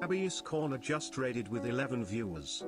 Abby's Corner just raided with 11 viewers.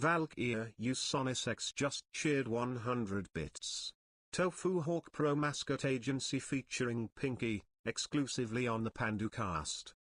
Valkyria Usonis just cheered 100 bits. Tofu Hawk Pro Mascot Agency featuring Pinky, exclusively on the Panducast.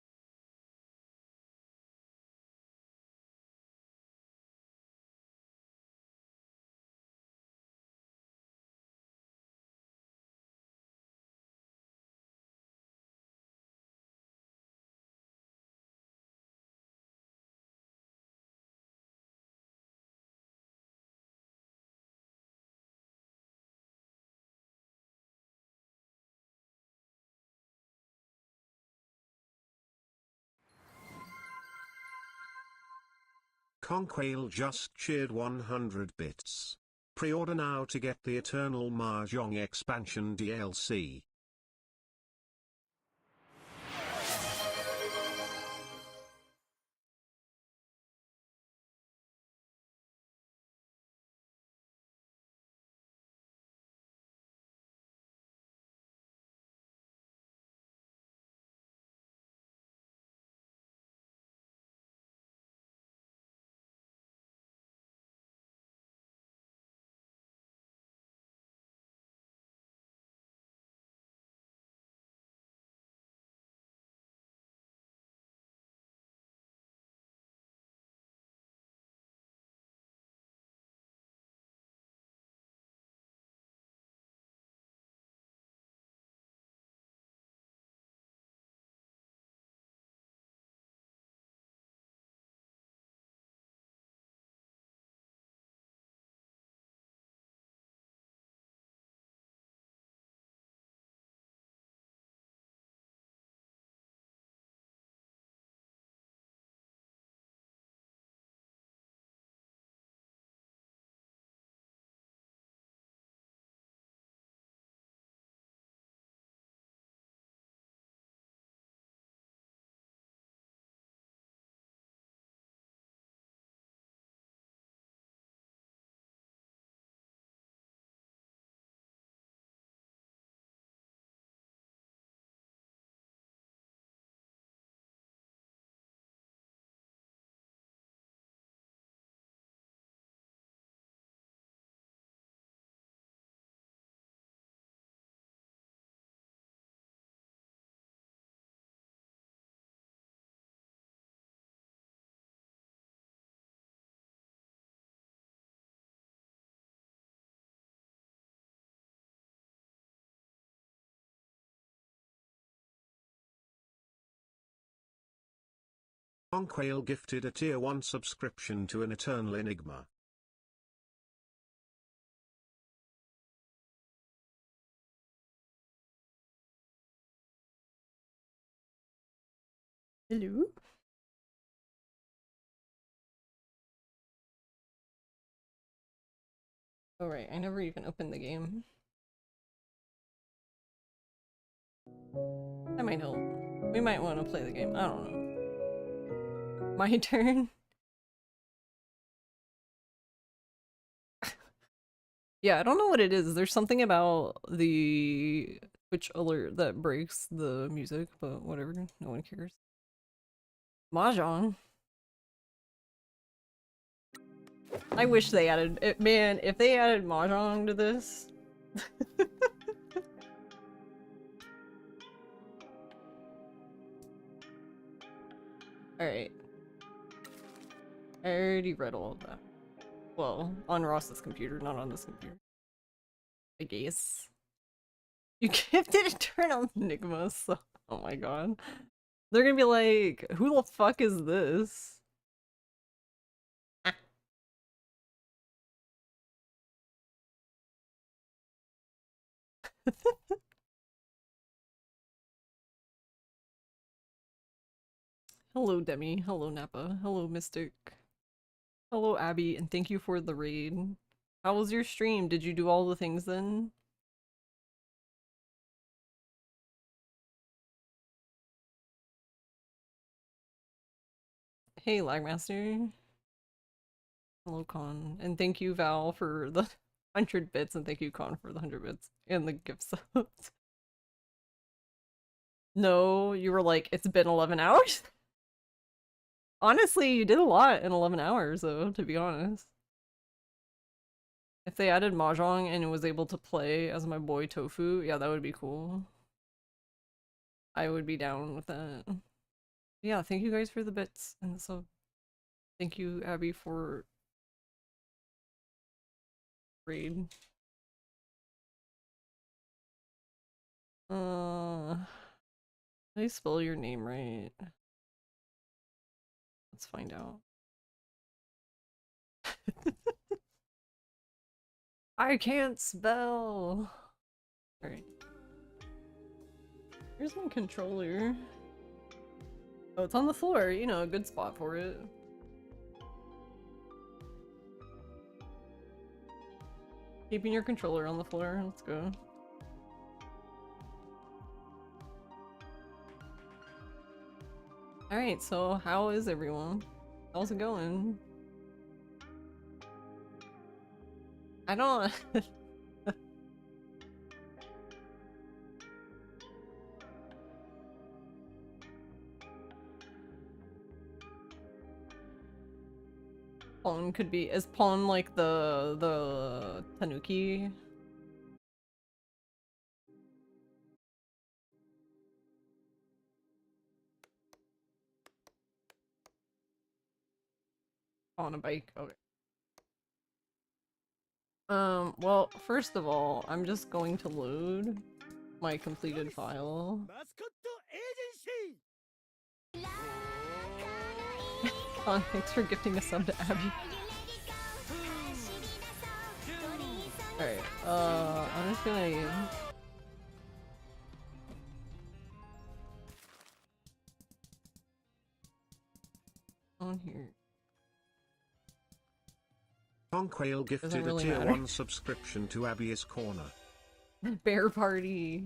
Conquail just cheered 100 bits. Pre-order now to get the Eternal Mahjong expansion DLC. Onquale gifted a tier 1 subscription to an Eternal Enigma. Hello? Alright, I never even opened the game. That might help. We might want to play the game. I don't know. My turn? Yeah, I don't know what it is. There's something about the Twitch alert that breaks the music, but whatever. No one cares. Mahjong? I wish they added it. Man, if they added Mahjong to this... Alright. I already read all of that. Well, on Ross's computer, not on this computer. I guess. You gifted Eternal Enigma, so... Oh my god. They're gonna be like, who the fuck is this? Hello, Demi. Hello, Nappa. Hello, Mystic. Hello, Abby, and thank you for the raid. How was your stream? Did you do all the things then? Hey, Lagmaster. Hello, Con. And thank you, Val, for the 100 bits, and thank you, Con, for the 100 bits. And the gift subs. No, you were like, it's been 11 hours? Honestly, you did a lot in 11 hours, though, to be honest. If they added Mahjong and was able to play as my boy Tofu, yeah, that would be cool. I would be down with that. Yeah, thank you guys for the bits, and so thank you, Abby, for raid. Did I spell your name right? Let's find out. I can't spell! Alright. Here's my controller. Oh, it's on the floor, you know, a good spot for it. Keeping your controller on the floor, let's go. Alright, so how is everyone? How's it going? I don't... Pawn could be... Is Pawn like the Tanuki? On a bike, okay. Well, first of all, I'm just going to load my completed file. Mascot Agency! Oh, thanks for gifting a sub to Abby. Alright, I'm just gonna... On here. Onquale gifted really a tier matter. 1 subscription to Abby's Corner. Bear party.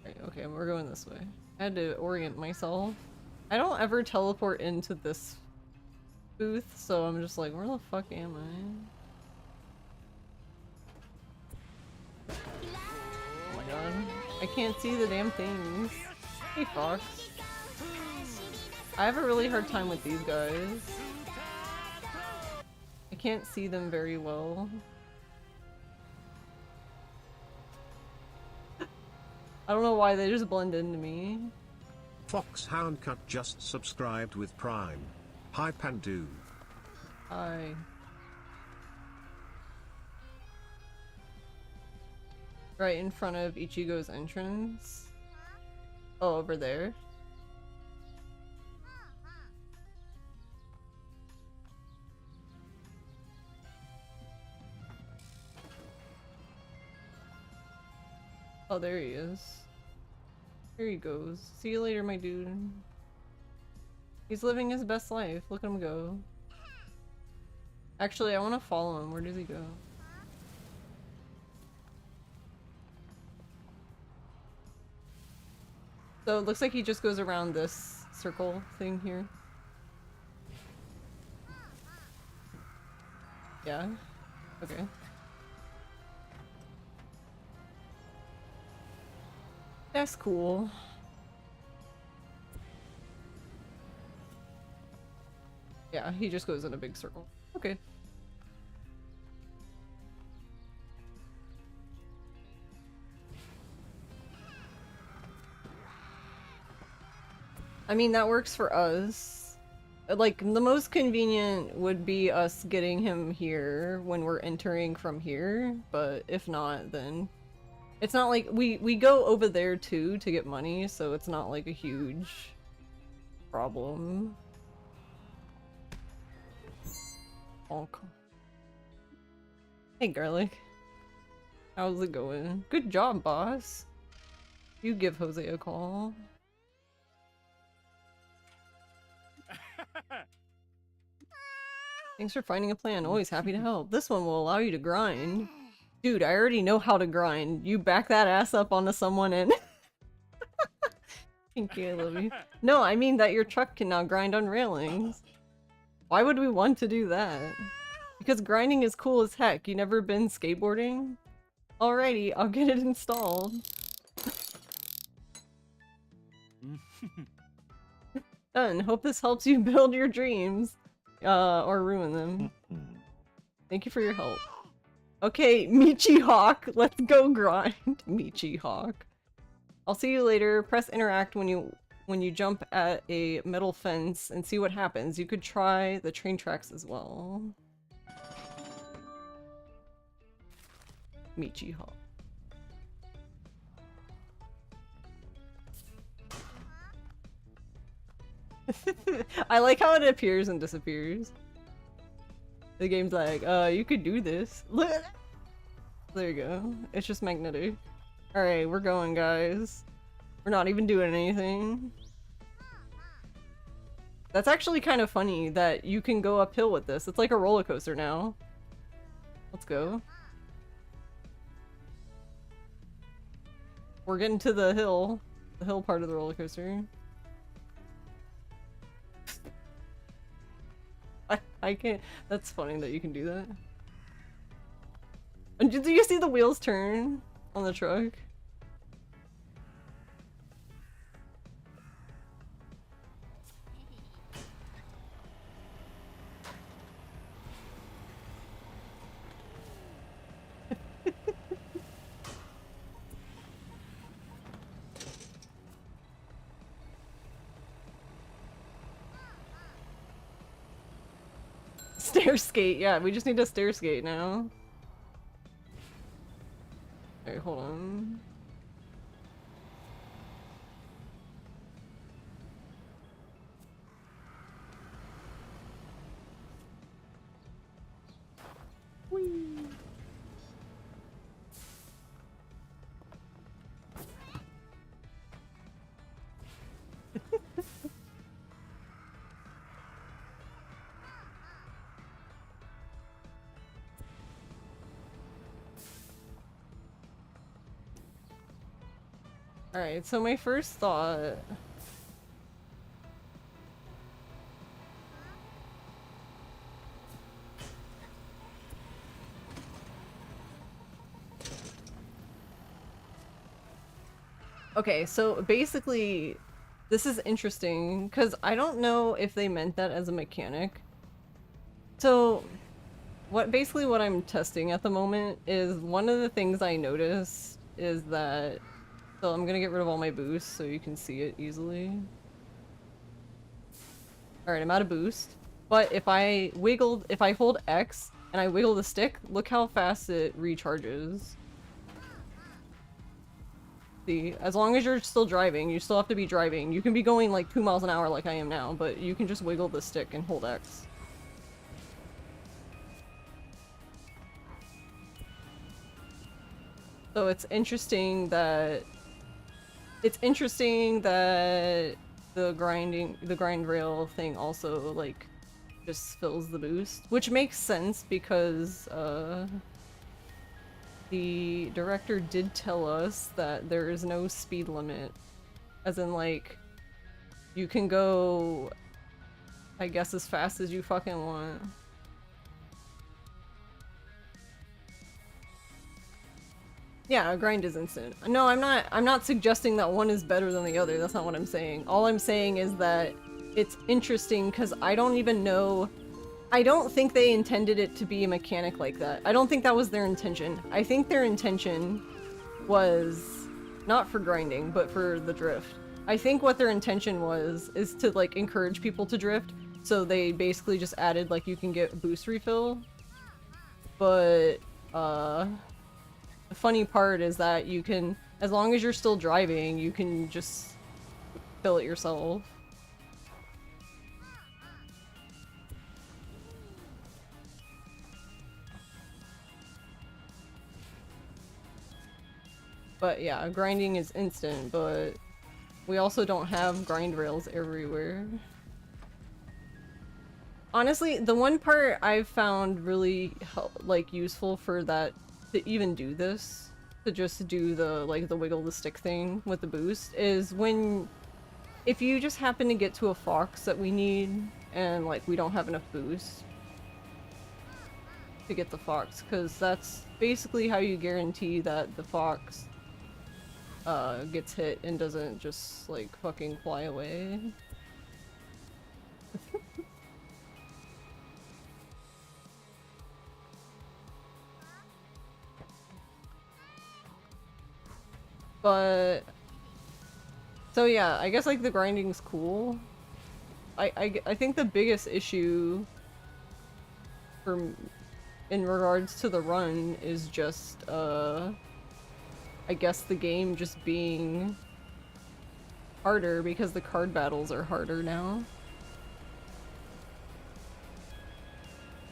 Right, okay, we're going this way. I had to orient myself. I don't ever teleport into this booth, so I'm just like, where the fuck am I? Oh my god. I can't see the damn things. Hey, Fox. I have a really hard time with these guys. I can't see them very well. I don't know why, they just blend into me. Foxhoundcut just subscribed with Prime. Hi Pandu. Hi. Right in front of Ichigo's entrance. Oh, over there? Oh, there he is. There he goes. See you later, my dude. He's living his best life. Look at him go. Actually, I want to follow him. Where does he go? So it looks like he just goes around this circle thing here. Yeah? Okay. That's cool. Yeah, he just goes in a big circle. Okay. I mean, that works for us. Like, the most convenient would be us getting him here when we're entering from here, but if not, then... It's not like... We go over there too to get money, so it's not like a huge problem. Honk. Hey, Garlic. How's it going? Good job, boss. You give Jose a call. Thanks for finding a plan. Always happy to help. This one will allow you to grind. Dude, I already know how to grind. You back that ass up onto someone and... Thank you, I love you. No, I mean that your truck can now grind on railings. Why would we want to do that? Because grinding is cool as heck. You never been skateboarding? Alrighty, I'll get it installed. Done. Hope this helps you build your dreams. Or ruin them. Thank you for your help. Okay, Michi Hawk, let's go grind. Michi Hawk. I'll see you later. Press interact when you jump at a metal fence and see what happens. You could try the train tracks as well. Michi Hawk. I like how it appears and disappears. The game's like, you could do this. There you go. It's just magnetic. Alright, we're going, guys. We're not even doing anything. That's actually kind of funny that you can go uphill with this. It's like a roller coaster now. Let's go. We're getting to the hill part of the roller coaster. I can't. That's funny that you can do that. And do you see the wheels turn on the truck? Stair skate, yeah, we just need to stair skate now. Alright, hold on. Whee! Alright, so my first thought... Okay, so basically, this is interesting, because I don't know if they meant that as a mechanic. So, basically what I'm testing at the moment is one of the things I noticed is that... So I'm gonna get rid of all my boosts so you can see it easily. Alright, I'm out of boost. But if I hold X and I wiggle the stick, look how fast it recharges. See, as long as you're still driving, you still have to be driving. You can be going like 2 miles an hour like I am now, but you can just wiggle the stick and hold X. So it's interesting that the grind rail thing also like just fills the boost, which makes sense because the director did tell us that there is no speed limit, as in like you can go, I guess, as fast as you fucking want. Yeah, a grind is instant. No, I'm not suggesting that one is better than the other. That's not what I'm saying. All I'm saying is that it's interesting because I don't even know. I don't think they intended it to be a mechanic like that. I don't think that was their intention. I think their intention was not for grinding, but for the drift. I think what their intention is to like encourage people to drift. So they basically just added like you can get boost refill. But the funny part is that you can, as long as you're still driving, you can just fill it yourself. But yeah, grinding is instant, but we also don't have grind rails everywhere. Honestly, the one part I've found really like useful for that to even do this, to just do the like the wiggle the stick thing with the boost, is when if you just happen to get to a fox that we need and like we don't have enough boost to get the fox, because that's basically how you guarantee that the fox gets hit and doesn't just like fucking fly away. But so yeah, I guess like the grinding's cool. I think the biggest issue for in regards to the run is just I guess the game just being harder because the card battles are harder now.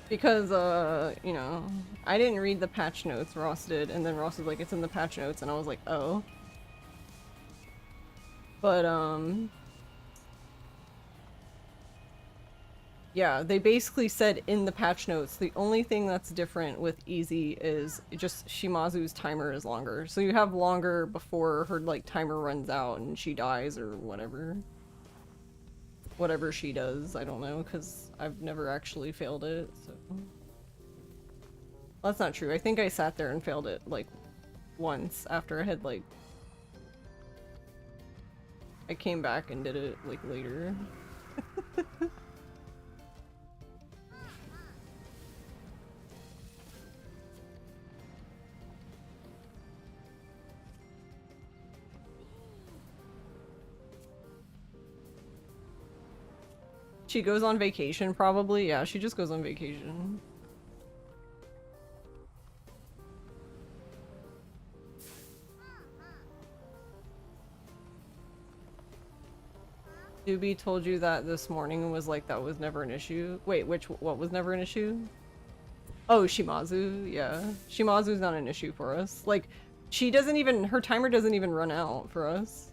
Because, you know, I didn't read the patch notes, Ross did, and then Ross was like, it's in the patch notes, and I was like, oh. But, yeah, they basically said in the patch notes, the only thing that's different with Easy is just Shimazu's timer is longer. So you have longer before her, like, timer runs out and she dies or whatever. Whatever she does, I don't know, because I've never actually failed it, so... Well, that's not true. I think I sat there and failed it, like, once after I had, like... I came back and did it, like, later. She goes on vacation, probably? Yeah, she just goes on vacation. Doobie told you that this morning and was like, that was never an issue. Wait, what was never an issue? Oh, Shimazu, yeah. Shimazu's not an issue for us. Like, she doesn't even, her timer doesn't even run out for us.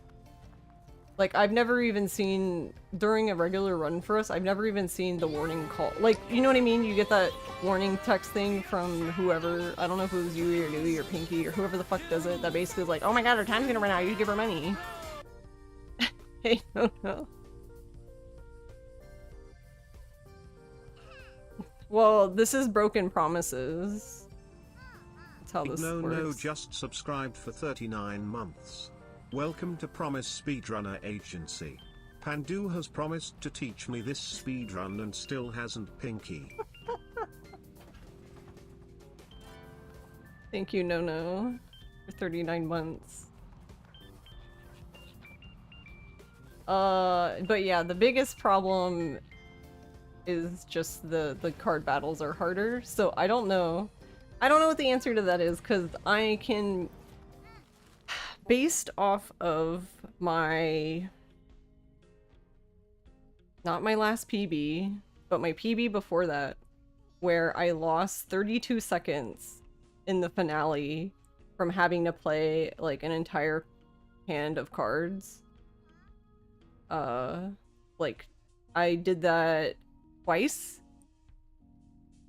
Like, I've never even seen, during a regular run for us, I've never even seen the warning call. Like, you know what I mean? You get that warning text thing from whoever, I don't know if it was Yui or Nui or Pinky or whoever the fuck does it, that basically is like, oh my god, her time's gonna run out, you give her money. Hey, no. Well, this is Broken Promises. That's how this works. No, just subscribed for 39 months. Welcome to Promise Speedrunner Agency. Pandu has promised to teach me this speedrun and still hasn't, Pinky. Thank you, No, for 39 months. But yeah, the biggest problem is just the card battles are harder, so I don't know. I don't know what the answer to that is, because I can... Based off of my... Not my last PB, but my PB before that, where I lost 32 seconds in the finale from having to play like an entire hand of cards. Like I did that twice.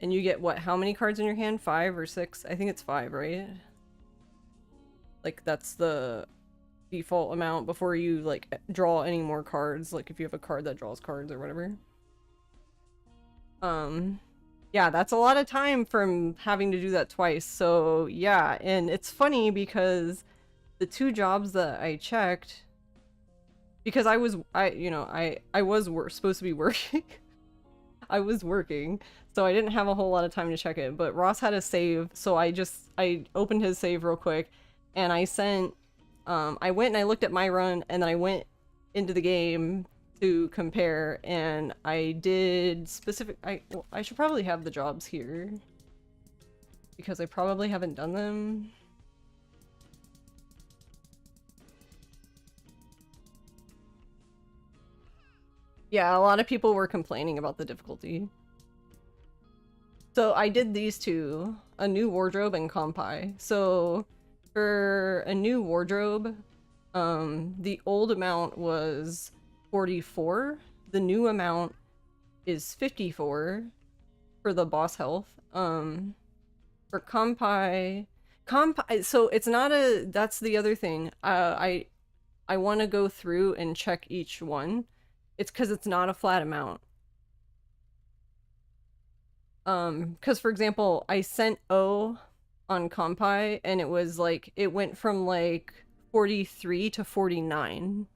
And you get what, how many cards in your hand? 5 or 6? I think it's 5, right? Like that's the default amount before you like draw any more cards, like if you have a card that draws cards or whatever. Yeah, that's a lot of time from having to do that twice. So yeah, and it's funny because the 2 jobs that I checked, because I was supposed to be working. I was working, so I didn't have a whole lot of time to check it, but Ross had a save, so I opened his save real quick, and I sent, I went and I looked at my run, and then I went into the game to compare, and I did well, I should probably have the jobs here, because I probably haven't done them. Yeah, a lot of people were complaining about the difficulty. So I did these 2, a new wardrobe and compi. So for a new wardrobe, the old amount was 44. The new amount is 54 for the boss health. For compi, so it's not a, that's the other thing. I want to go through and check each one. It's because it's not a flat amount. Because for example, I sent O on compi and it was like, it went from like 43 to 49.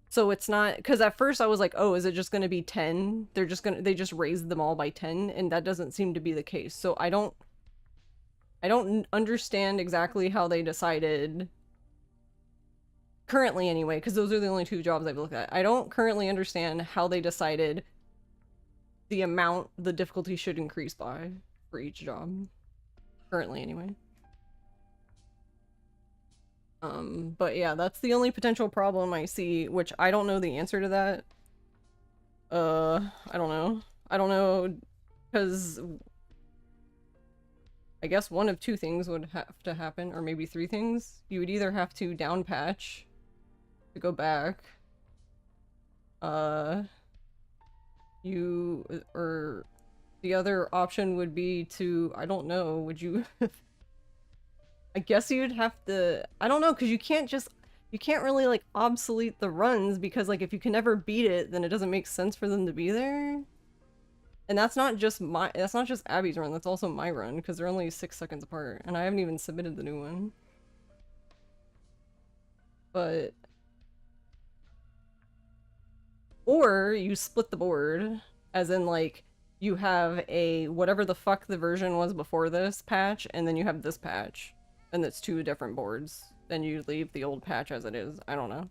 So it's not, because at first I was like, oh, is it just going to be 10? They just raised them all by 10, and that doesn't seem to be the case. So I don't understand exactly how they decided, currently anyway, because those are the only 2 jobs I've looked at. I don't currently understand how they decided the amount the difficulty should increase by for each job. Currently anyway. But yeah, that's the only potential problem I see, which I don't know the answer to that. I don't know. I don't know, because I guess one of 2 things would have to happen, or maybe 3 things. You would either have to down patch to go back, or the other option would be to, I don't know, would you I guess you'd have to, I don't know, because you can't really like obsolete the runs, because like if you can never beat it, then it doesn't make sense for them to be there. And that's not just Abby's run, that's also my run, because they're only 6 seconds apart, and I haven't even submitted the new one. But or you split the board, as in like you have a whatever the fuck the version was before this patch, and then you have this patch, and it's 2 different boards. Then you leave the old patch as it is. I don't know.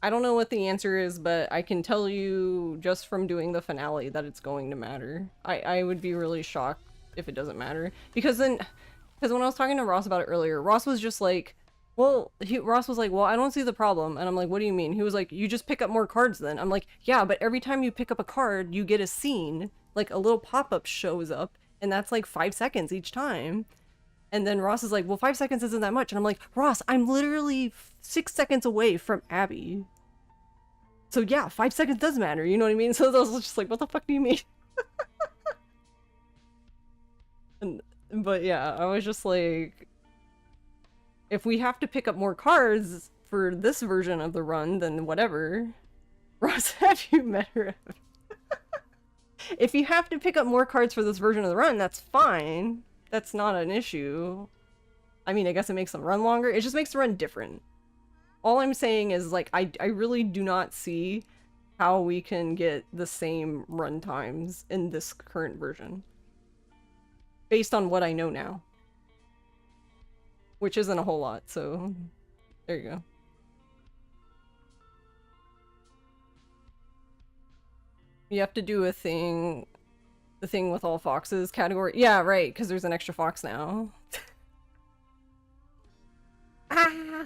I don't know what the answer is, but I can tell you just from doing the finale that it's going to matter. I would be really shocked if it doesn't matter. Because when I was talking to Ross about it earlier, Ross was just like, well, Ross was like, well, I don't see the problem. And I'm like, what do you mean? He was like, you just pick up more cards then. I'm like, yeah, but every time you pick up a card, you get a scene. Like, a little pop-up shows up, and that's like 5 seconds each time. And then Ross is like, well, 5 seconds isn't that much. And I'm like, Ross, I'm literally 6 seconds away from Abby. So yeah, 5 seconds does matter, you know what I mean? So I was just like, what the fuck do you mean? But yeah, I was just like, if we have to pick up more cards for this version of the run, then whatever. Ross, have you met her? If you have to pick up more cards for this version of the run, that's fine. That's not an issue. I mean, I guess it makes them run longer. It just makes the run different. All I'm saying is, like, I really do not see how we can get the same run times in this current version. Based on what I know now. Which isn't a whole lot, so there you go. You have to do the thing with all foxes category. Yeah, right, because there's an extra fox now. Ah!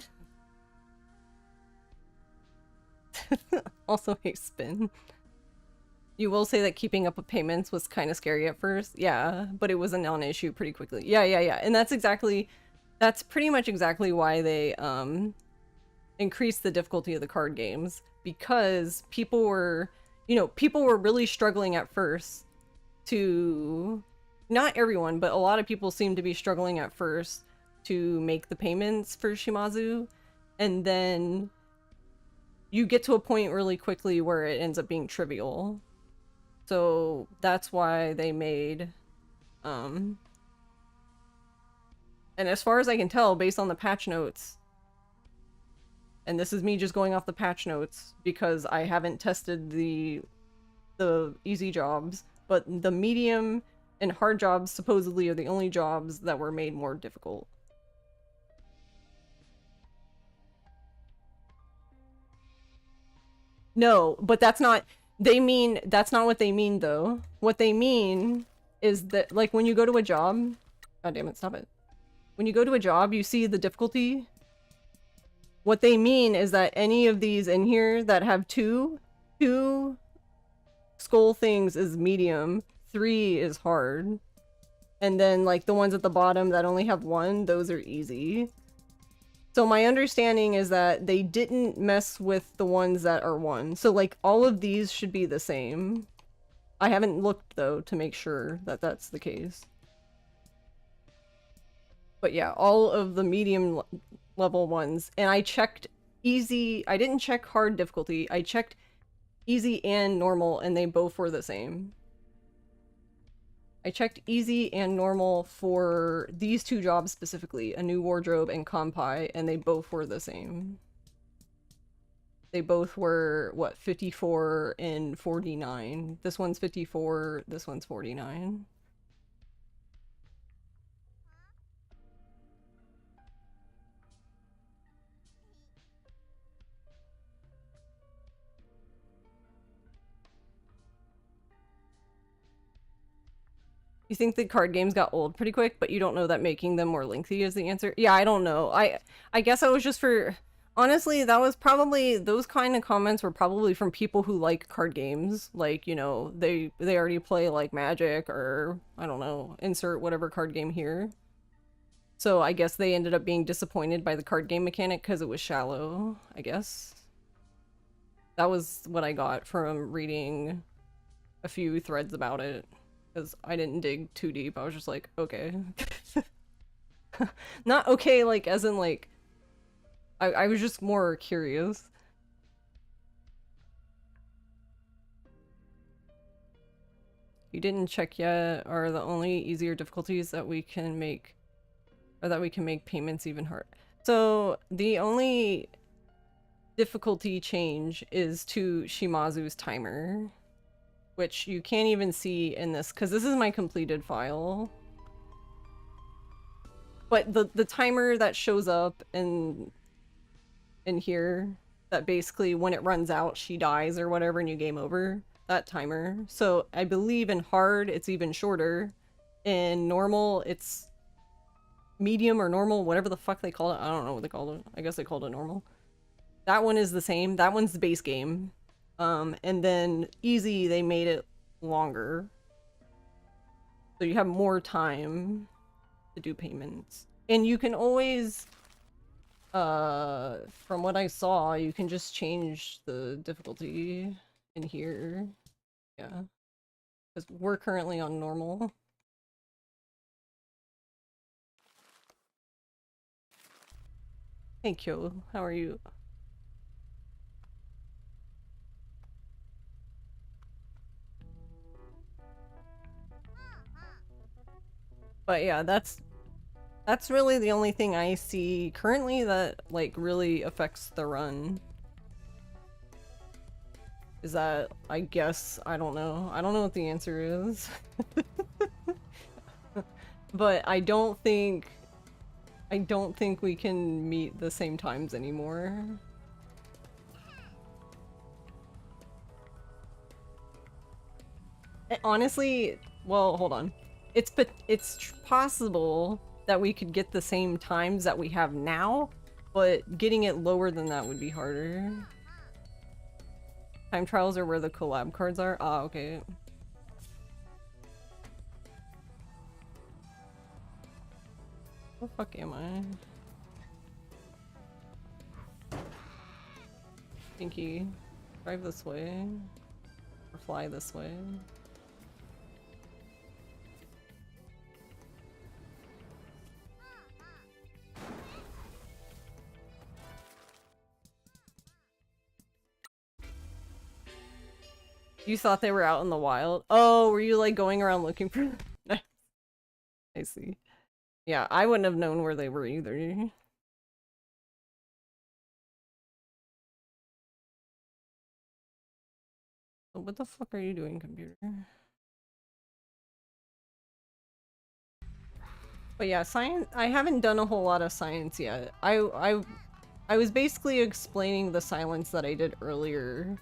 Also a spin. You will say that keeping up with payments was kind of scary at first. Yeah, but it was a non-issue pretty quickly. Yeah. And that's pretty much exactly why they increased the difficulty of the card games, because people were really struggling at first to, not everyone, but a lot of people seemed to be struggling at first to make the payments for Shimazu, and then you get to a point really quickly where it ends up being trivial. So that's why they made, and as far as I can tell, based on the patch notes, and this is me just going off the patch notes because I haven't tested the easy jobs, but the medium and hard jobs supposedly are the only jobs that were made more difficult. No, but that's not what they mean though. What they mean is that, like, when you go to a job, god damn it, stop it. When you go to a job, you see the difficulty. What they mean is that any of these in here that have two skull things is medium, 3 is hard, and then like the ones at the bottom that only have 1, those are easy. So my understanding is that they didn't mess with the ones that are 1. So like all of these should be the same. I haven't looked though to make sure that that's the case. But yeah, all of the medium level ones, and I checked easy. I didn't check hard difficulty. I checked easy and normal, and they both were the same. I checked easy and normal for these 2 jobs specifically, a new wardrobe and Kompai, and they both were the same. They both were, what, 54 and 49. This one's 54, this one's 49. You think the card games got old pretty quick, but you don't know that making them more lengthy is the answer? Yeah, I don't know. I guess I was just for... Honestly, that was probably... Those kind of comments were probably from people who like card games. Like, you know, they already play, like, Magic or, I don't know, insert whatever card game here. So I guess they ended up being disappointed by the card game mechanic because it was shallow, I guess. That was what I got from reading a few threads about it. Because I didn't dig too deep. I was just like, okay. Not okay, like, as in, like... I was just more curious. You didn't check yet are the only easier difficulties that we can make... Or that we can make payments even harder. So, the only difficulty change is to Shimazu's timer. Which you can't even see in this, because this is my completed file. But the timer that shows up in here, that basically when it runs out, she dies or whatever and you game over, that timer. So I believe in hard, it's even shorter. In normal, it's medium or normal, whatever the fuck they call it. I don't know what they call it. I guess they called it normal. That one is the same. That one's the base game. And then easy, they made it longer. So you have more time to do payments. And you can always, from what I saw, you can just change the difficulty in here. Yeah. Because we're currently on normal. Hey Kyo, how are you? But yeah, that's really the only thing I see currently that, like, really affects the run. Is that, I guess, I don't know. I don't know what the answer is. But I don't think we can meet the same times anymore. Honestly, well, hold on. It's possible that we could get the same times that we have now, but getting it lower than that would be harder. Time trials are where the collab cards are? Ah, okay. Where the fuck am I? Pinky, drive this way. Or fly this way. You thought they were out in the wild? Oh, were you like going around looking for them? I see. Yeah, I wouldn't have known where they were either. What the fuck are you doing, computer? But yeah, science. I haven't done a whole lot of science yet. I was basically explaining the silence that I did earlier.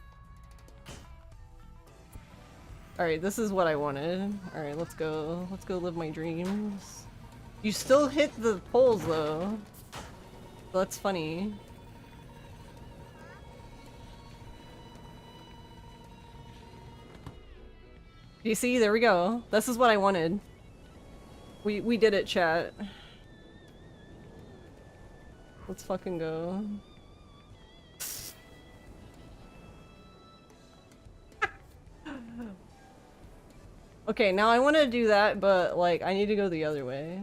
Alright, this is what I wanted. Alright, let's go. Let's go live my dreams. You still hit the poles though. That's funny. You see? There we go. This is what I wanted. We did it, chat. Let's fucking go. Okay, now I want to do that, but like I need to go the other way.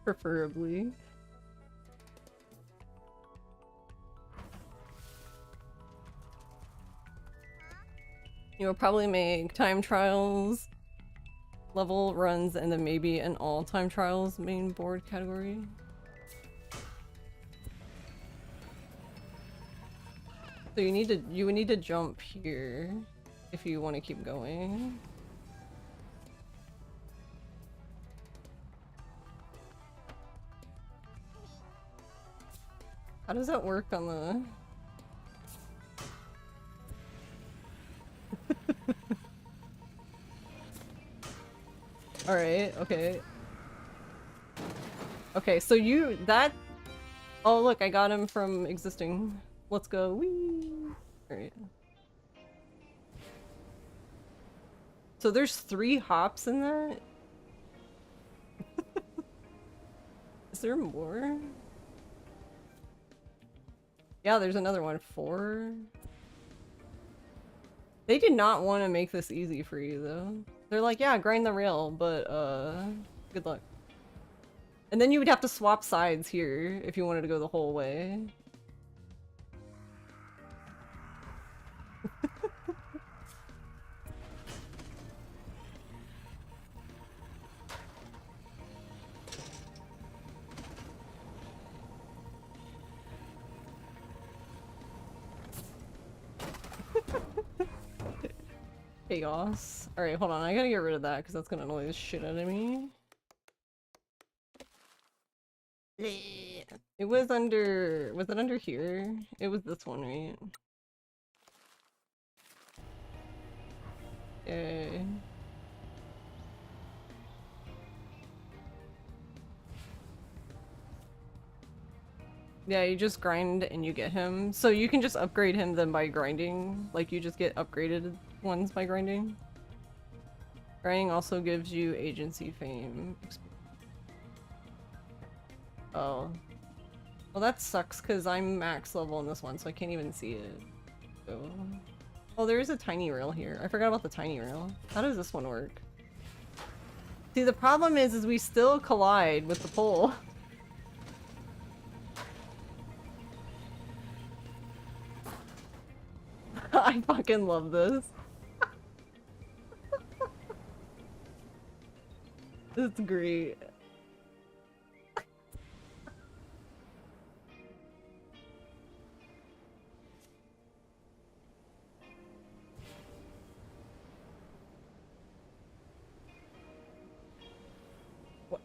Preferably. You will probably make time trials, level runs, and then maybe an all time trials main board category. So you would need to jump here if you want to keep going. How does that work on the... Alright, okay. Okay, so that... Oh look, I got him from existing. Let's go. Whee! Alright. So there's 3 hops in that? Is there more? Yeah, there's another one. 4. They did not want to make this easy for you though. They're like, yeah, grind the rail, but good luck. And then you would have to swap sides here if you wanted to go the whole way. Chaos. Alright, hold on. I gotta get rid of that because that's gonna annoy the shit out of me. It was under... Was it under here? It was this one, right? Yay. Yeah, you just grind and you get him. So you can just upgrade him then by grinding. Like, you just get upgraded ones by grinding. Grinding also gives you agency fame. Oh. Well, that sucks because I'm max level in this one, so I can't even see it. So... Oh, there is a tiny rail here. I forgot about the tiny rail. How does this one work? See, the problem is we still collide with the pole. I fucking love this. It's great.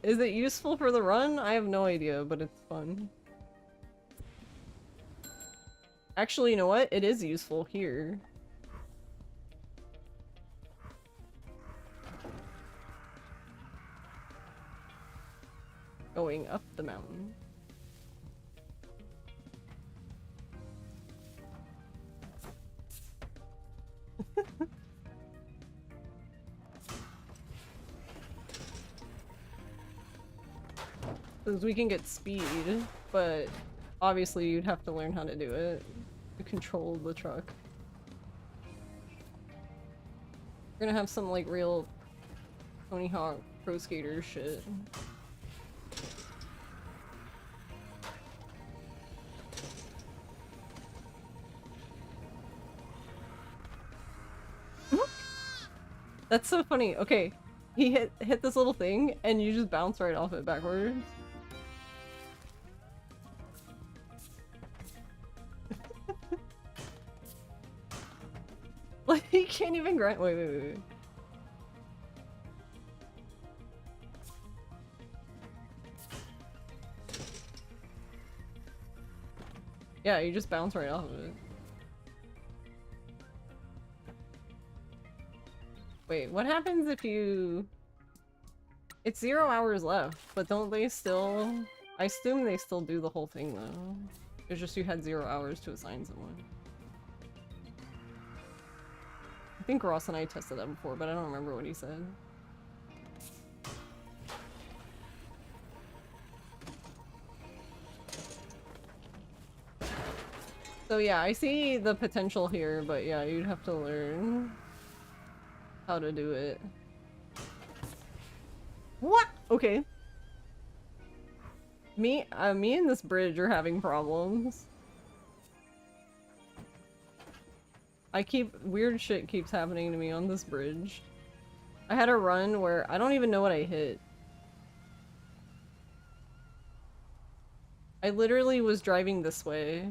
Is it useful for the run? I have no idea, but it's fun. Actually, you know what? It is useful here. Going up the mountain. Because we can get speed, but obviously you'd have to learn how to do it to control the truck. We're gonna have some like real Tony Hawk Pro Skater shit. That's so funny. Okay, he hit this little thing, and you just bounce right off it backwards. Like, he can't even grind. Wait. Yeah, you just bounce right off of it. Wait, what happens if you... It's 0 hours left, but don't they still... I assume they still do the whole thing, though. It's just you had 0 hours to assign someone. I think Ross and I tested that before, but I don't remember what he said. So yeah, I see the potential here, but yeah, you'd have to learn how to do it. What? Okay. Me and this bridge are having problems. Weird shit keeps happening to me on this bridge. I had a run where I don't even know what I hit. I literally was driving this way.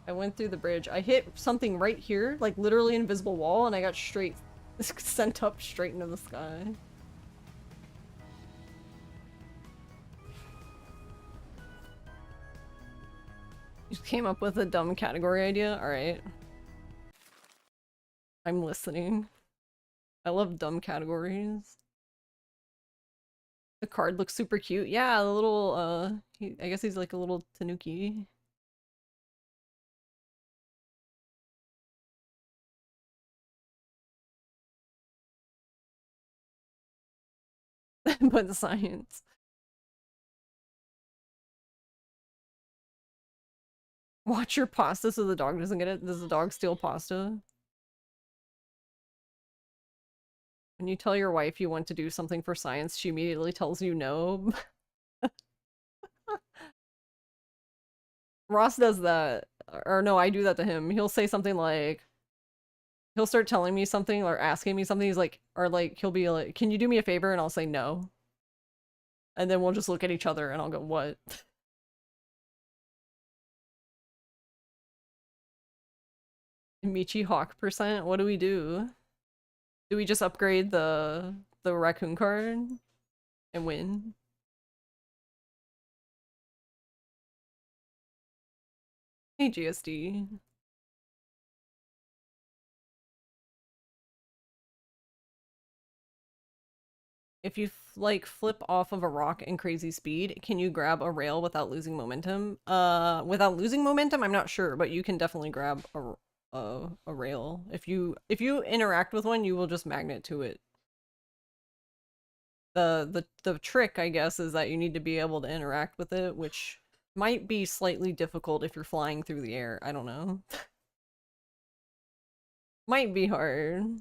I went through the bridge. I hit something right here, like literally an invisible wall, and I got sent up straight into the sky. You came up with a dumb category idea? Alright. I'm listening. I love dumb categories. The card looks super cute. Yeah, the little, I guess he's like a little tanuki. But science. Watch your pasta so the dog doesn't get it. Does the dog steal pasta? When you tell your wife you want to do something for science, she immediately tells you no. Ross does that. Or no, I do that to him. He'll say something like... He'll start telling me something or asking me something. He's like... Or like, he'll be like, can you do me a favor? And I'll say no. And then we'll just look at each other and I'll go, what? Michi Hawk %? What do we do? Do we just upgrade the raccoon card and win? Hey GSD. If you like flip off of a rock in crazy speed, can you grab a rail without losing momentum? Without losing momentum, I'm not sure, but you can definitely grab a rail. If you interact with one, you will just magnet to it. The trick, I guess, is that you need to be able to interact with it, which might be slightly difficult if you're flying through the air. I don't know. Might be hard.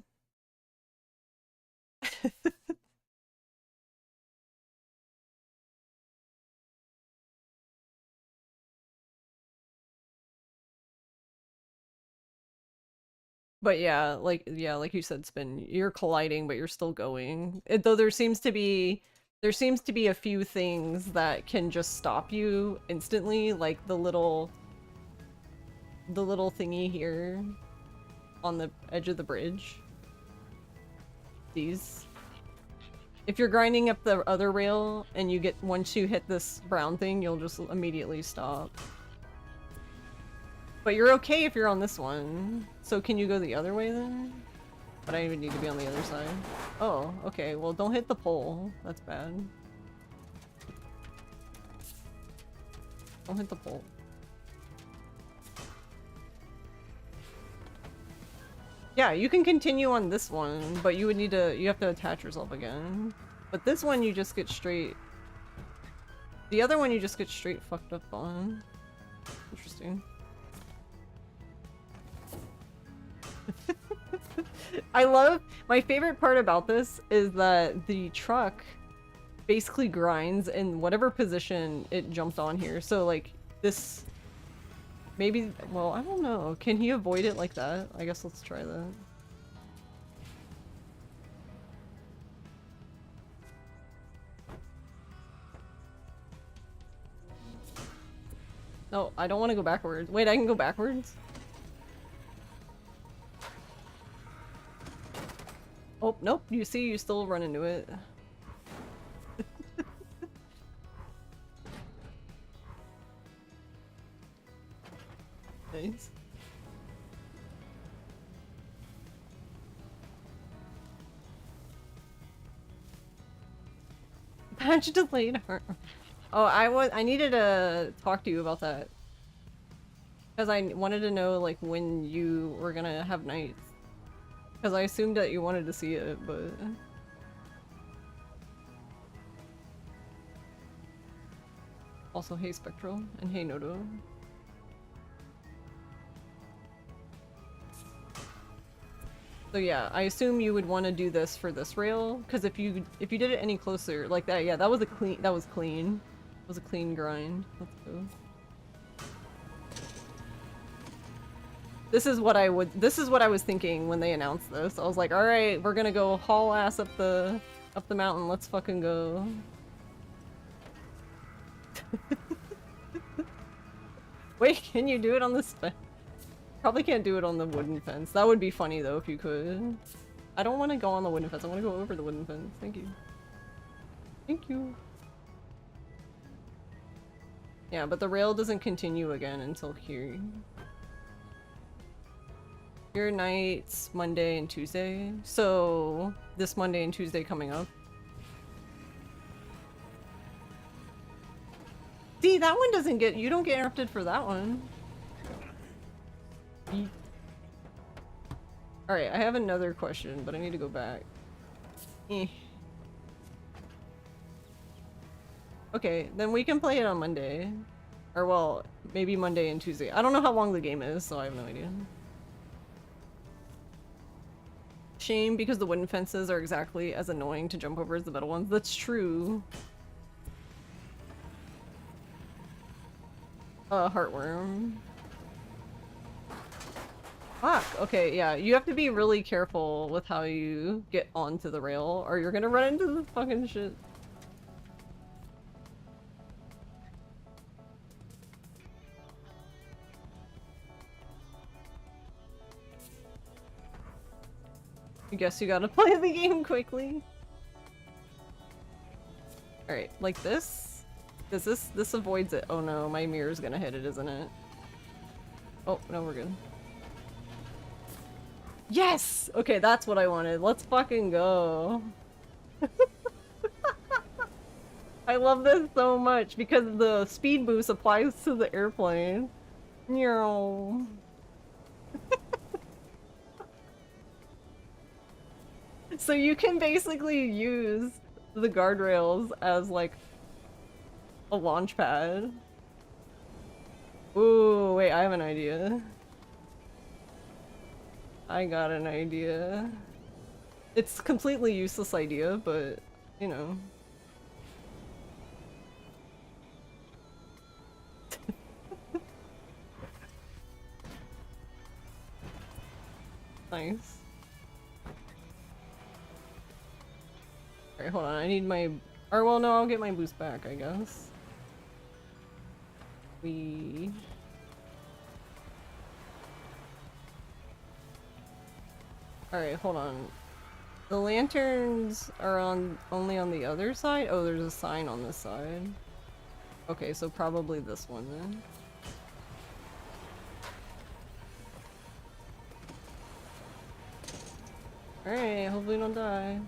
But yeah, like you said, Spin, you're colliding, but you're still going. Though there seems to be a few things that can just stop you instantly, like the little thingy here on the edge of the bridge. These. If you're grinding up the other rail and once you hit this brown thing, you'll just immediately stop. But you're okay if you're on this one. So can you go the other way then? But I even need to be on the other side. Oh, okay. Well, don't hit the pole. That's bad. Don't hit the pole. Yeah, you can continue on this one, but you have to attach yourself again. But this one you just get straight. The other one you just get straight fucked up on. Interesting. I love, my favorite part about this is that the truck basically grinds in whatever position it jumped on here. So like this, maybe, well, I don't know. Can he avoid it like that? I guess let's try that. No, I don't want to go backwards. Wait, I can go backwards? Oh, nope. You see, you still run into it. Nice. Patch delayed her. Oh, I needed to talk to you about that. Because I wanted to know, like, when you were gonna have nights. Because I assumed that you wanted to see it, but... Also, hey Spectral, and hey Noto. So yeah, I assume you would want to do this for this rail, because if you did it any closer, like that, yeah, that was clean. It was a clean grind. Let's go. This is what I was thinking when they announced this. I was like, all right, we're gonna go haul ass up the mountain. Let's fucking go. Wait, can you do it on this fence? Probably can't do it on the wooden fence. That would be funny though if you could. I don't want to go on the wooden fence. I want to go over the wooden fence. Thank you. Thank you. Yeah, but the rail doesn't continue again until here. Your nights Monday and Tuesday. So this Monday and Tuesday coming up. See, that one doesn't get, you don't get interrupted for that one. Alright, I have another question, but I need to go back. Okay, then we can play it on Monday. Or well, maybe Monday and Tuesday. I don't know how long the game is, so I have no idea. Shame because the wooden fences are exactly as annoying to jump over as the metal ones. That's true. Heartworm. Fuck, okay, yeah, you have to be really careful with how you get onto the rail, or you're gonna run into the fucking shit. I guess you gotta play the game quickly. Alright, like this? Does this avoids it? Oh no, my mirror's gonna hit it, isn't it? Oh, no, we're good. Yes! Okay, that's what I wanted. Let's fucking go. I love this so much because the speed boost applies to the airplane. Meow. So you can basically use the guardrails as like a launch pad. Ooh, wait, I have an idea. I got an idea. It's a completely useless idea, but, you know. Nice. Alright, hold on, I need my... Or, well, no, I'll get my boost back, I guess. Alright, hold on. The lanterns are only on the other side? Oh, there's a sign on this side. Okay, so probably this one then. Alright, hopefully don't die.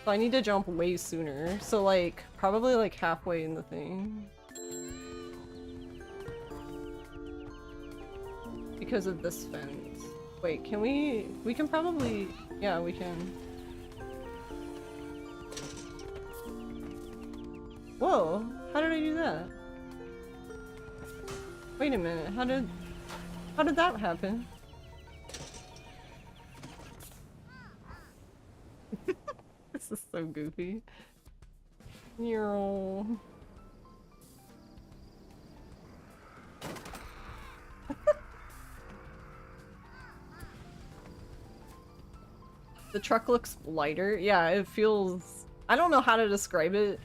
So I need to jump way sooner. So like, probably like halfway in the thing. Because of this fence. Wait, can we can probably, yeah, we can. Whoa, how did I do that? Wait a minute, how did that happen? This is so goofy. Neural. The truck looks lighter. Yeah, it feels... I don't know how to describe it.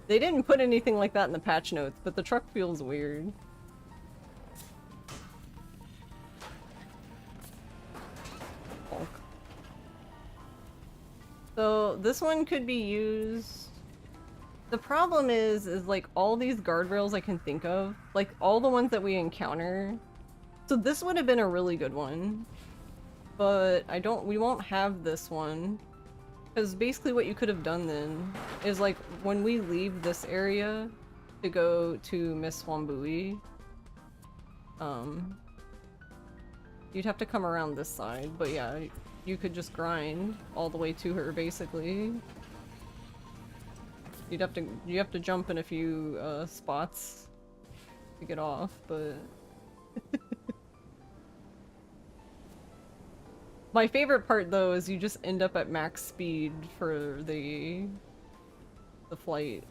They didn't put anything like that in the patch notes, but the truck feels weird. Bulk. So this one could be used... The problem is like all these guardrails I can think of, like all the ones that we encounter. So this would have been a really good one. But we won't have this one. Because basically what you could have done then is like when we leave this area to go to Miss Wambui, you'd have to come around this side, but yeah, you could just grind all the way to her basically. You have to jump in a few spots to get off, but my favorite part though is you just end up at max speed for the flight.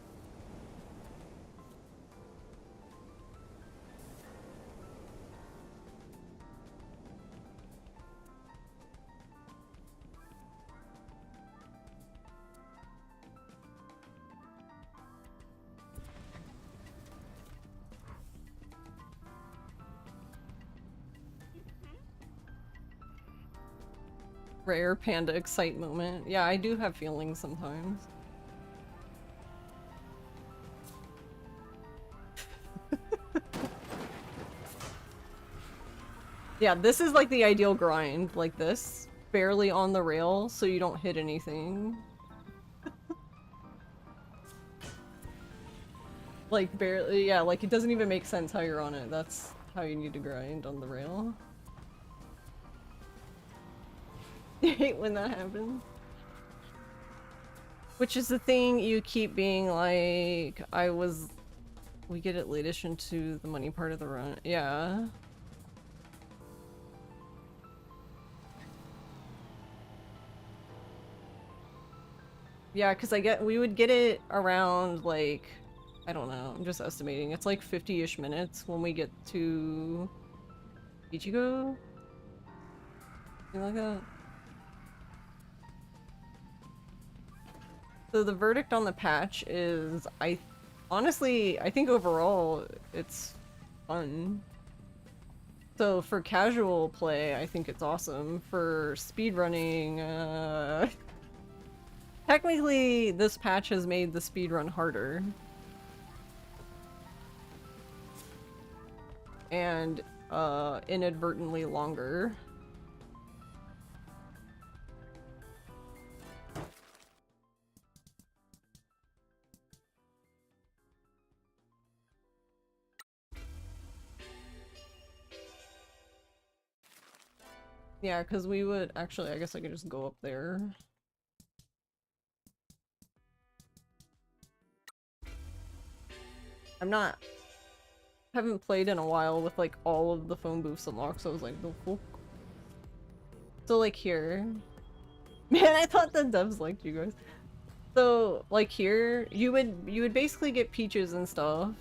Rare panda excite moment. Yeah, I do have feelings sometimes. Yeah, this is like the ideal grind, like this. Barely on the rail, so you don't hit anything. Like barely, yeah, like it doesn't even make sense how you're on it. That's how you need to grind on the rail. I hate when that happens. Which is the thing you keep being like, we get it late-ish into the money part of the run. Yeah. Yeah, because we would get it around like, I don't know, I'm just estimating. It's like 50-ish minutes when we get to Ichigo? Something like that. So the verdict on the patch is, honestly, I think overall it's fun. So for casual play, I think it's awesome. For speedrunning, technically this patch has made the speedrun harder. And inadvertently longer. Yeah, because we would actually, I guess I could just go up there. Haven't played in a while with like all of the phone booths unlocked, so I was like, the fuck? So like here, man, I thought the devs liked you guys. So like here, you would basically get peaches and stuff.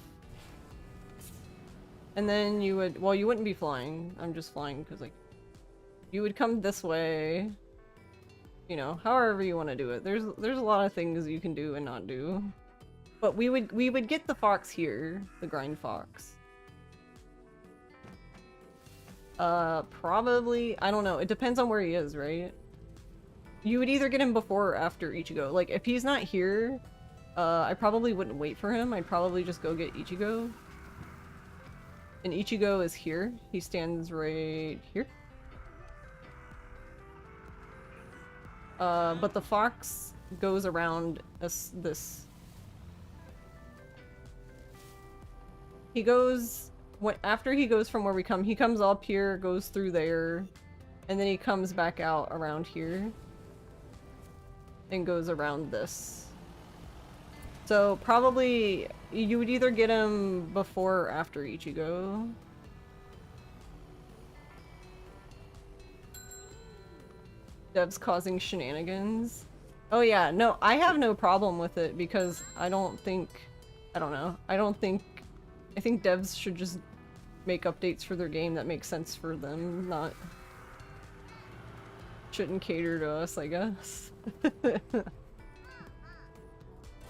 And then you would, well, you wouldn't be flying. I'm just flying because like, you would come this way. You know, however you want to do it. There's a lot of things you can do and not do. But we would get the fox here, the grind fox. Probably, I don't know. It depends on where he is, right? You would either get him before or after Ichigo. Like, if he's not here, I probably wouldn't wait for him. I'd probably just go get Ichigo. And Ichigo is here. He stands right here. But the fox goes around this. He goes, after he goes from where we come, he comes up here, goes through there, and then he comes back out around here. And goes around this. So probably you would either get him before or after Ichigo. Dev's causing shenanigans. Oh yeah, no, I have no problem with it because I don't think, I don't know, I think devs should just make updates for their game that make sense for them, not, shouldn't cater to us, I guess.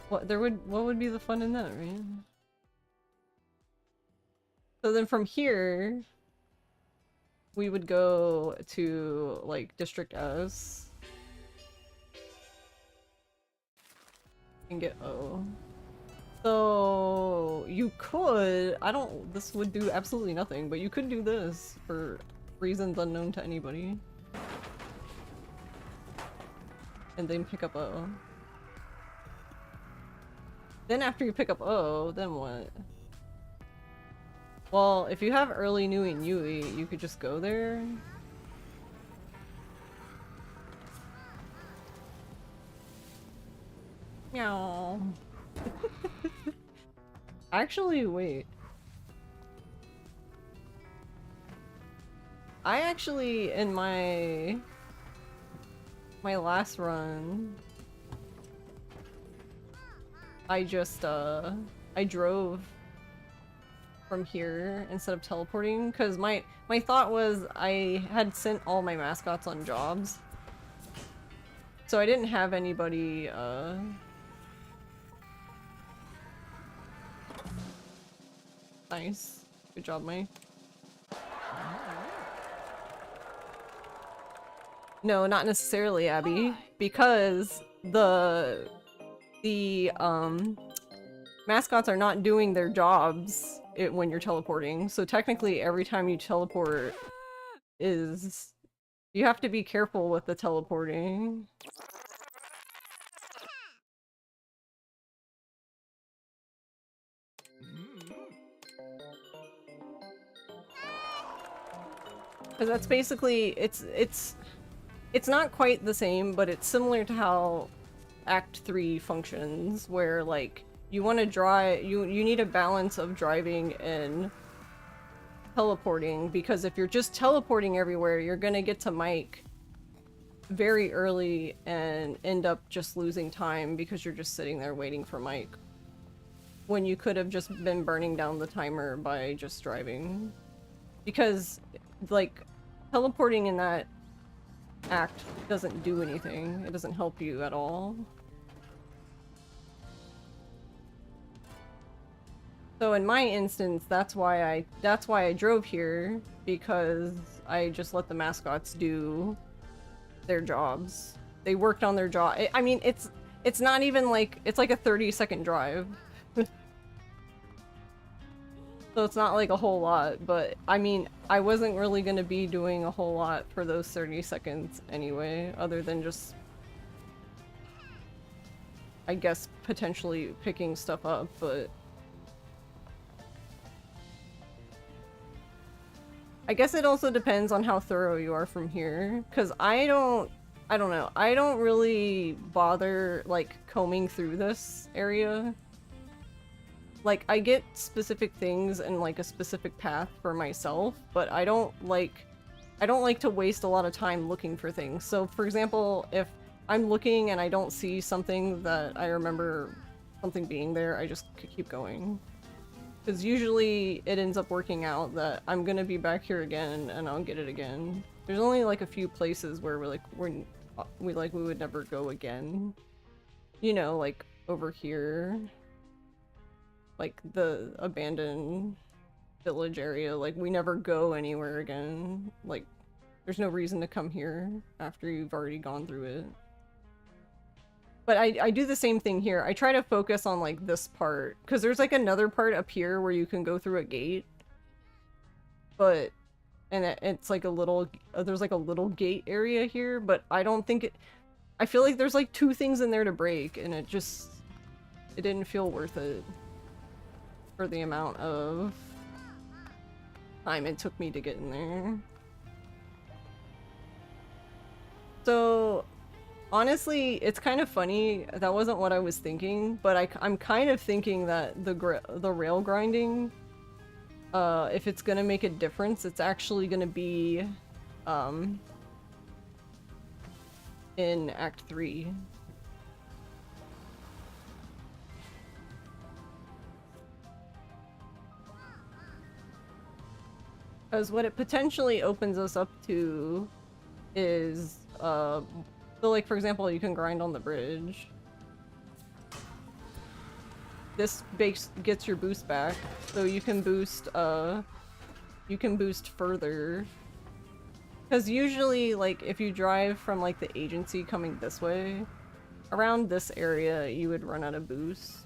What would be the fun in that, right? So then from here, we would go to, like, District S. And get O. So you could, this would do absolutely nothing, but you could do this for reasons unknown to anybody. And then pick up O. Then after you pick up O, then what? Well, if you have early Nui and Yui, you could just go there. Meow. Actually, wait. I actually, in my last run, I just, I drove from here instead of teleporting, because my thought was I had sent all my mascots on jobs. So I didn't have anybody, Nice. Good job, Mike. No, not necessarily, Abby, because the mascots are not doing their jobs when you're teleporting. So technically every time you teleport is... You have to be careful with the teleporting. Because that's basically, it's not quite the same, but it's similar to how Act 3 functions, where like you want to drive, you need a balance of driving and teleporting, because if you're just teleporting everywhere, you're gonna get to Mike very early and end up just losing time because you're just sitting there waiting for Mike, when you could have just been burning down the timer by just driving. Because like teleporting in that act doesn't do anything. It doesn't help you at all. So in my instance, that's why I drove here, because I just let the mascots do their jobs. They worked on their job. I mean, it's not even like, it's like a 30-second drive. So it's not like a whole lot, but I mean, I wasn't really gonna be doing a whole lot for those 30 seconds anyway, other than just, I guess, potentially picking stuff up, but I guess it also depends on how thorough you are from here, because I don't know, I don't really bother, like, combing through this area. Like, I get specific things and, like, a specific path for myself, but I don't like to waste a lot of time looking for things. So, for example, if I'm looking and I don't see something that I remember something being there, I just keep going. Because usually it ends up working out that I'm gonna be back here again and I'll get it again. There's only, like, a few places where we would never go again. You know, like, over here. Like, the abandoned village area, like, we never go anywhere again. Like, there's no reason to come here after you've already gone through it. But I do the same thing here. I try to focus on, like, this part. Because there's, like, another part up here where you can go through a gate. But... And it's, like, a little... There's, like, a little gate area here, but I don't think it... I feel like there's, like, 2 things in there to break, and it just... It didn't feel worth it. For the amount of time it took me to get in there. So Honestly, it's kind of funny. That wasn't what I was thinking, but I'm kind of thinking that the rail grinding, if it's gonna make a difference, it's actually gonna be, in Act 3. Because what it potentially opens us up to is, so like, for example, you can grind on the bridge. This gets your boost back, so you can boost further. Because usually, like, if you drive from, like, the agency coming this way, around this area, you would run out of boost.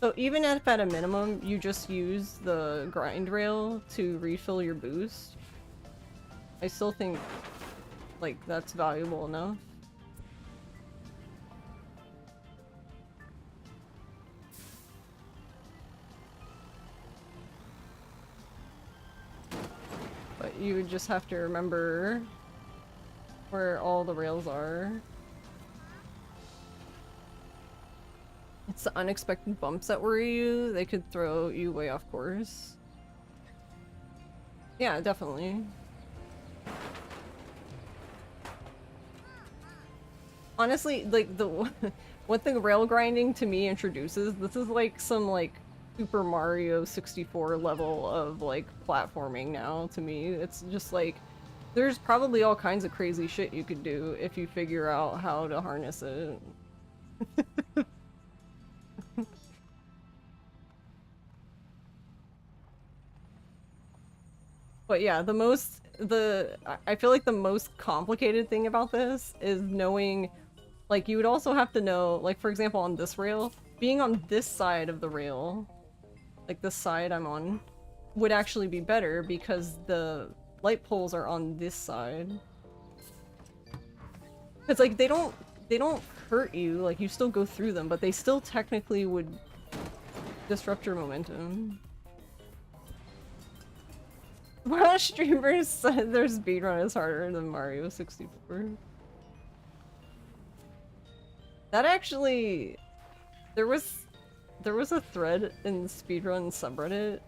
So even if at a minimum, you just use the grind rail to refill your boost, I still think, like, that's valuable enough. But you would just have to remember where all the rails are. It's the unexpected bumps that worry you. They could throw you way off course. Yeah, definitely. Honestly, like, what the rail grinding to me introduces, this is like some, like, Super Mario 64 level of, like, platforming now to me. It's just like, there's probably all kinds of crazy shit you could do if you figure out how to harness it. But yeah, I feel like the most complicated thing about this is knowing, like, you would also have to know, like, for example, on this rail, being on this side of the rail, like this side I'm on, would actually be better because the light poles are on this side. It's like, they don't hurt you, like, you still go through them, but they still technically would disrupt your momentum. Well, streamers said their speedrun is harder than Mario 64. That actually... There was a thread in the speedrun subreddit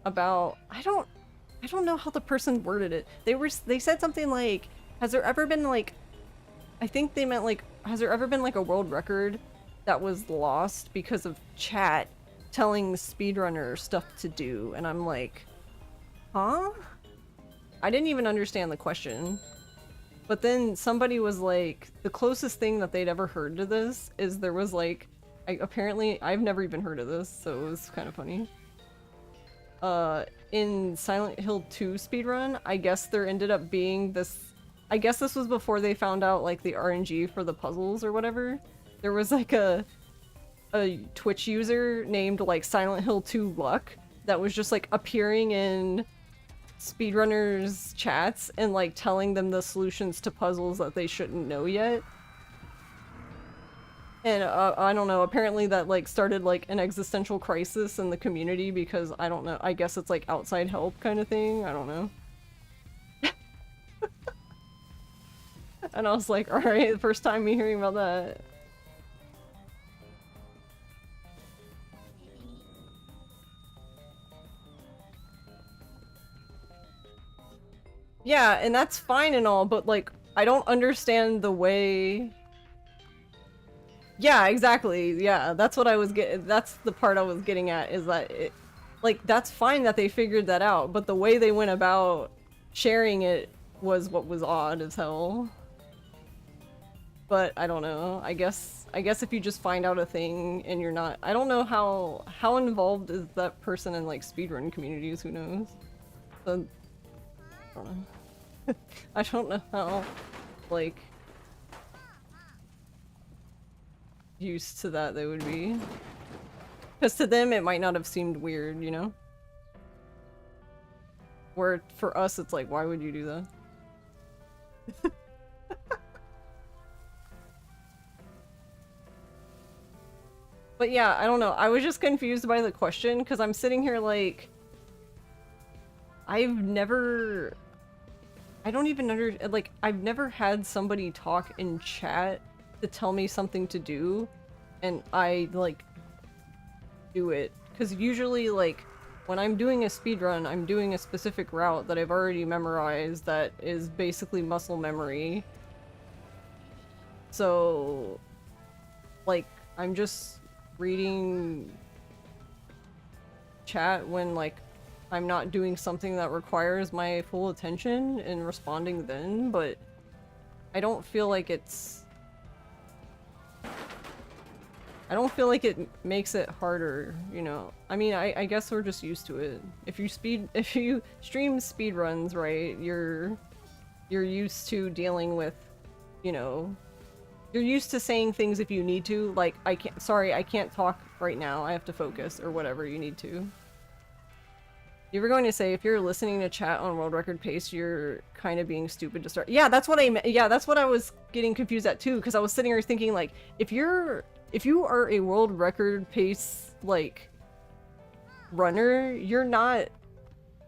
about... I don't know how the person worded it. They said something like, has there ever been, like... I think they meant, like, has there ever been, like, a world record that was lost because of chat telling the speedrunner stuff to do? And I'm like... Huh? I didn't even understand the question. But then somebody was like, the closest thing that they'd ever heard to this is there was like, apparently, I've never even heard of this, so it was kind of funny. In Silent Hill 2 speedrun, I guess there ended up being this, I guess this was before they found out like the RNG for the puzzles or whatever. There was like a Twitch user named like Silent Hill 2 Luck that was just like appearing in speedrunners chats and like telling them the solutions to puzzles that they shouldn't know yet. And I don't know, apparently that like started like an existential crisis in the community because I don't know, I guess it's like outside help kind of thing, I don't know. And I was like, alright, the first time me hearing about that. Yeah, and that's fine and all, but like, I don't understand the way... Yeah, exactly, yeah, that's what I was that's the part I was getting at, is that it... Like, that's fine that they figured that out, but the way they went about sharing it was what was odd as hell. But, I don't know, I guess if you just find out a thing and you're not... I don't know how involved is that person in, like, speedrun communities, who knows? So, I don't know. I don't know how, like, used to that they would be. Because to them it might not have seemed weird, you know? Where for us it's like, why would you do that? But yeah, I don't know. I was just confused by the question because I'm sitting here like... I've never I don't even like, I've never had somebody talk in chat to tell me something to do, and I, like, do it. Because usually, like, when I'm doing a speedrun, I'm doing a specific route that I've already memorized that is basically muscle memory. So, like, I'm just reading chat when, like, I'm not doing something that requires my full attention and responding then, but I don't feel like it's... I don't feel like it makes it harder, you know? I mean, I guess we're just used to it. If you stream speedruns, right, you're used to dealing with, you know... You're used to saying things if you need to, like, I can't talk right now, I have to focus, or whatever you need to. You were going to say, if you're listening to chat on world record pace, you're kind of being stupid to start. Yeah, that's what I meant. Yeah, that's what I was getting confused at too, because I was sitting here thinking, like, if you are a world record pace, like, runner, you're not...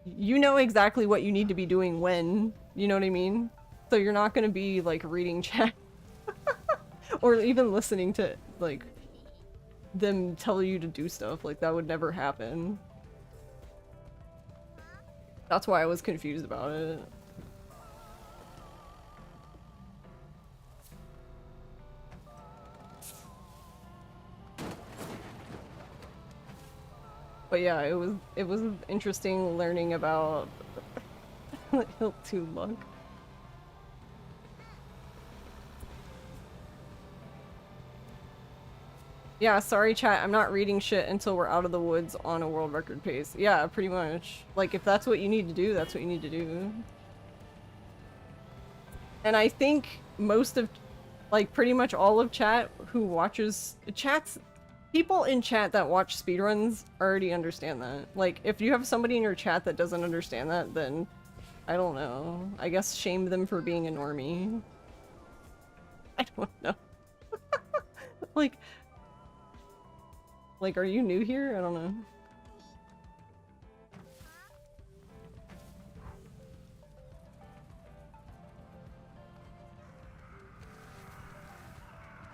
You know exactly what you need to be doing when, you know what I mean? So you're not going to be, like, reading chat. Or even listening to, like, them tell you to do stuff. Like, that would never happen. That's why I was confused about it. But yeah, it was interesting learning about Hilt 2 luck. Yeah, sorry chat, I'm not reading shit until we're out of the woods on a world record pace. Yeah, pretty much. Like, if that's what you need to do, that's what you need to do. And I think most of, like, pretty much all of chat who watches... People in chat that watch speedruns already understand that. Like, if you have somebody in your chat that doesn't understand that, then... I don't know. I guess shame them for being a normie. I don't know. Like, are you new here? I don't know.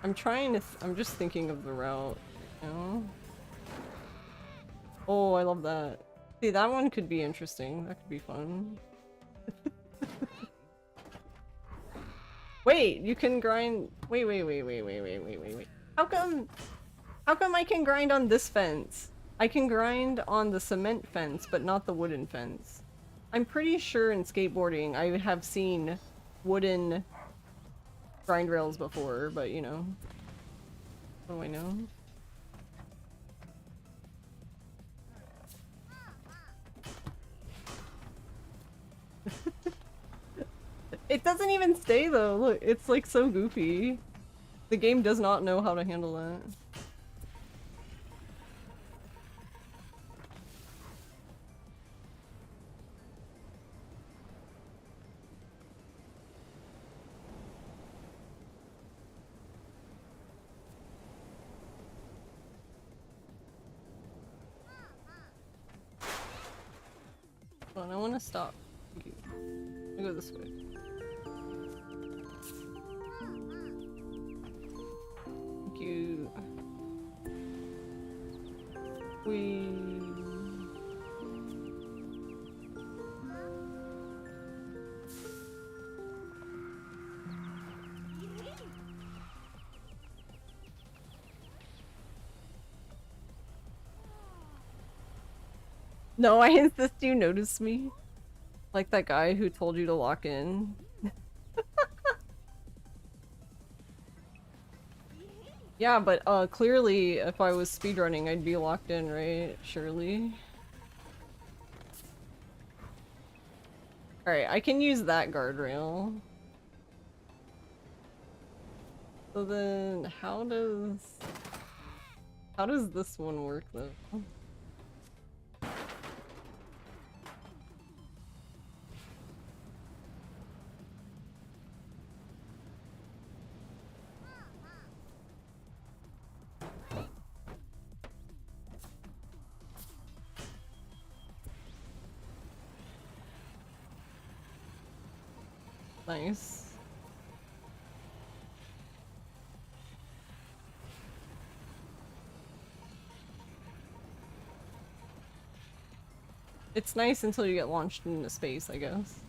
I'm just thinking of the route, you know? Oh, I love that. See, that one could be interesting. That could be fun. Wait, you can grind... Wait. How come I can grind on this fence? I can grind on the cement fence, but not the wooden fence. I'm pretty sure in skateboarding I have seen wooden grind rails before, but you know. What do I know? It doesn't even stay though, look, it's like so goofy. The game does not know how to handle that. Hold on, I want to stop. I go this way. Thank you. No, I insist you notice me. Like that guy who told you to lock in. Yeah, but clearly if I was speedrunning I'd be locked in, right? Surely. Alright, I can use that guardrail. So then how does this one work though? Nice. It's nice until you get launched into space, I guess.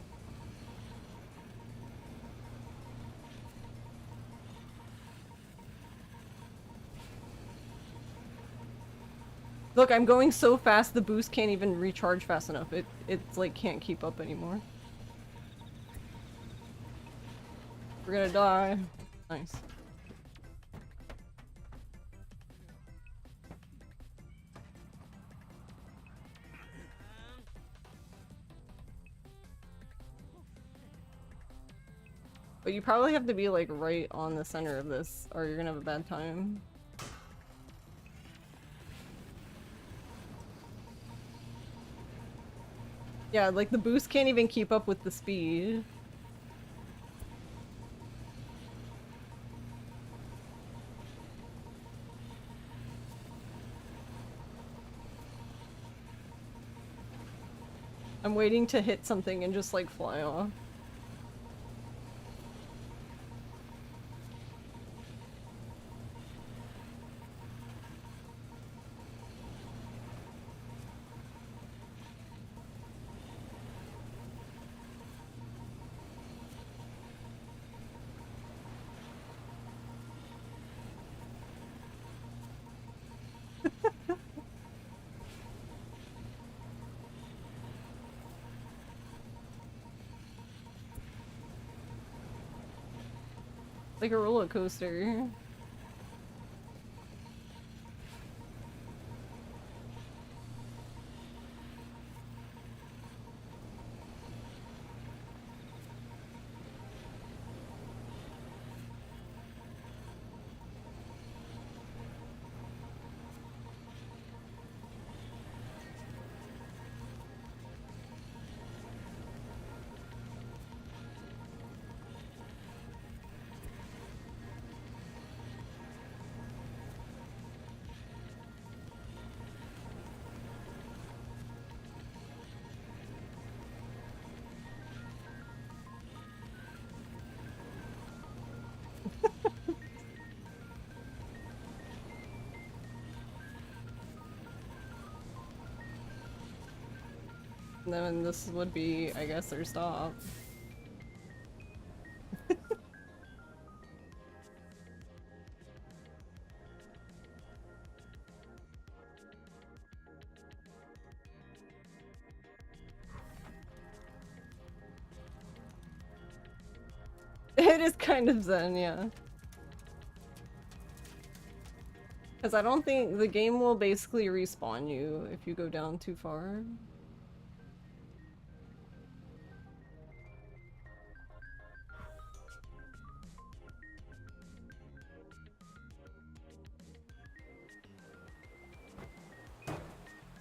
Look, I'm going so fast the boost can't even recharge fast enough. It's like can't keep up anymore. We're gonna die. Nice. But you probably have to be like right on the center of this or you're gonna have a bad time. Yeah, like the boost can't even keep up with the speed. I'm waiting to hit something and just like fly off. Like a roller coaster. And then this would be, I guess, their stop. It is kind of zen, yeah. Because I don't think the game will basically respawn you if you go down too far.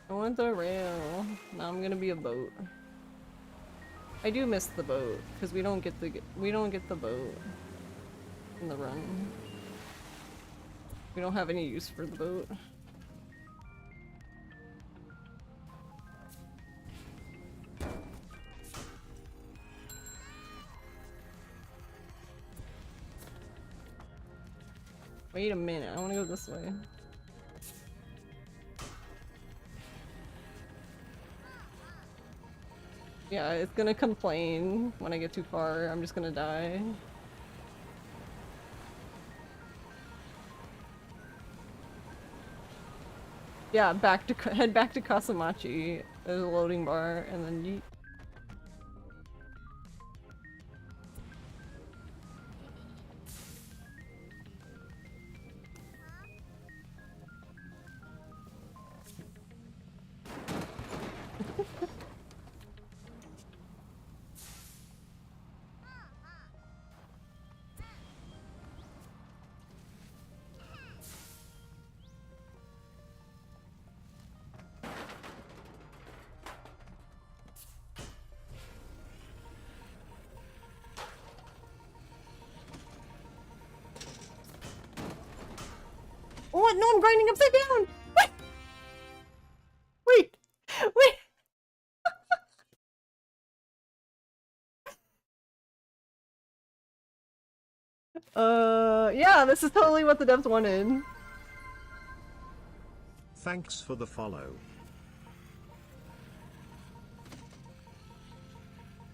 I want the rail. Now I'm gonna be a boat. I do miss the boat because we don't get the boat in the run. We don't have any use for the boat. Wait a minute, I want to go this way. Yeah, it's gonna complain when I get too far. I'm just gonna die. Yeah, head back to Kasamachi. There's a loading bar, and then yeet. What? No, I'm grinding upside down! What? Wait! Wait! Yeah, this is totally what the devs wanted. Thanks for the follow.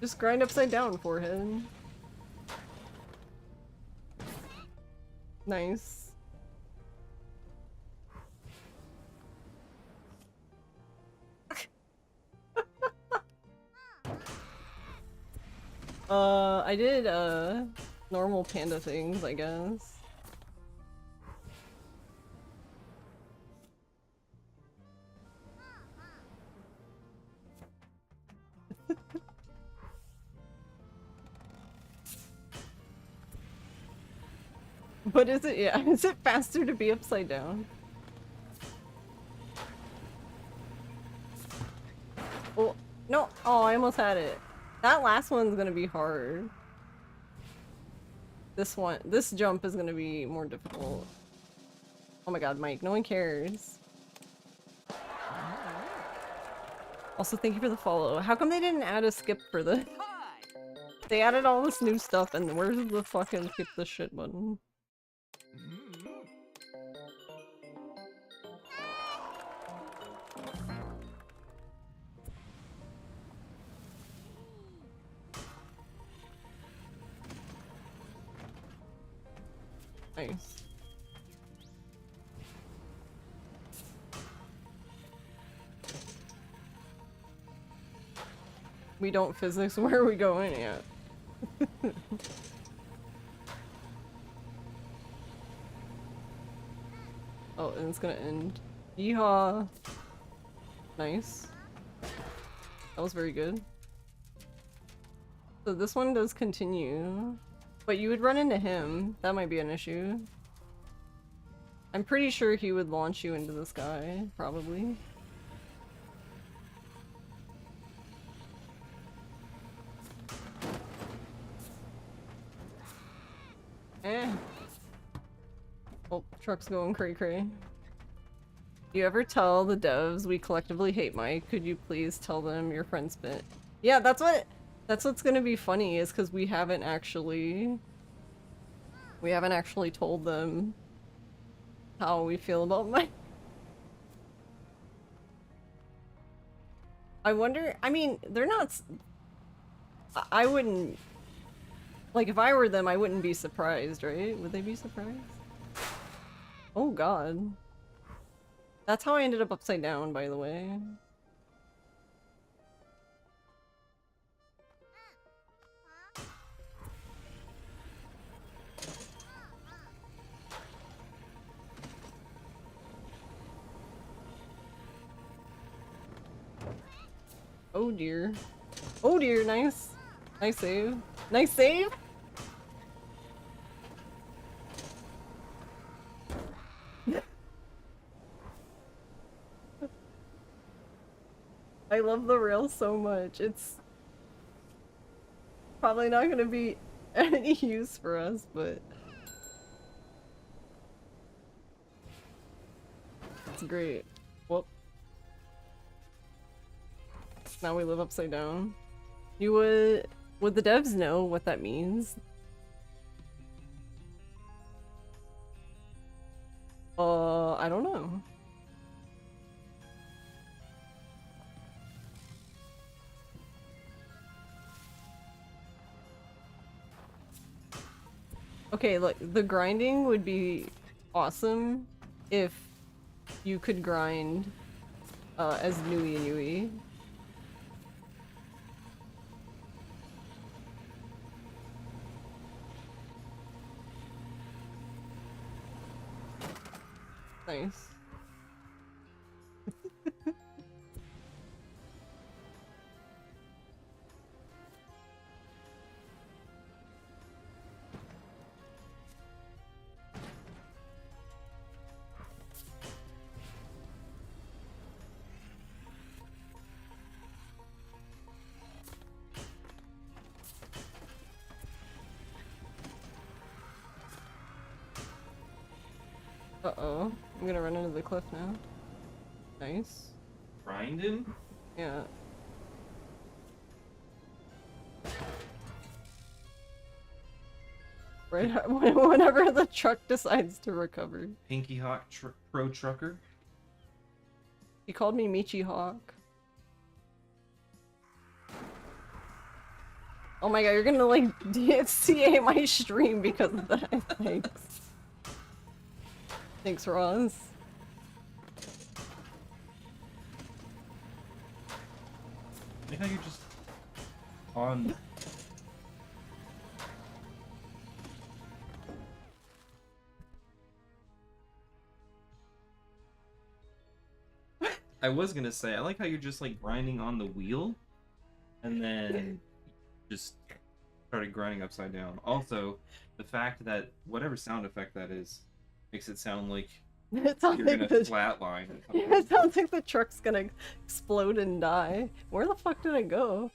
Just grind upside down, forehead. Nice. I did, normal panda things, I guess. But is it, yeah, is it faster to be upside down? Oh, no, oh, I almost had it. That last one's gonna be hard. This jump is gonna be more difficult. Oh my god, Mike, no one cares. Also, thank you for the follow. How come they didn't add a skip for the- They added all this new stuff, and where's the fucking skip the shit button? Nice. We don't physics, where are we going yet? Oh, and it's gonna end. Yeehaw! Nice. That was very good. So this one does continue. But you would run into him. That might be an issue. I'm pretty sure he would launch you into the sky, probably. Eh. Oh, truck's going cray-cray. You ever tell the devs we collectively hate Mike? Could you please tell them your friend spit? Yeah, that's what's gonna be funny, is because we haven't actually told them how we feel about Mike. I wonder, I mean, they're not, I wouldn't, like, if I were them, I wouldn't be surprised, right? Would they be surprised? Oh god. That's how I ended up upside down, by the way. Oh dear. Oh dear, nice. Nice save. Nice save? I love the rail so much. It's probably not gonna be any use for us, but it's great. Whoop. Now we live upside down. You would the devs know what that means? I don't know. Okay, look, the grinding would be awesome if you could grind as Nui and Yui. Nice. Uh-oh. I'm gonna run into the cliff now. Nice. Grind him? Yeah. Right whenever the truck decides to recover. Pinky Hawk Pro Trucker. He called me Michi Hawk. Oh my god, you're gonna like DFCA my stream because of that. Thanks. Thanks, Roz. I think you're just on. I was gonna say, I like how you're just like grinding on the wheel, and then just started grinding upside down. Also, the fact that whatever sound effect that is makes it sound like It sounds you're like gonna the flatline. it sounds like the truck's gonna explode and die. Where the fuck did it go?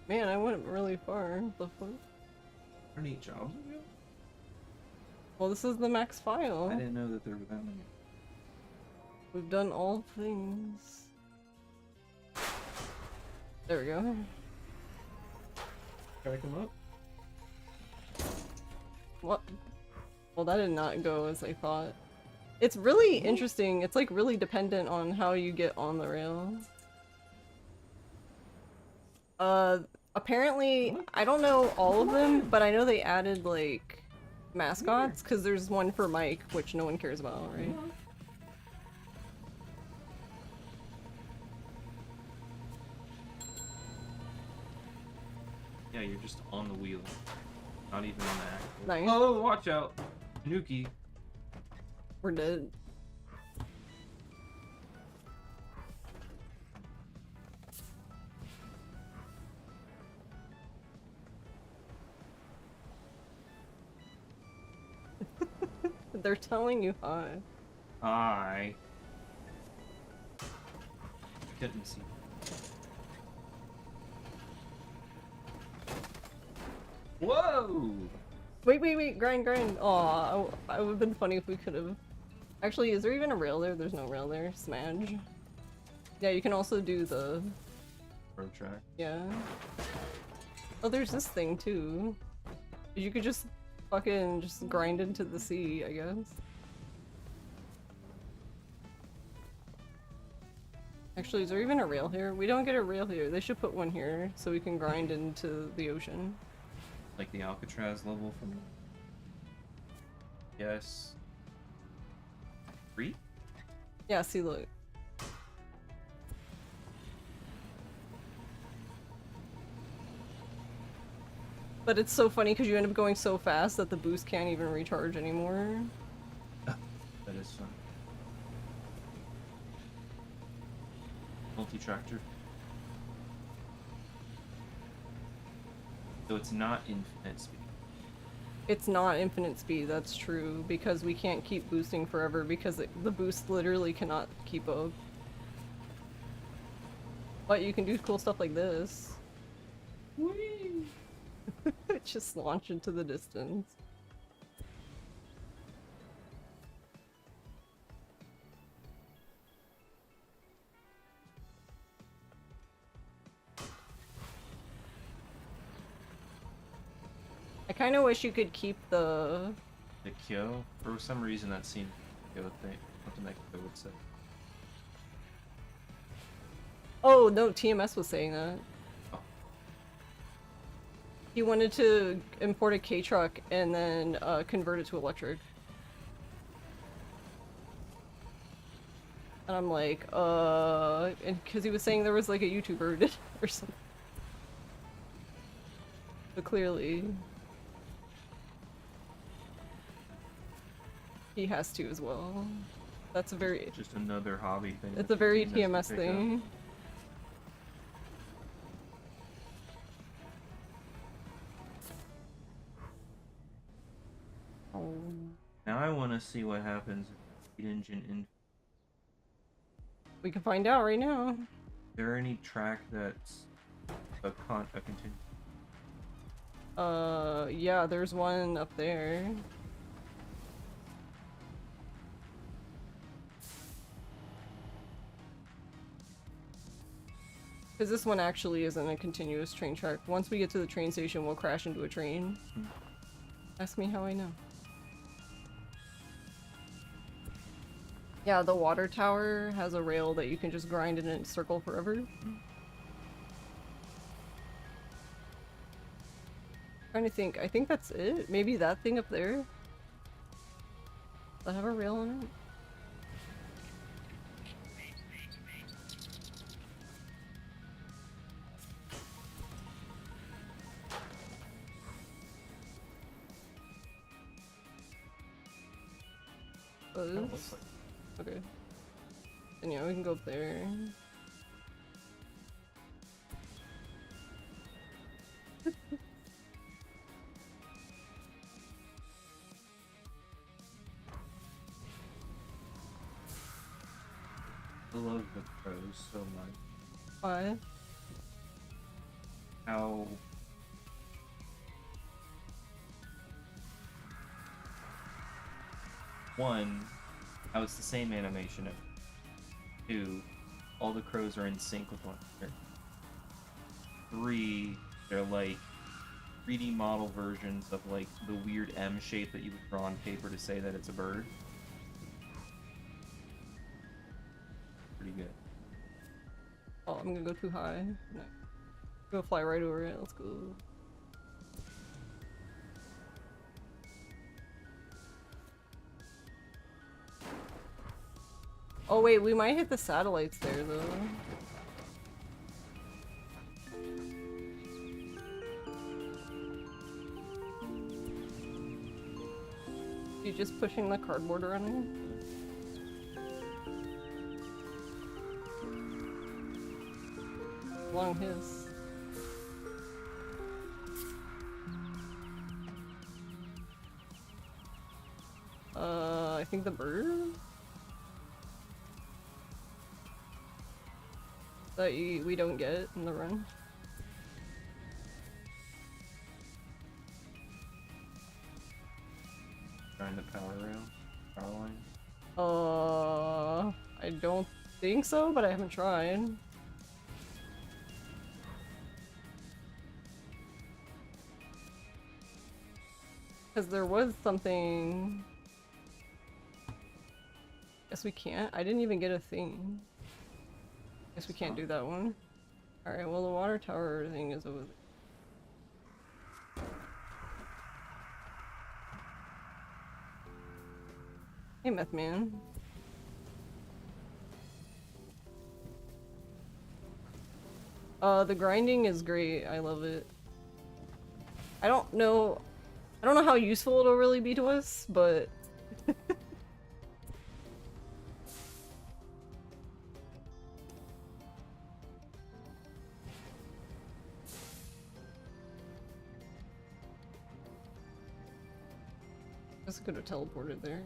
Man, I went really far. The fuck? How many jobs? Well, this is the max file. I didn't know that there were that many. We've done all things. There we go. Try to come up? What? Well, that did not go as I thought. It's really interesting. It's like really dependent on how you get on the rails. Apparently, I don't know all of them, but I know they added like mascots because there's one for Mike, which no one cares about, right? Yeah, you're just on the wheel. Not even on the axle. Nice. Oh, watch out! Nuki. We're dead. They're telling you hi. Hi. Couldn't see. Whoa! Wait, grind. Aw, it would've been funny if we could've. Actually, is there even a rail there? There's no rail there. Smudge. Yeah, you can also do the... Road track. Yeah. Oh, there's this thing too. You could just fucking just grind into the sea, I guess. Actually, is there even a rail here? We don't get a rail here. They should put one here so we can grind into the ocean. Like the Alcatraz level from... Yes. 3? Yeah, see, look. But it's so funny because you end up going so fast that the boost can't even recharge anymore. That is fun. Multi-tractor. So it's not infinite speed. It's not infinite speed, that's true, because we can't keep boosting forever because the boost literally cannot keep up. But you can do cool stuff like this. Whee! Just launch into the distance. I kind of wish you could keep the... The Kyo? For some reason that seemed Kyo thing. Something that Kyo would say. Oh, no, TMS was saying that. Oh. He wanted to import a K-truck and then convert it to electric. And I'm like, and because he was saying there was like a YouTuber who did it or something. But clearly... he has to as well. That's a very... Just another hobby thing. It's a very TMS thing. Oh. Now I want to see what happens if the engine in... We can find out right now. Is there any track that's a continue? Yeah, there's one up there. Because this one actually isn't a continuous train track. Once we get to the train station, we'll crash into a train. Ask me how I know. Yeah, the water tower has a rail that you can just grind in a circle forever. Trying to think. I think that's it. Maybe that thing up there. Does that have a rail on it? Looks like Okay. And yeah, we can go up there. I love the crows so much. Why? How one, how it's the same animation. Two, all the crows are in sync with one another. Three, they're like 3D model versions of like the weird M shape that you would draw on paper to say that it's a bird. Pretty good. Oh, I'm gonna go too high. No. Go fly right over it. Let's go. Oh wait, we might hit the satellites there though. You just pushing the cardboard around? Long his. I think the bird? That we don't get in the run. Trying the power rail, power line. I don't think so, but I haven't tried. Because there was something... Guess we can't. I didn't even get a thing. Guess we can't do that one. Alright, well the water tower thing is over there. Hey, Meth Man. The grinding is great. I love it. I don't know how useful it'll really be to us, but I guess I could have teleported there.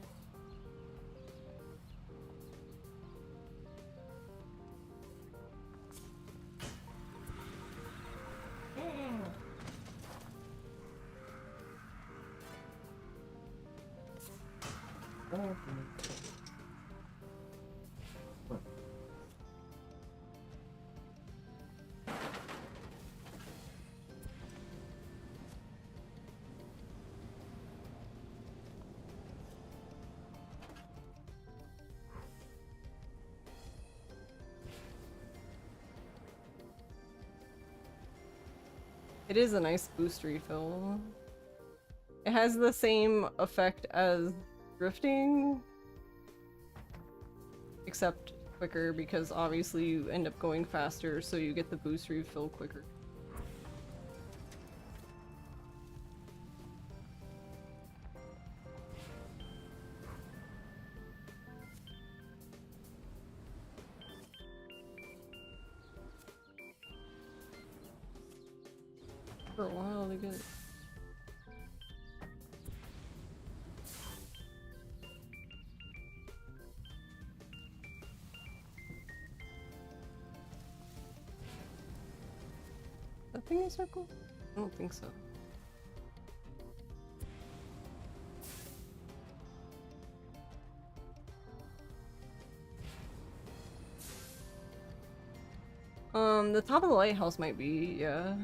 It is a nice boost refill. It has the same effect as drifting, except quicker because obviously you end up going faster, so you get the boost refill quicker. For a while to get. That thing is circle? I don't think so. The top of the lighthouse might be, yeah.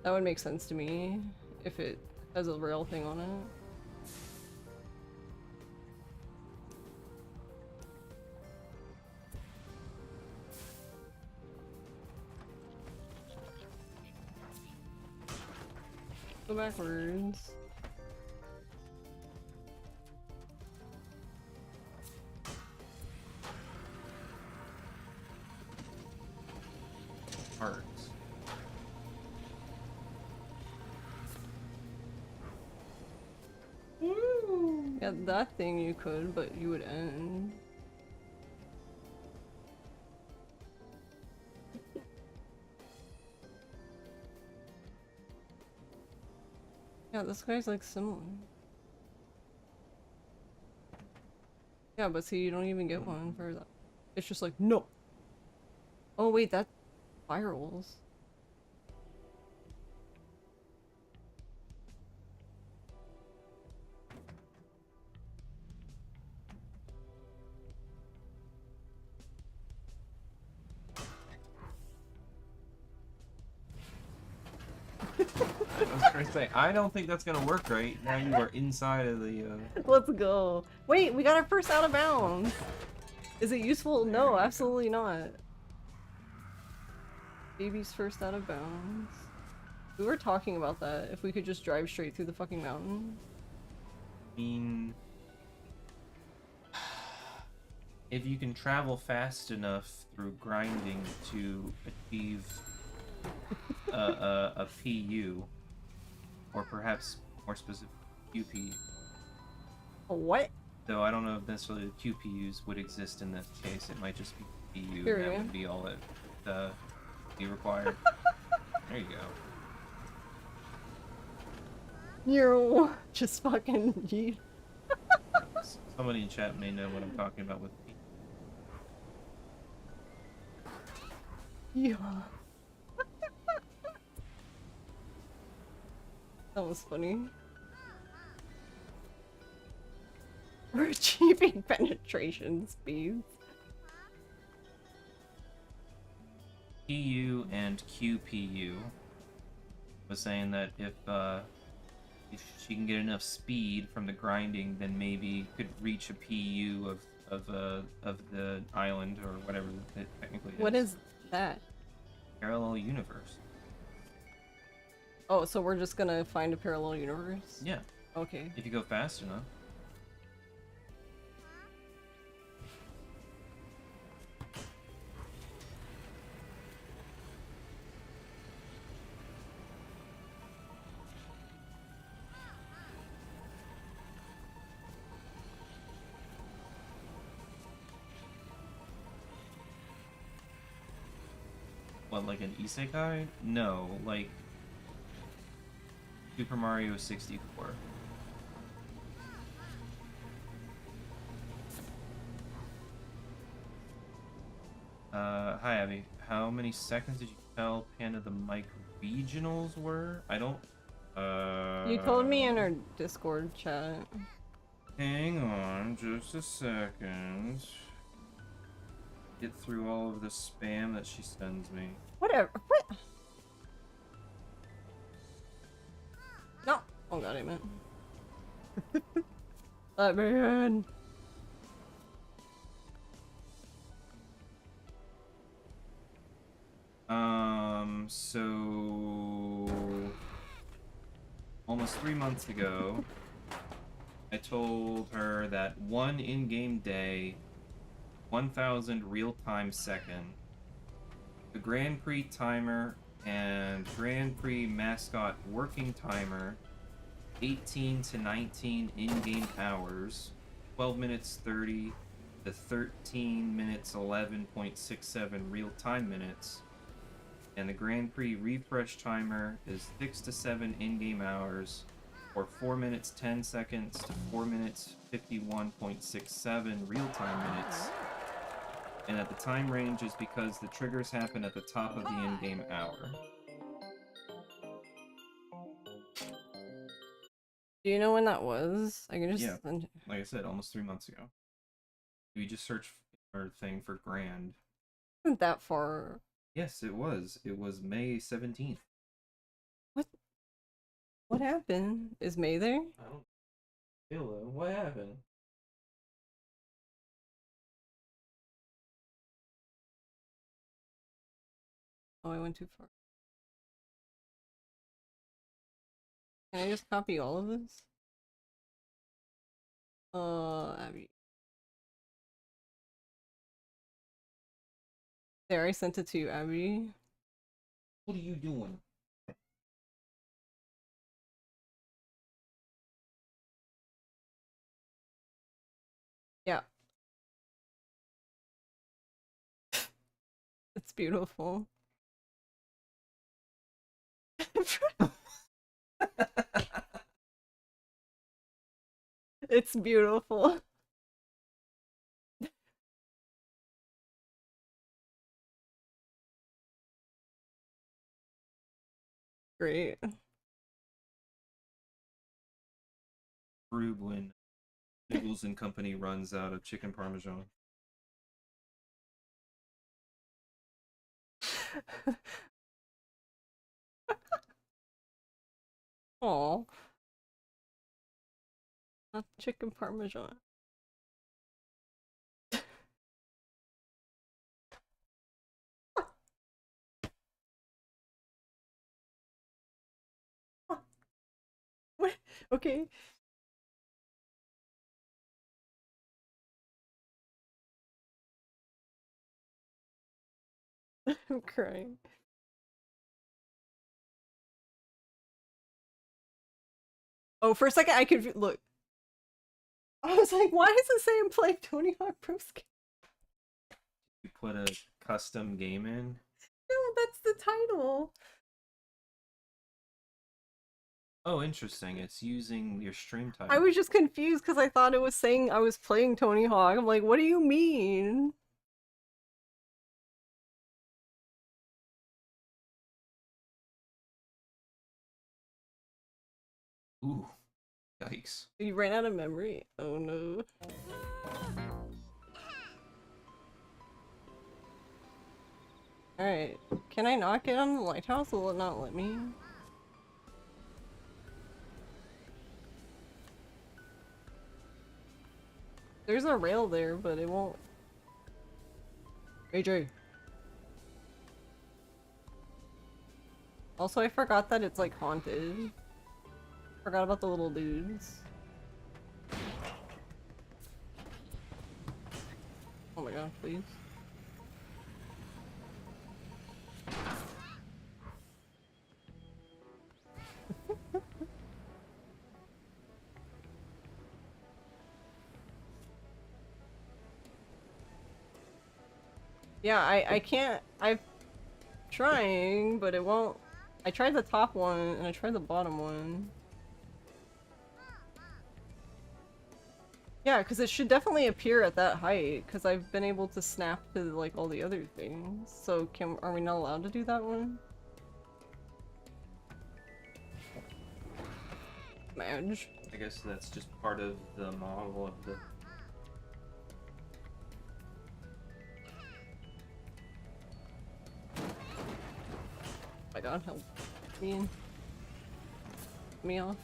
That would make sense to me if it has a rail thing on it. Go backwards. Hearts. Yeah, that thing you could, but you would end. Yeah, this guy's like similar. Yeah, but see, you don't even get one for that. It's just like, no! Oh wait, that spirals. I was gonna say, I don't think that's gonna work right. Now you are inside of the, Let's go. Wait, we got our first out of bounds. Is it useful? No, absolutely not. Baby's first out of bounds. We were talking about that. If we could just drive straight through the fucking mountain. I mean... If you can travel fast enough through grinding to achieve a PU, or perhaps more specific, QP. A what? Though I don't know if necessarily the QPUs would exist in this case. It might just be PU, Here and we that go. would be all that be required. There you go. You're just fucking yeet. Somebody in chat may know what I'm talking about with P. Yeah. That was funny. We're achieving penetration speeds. PU and QPU was saying that if she can get enough speed from the grinding, then maybe could reach a PU of the island or whatever it technically is. What is that? Parallel universe. Oh, so we're just gonna find a parallel universe? Yeah, Okay. if you go fast enough. What, like an isekai? No, like Super Mario 64. Hi Abby. How many seconds did you tell Panda the mic regionals were? I don't... You told me in our Discord chat. Hang on just a second. Get through all of the spam that she sends me. Whatever. What? No. Oh god, I meant. Let me in. So almost 3 months ago, I told her that one in-game day, 1,000 real-time second, the Grand Prix timer and Grand Prix mascot working timer, 18 to 19 in-game hours, 12 minutes 30 to 13 minutes 11.67 real-time minutes, and the Grand Prix refresh timer is 6 to 7 in-game hours, or 4 minutes 10 seconds to 4 minutes 51.67 real-time minutes. And that the time range is because the triggers happen at the top of the in-game hour. Do you know when that was? I can just Yeah, like I said, almost 3 months ago. We just searched our thing for Grand. Wasn't that far. Yes, it was. It was May 17th. What? What happened? Is May there? I don't feel it. What happened? Oh, I went too far. Can I just copy all of this? Abby. There, I sent it to you, Abby. What are you doing? Yeah. It's beautiful. It's beautiful. Great. Rude when Noodles and Company runs out of chicken parmesan. Aw. Not chicken parmesan. What? Okay. I'm crying. Oh, for a second I could look. I was like, why does it say I'm playing Tony Hawk Pro Skate? You put a custom game in. No, that's the title. Oh, interesting. It's using your stream title. I was just confused because I thought it was saying I was playing Tony Hawk. I'm like, what do you mean? Ooh, yikes. You ran out of memory? Oh no. Alright. Can I not get on the lighthouse? Will it not let me? There's a rail there, but it won't. AJ. Also, I forgot that it's like haunted. Forgot about the little dudes. Oh my god, please. Yeah, I can't. I'm trying, but it won't. I tried the top one and I tried the bottom one. Yeah, because it should definitely appear at that height, because I've been able to snap to like all the other things. So are we not allowed to do that one? Madge. I guess that's just part of the model of the. Oh my god, help me off.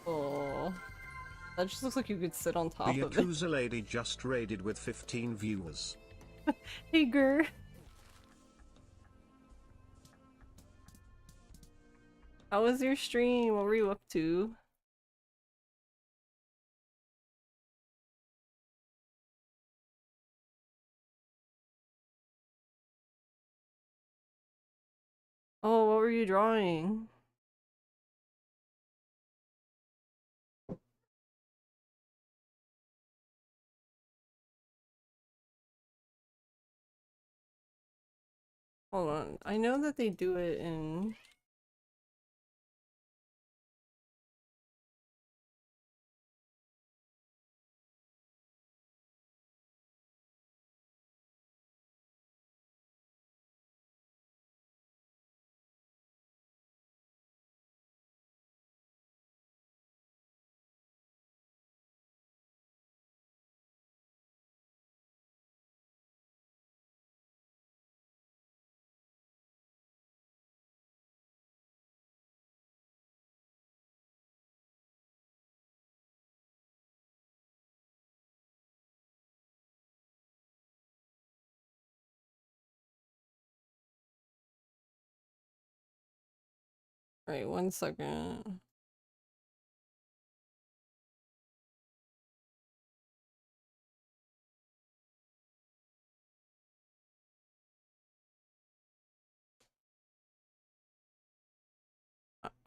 Oh, that just looks like you could sit on top The of it. Yakuza lady just raided with 15 viewers. Hey, girl. How was your stream? What were you up to? Oh, what were you drawing? Hold on. I know that they do it in... Alright, 1 second.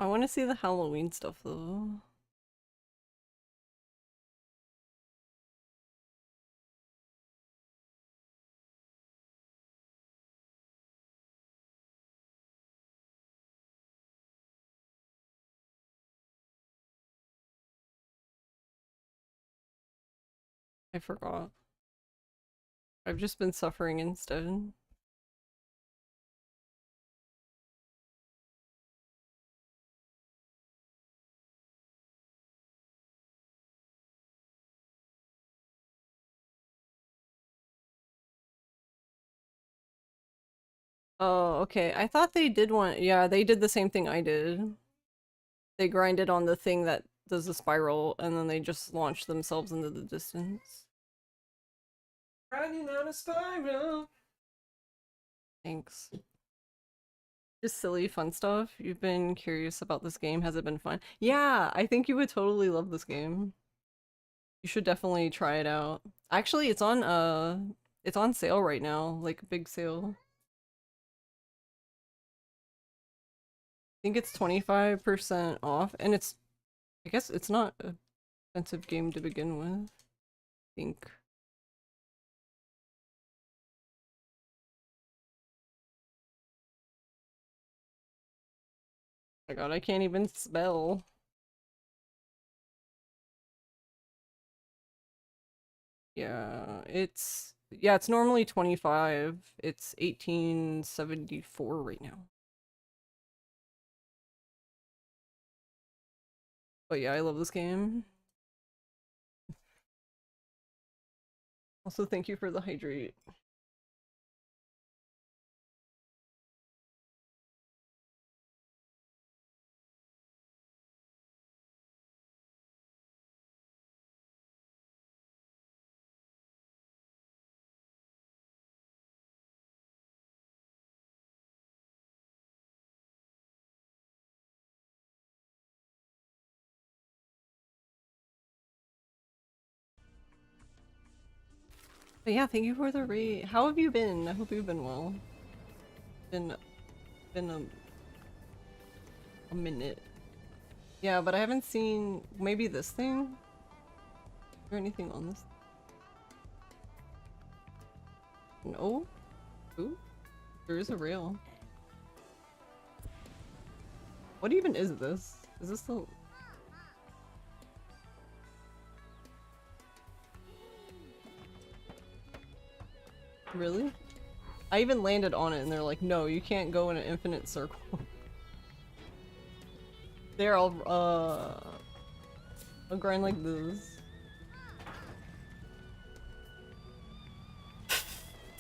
I want to see the Halloween stuff though. I forgot. I've just been suffering instead. Oh, okay. I thought they did one. Yeah, they did the same thing I did. They grinded on the thing that does the spiral, and then they just launched themselves into the distance. Grinding on a spiral. Thanks. Just silly, fun stuff. You've been curious about this game. Has it been fun? Yeah, I think you would totally love this game. You should definitely try it out. Actually, it's on sale right now, like a big sale. I think it's 25% off, and I guess it's not an expensive game to begin with. I think. My god, I can't even spell. Yeah, it's normally 25. It's 1874 right now. But yeah, I love this game. Also, thank you for the hydrate. But yeah, thank you for the rate. How have you been? I hope you've been well. Been a minute. Yeah, but I haven't seen maybe this thing or anything on this. No? Ooh, there is a rail. What even is this? Is this the... Really? I even landed on it and they're like, no, you can't go in an infinite circle. There, I'll grind like this.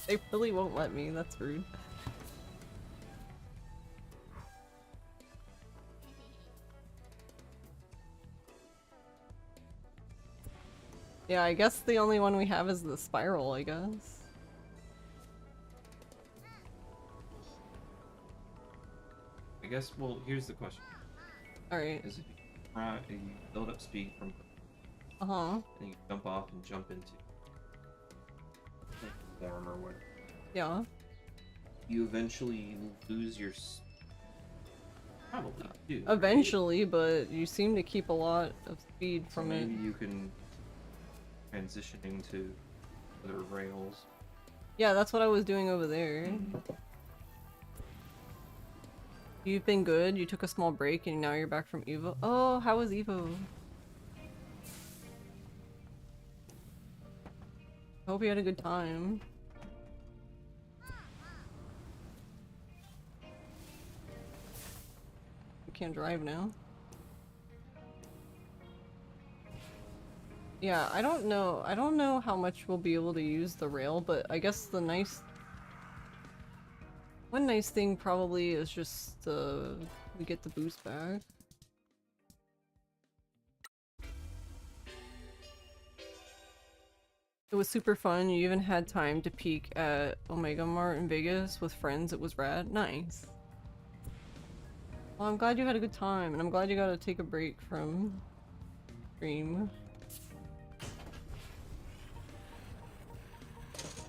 They really won't let me, that's rude. Yeah, I guess the only one we have is the spiral, I guess. I guess, well, here's the question. Alright. Is if you build up speed from Uh-huh. and you jump off and jump into like form or whatever. Yeah. You eventually lose your probably do. Eventually, but you seem to keep a lot of speed So from it. maybe you can transitioning to other rails. Yeah, that's what I was doing over there. You've been good. You took a small break and now you're back from Evo. Oh, how was Evo? I hope you had a good time. You can't drive now. Yeah, I don't know. I don't know how much we'll be able to use the rail, but I guess the one nice thing probably is just we get the boost back. It was super fun. You even had time to peek at Omega Mart in Vegas with friends. It was rad. Nice. Well, I'm glad you had a good time, and I'm glad you got to take a break from stream.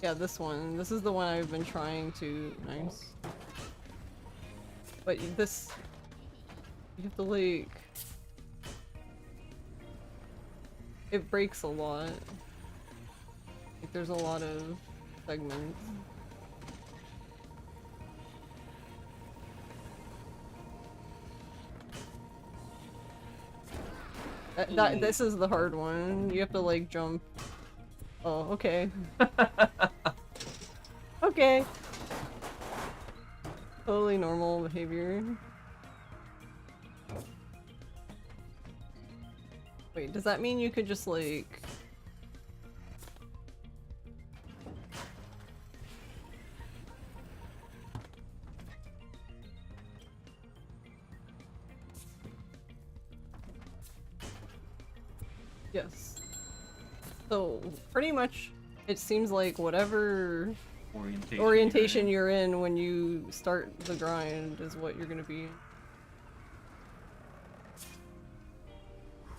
Yeah, this one. This is the one I've been trying to... Nice. But this... You have to, like... It breaks a lot. Like, there's a lot of segments. This is the hard one. You have to, like, jump. Oh, okay. Okay. Totally normal behavior. Wait, does that mean you could just, like... Yes. So, pretty much, it seems like whatever orientation you're in when you start the grind is what you're gonna be.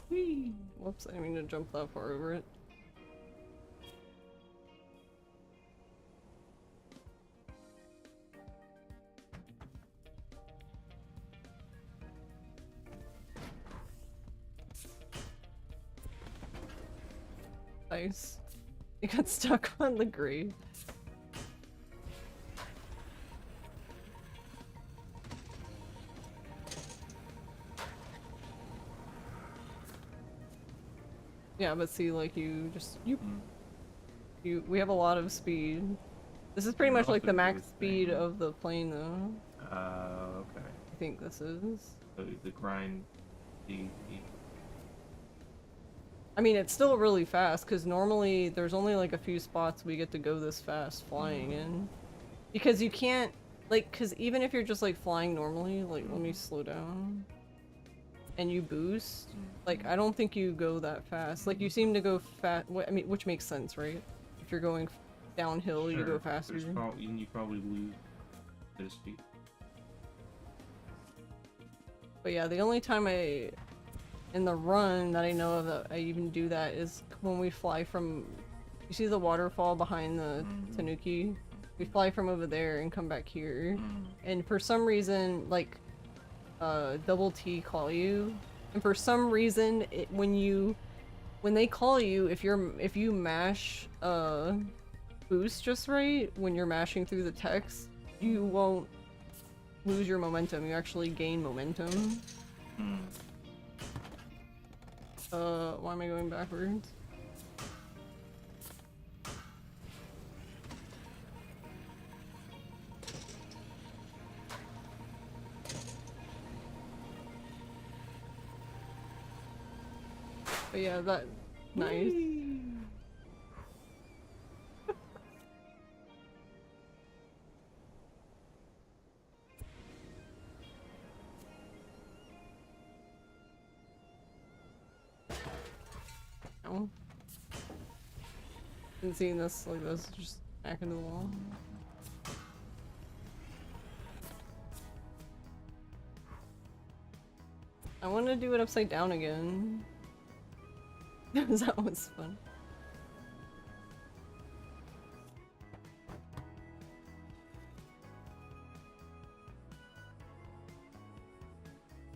Whee! Whoops, I didn't mean to jump that far over it. Nice. You got stuck on the grave. Yeah, but see, like, you just... we have a lot of speed. This is pretty much like the max speed of the plane, though. Okay. I think this is. The grind... I mean, it's still really fast, because normally there's only like a few spots we get to go this fast flying in. Because you can't, like, because even if you're just like flying normally, like, let me slow down. And you boost, like, I don't think you go that fast. Like, you seem to go fast, I mean, which makes sense, right? If you're going downhill, you go faster. You probably lose a bit of speed. But yeah, the only time in the run that I know of that I even do that is when we fly from, you see the waterfall behind the Tanuki? We fly from over there and come back here. And for some reason, like, Double T call you. And for some reason, when they call you, if you mash, boost just right, when you're mashing through the text, you won't lose your momentum, you actually gain momentum. Why am I going backwards? But yeah, that... Nice. No. Been seeing this like this, just back into the wall. I want to do it upside down again. That was fun.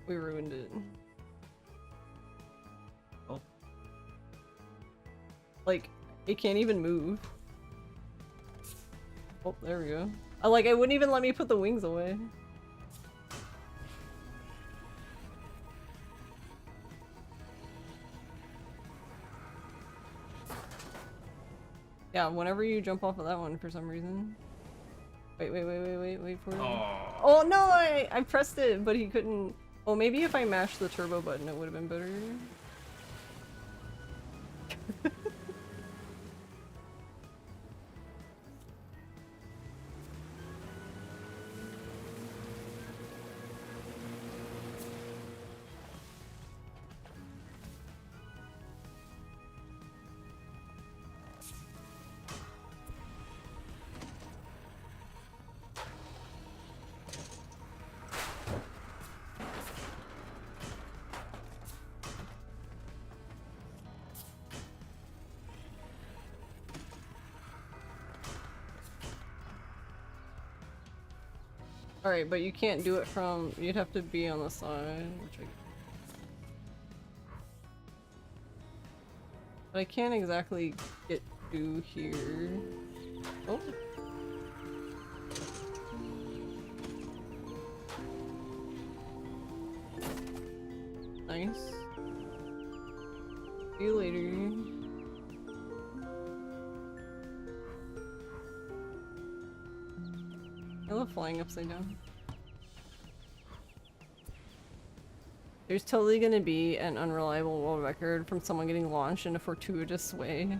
We ruined it. Oh. Like, it can't even move. Oh, there we go. Like, it wouldn't even let me put the wings away. Yeah, whenever you jump off of that one for some reason. Wait for it. Oh no, I pressed it, but he couldn't. Oh, maybe if I mashed the turbo button, it would have been better. Alright, but you can't do it from... You'd have to be on the side, which I... But I can't exactly get to here. Oh. Nice. See you later. I love flying upside down. There's totally gonna be an unreliable world record from someone getting launched in a fortuitous way.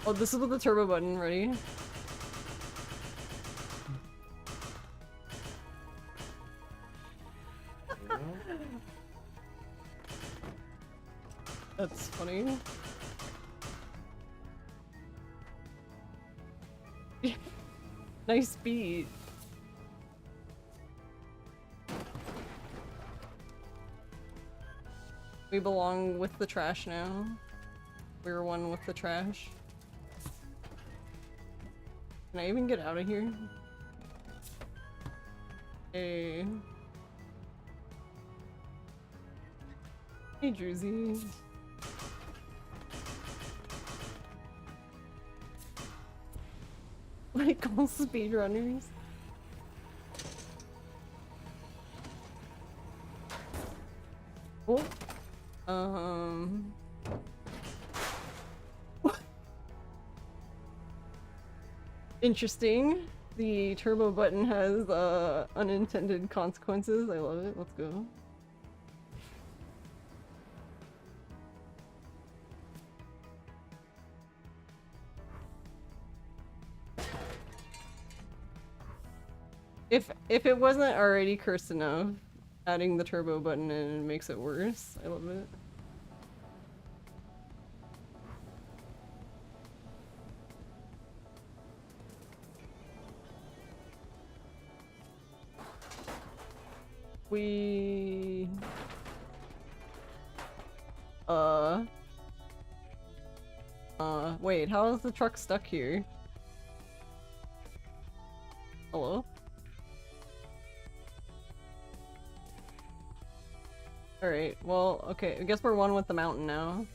Oh, this is with the turbo button, ready? That's funny. Nice beat. We belong with the trash now. We're one with the trash. Can I even get out of here? Hey. Hey, Druzy. Like all speedrunners. Oh. Interesting. The turbo button has unintended consequences. I love it. Let's go. If it wasn't already cursed enough, adding the turbo button in makes it worse. I love it. We... Wait, how is the truck stuck here? Hello? Alright, well, okay, I guess we're one with the mountain now.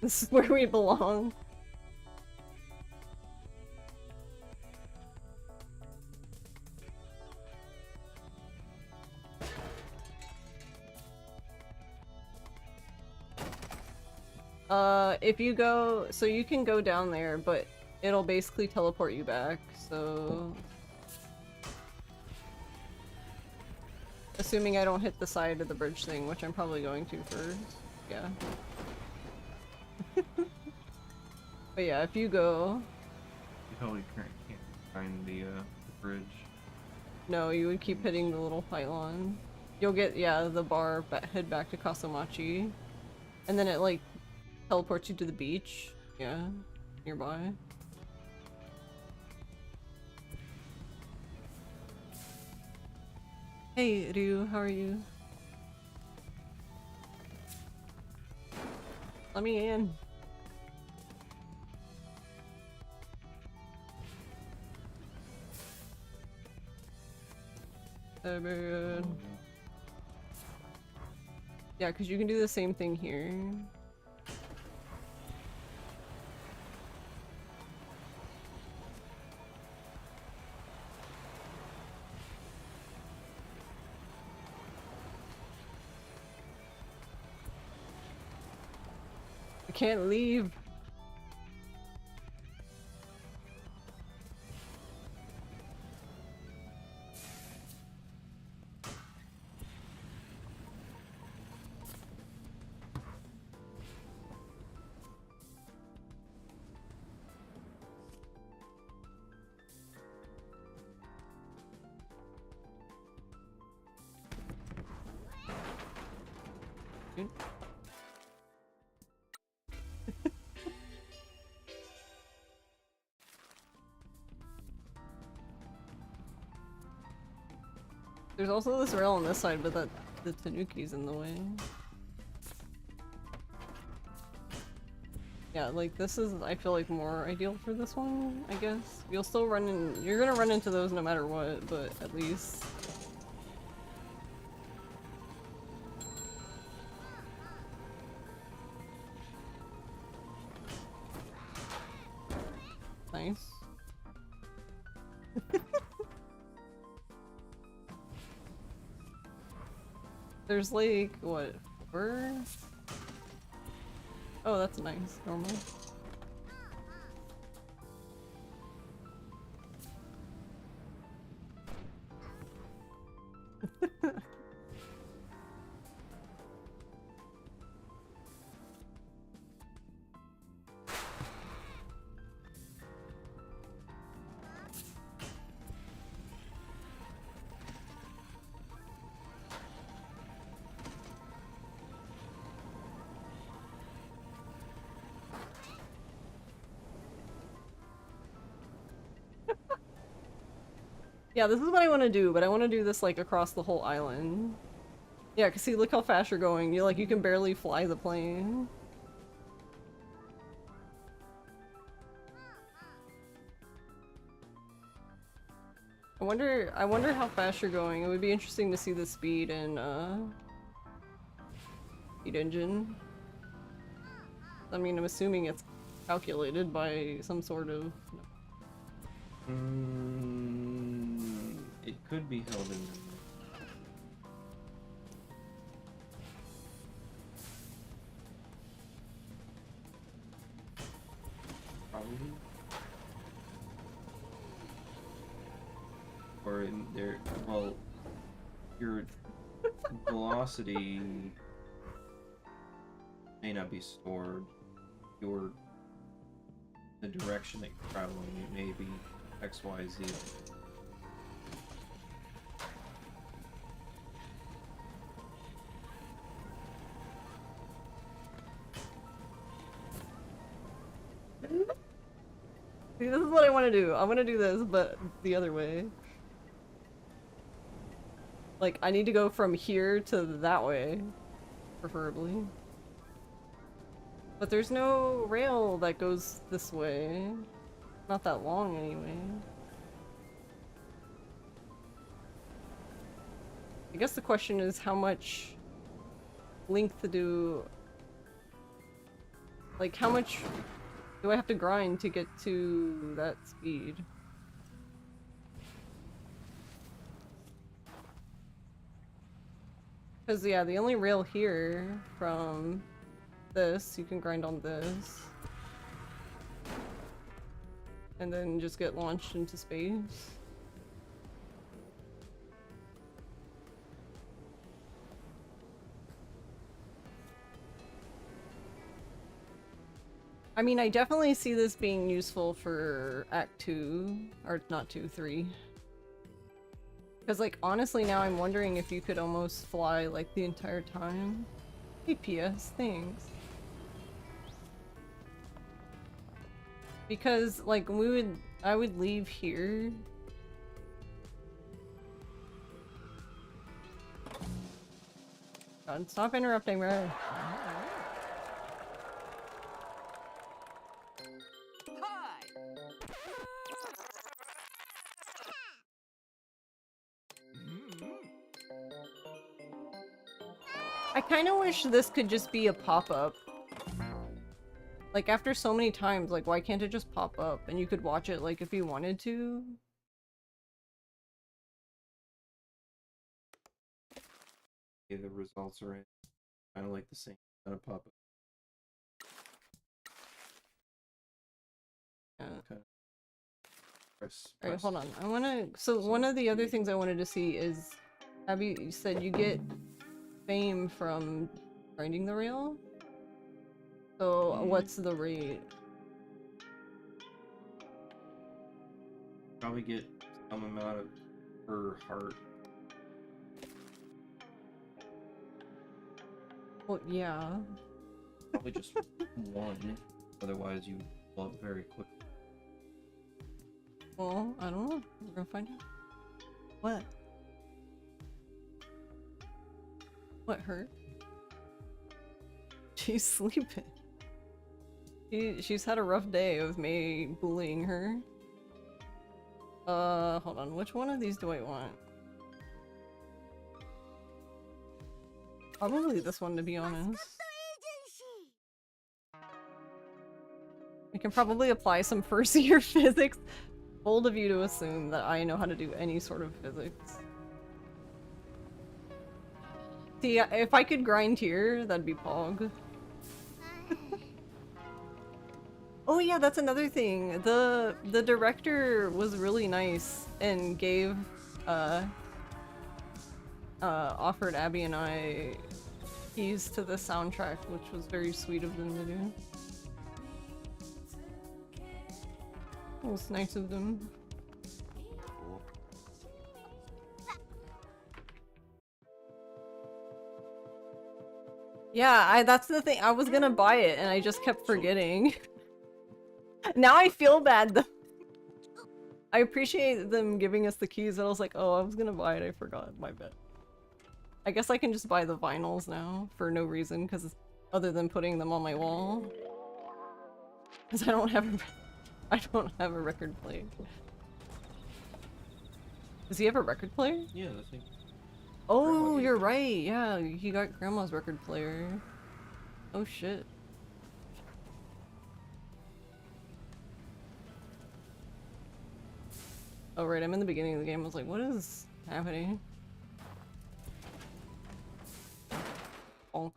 This is where we belong. If you go, so you can go down there, but it'll basically teleport you back, so... Assuming I don't hit the side of the bridge thing, which I'm probably going to first. Yeah. But yeah, if you go... You totally can't find the bridge. No, you would keep hitting the little pylon. You'll get, yeah, the bar, head back to Kasamachi. And then it, like, teleports you to the beach. Yeah, nearby. Hey, Ryu, how are you? Let me in. Oh, man. Yeah, because you can do the same thing here. I can't leave. There's also this rail on this side, but that the Tanuki's in the way. Yeah, like this is, I feel like, more ideal for this one, I guess. You'll still run in, you're gonna run into those no matter what, but at least. Nice. There's like, what, 4? Oh, that's nice, normal. Yeah, this is what I want to do, but I want to do this like across the whole island. Yeah, cause see, look how fast you're going. You like, you can barely fly the plane. I wonder how fast you're going. It would be interesting to see the speed in speed engine. I mean, I'm assuming it's calculated by some sort of. It could be held in. Probably. Or in there, well, your velocity may not be stored. The direction that you're traveling, it may be X, Y, Z. See, this is what I want to do. I want to do this, but the other way. Like, I need to go from here to that way, preferably. But there's no rail that goes this way. Not that long, anyway. I guess the question is how much length to do. Like, how much do I have to grind to get to that speed? Because, yeah, the only rail here from this, you can grind on this. And then just get launched into space. I mean, I definitely see this being useful for Act 2, or not 2, 3. Because, like, honestly now I'm wondering if you could almost fly, like, the entire time. Hey, PS, thanks. Because, like, I would leave here. God, stop interrupting, bro. I kind of wish this could just be a pop-up. Like, after so many times, like, why can't it just pop up and you could watch it, like, if you wanted to? Yeah, the results are kind of like the same kind of pop-up. Yeah. Okay. Alright, hold on. I wanna... So, one of the other things I wanted to see is... you said you get fame from grinding the rail? So, what's the rate? Probably get some amount of per heart. Well, yeah. Probably just one. Otherwise, you blow up very quickly. Well, I don't know. We're gonna find out. What? What, her? She's sleeping. She's had a rough day of me bullying her. Hold on. Which one of these do I want? Probably this one, to be honest. I can probably apply some first year physics. Bold of you to assume that I know how to do any sort of physics. See, if I could grind here, that'd be Pog. Oh yeah, that's another thing. The director was really nice and gave offered Abby and I keys to the soundtrack, which was very sweet of them to do. It was nice of them. Yeah, that's the thing. I was gonna buy it and I just kept forgetting. Now I feel bad though. I appreciate them giving us the keys, and I was like, oh, I was gonna buy it, I forgot, my bad. I guess I can just buy the vinyls now for no reason, because other than putting them on my wall. Because I don't have a record player. Does he have a record player? Yeah, I think. Oh, you're right. Yeah, he got grandma's record player. Oh shit. Oh right, I'm in the beginning of the game. I was like, what is happening? Bonk.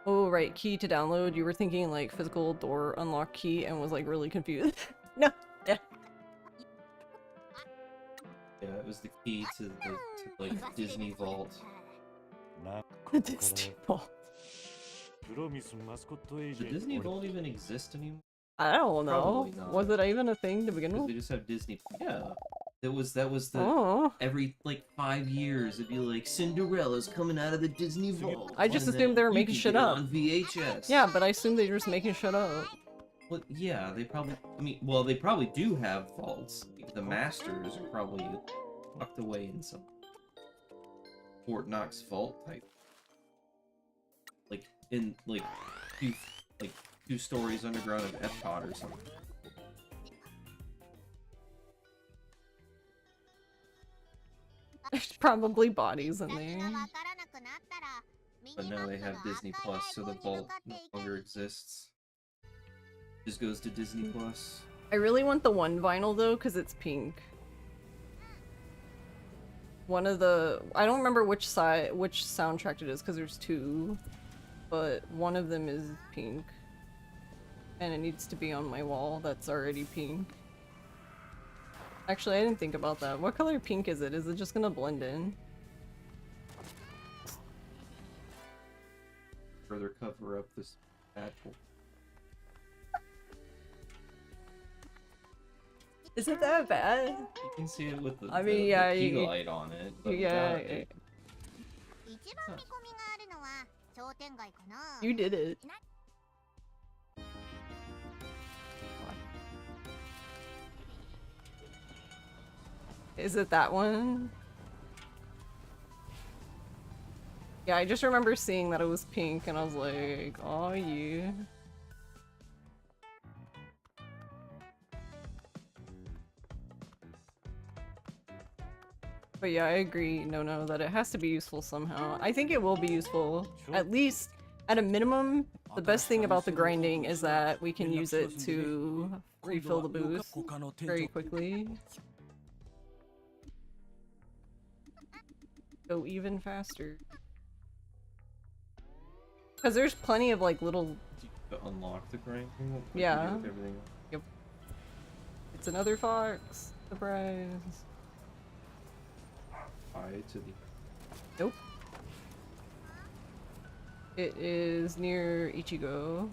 Oh right, key to download. You were thinking like physical door unlock key and was like really confused. No. Yeah. Yeah, it was the key to the like Disney Vault. The Disney Vault. Does Disney Vault even exist anymore? I don't know. Probably not. Was it even a thing to begin Because with? they just have Disney. Yeah. That was the Oh. every like 5 years it'd be like Cinderella's coming out of the Disney Vault. I just and assumed then they were you making can shit get it up. on VHS. Yeah, but I assumed they were just making shit up. Well, yeah, they probably. I mean, well, they probably do have vaults. The Masters are probably tucked away in some Fort Knox vault type, like in like two stories underground of Epcot or something. There's probably bodies in there. But now they have Disney Plus, so the vault no longer exists. Just goes to Disney Plus. I really want the one vinyl though, because it's pink. One of the I don't remember which soundtrack it is, because there's two, but one of them is pink, and it needs to be on my wall. That's already pink. Actually, I didn't think about that. What color pink is it? Is it just gonna blend in? Further cover up this actual. Is it that bad? You can see it with the, I mean, yeah, the key you, light on it. But yeah, without it, you did it. Is it that one? Yeah, I just remember seeing that it was pink and I was like, oh yeah. But yeah, I agree, no, that it has to be useful somehow. I think it will be useful. At least, at a minimum, the best thing about the grinding is that we can use it to refill the boost very quickly. Go even faster. Because there's plenty of like little... to unlock the grinding. Like yeah. you do with everything else. Yep. It's another fox. Surprise. To the Nope. It is near Ichigo.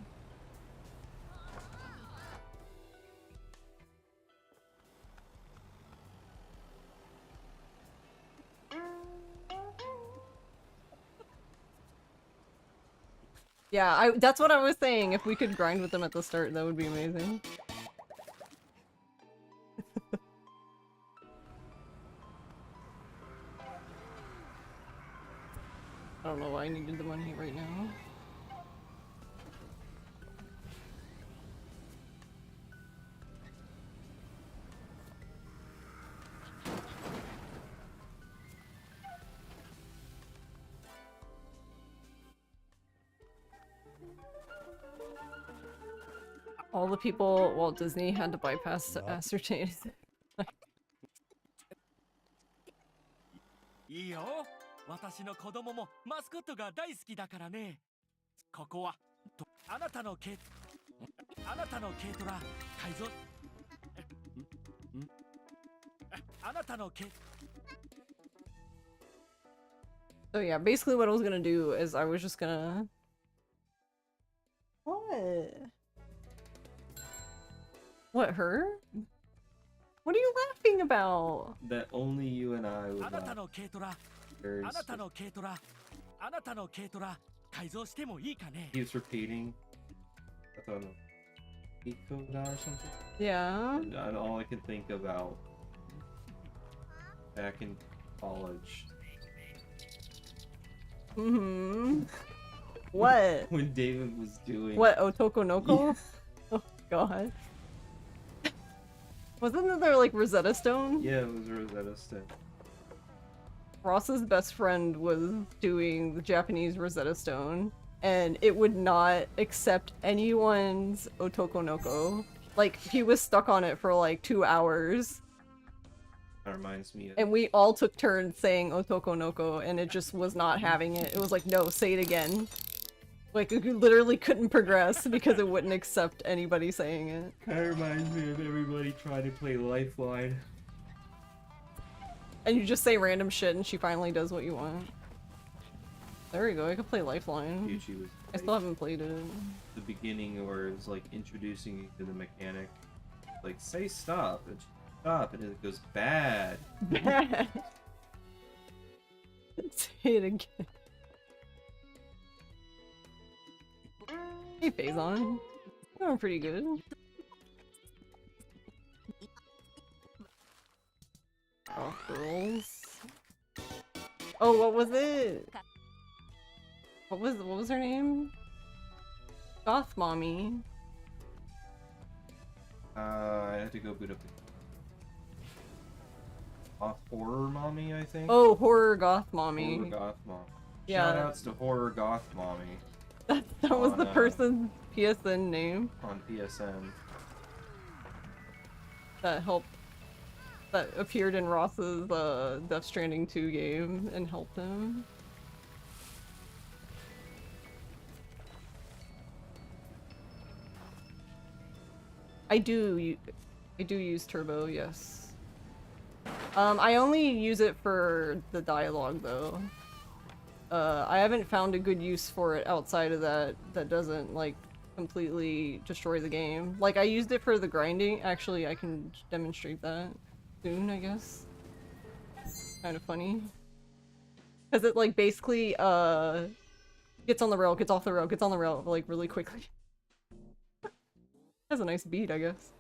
Yeah, that's what I was saying. If we could grind with them at the start, that would be amazing. don't know why I needed the money right now. All the people Walt Disney had to bypass to ascertain. いいよ。私の子供もマスコットが大好きだからね。ここはあなたの軽トラ改造。あなたの軽 So yeah, basically what I was gonna do is I was just gonna... What? What, her? What are you laughing about? That only you and I would あなた laugh. の軽トラ Very あなたの軽トラあなたの軽トラ改造してもいいかね。 Keeps repeating. I thought of Ecoda or something. Yeah. And all I can think about back in college Mm-hmm. What? when David was doing What, Otoko Noko? Oh god. Wasn't there like Rosetta Stone? Yeah, it was Rosetta Stone. Ross's best friend was doing the Japanese Rosetta Stone, and it would not accept anyone's Otoko Noko. Like, he was stuck on it for like 2 hours. That reminds me of And we all took turns saying Otoko Noko, and it just was not having it. It was like, no, say it again. Like, you literally couldn't progress because it wouldn't accept anybody saying it. That reminds me of everybody trying to play Lifeline. And you just say random shit and she finally does what you want. There we go, I could play Lifeline. Yuchi was I still haven't played it. the beginning where it was like introducing you to the mechanic. Like, say stop, and she stop, and it goes bad. Say it again. Hey, Phazon. Doing pretty good. Oh, girls. Oh, what was it? What was her name? Goth Mommy. I had to go boot up the Horror Mommy, I think? Oh, Horror Goth Mommy. Horror Goth Mom. Yeah. Shoutouts to Horror Goth Mommy That was on, the person's PSN name on PSN. that helped. That appeared in Ross's Death Stranding 2 game and helped him. I do use Turbo, yes. I only use it for the dialogue though. I haven't found a good use for it outside of that doesn't like completely destroy the game. Like I used it for the grinding. Actually, I can demonstrate that soon, I guess. Kind of funny. Cuz it like basically gets on the rail, gets off the rail, gets on the rail like really quickly. Has a nice beat, I guess.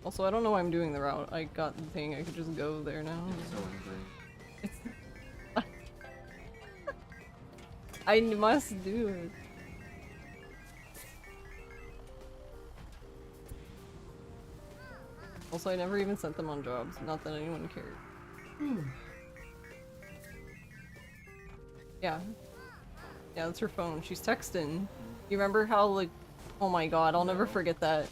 Also, I don't know why I'm doing the route. I got the thing, I could just go there now. It's so angry. It's... I must do it. Also, I never even sent them on jobs. Not that anyone cared. Yeah. Yeah, that's her phone. She's texting. You remember how, like... Oh my god, I'll never forget that.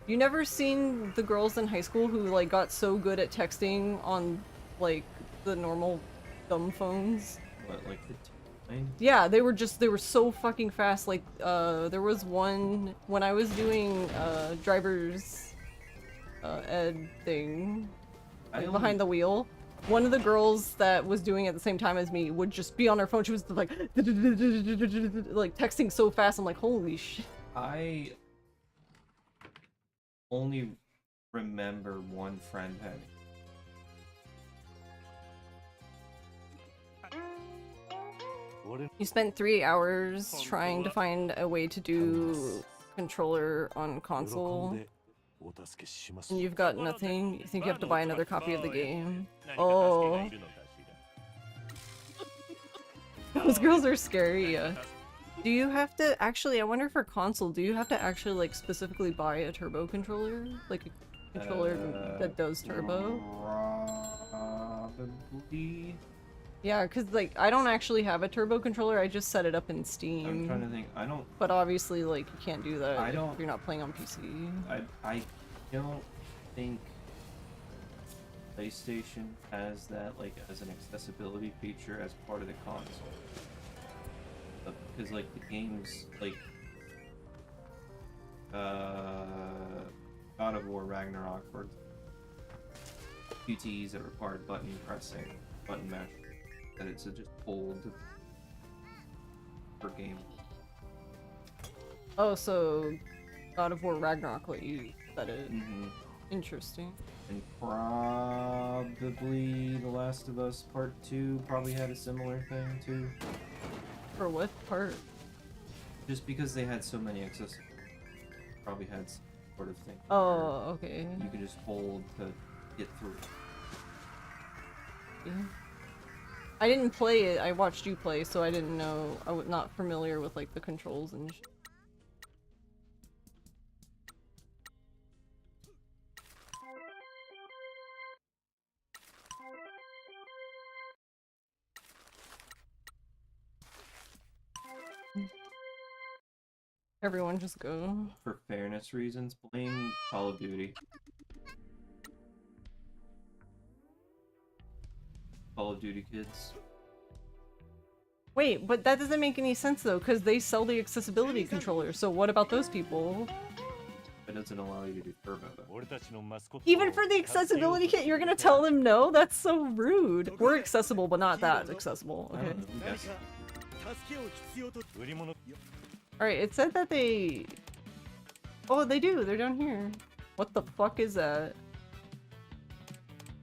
You never seen the girls in high school who, like, got so good at texting on, like, the normal dumb phones? What, like the line? Yeah, they were so fucking fast. Like, there was one when I was doing, driver's, ed thing, like, behind the wheel. One of the girls that was doing it at the same time as me would just be on her phone. She was like, like texting so fast. I'm like, holy shit. I only remember one friend having. You spent 3 hours trying to find a way to do controller on console, and you've got nothing. You think you have to buy another copy of the game? Oh, those girls are scary. Yeah. Do you have to actually? I wonder for console, do you have to actually like specifically buy a turbo controller, like a controller that does turbo? Probably. Yeah, cause like I don't actually have a turbo controller. I just set it up in Steam. I'm trying to think. I don't. But obviously, like you can't do that I don't- if you're not playing on PC. I don't think PlayStation has that like as an accessibility feature as part of the console. Because like the games like God of War Ragnarok or QTEs that required button pressing, button mash, that it's just hold per game. Oh, so God of War Ragnarok let you set it. Mm-hmm. Interesting. And probably The Last of Us Part 2 probably had a similar thing too. For what part? Just because they had so many accessible, probably had some sort of thing. Oh, okay. You could just hold to get through. Yeah. I didn't play it. I watched you play, so I didn't know. I was not familiar with like the controls and shit. Everyone just go. For fairness reasons, blame Call of Duty. Call of Duty kids. Wait, but that doesn't make any sense though, because they sell the accessibility controller, so what about those people? It doesn't allow you to do turbo though. Even for the accessibility kit, you're gonna tell them no? That's so rude. We're accessible, but not that accessible. I Okay. don't know, who guessed? Alright, it said that they... Oh, they do. They're down here. What the fuck is that?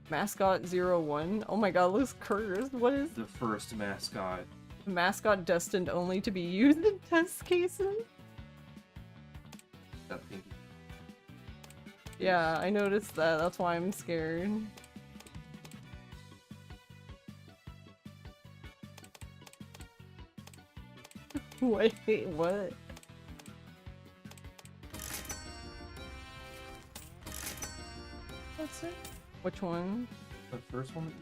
Mascot 01? Oh my god, looks cursed. What is... The first mascot. Mascot destined only to be used in test cases? That pinky. Yeah, I noticed that. That's why I'm scared. Wait, what? That's it? Which one? The first one?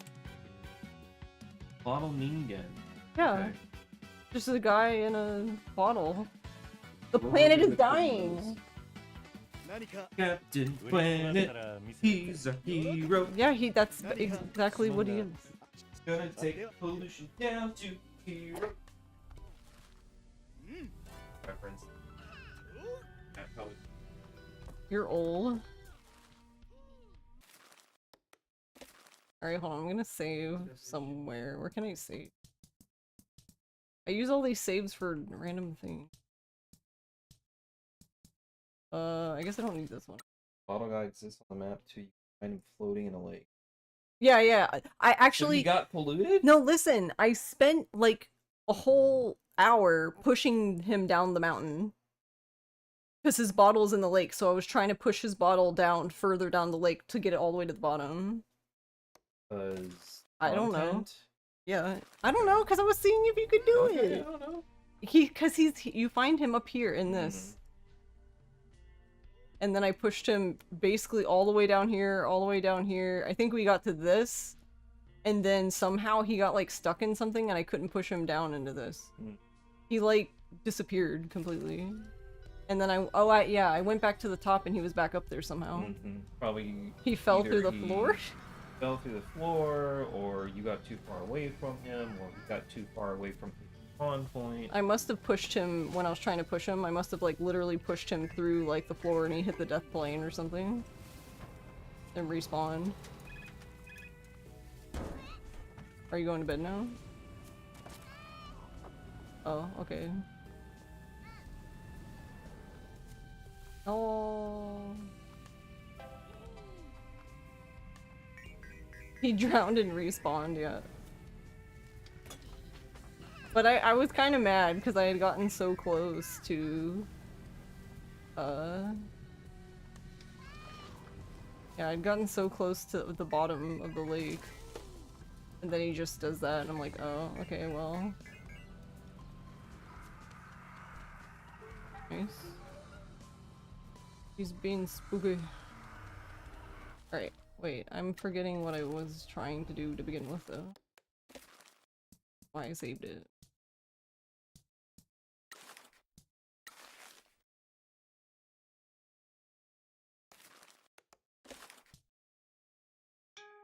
Bottle Ningen. Yeah. Okay. Just a guy in a bottle. The What planet were is the dying! Captain Planet, he's a hero. Yeah, that's exactly what he is. He's gonna take pollution down to hero. Reference. Yeah, probably. You're old. Alright, hold on, I'm gonna save somewhere. Where can I save? I use all these saves for random things. I guess I don't need this one. Bottle guy exists on the map too. You find him floating in a lake. Yeah, yeah. I So actually he got polluted? no. Listen, I spent like a whole hour pushing him down the mountain because his bottle's in the lake. So I was trying to push his bottle down further down the lake to get it all the way to the bottom. I don't know. Content? Yeah, I don't know because I was seeing if you could do Okay, it. I don't know. You find him up here in this. And then I pushed him basically all the way down here, all the way down here. I think we got to this. And then somehow he got like stuck in something and I couldn't push him down into this. He like disappeared completely. And then I went back to the top and he was back up there somehow. Probably He fell either through the he floor. Fell through the floor, or you got too far away from him, or he got too far away from the spawn point. I must have pushed him when I was trying to push him. I must have like literally pushed him through like the floor and he hit the death plane or something. And respawned. Are you going to bed now? Oh, okay. Oh. He drowned and respawned, yeah. But I was kind of mad because I had gotten so close to, yeah, I'd gotten so close to the bottom of the lake. And then he just does that, and I'm like, oh, okay, well. Nice. He's being spooky. Alright, wait, I'm forgetting what I was trying to do to begin with, though. Why I saved it.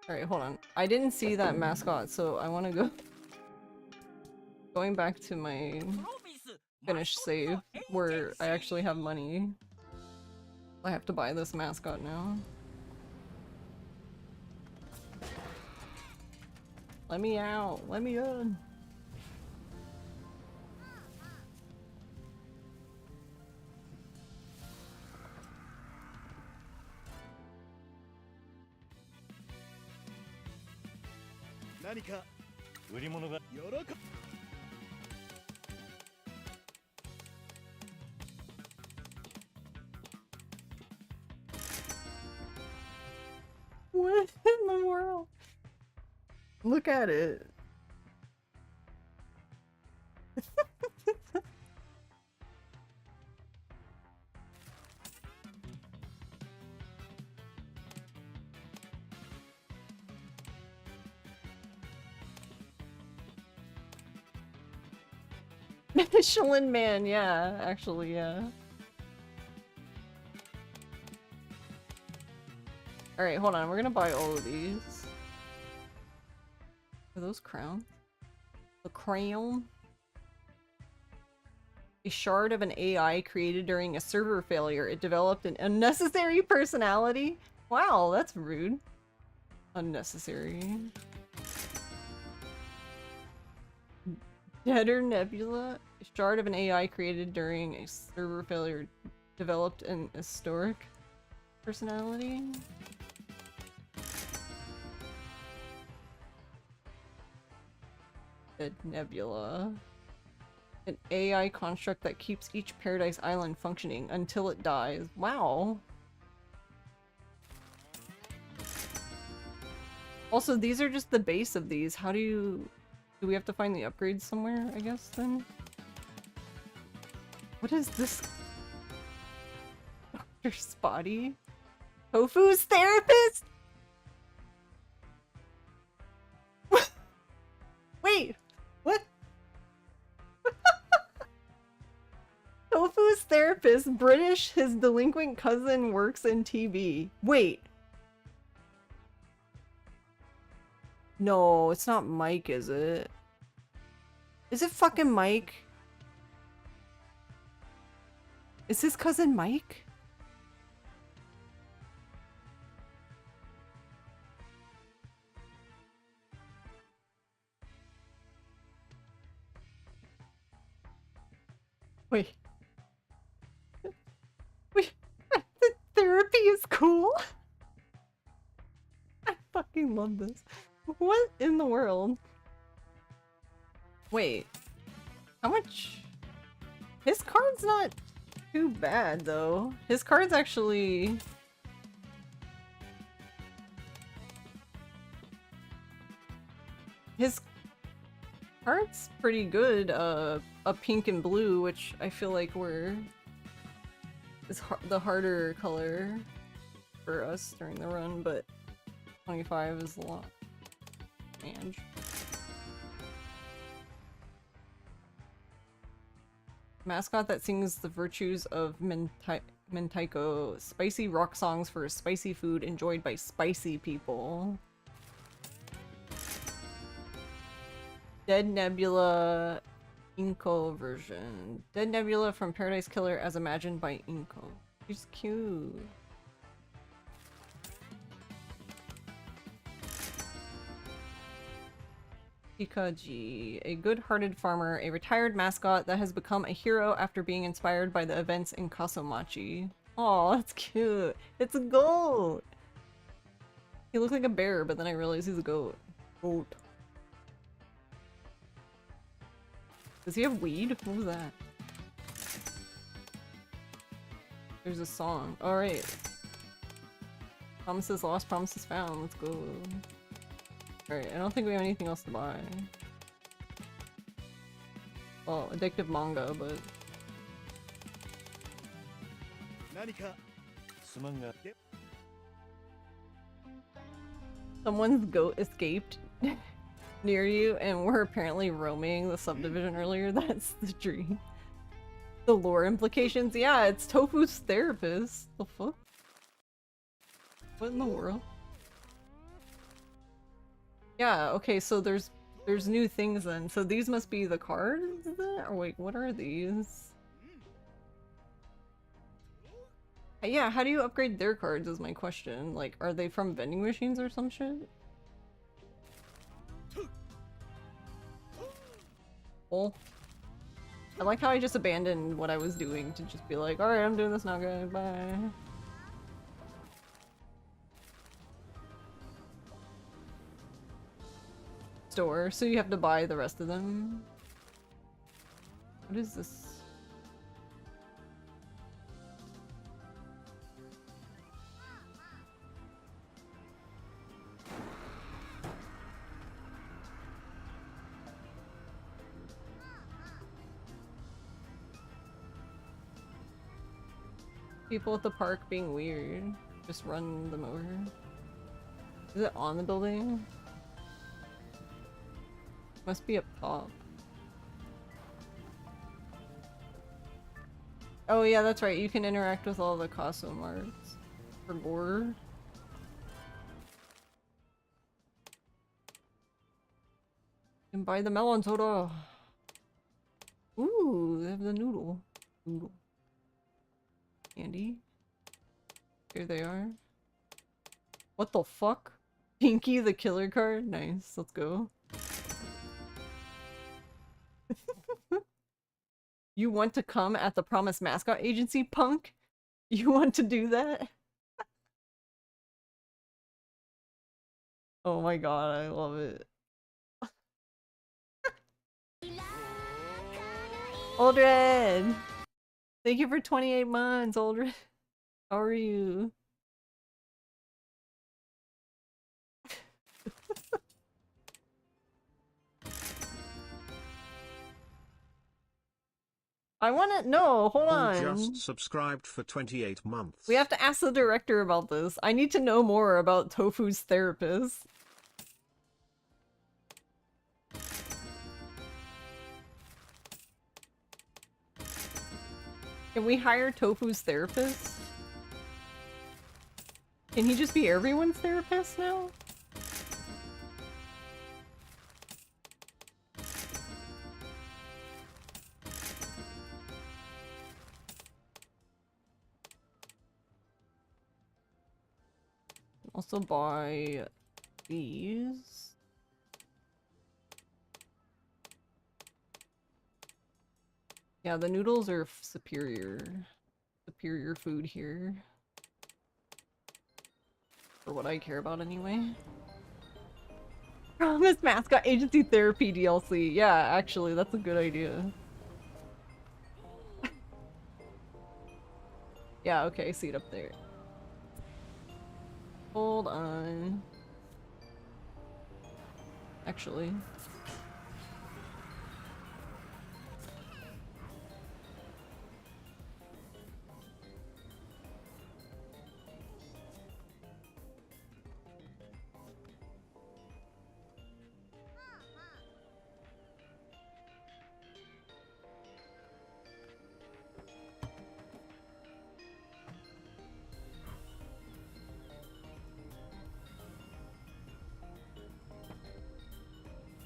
Alright, hold on. I didn't see that mascot, so I want to go... Going back to my finished save, where I actually have money. I have to buy this mascot now. Let me out! Let me in! What in the world? Look at it. Michelin Man, yeah, actually, yeah. Alright, hold on, we're gonna buy all of these. Are those crowns? A crayon? A shard of an AI created during a server failure. It developed an unnecessary personality? Wow, that's rude. Unnecessary. Deader Nebula? A shard of an AI created during a server failure developed an historic personality? Dead Nebula. An AI construct that keeps each Paradise Island functioning until it dies. Wow. Also, these are just the base of these. How do you... Do we have to find the upgrades somewhere, I guess, then? What is this? Dr. Spotty? Tofu's therapist? Wait! What? Tofu's therapist, British, his delinquent cousin works in TV. Wait. No, it's not Mike, is it? Is it fucking Mike? Is his cousin Mike? Wait. Wait. The therapy is cool? I fucking love this. What in the world? Wait. How much? His card's not too bad, though. His card's actually... His card's pretty good. A pink and blue, which I feel like is the harder color for us during the run, but 25 is a lot. And mascot that sings the virtues of Mentaiko. Spicy rock songs for spicy food enjoyed by spicy people. Dead Nebula Inko version. Dead Nebula from Paradise Killer as imagined by Inko. She's cute. Hikaji, a good-hearted farmer, a retired mascot that has become a hero after being inspired by the events in Kasomachi. Aw, that's cute. It's a goat! He looked like a bear, but then I realized he's a goat. Goat. Does he have weed? What was that? There's a song. Alright. Promises lost, promises found. Let's go. Alright, I don't think we have anything else to buy. Well, addictive manga, but... Someone's goat escaped near you and we're apparently roaming the subdivision earlier. That's the dream. The lore implications? Yeah, it's Tofu's therapist. The fuck? What in the world? Yeah, okay, so there's new things then. So these must be the cards then? Or wait, what are these? Yeah, how do you upgrade their cards is my question. Like, are they from vending machines or some shit? Oh. I like how I just abandoned what I was doing to just be like, alright, I'm doing this now, guys, bye. Store, so you have to buy the rest of them. What is this? People at the park being weird. Just run them over. Is it on the building? Must be up top. Oh yeah, that's right. You can interact with all the costume arts for gore. You can buy the melon soda. Ooh, they have the noodle. Noodle. Candy. Here they are. What the fuck? Pinky the killer card? Nice, let's go. You want to come at the promised Mascot Agency, punk? You want to do that? Oh my god, I love it. Aldred! Thank you for 28 months, Aldred. How are you? I wanna- no, hold on. Just subscribed for 28 months. We have to ask the director about this. I need to know more about Tofu's therapist. Can we hire Tofu's therapist? Can he just be everyone's therapist now? Also buy these. Yeah, the noodles are superior. Superior food here. For what I care about anyway. Promise Mascot Agency Therapy DLC. Yeah, actually, that's a good idea. Yeah, okay, see it up there. Hold on. Actually.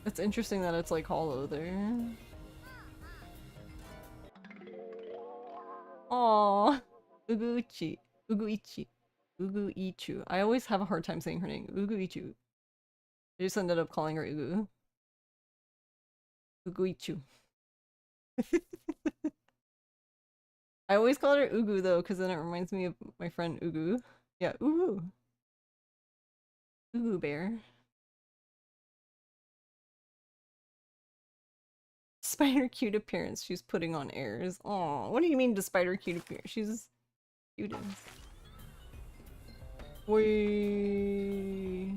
It's interesting that it's like hollow there. Aww. Uguichi. Uguichi. Uguichu. I always have a hard time saying her name. Uguichu. I just ended up calling her Ugu. Uguichu. I always call her Ugu though, because then it reminds me of my friend Ugu. Yeah, Ugu. Ugu bear. despite her cute appearance, she's putting on airs. Aw, what do you mean despite her cute appearance? She's cute. Wee.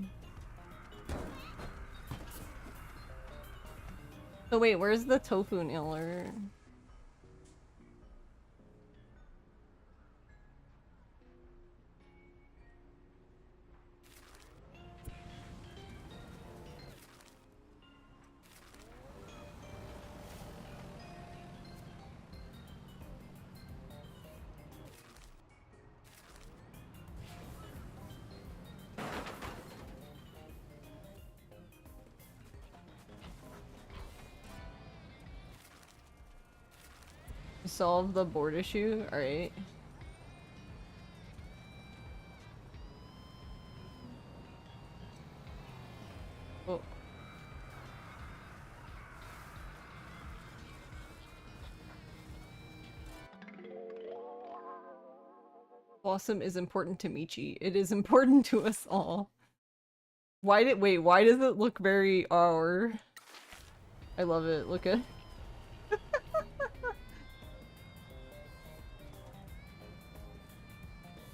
So wait, where's the tofu nailer? Solve the board issue? Alright. Oh. Blossom is important to Michi. It is important to us all. Why does it look very our? I love it. Look at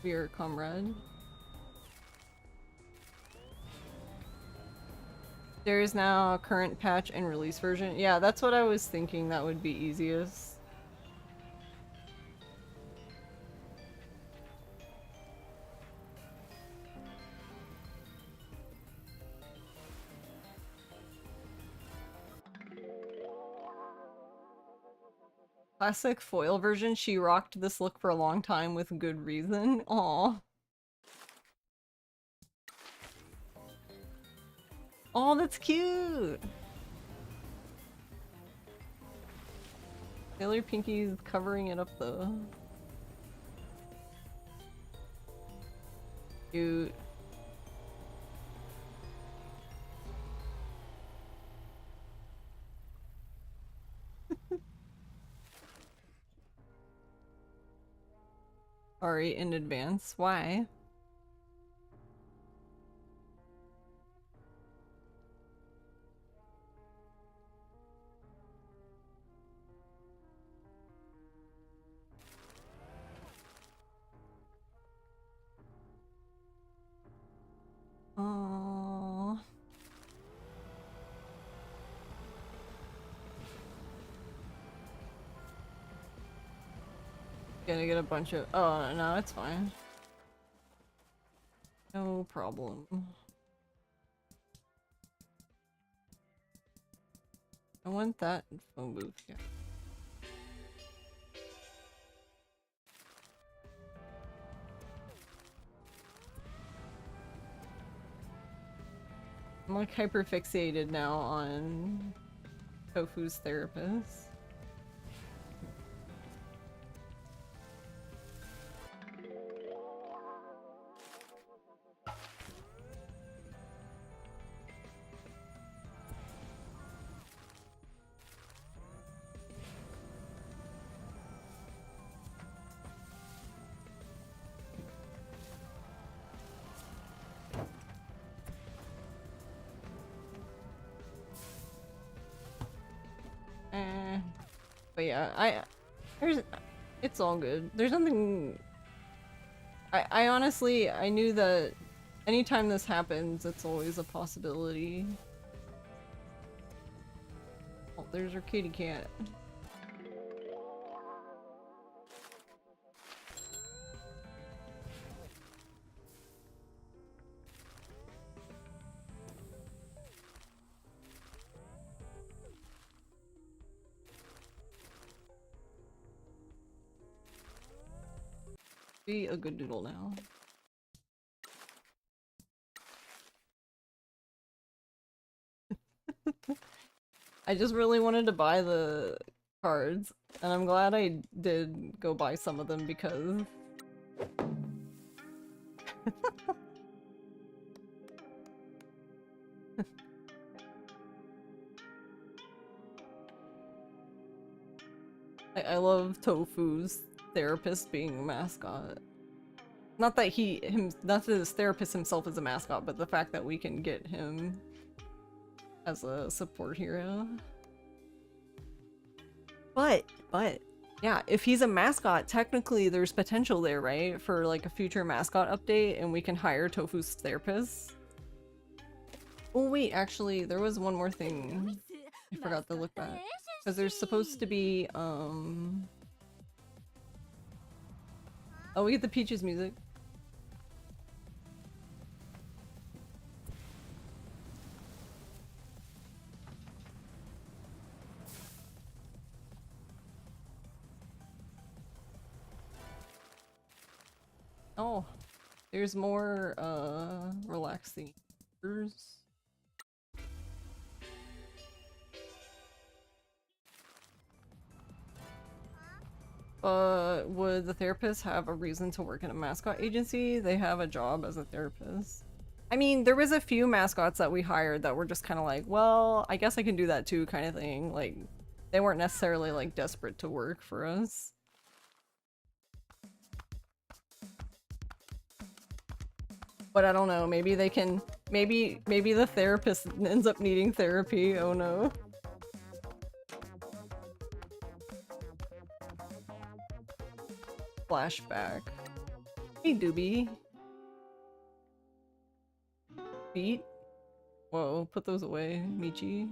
your comrade. There is now a current patch and release version. Yeah, that's what I was thinking that would be easiest. Classic foil version. She rocked this look for a long time with good reason. Aw. Oh, that's cute! Sailor Pinky's covering it up though. Cute. Sorry in advance. Why? Aww. Gonna get a bunch of— oh no, it's fine. No problem. I want that phone booth, yeah. I'm like hyper fixated now on Tofu's therapist. But yeah, it's all good. There's nothing. I honestly, I knew that anytime this happens, it's always a possibility. Oh, there's our kitty cat. Be a good doodle now. I just really wanted to buy the cards, and I'm glad I did go buy some of them because I love Tofu's therapist being a mascot. Not that not that his therapist himself is a mascot, but the fact that we can get him as a support hero. But, yeah, if he's a mascot, technically there's potential there, right? For like a future mascot update, and we can hire Tofu's therapist. Oh wait, actually, there was one more thing. I forgot to look back. Because there's supposed to be, oh, we get the Peaches music. Oh, there's more, relaxing. Would the therapist have a reason to work in a mascot agency? They have a job as a therapist. I mean, there was a few mascots that we hired that were just kind of like, well, I guess I can do that too, kind of thing. Like, they weren't necessarily like desperate to work for us. But I don't know, maybe they can, maybe the therapist ends up needing therapy, oh no. Flashback. Hey Doobie. Feet? Whoa, put those away, Michi.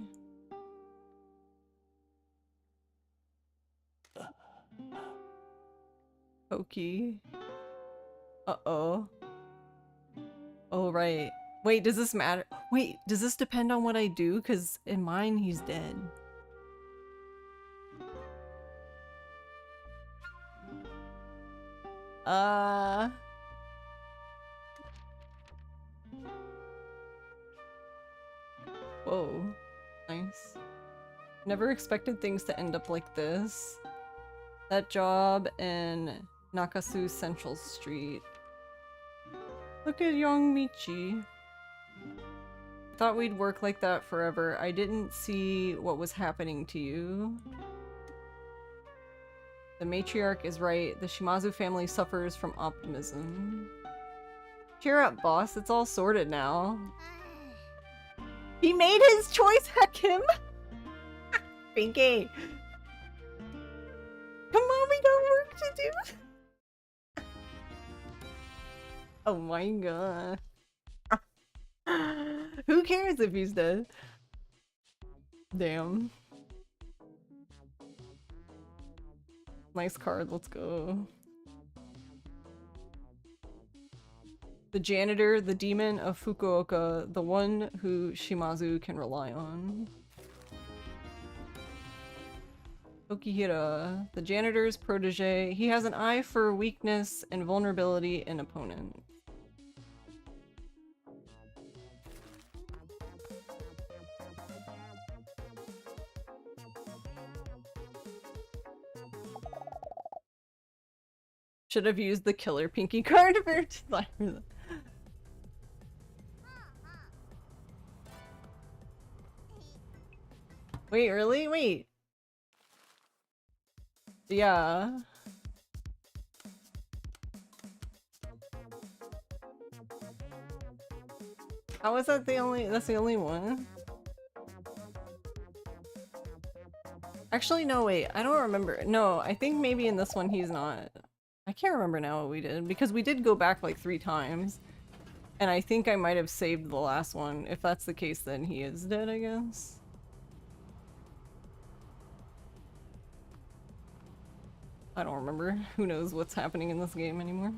Pokey. Uh-oh. Oh, right. Wait, does this matter? Wait, does this depend on what I do? Because in mine, he's dead. Whoa. Nice. Never expected things to end up like this. That job in Nakasu Central Street. Look at young Michi. Thought we'd work like that forever. I didn't see what was happening to you. The matriarch is right. The Shimazu family suffers from optimism. Cheer up, boss. It's all sorted now. He made his choice, heck him! Pinky! Come on, we got work to do! Oh my god. Who cares if he's dead? Damn. Nice card, let's go. The janitor, the demon of Fukuoka, the one who Shimazu can rely on. Tokihira, the janitor's protege. He has an eye for weakness and vulnerability in opponent. Should have used the killer pinky card for Wait, really? Wait. Yeah. How is that the only- that's the only one? Actually, no, wait. I don't remember. No, I think maybe in this one he's not. I can't remember now what we did, because we did go back like 3 times. And I think I might have saved the last one. If that's the case, then he is dead, I guess. I don't remember. Who knows what's happening in this game anymore.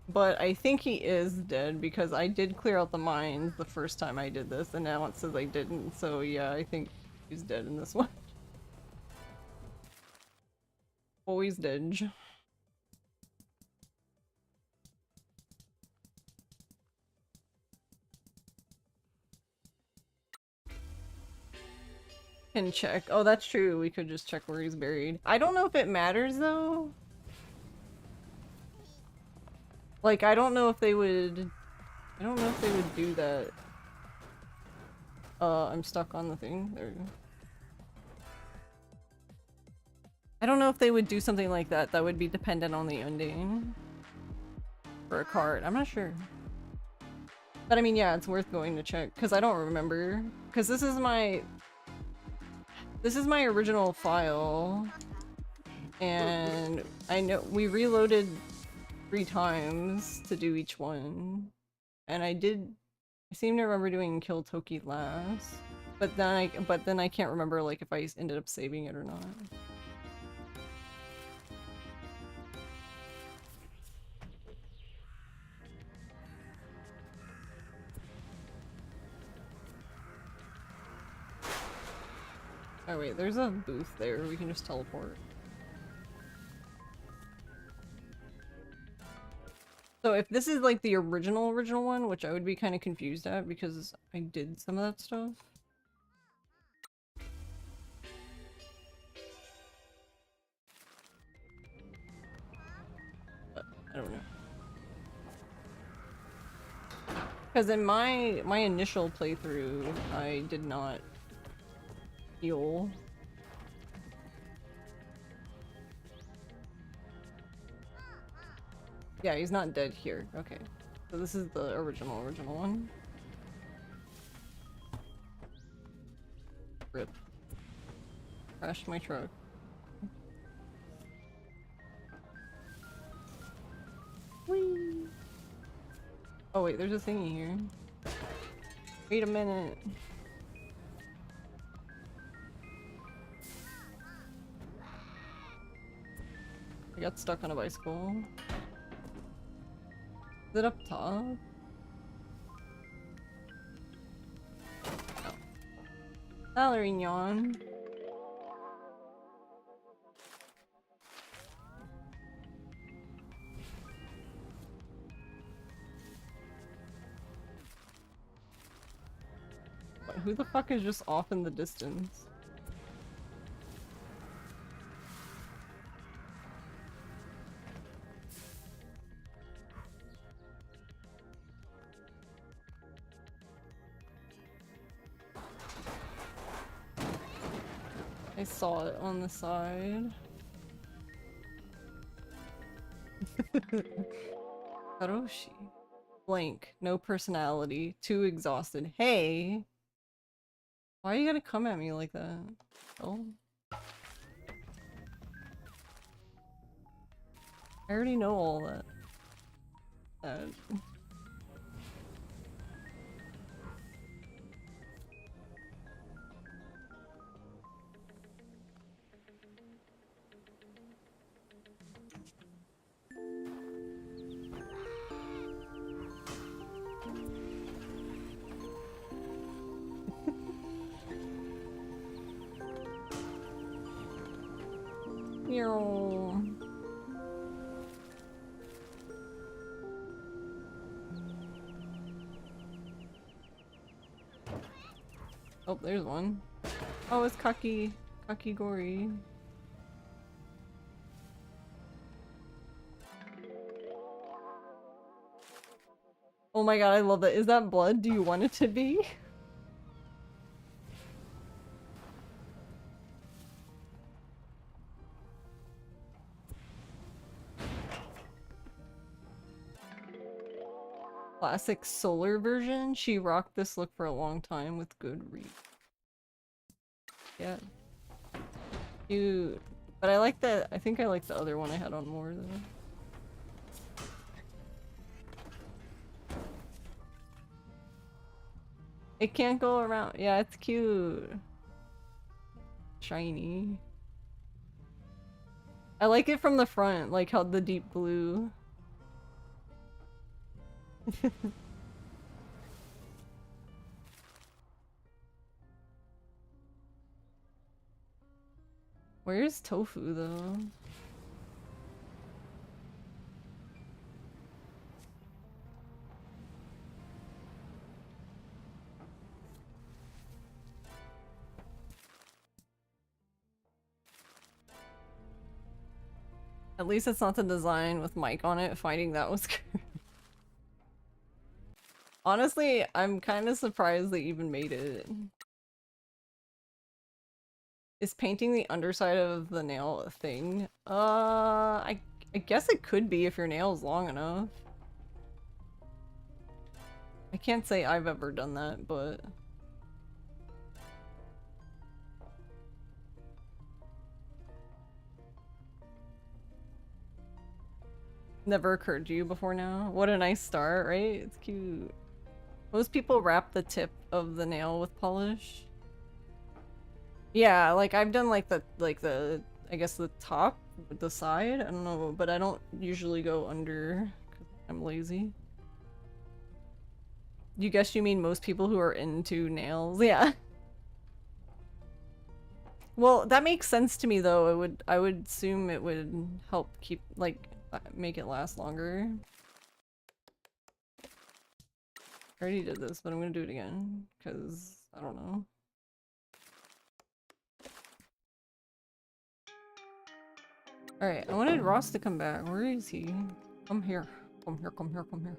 But I think he is dead because I did clear out the mines the first time I did this, and now it says I didn't, so yeah, I think he's dead in this one. Always dead. Can check. Oh, that's true. We could just check where he's buried. I don't know if it matters though. Like, I don't know if they would... I don't know if they would do that. I'm stuck on the thing. There we go. I don't know if they would do something like that that would be dependent on the ending. For a card. I'm not sure. But I mean, yeah, it's worth going to check. Because I don't remember. Because this is my... This is my original file. And I know we reloaded 3 times to do each one. And I seem to remember doing Kill Toki last. But then I can't remember like if I ended up saving it or not. Oh wait, there's a booth there, we can just teleport. So if this is like the original one, which I would be kind of confused at because I did some of that stuff. But I don't know. Because in my initial playthrough, I did not heal. Yeah, he's not dead here. Okay. So this is the original one. Rip. Crashed my truck. Whee! Oh wait, there's a thingy here. Wait a minute. I got stuck on a bicycle. Is it up top? Oh. Valerignon. What, who the fuck is just off in the distance? I saw it on the side. Haroshi. Blank. No personality. Too exhausted. Hey! Why you gotta come at me like that? Oh. I already know all that. Oh, there's one. Oh, it's Kakigori. Oh my god, I love that. Is that blood? Do you want it to be? Classic solar version. She rocked this look for a long time with good read. Yeah. Cute. But I like that. I think I like the other one I had on more though. It can't go around. Yeah, it's cute. Shiny. I like it from the front, like how the deep blue. Where's Tofu though? At least it's not the design with Mike on it. Finding that was good. Honestly, I'm kind of surprised they even made it. Is painting the underside of the nail a thing? I guess it could be if your nail's long enough. I can't say I've ever done that, but... Never occurred to you before now? What a nice start, right? It's cute. Most people wrap the tip of the nail with polish. Yeah, like I've done like the I guess the top with the side. I don't know, but I don't usually go under because I'm lazy. You guess you mean most people who are into nails? Yeah. Well, that makes sense to me though. I would assume it would help keep like make it last longer. I already did this, but I'm gonna do it again because I don't know. Alright, I wanted Ross to come back. Where is he? Come here. Come here, come here, come here.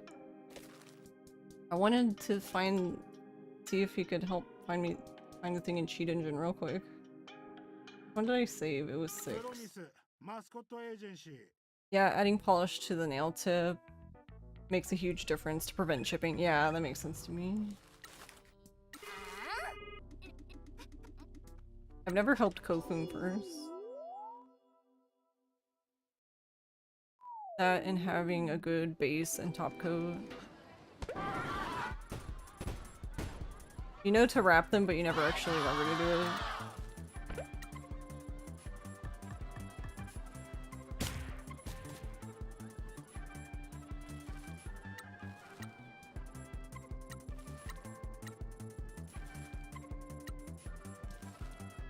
I wanted to see if he could help find the thing in Cheat Engine real quick. When did I save? It was 6. Mascot Agency. Yeah, adding polish to the nail tip makes a huge difference to prevent chipping. Yeah, that makes sense to me. I've never helped Kofun first. That and having a good base and top coat. You know to wrap them, but you never actually remember to do it.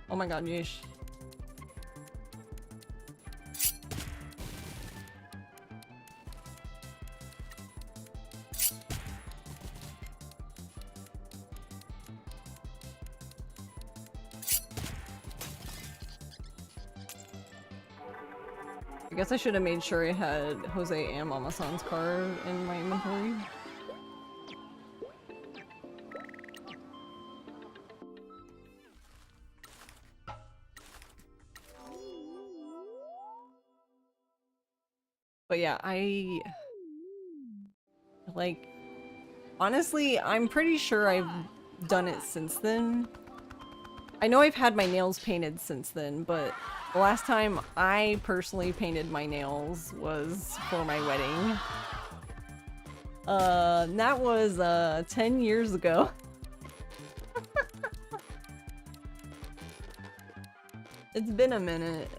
Oh my god, yeesh. I guess I should have made sure I had Jose and Mama-san's car in my inventory. But yeah, like, honestly, I'm pretty sure I've done it since then. I know I've had my nails painted since then, but the last time I personally painted my nails was for my wedding. And that was 10 years ago. It's been a minute.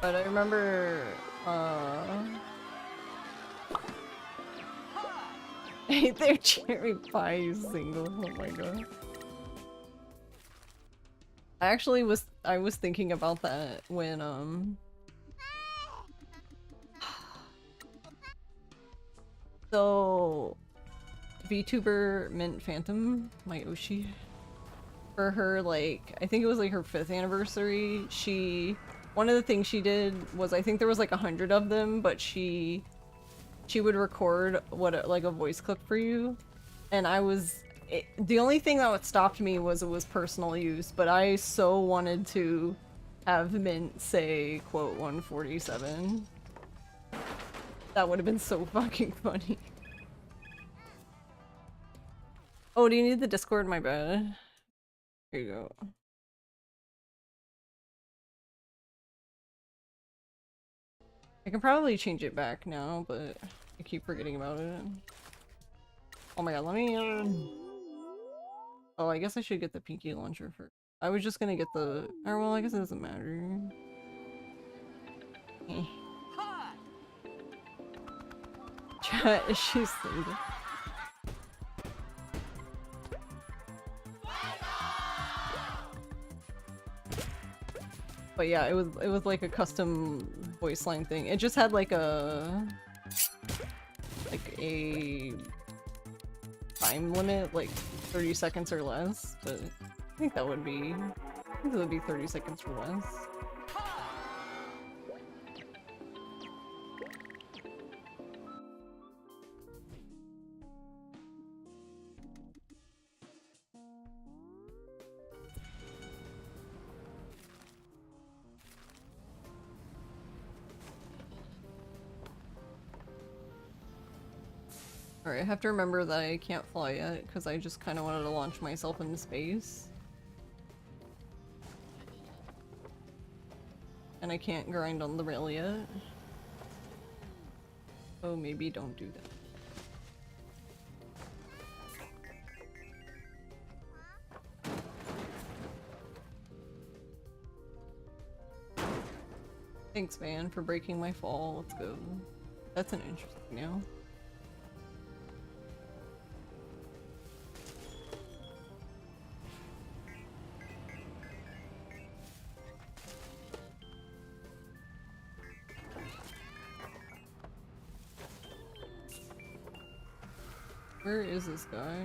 But I remember, hey there, cherry pie single. Oh my god. I was thinking about that when, so, VTuber Mint Phantom, my Oshi, for her, like, I think it was like her 5th anniversary, one of the things she did was, I think there was like 100 of them, but she would record like a voice clip for you, and the only thing that stopped me was it was personal use, but I so wanted to have Mint say quote 147. That would have been so fucking funny. Oh, do you need the Discord? My bad. Here you go. I can probably change it back now, but I keep forgetting about it. Oh my god, let me, oh, I guess I should get the Pinky launcher first. I was just gonna get the, or well, I guess it doesn't matter. Chat, she's single. But yeah, it was like a custom voice line thing. It just had like a time limit, like 30 seconds or less, but I think that would be 30 seconds or less. Alright, I have to remember that I can't fly yet, because I just kind of wanted to launch myself into space. And I can't grind on the rail yet. So maybe don't do that. Thanks, man, for breaking my fall. Let's go. That's an interesting now. Where is this guy?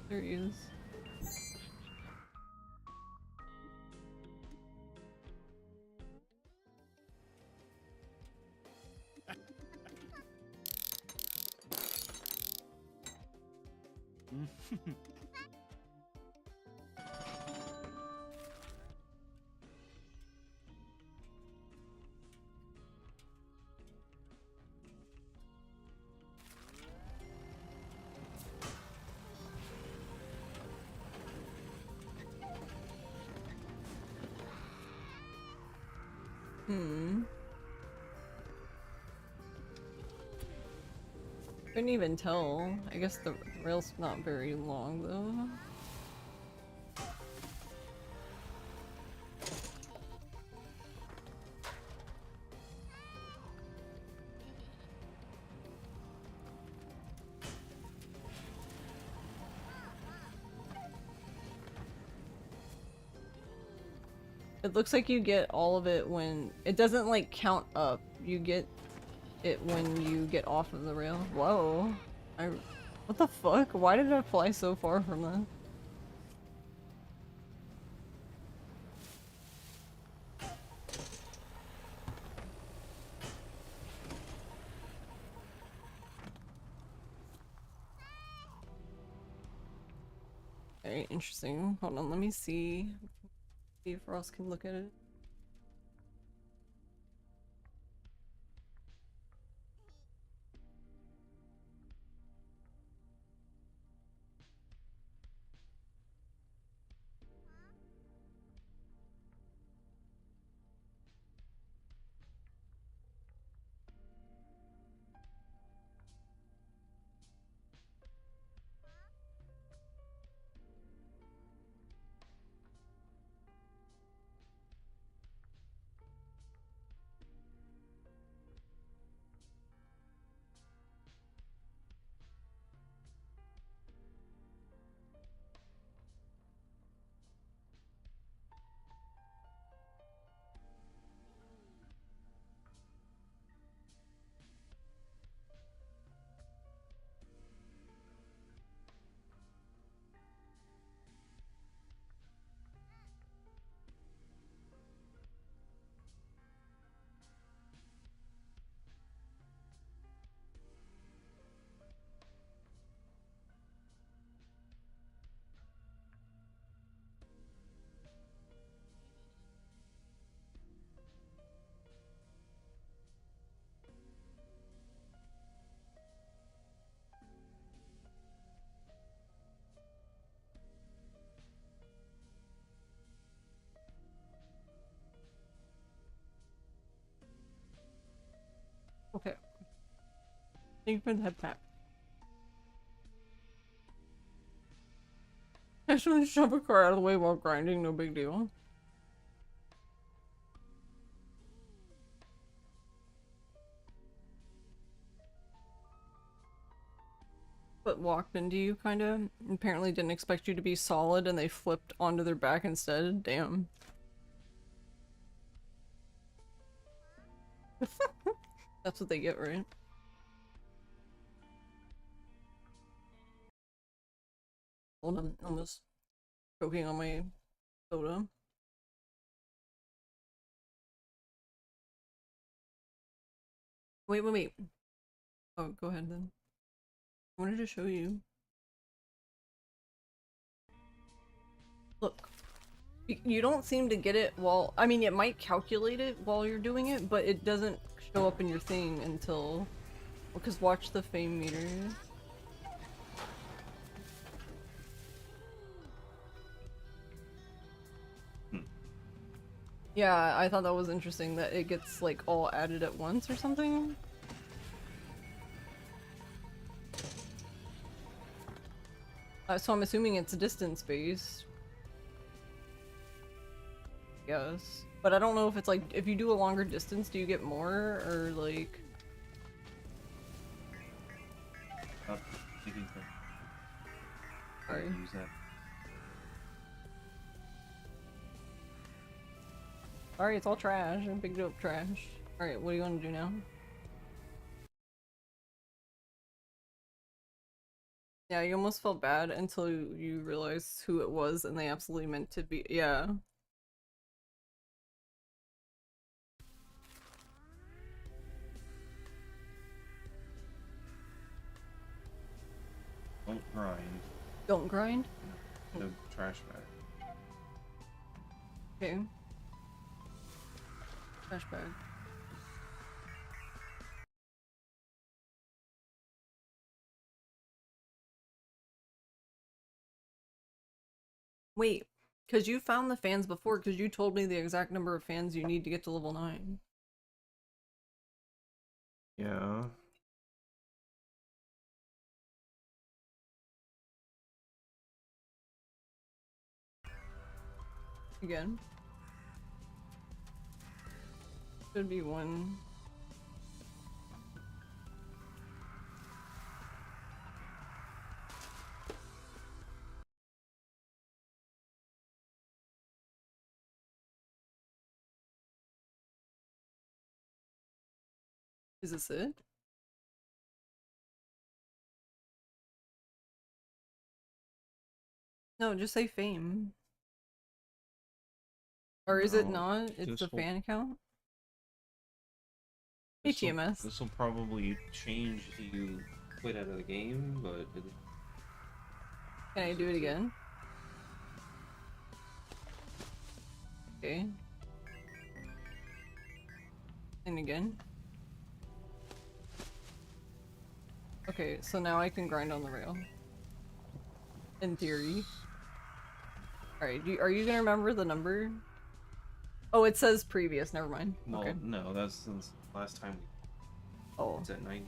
There he is. Couldn't even tell. I guess the rail's not very long though. It looks like you get all of it when it doesn't like count up. You get it when you get off of the rail. Whoa. What the fuck? Why did I fly so far from that? Very interesting. Hold on, let me see. See if Ross can look at it. Okay. Thank you for the head pat. I should shove a car out of the way while grinding, no big deal. But walked into you, kinda. Apparently didn't expect you to be solid and they flipped onto their back instead. Damn. That's what they get, right? Hold on, I'm almost choking on my soda. Wait. Oh, go ahead then. I wanted to show you. Look. You don't seem to get it while, I mean, it might calculate it while you're doing it, but it doesn't show up in your thing until, because watch the fame meter. Yeah, I thought that was interesting that it gets like all added at once or something. So I'm assuming it's distance based. Yes. But I don't know if it's like, if you do a longer distance, do you get more or like... Taking Sorry. use that. Sorry, it's all trash. I picked up trash. Alright, what do you want to do now? Yeah, you almost felt bad until you realized who it was and they absolutely meant to be- yeah. Don't grind. Don't grind? No trash bag. Okay. Trash bag. Wait, because you found the fans before, because you told me the exact number of fans you need to get to level 9. Yeah. Again. Should be one. Is this it? No, just say fame. Or is it No, not? It's this the will- fan account? Hey, TMS. This will probably change if you quit out of the game, but it, Can I do it again? Okay. And again. Okay, so now I can grind on the rail. In theory. Alright, are you gonna remember the number? Oh, it says previous, never mind. well, Okay. no, that's since last time Oh. it's at 90.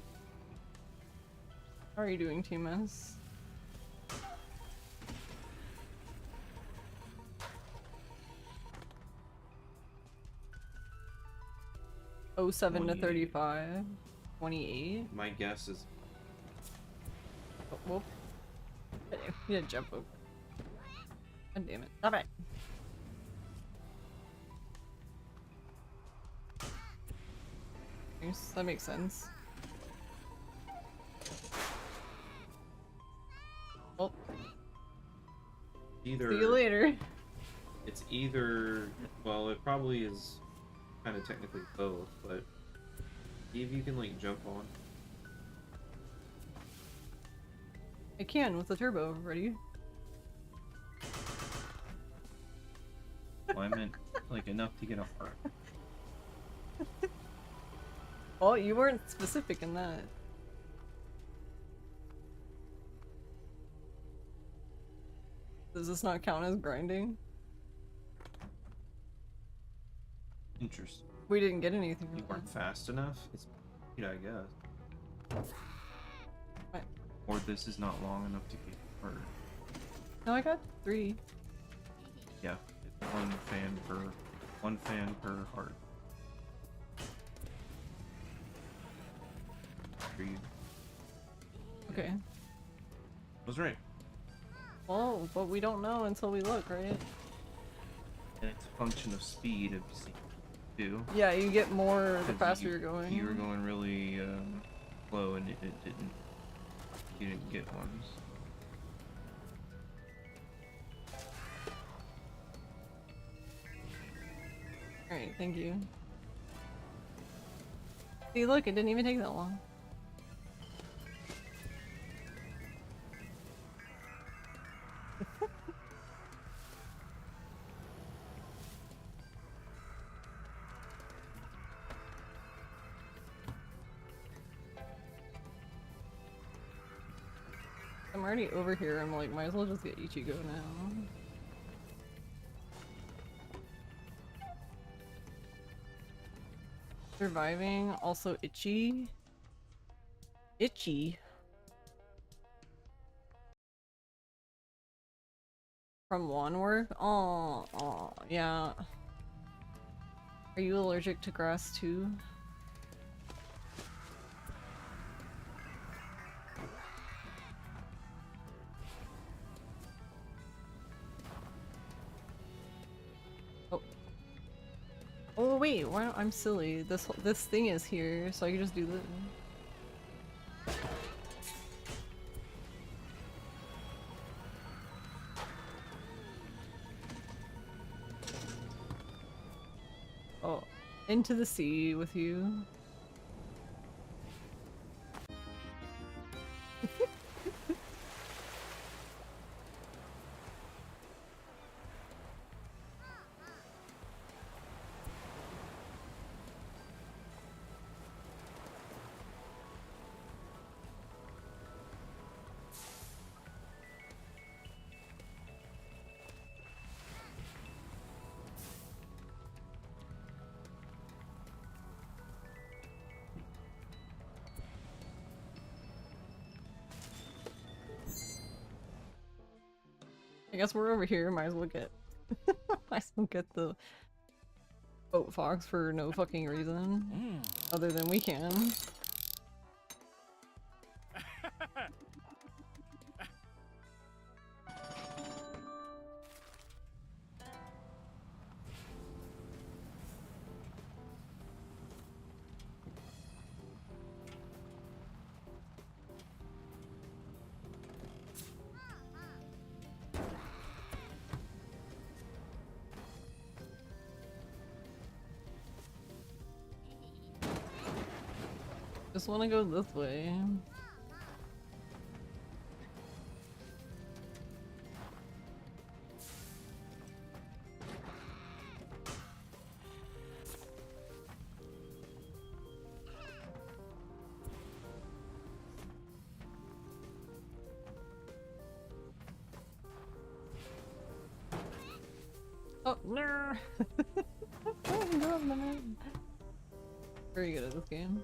How are you doing, TMS? Oh, 7 to 28. 35. 28. My guess is Oh, whoop. Yeah, jump up. God damn it. Stop it. Yes, that makes sense. Well, either see you later. it's either, well, it probably is kind of technically both, but if you can like jump on. I can with the turbo. Ready? Well, I meant like enough to get a heart. Well, you weren't specific in that. Does this not count as grinding? Interesting. We didn't get anything. You from weren't fast enough. It's, I guess. What? Or this is not long enough to get a heart. No, I got 3. Yeah, it's one fan per heart. For you. Okay. Was right. Well, but we don't know until we look, right? And it's a function of speed of do. Yeah, you get more the 'Cause faster you're going. You were going really slow, and it didn't. You didn't get ones. Alright, thank you. See, look, it didn't even take that long. already over here. I'm like, might as well just get Ichigo now. Surviving, also itchy. Itchy. From lawn work? Oh, yeah. Are you allergic to grass too? Oh. Oh wait, why don't I'm silly. This thing is here, so I can just do this. Oh, into the sea with you. I guess we're over here, might as well get might as well get the boat fox for no fucking reason. Other than we can. Just want to go this way. Oh, no! Very good at this game.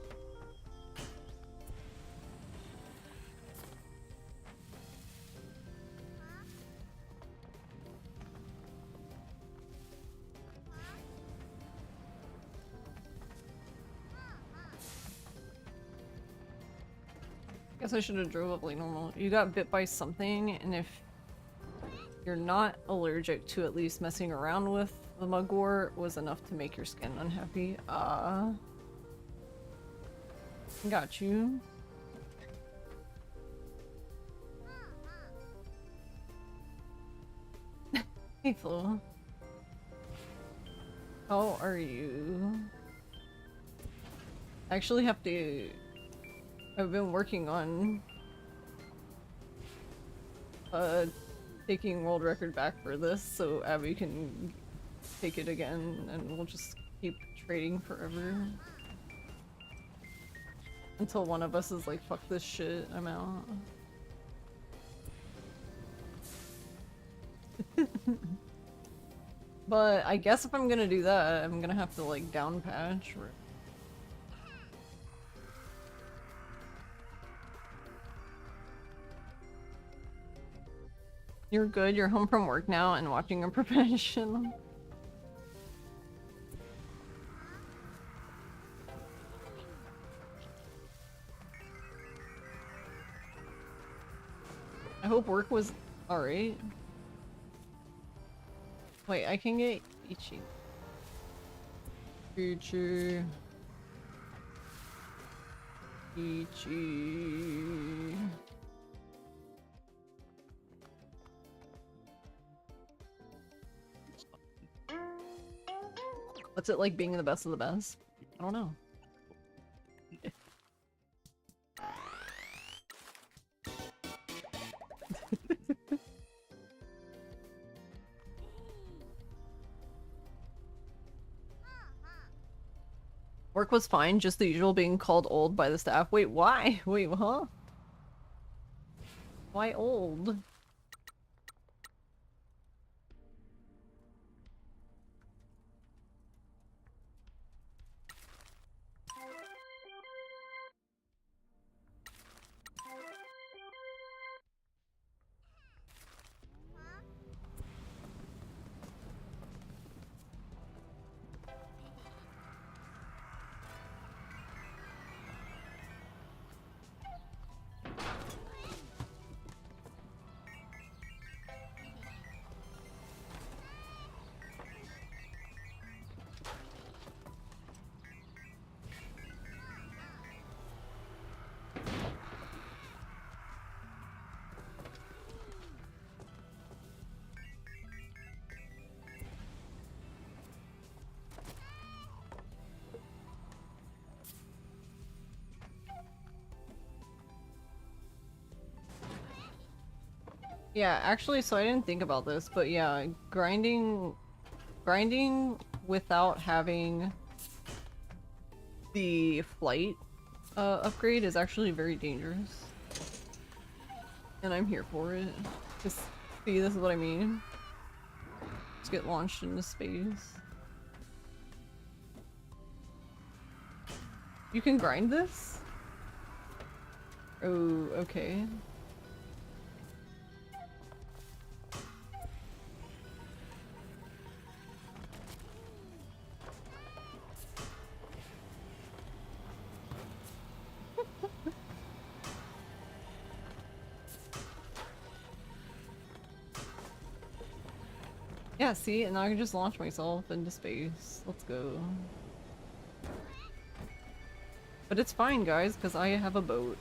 Guess I should have drove up like normal. You got bit by something, and if you're not allergic to at least messing around with the mugwort was enough to make your skin unhappy. Got you. Hey Flo. How are you? I actually have to... I've been working on taking world record back for this so Abby can take it again and we'll just keep trading forever. Until one of us is like, fuck this shit, I'm out. But I guess if I'm gonna do that, I'm gonna have to like down patch. You're good, you're home from work now and watching a profession. I hope work was alright. Wait, I can get Ichi. Ichi. Ichi. What's it like being the best of the best? I don't know. Work was fine, just the usual being called old by the staff. Wait, why? Wait, huh? Why old? Yeah, actually, so I didn't think about this, but yeah, grinding without having the flight upgrade is actually very dangerous. And I'm here for it. Just see, this is what I mean. Just get launched into space. You can grind this? Oh, okay. Yeah, see, and now I can just launch myself into space. Let's go. But it's fine, guys, because I have a boat.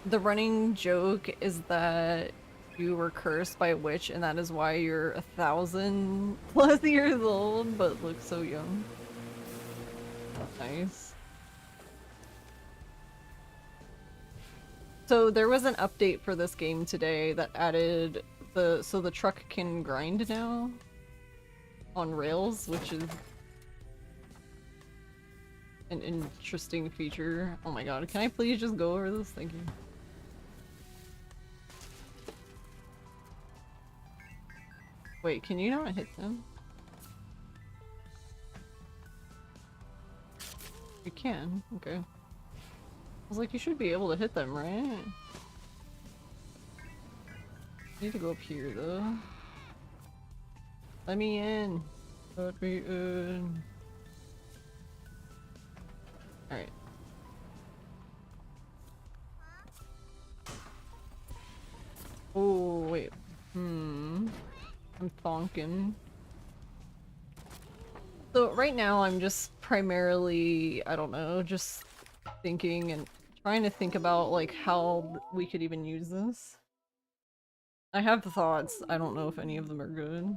The running joke is that you were cursed by a witch, and that is why you're 1,000+ years old, but look so young. Nice. So there was an update for this game today that added so the truck can grind now on rails, which is an interesting feature. Oh my god, can I please just go over this? Thank you. Wait, can you not hit them? You can, okay. I was like, you should be able to hit them, right? I need to go up here, though. Let me in. Let me in. Alright. Oh, wait. I'm thonking. So right now I'm just primarily, I don't know, just thinking and trying to think about like how we could even use this. I have thoughts, I don't know if any of them are good.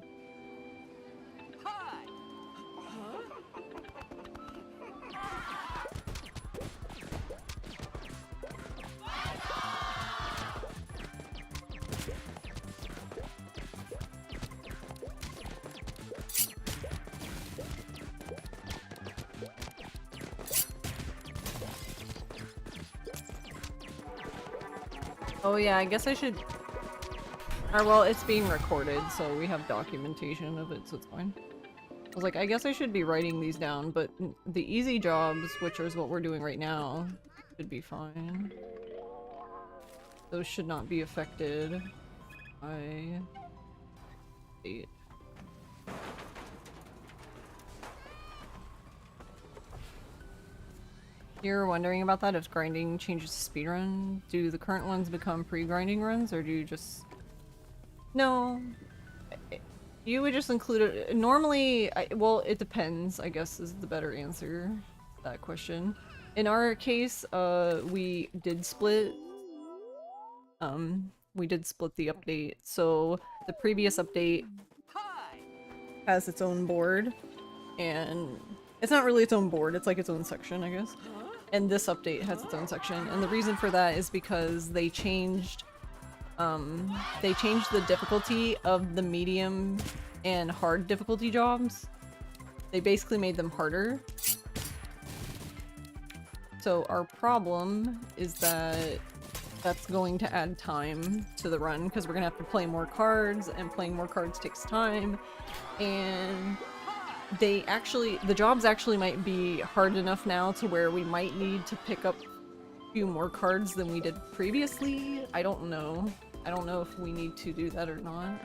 Oh yeah, I guess I should... well, it's being recorded, so we have documentation of it, so it's fine. I was like, I guess I should be writing these down, but the easy jobs, which is what we're doing right now, should be fine. Those should not be affected by... date. You're wondering about that, if grinding changes to speedrun? Do the current ones become pre-grinding runs, or do you just... No. You would just include it... Normally, well, it depends, I guess, is the better answer to that question. In our case, we did split... we did split the update, so the previous update has its own board, and... It's not really its own board, it's like its own section, I guess. And this update has its own section, and the reason for that is because they changed the difficulty of the medium and hard difficulty jobs. They basically made them harder. So our problem is that that's going to add time to the run because we're gonna have to play more cards, and playing more cards takes time. And the jobs actually might be hard enough now to where we might need to pick up a few more cards than we did previously. I don't know. I don't know if we need to do that or not.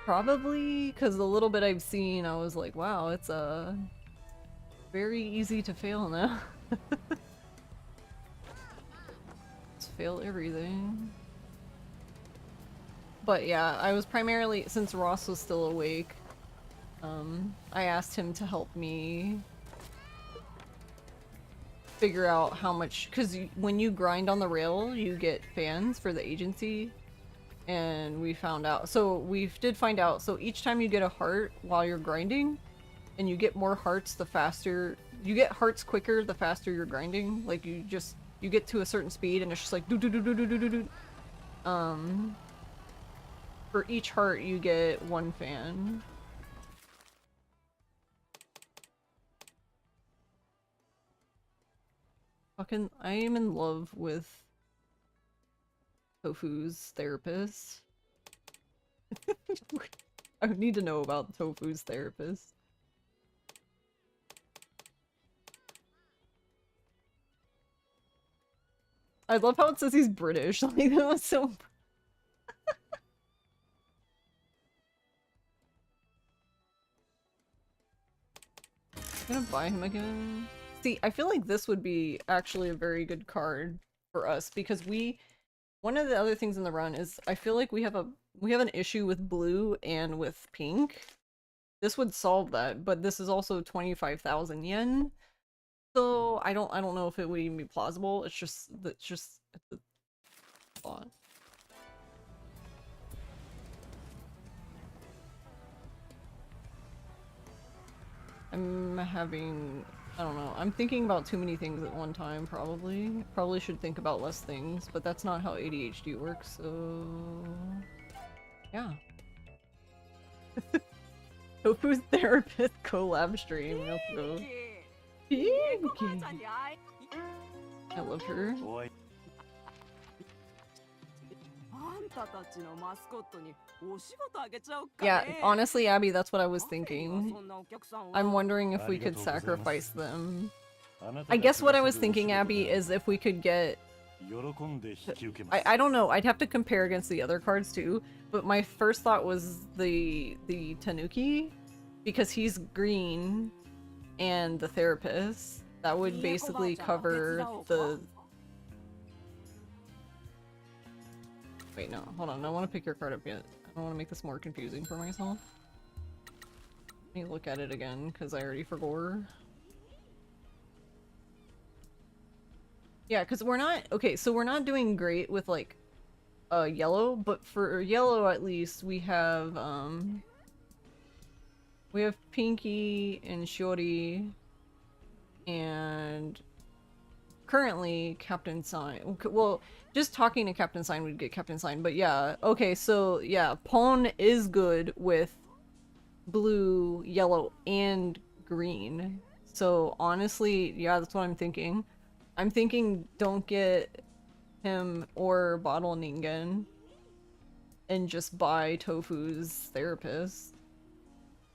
Probably, because the little bit I've seen, I was like, wow, it's very easy to fail now. Just fail everything. But yeah, I was primarily, since Ross was still awake, I asked him to help me figure out how much, because when you grind on the rail, you get fans for the agency, and we found out, so we did find out, so each time you get a heart while you're grinding, and you get more hearts the faster, you get hearts quicker the faster you're grinding, like you get to a certain speed and it's just like do do do do do do do do. For each heart you get 1 fan. Fucking, I am in love with Tofu's therapist. I need to know about Tofu's therapist. I love how it says he's British. Like, that was so... I'm gonna buy him again. See, I feel like this would be actually a very good card for us because one of the other things in the run is I feel like we have an issue with blue and with pink. This would solve that, but this is also 25,000 yen. So I don't know if it would even be plausible. It's just a thought. I don't know. I'm thinking about too many things at one time, probably. Probably should think about less things, but that's not how ADHD works, so... yeah. Tofu's therapist collab stream. Let's go. Pinky. I love her. Yeah, honestly, Abby, that's what I was thinking. I'm wondering if we could sacrifice them. I guess what I was thinking, Abby, is if we could get... I don't know, I'd have to compare against the other cards too, but my first thought was the Tanuki, because he's green, and the therapist. That would basically cover the... Wait, no, hold on, I don't want to pick your card up yet. I don't want to make this more confusing for myself. Let me look at it again, because I already forgot. Yeah, because we're not... Okay, so we're not doing great with, like, yellow, but for yellow at least, we have Pinky and Shiori, and currently Captain Sign. Well, just talking to Captain Sign would get Captain Sign, but yeah. Okay, so yeah, Pon is good with blue, yellow, and green. So honestly, yeah, that's what I'm thinking. I'm thinking don't get him or Bottle Ningen and just buy Tofu's therapist.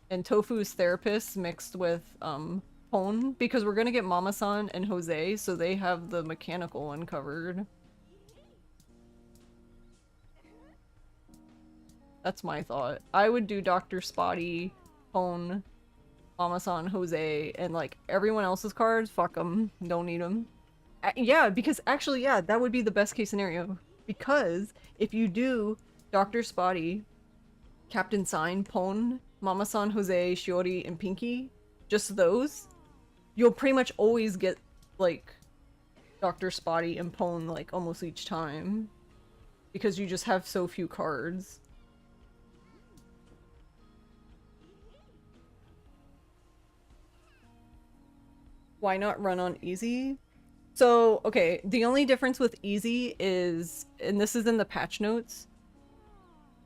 And Tofu's therapist mixed with Pon, because we're gonna get Mama-san and Jose, so they have the mechanical one covered. That's my thought. I would do Dr. Spotty, Pon, Mama-san, Jose, and like everyone else's cards, fuck them. Don't need them. Yeah, because actually, yeah, that would be the best case scenario. Because if you do Dr. Spotty, Captain Sign, Pon, Mama-san, Jose, Shiori, and Pinky, just those, you'll pretty much always get, like, Dr. Spotty and Pon, like, almost each time. Because you just have so few cards. Why not run on easy? So, okay, the only difference with easy is, and this is in the patch notes,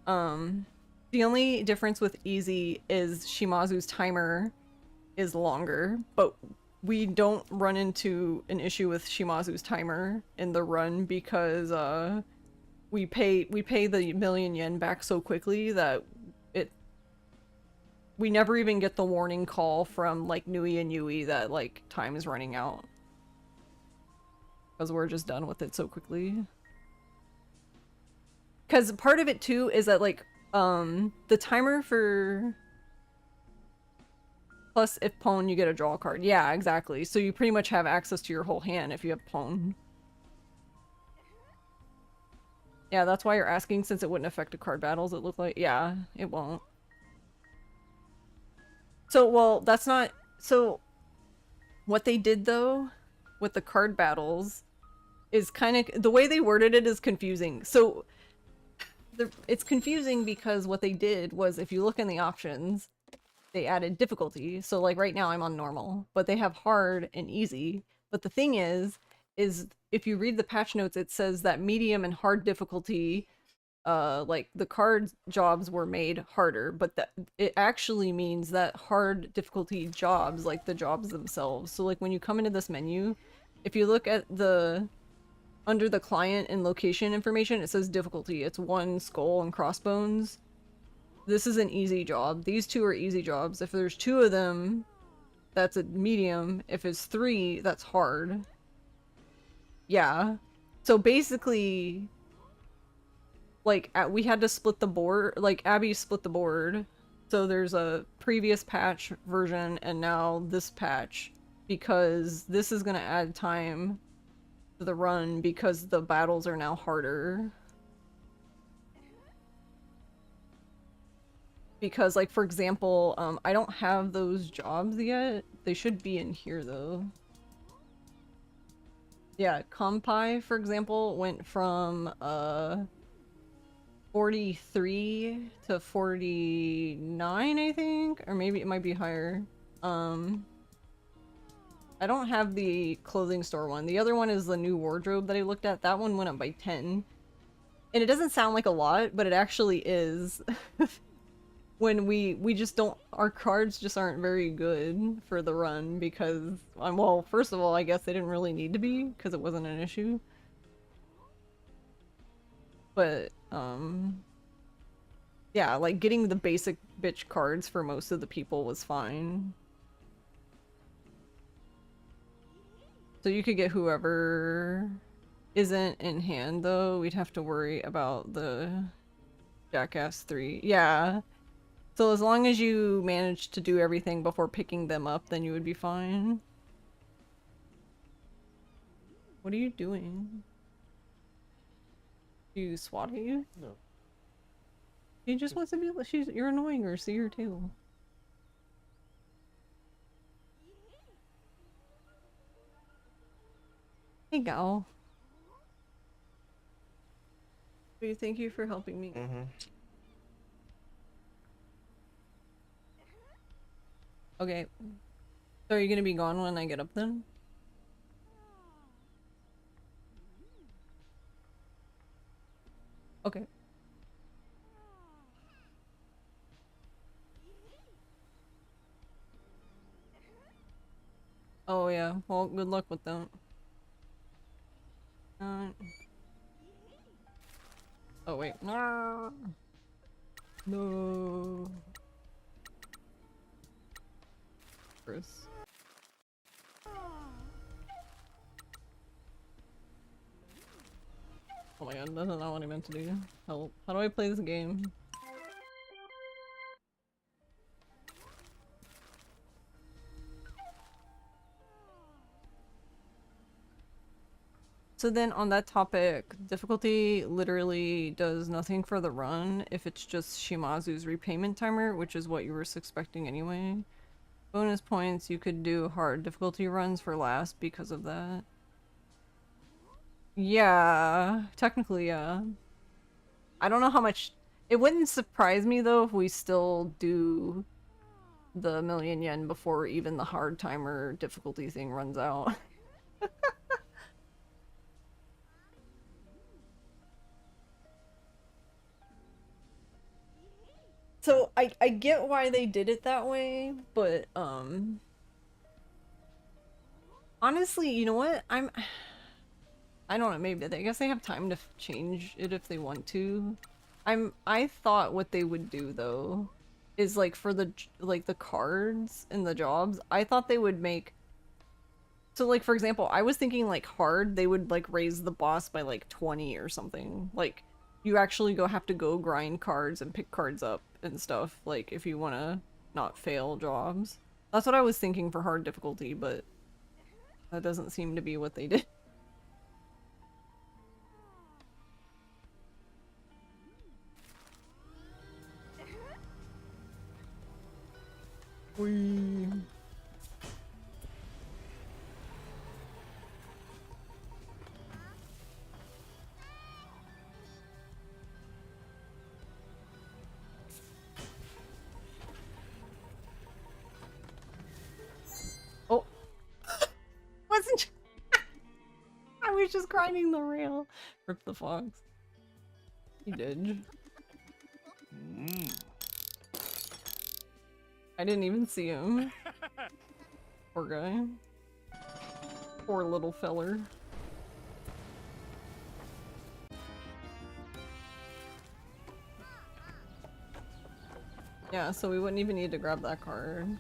the only difference with easy is Shimazu's timer is longer, but we don't run into an issue with Shimazu's timer in the run because we pay the million yen back so quickly that we never even get the warning call from like Nui and Yui that like time is running out. Because we're just done with it so quickly. Because part of it too is that like the timer for plus if pawn you get a draw card. Yeah, exactly. So you pretty much have access to your whole hand if you have pawn. Yeah, that's why you're asking, since it wouldn't affect the card battles, it looked like. Yeah, it won't. So, well, that's not... So, what they did, though, with the card battles, is kind of... The way they worded it is confusing. So, it's confusing because what they did was, if you look in the options, they added difficulty. So, like, right now I'm on normal, but they have hard and easy. But the thing is if you read the patch notes, it says that medium and hard difficulty... like the card jobs were made harder, but that it actually means that hard difficulty jobs, like the jobs themselves. So like when you come into this menu, if you look at the under the client and location information, it says difficulty. It's 1 skull and crossbones. This is an easy job. These 2 are easy jobs. If there's 2 of them, that's a medium. If it's 3, that's hard. Yeah. So basically, like, we had to split the board, like, Abby split the board, so there's a previous patch version and now this patch, because this is gonna add time to the run because the battles are now harder. Because, like, for example, I don't have those jobs yet. They should be in here, though. Yeah, Kompai, for example, went from, 43 to 49, I think? Or maybe it might be higher. I don't have the clothing store one. The other one is the new wardrobe that I looked at. That one went up by 10. And it doesn't sound like a lot, but it actually is. When we just don't... Our cards just aren't very good for the run because... well, first of all, I guess they didn't really need to be because it wasn't an issue. But, yeah, like, getting the basic bitch cards for most of the people was fine. So you could get whoever isn't in hand, though. We'd have to worry about the Jackass 3. Yeah. So as long as you manage to do everything before picking them up, then you would be fine. What are you doing? You swat at you? No. He just wants to be... You're annoying her. See her tail. Hey, gal. Thank you for helping me. Mm-hmm. Okay. So are you gonna be gone when I get up then? Okay. Oh yeah, well, good luck with that. Oh wait. No. No. Chris. Oh my god, that's not what I meant to do. Help. How do I play this game? So then on that topic, difficulty literally does nothing for the run if it's just Shimazu's repayment timer, which is what you were expecting anyway. Bonus points, you could do hard difficulty runs for last because of that. Yeah, technically, yeah. I don't know how much... It wouldn't surprise me, though, if we still do the million yen before even the hard timer difficulty thing runs out. So, I get why they did it that way, but, Honestly, you know what? I don't know, maybe I guess they have time to change it if they want to. I thought what they would do though is like for the the cards and the jobs, I thought they would make, so like for example, I was thinking like hard, they would like raise the boss by like 20 or something. Like you actually have to go grind cards and pick cards up and stuff, like if you want to not fail jobs. That's what I was thinking for hard difficulty, but that doesn't seem to be what they did. Whee. Oh. Wasn't I was just grinding the rail. Rip the fox. He did. I didn't even see him. Poor guy. Poor little feller. Yeah, so we wouldn't even need to grab that card.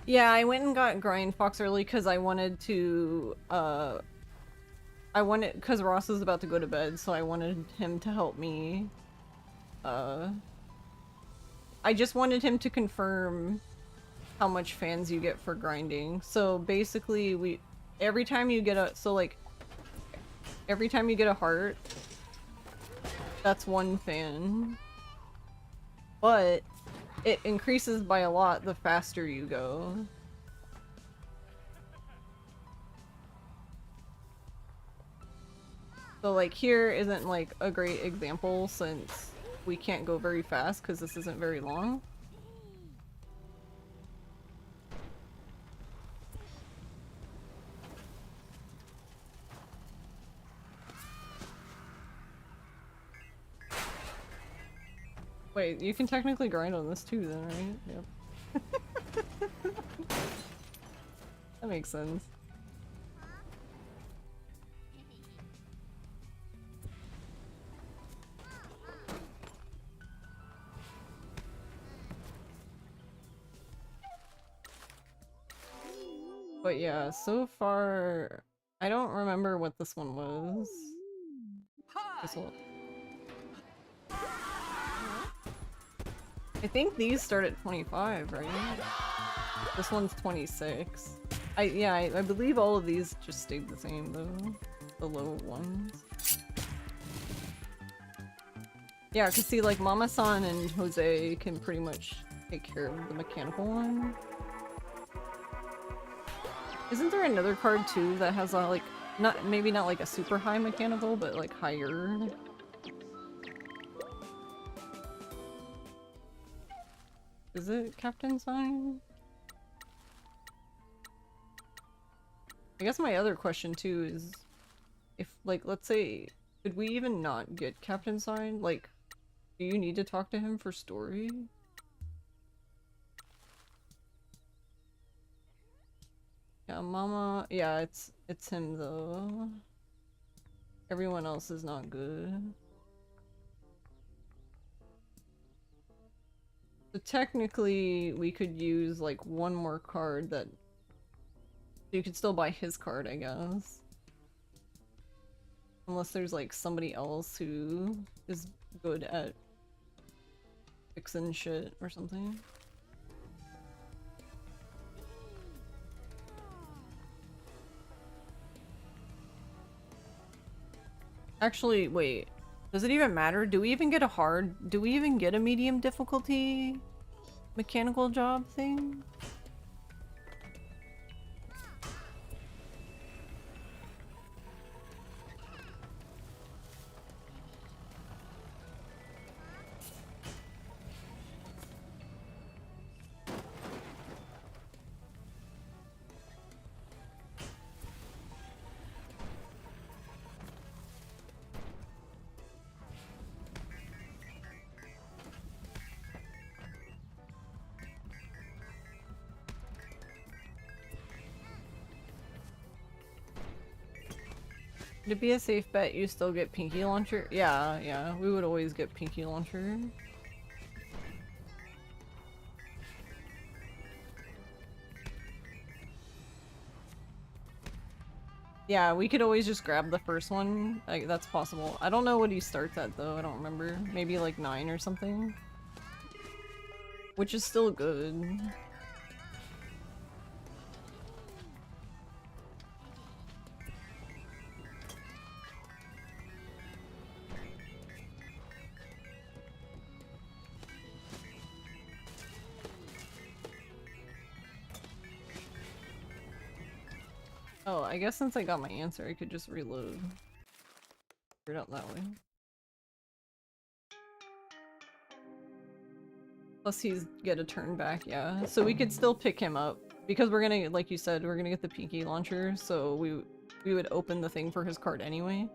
Yeah, I went and got Grind Fox early because I wanted to, because Ross was about to go to bed, so I wanted him to help me. I just wanted him to confirm how much fans you get for grinding. So basically, every time you get a, every time you get a heart, that's one fan. But it increases by a lot the faster you go. So like here isn't like a great example since we can't go very fast because this isn't very long. Wait, you can technically grind on this too then, right? Yep. That makes sense. But yeah, so far, I don't remember what this one was. This one. I think these start at 25, right? This one's 26. I believe all of these just stayed the same though. The low ones. Yeah, cause see like Mama-san and Jose can pretty much take care of the mechanical one. Isn't there another card too that has a like, maybe not like a super high mechanical, but like higher? Is it Captain Sign? I guess my other question too is, if like, let's say, could we even not get Captain Sign? Like, do you need to talk to him for story? Yeah, Mama, yeah, it's him though. Everyone else is not good. So technically, we could use like one more card that you could still buy his card, I guess. Unless there's like somebody else who is good at fixing shit or something. Actually, wait. Does it even matter? Do we even get a hard? Do we even get a medium difficulty mechanical job thing? To be a safe bet, you still get Pinky Launcher? Yeah, yeah, we would always get Pinky Launcher. Yeah, we could always just grab the first one. Like, that's possible. I don't know what he starts at though, I don't remember. Maybe like 9 or something. Which is still good. Oh, I guess since I got my answer, I could just reload. Figure it out that way. Plus he's get a turn back, yeah. So we could still pick him up. Because we're gonna, like you said, we're gonna get the Pinky Launcher, so we would open the thing for his card anyway.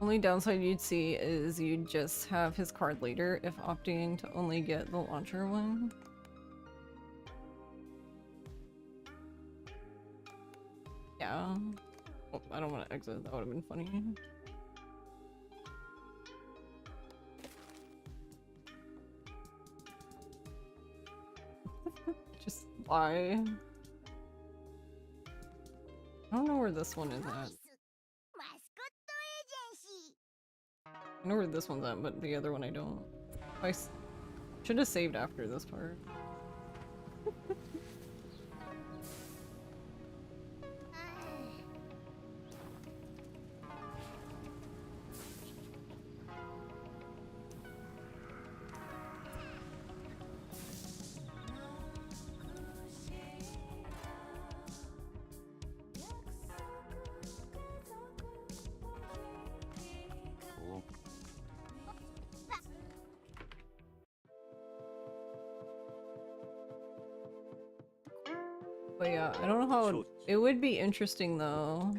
Only downside you'd see is you'd just have his card later if opting to only get the launcher one. Yeah. Oh, I don't want to exit, that would have been funny. Just why? I don't know where this one is at. I know where this one's at, but the other one I don't. I should have saved after this part. But yeah, I don't know how it would be interesting though.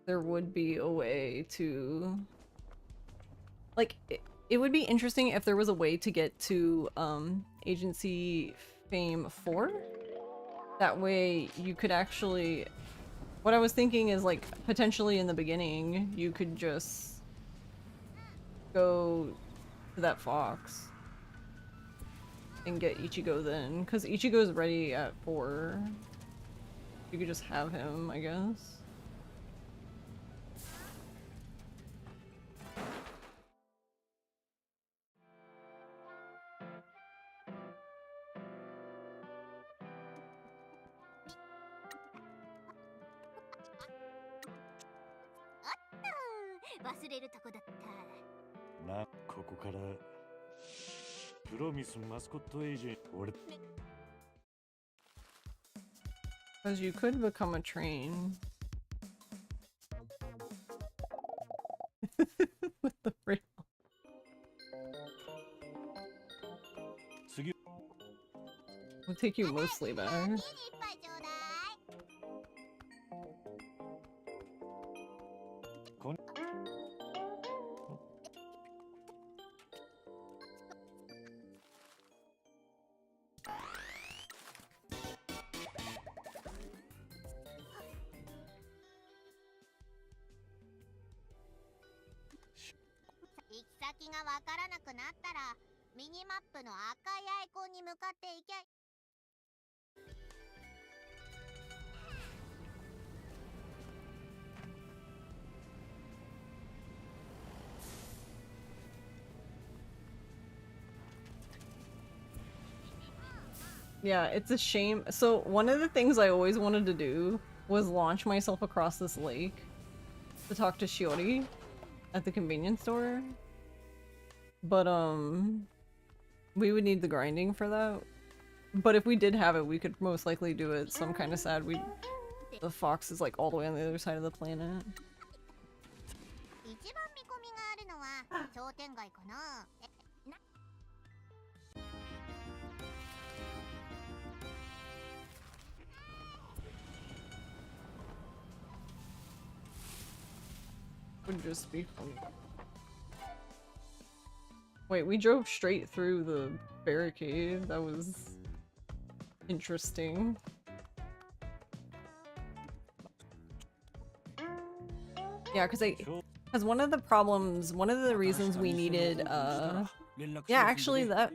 There would be a way to like it would be interesting if there was a way to get to Agency Fame 4. That way you could actually, what I was thinking is like potentially in the beginning you could just go to that fox and get Ichigo then, because Ichigo's ready at 4. You could just have him, I guess. Because you could become a train. With the rail. We'll take you mostly back. Yeah, it's a shame. So one of the things I always wanted to do was launch myself across this lake to talk to Shiori at the convenience store. But we would need the grinding for that. But if we did have it, we could most likely do it some kind of sad. The fox is like all the way on the other side of the planet. Would just be funny. Wait, we drove straight through the barricade. That was interesting. Yeah, because one of the reasons we needed yeah, actually that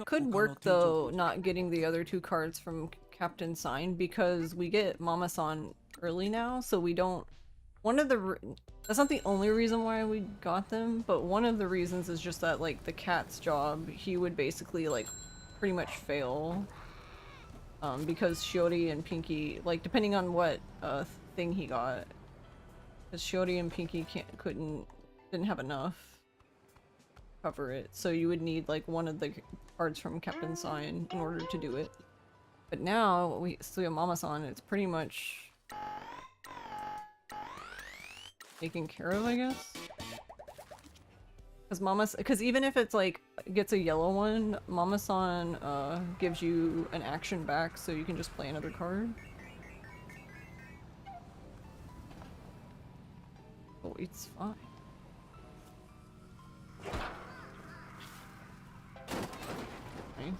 could work though, not getting the other two cards from Captain Sign, because we get Mama-san early now, so we don't. That's not the only reason why we got them, but one of the reasons is just that, like, the cat's job, he would basically, like, pretty much fail. Because Shiori and Pinky, like, depending on what thing he got, because Shiori and Pinky didn't have enough to cover it, so you would need, like, one of the cards from Captain Sign in order to do it. But now, we still have Mama-san, it's pretty much taken care of, I guess? Because even if it's like, gets a yellow one, Mama-san gives you an action back, so you can just play another card. Oh, it's fine. Nice.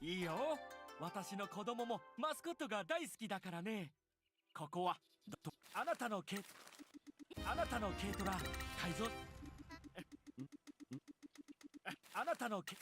Yeehaw! 私の子供もマスコットが大好きだからね。ここはあなたの軽トラ改造あなたの軽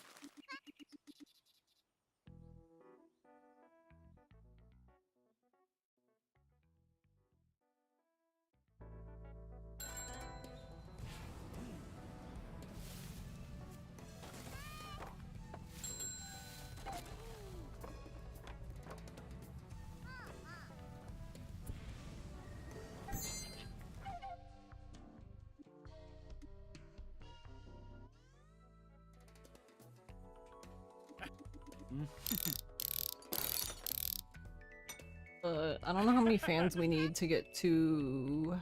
I don't know how many fans we need to get to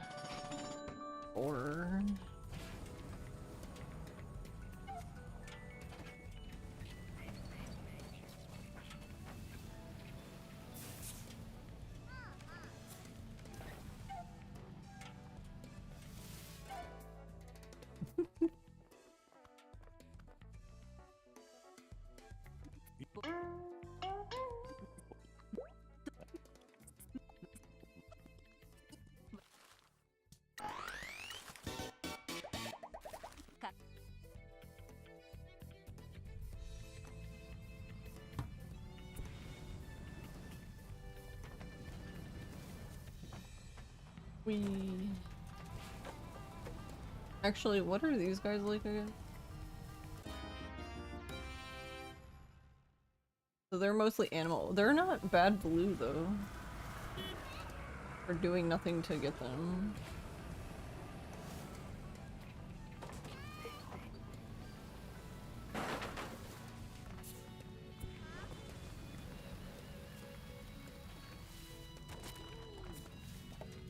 4. Actually, what are these guys like again? So they're mostly animal. They're not bad blue though. We're doing nothing to get them.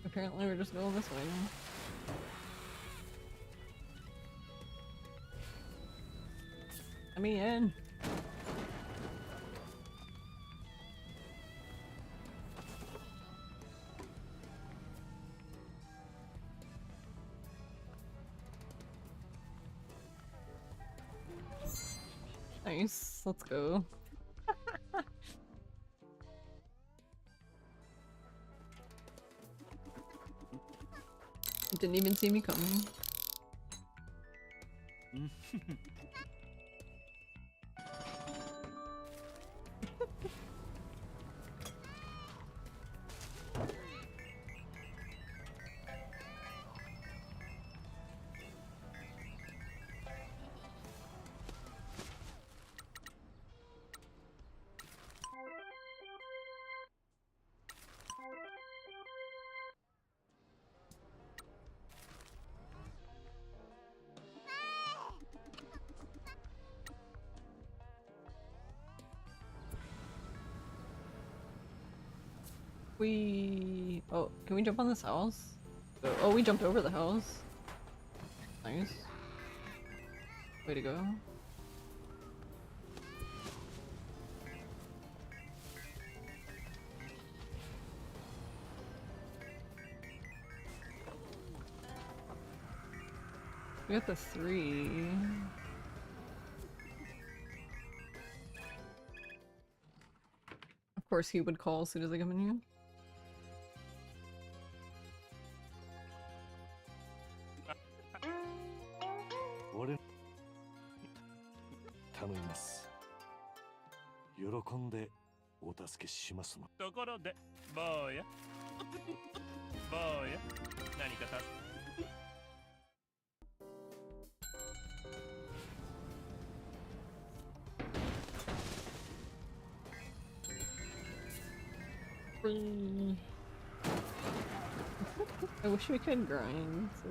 Apparently we're just going this way now. Let me in. Nice, let's go. Didn't even see me coming. Oh, can we jump on this house? Oh, we jumped over the house. Nice. Way to go. We got the 3. Of course he would call as soon as I come in here. I wish we could grind. So...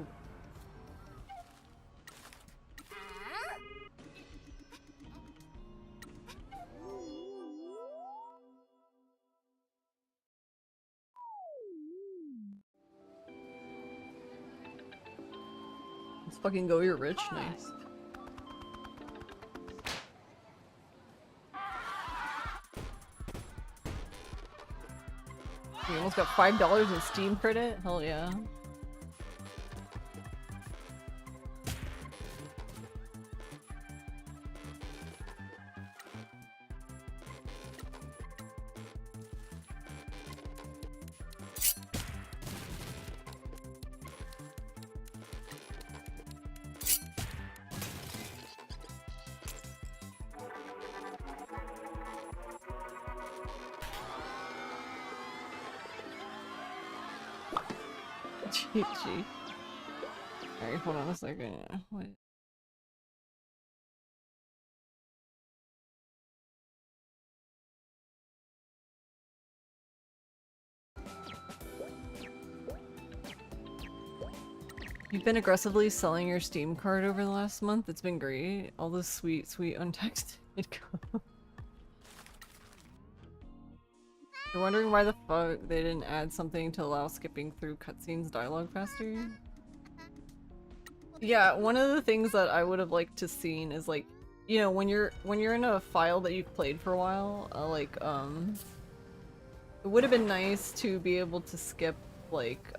Let's fucking go, you're rich. Nice. We almost got $5 in Steam credit? Hell yeah. GG. Alright, hold on a second. Wait. You've been aggressively selling your Steam card over the last month. It's been great. All this sweet, sweet untexted code. You're wondering why the fuck they didn't add something to allow skipping through cutscenes dialogue faster? Yeah, one of the things that I would have liked to seen is like, you know, when you're in a file that you've played for a while, it would have been nice to be able to skip like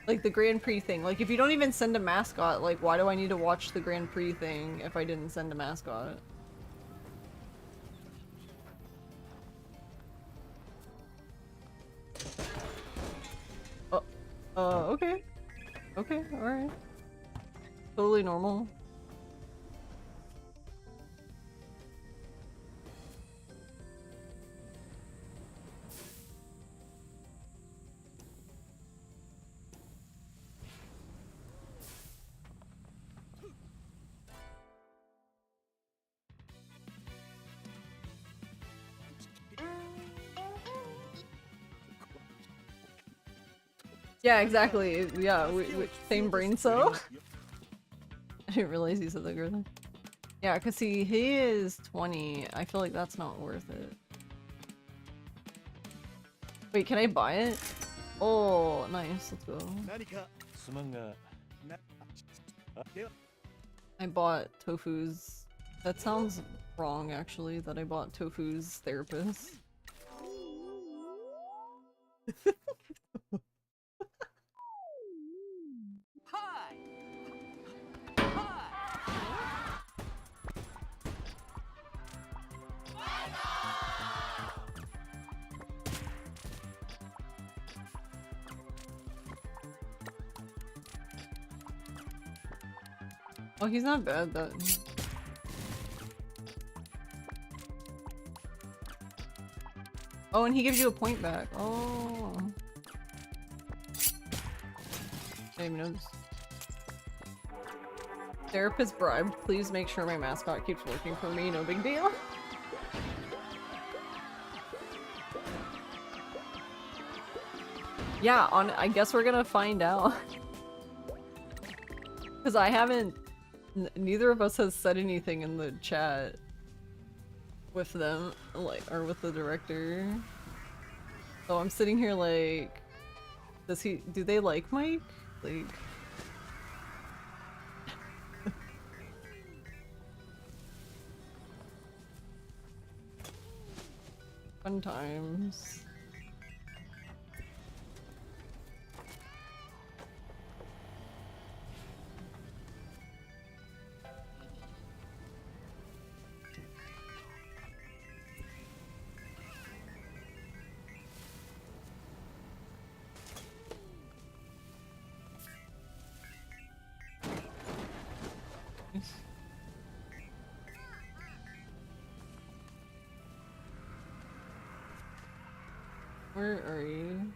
like the Grand Prix thing. Like if you don't even send a mascot, like why do I need to watch the Grand Prix thing if I didn't send a mascot? Okay. Okay, alright. Totally normal. Yeah, exactly. Yeah, we same brain cell. I didn't realize he said that girl. Yeah, cause he is 20. I feel like that's not worth it. Wait, can I buy it? Oh, nice. Let's go. I bought Tofu's. That sounds wrong, actually. That I bought Tofu's therapist. Oh, he's not bad then. Oh, and he gives you a point back. Oh. I didn't even notice. Therapist bribed. Please make sure my mascot keeps working for me. No big deal. Yeah, I guess we're gonna find out. Because I haven't... Neither of us has said anything in the chat. with them, like, or with the director. So I'm sitting here like, do they like Mike? Like, fun times. Where are you?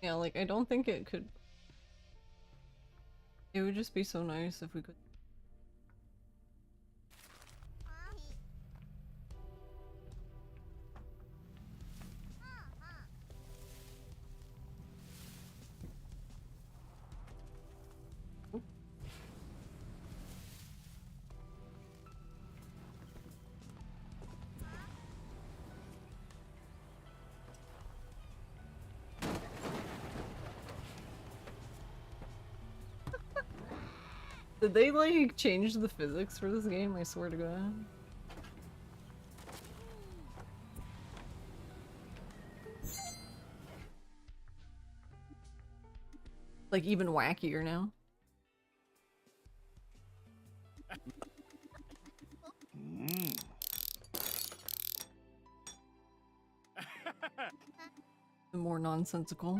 Yeah, like, I don't think it could. It would just be so nice if we could. Did they, like, change the physics for this game? I swear to God. Like, even wackier now. And more nonsensical.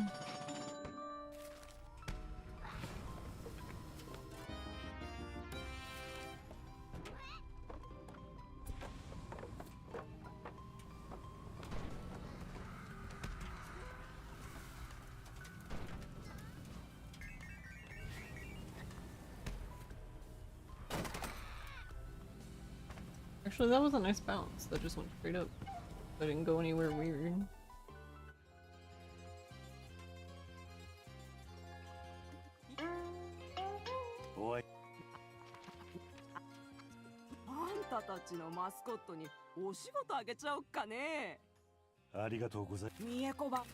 Actually, that was a nice bounce. That just went straight up. I didn't go anywhere weird.おい。あんたたちのマスコットにお仕事あげちゃおっかね。ありがとうございます。三重子ば。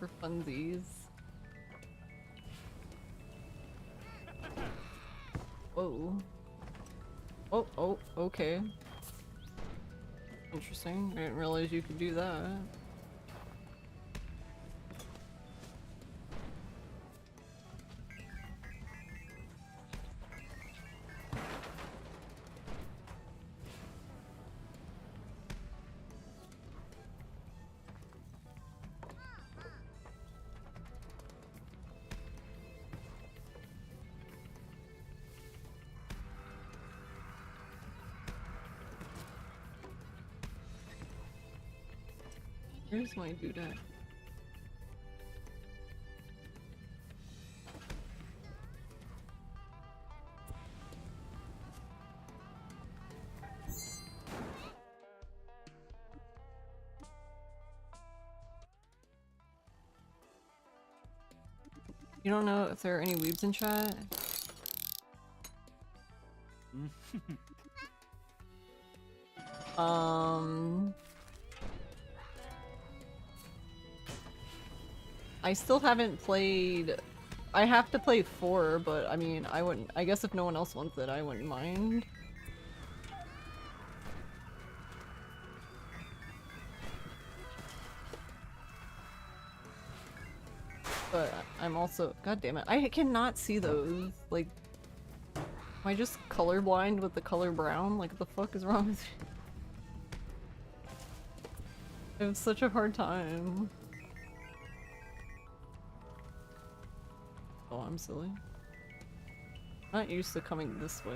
For funsies. Whoa. Oh, oh, okay. Interesting. I didn't realize you could do that. Here's my doodah. You don't know if there are any weebs in chat? I still haven't played. I have to play 4, but I mean, I wouldn't. I guess if no one else wants it, I wouldn't mind. But I'm also. God damn it. I cannot see those. Like. Am I just colorblind with the color brown? Like, what the fuck is wrong with me? I have such a hard time. Oh, I'm silly. Not used to coming this way.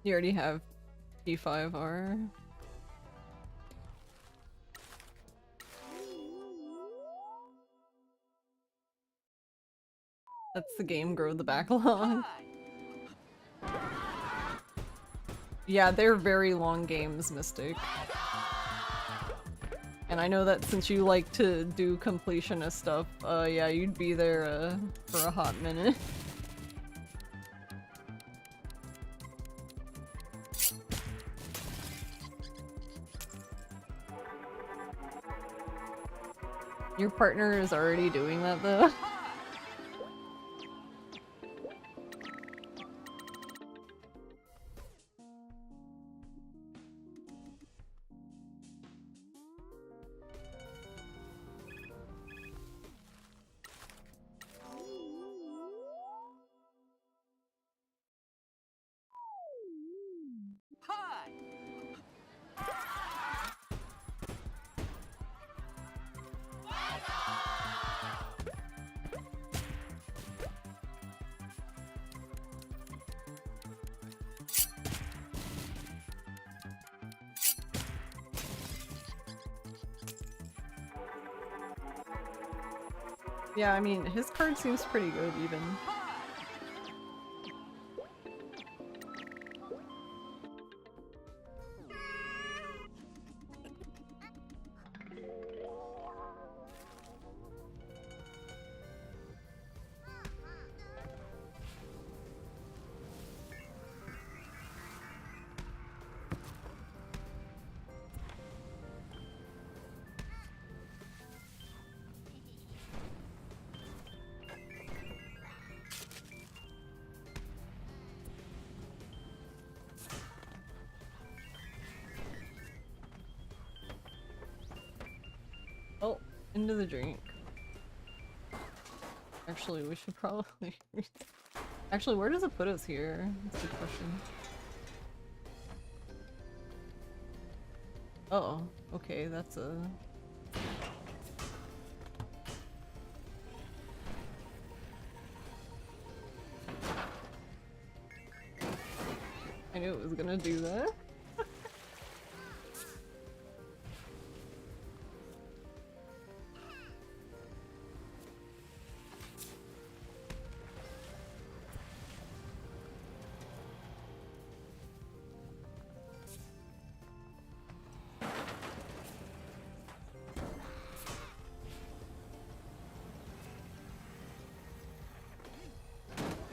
You already have P5R. That's the game, grow the backlog. Yeah, they're very long games, Mystic. And I know that since you like to do completionist stuff, yeah, you'd be there for a hot minute. Your partner is already doing that though. Yeah, I mean, his card seems pretty good even. Oh, into the drink. Actually, we should probably... Actually, where does it put us here? That's a good question. Oh, okay, that's a... I knew it was gonna do that.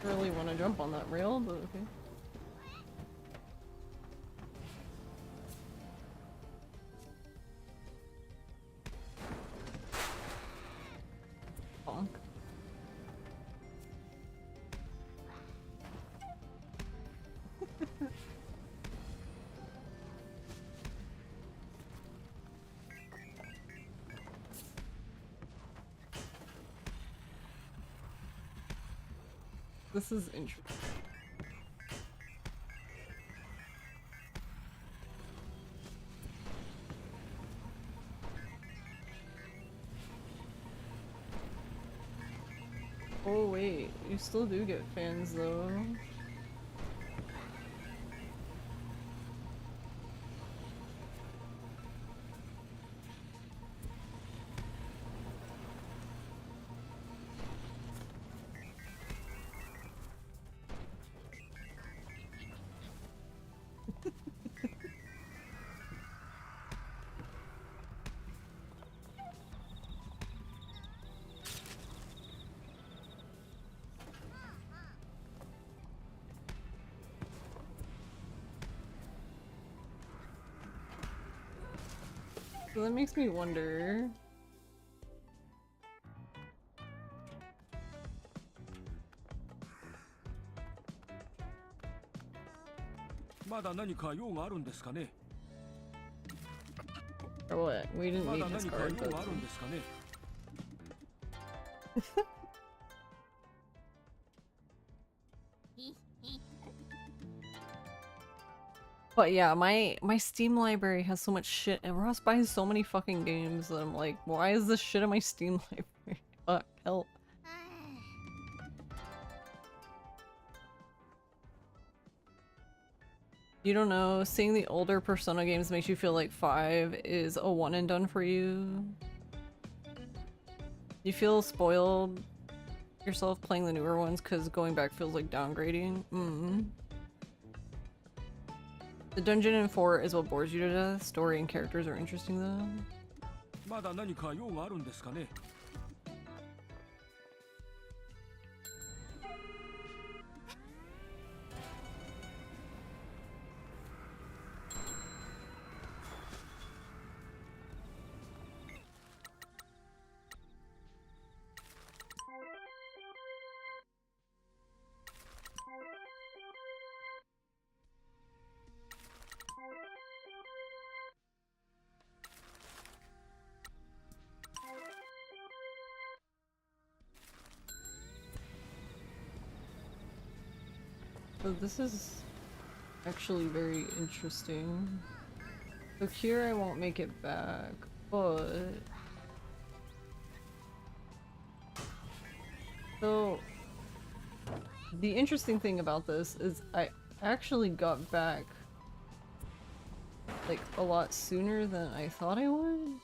Really want to jump on that rail, but okay. Bonk. This is interesting. Oh wait, you still do get fans though. So that makes me wonder. Or what? We didn't need his card, but... But yeah, my Steam library has so much shit, and Ross buys so many fucking games that I'm like, why is this shit in my Steam library? Fuck, help. You don't know, seeing the older Persona games makes you feel like 5 is a one and done for you. You feel spoiled yourself playing the newer ones because going back feels like downgrading. The dungeon in 4 is what bores you to death. Story and characters are interesting though. So this is actually very interesting. So here I won't make it back, but... So... The interesting thing about this is I actually got back like a lot sooner than I thought I would.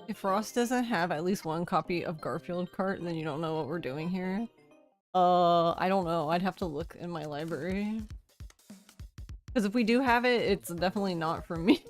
If Ross doesn't have at least one copy of Garfield Kart, then you don't know what we're doing here. I don't know. I'd have to look in my library. Because if we do have it, it's definitely not from me.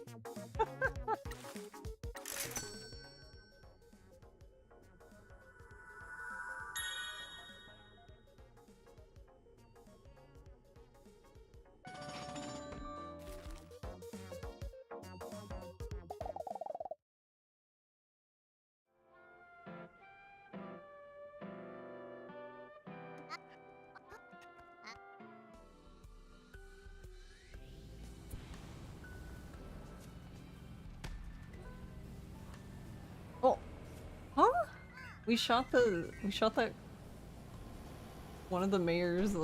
We shot that one of the mayors,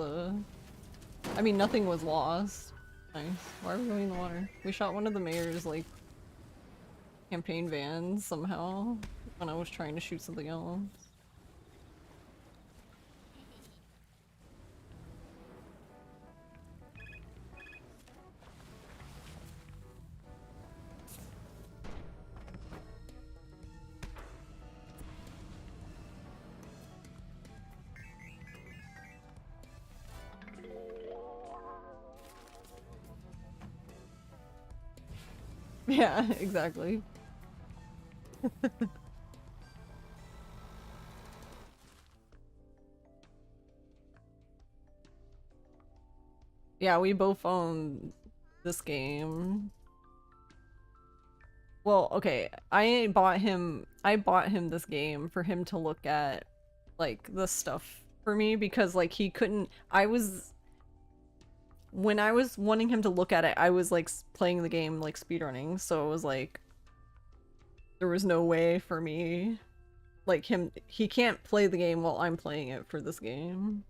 I mean, nothing was lost. Nice. Why are we going in the water? We shot one of the mayor's, like, campaign vans somehow when I was trying to shoot something else. Yeah, exactly. Yeah, we both own this game. Well, okay, I bought him this game for him to look at, like, the stuff for me because, like, he couldn't- when I was wanting him to look at it, I was, like, playing the game, like, speedrunning, so it was, like, there was no way for me, like, he can't play the game while I'm playing it for this game.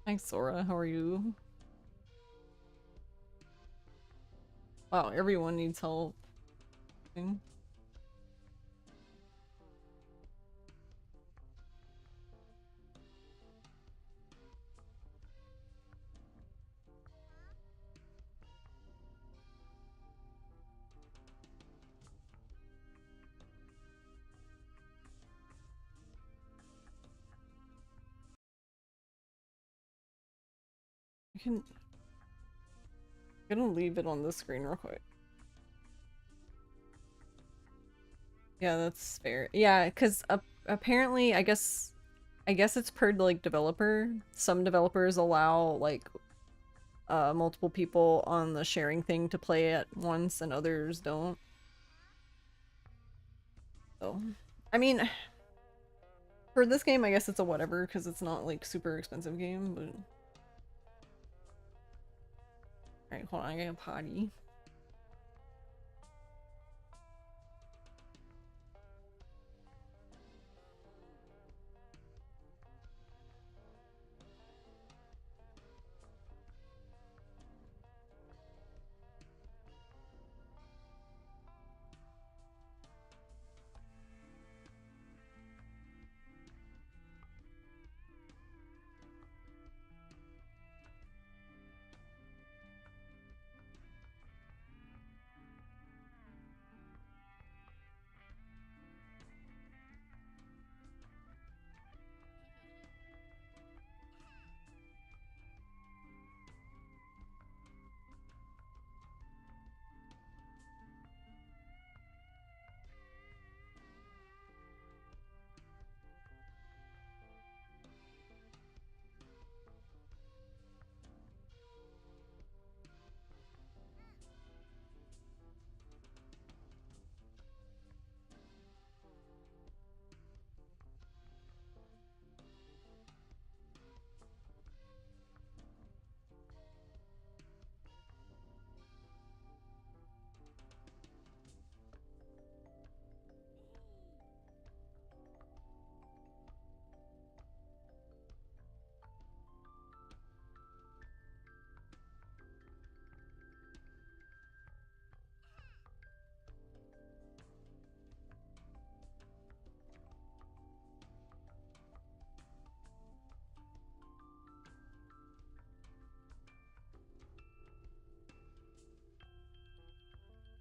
Hi Sora, how are you? Wow, everyone needs help. I'm gonna leave it on the screen real quick. Yeah, that's fair. Yeah, because apparently, I guess it's per like developer. Some developers allow like multiple people on the sharing thing to play at once, and others don't. So, I mean, for this game, I guess it's a whatever because it's not like super expensive game. But all right, hold on, I gotta potty.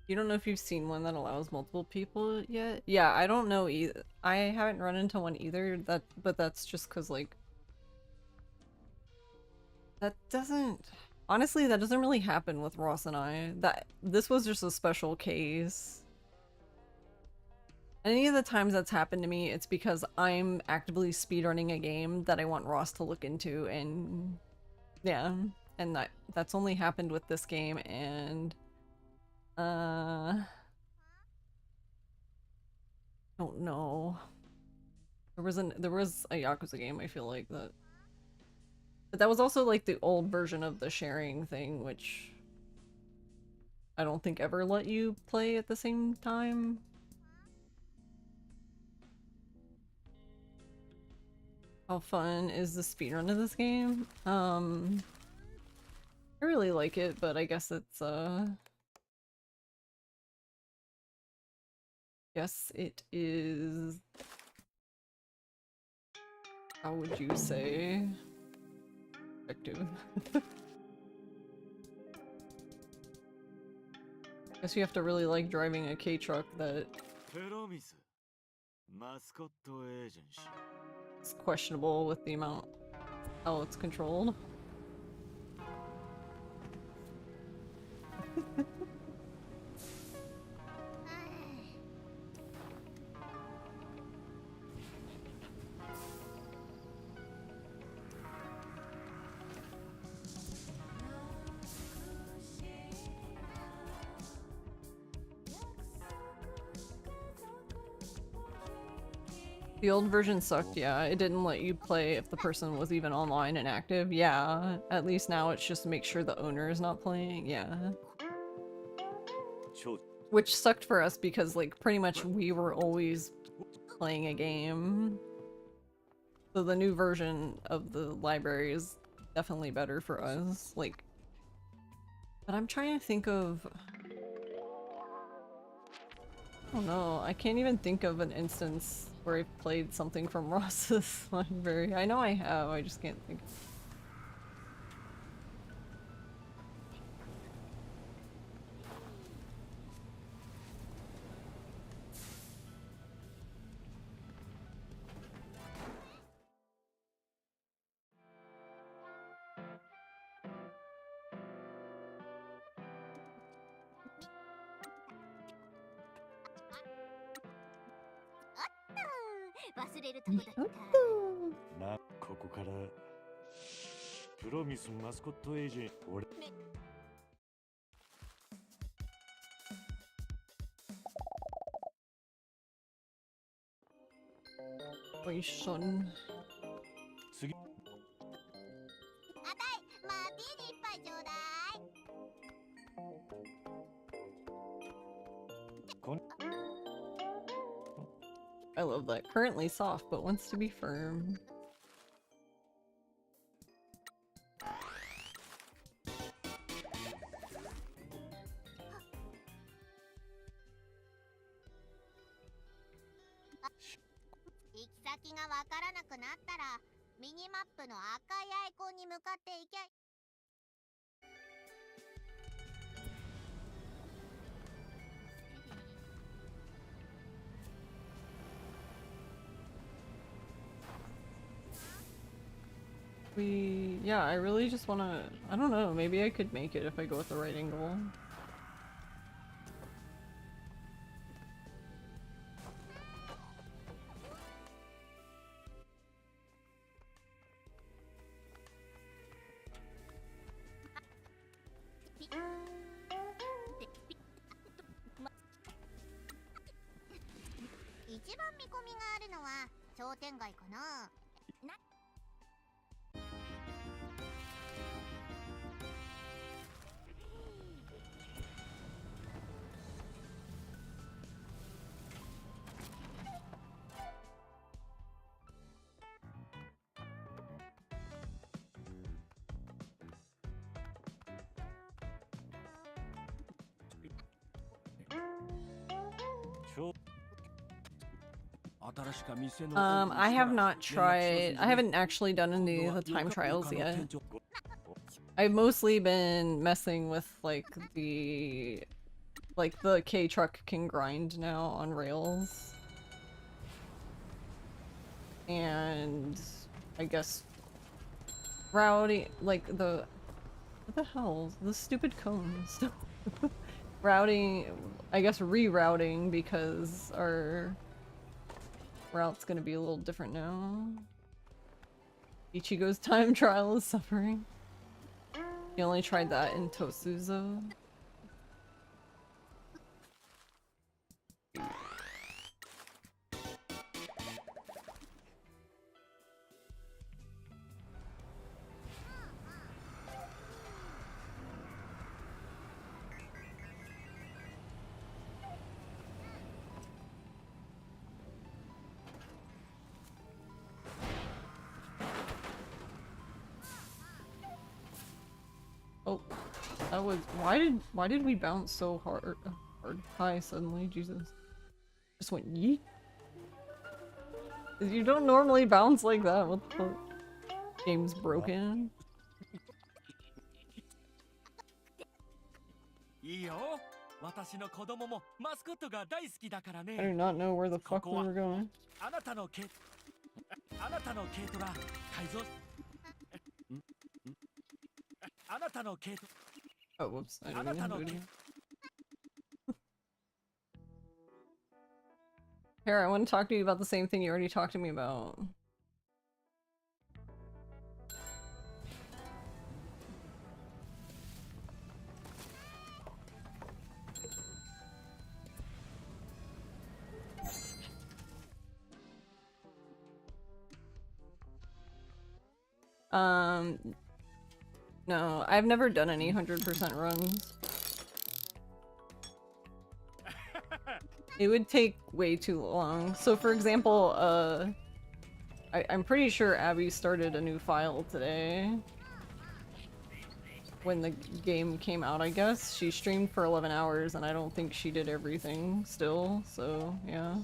You don't know if you've seen one that allows multiple people yet? Yeah, I don't know either. I haven't run into one either. But that's just because like that doesn't. Honestly, that doesn't really happen with Ross and I. This was just a special case. Any of the times that's happened to me, it's because I'm actively speedrunning a game that I want Ross to look into, and yeah, and that's only happened with this game, and don't know. There was a Yakuza game, I feel like, that, but that was also like the old version of the sharing thing, which I don't think ever let you play at the same time. How fun is the speedrun of this game? I really like it, but I guess it's yes, it is. How would you say? Effective. Guess you have to really like driving a K-truck that is questionable with the amount how it's controlled. The old version sucked, yeah. It didn't let you play if the person was even online and active. Yeah, at least now it's just to make sure the owner is not playing, yeah. Which sucked for us because, like, pretty much we were always playing a game. So the new version of the library is definitely better for us. Like, but I'm trying to think of. I don't know. I can't even think of an instance where I've played something from Ross's library. I know I have. I just can't think. Oh, な、ここからプロミスマスコットエージェント俺 Wait, son. 次あたいマーティーニ一杯ちょうだい。こん I love that. Currently soft, but wants to be firm. 行き先がわからなくなったらミニマップの赤いアイコンに向かって行け。Yeah, I really just wanna, I don't know, maybe I could make it if I go with the right angle. Ichiban 見込みがあるのは商店街かな。I have not tried, I haven't actually done any of the time trials yet. I've mostly been messing with like the K-Truck can grind now on rails. And I guess routing, like the, what the hell? The stupid cones. Routing, I guess rerouting because our route's gonna be a little different now. Ichigo's time trial is suffering. He only tried that in Tosuzo. Oh, that was, why did we bounce so high suddenly? Jesus. Just went yeet. You don't normally bounce like that. What the fuck? Game's broken. Yeehaw! 私の子供もマスコットが大好きだから I do ね。 not know where the fuck we were going. あなたの軽トラ改造。あなたの軽ト Oh, whoops. I didn't even do it again. Here, I want to talk to you about the same thing you already talked to me about. No, I've never done any 100% runs. It would take way too long. So for example, I'm pretty sure Abby started a new file today. when the game came out, I guess. She streamed for 11 hours, and I don't think she did everything still, so yeah.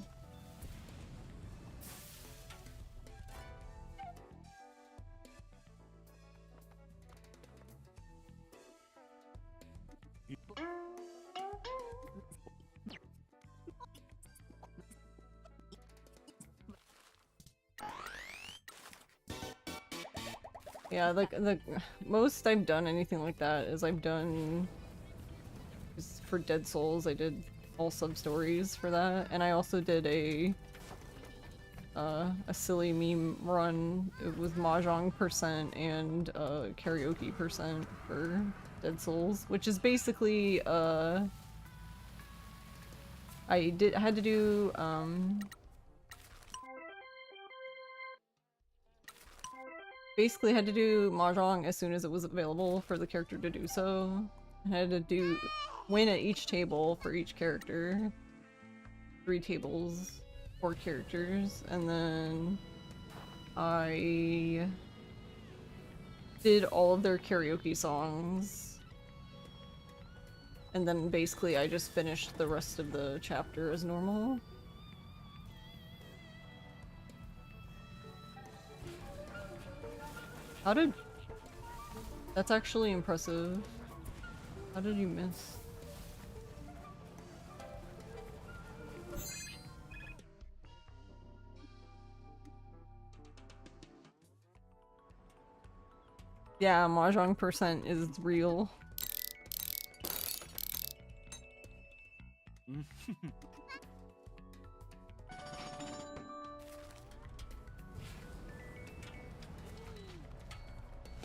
Yeah, the most I've done anything like that is I've done just for Dead Souls. I did all sub-stories for that, and I also did a silly meme run with Mahjong percent and karaoke percent for Dead Souls, which is basically I had to do basically had to do Mahjong as soon as it was available for the character to do so. I had to win at each table for each character. 3 tables, 4 characters, and then I did all of their karaoke songs. And then basically I just finished the rest of the chapter as normal. How did... That's actually impressive. How did you miss? Yeah, Mahjong percent is real.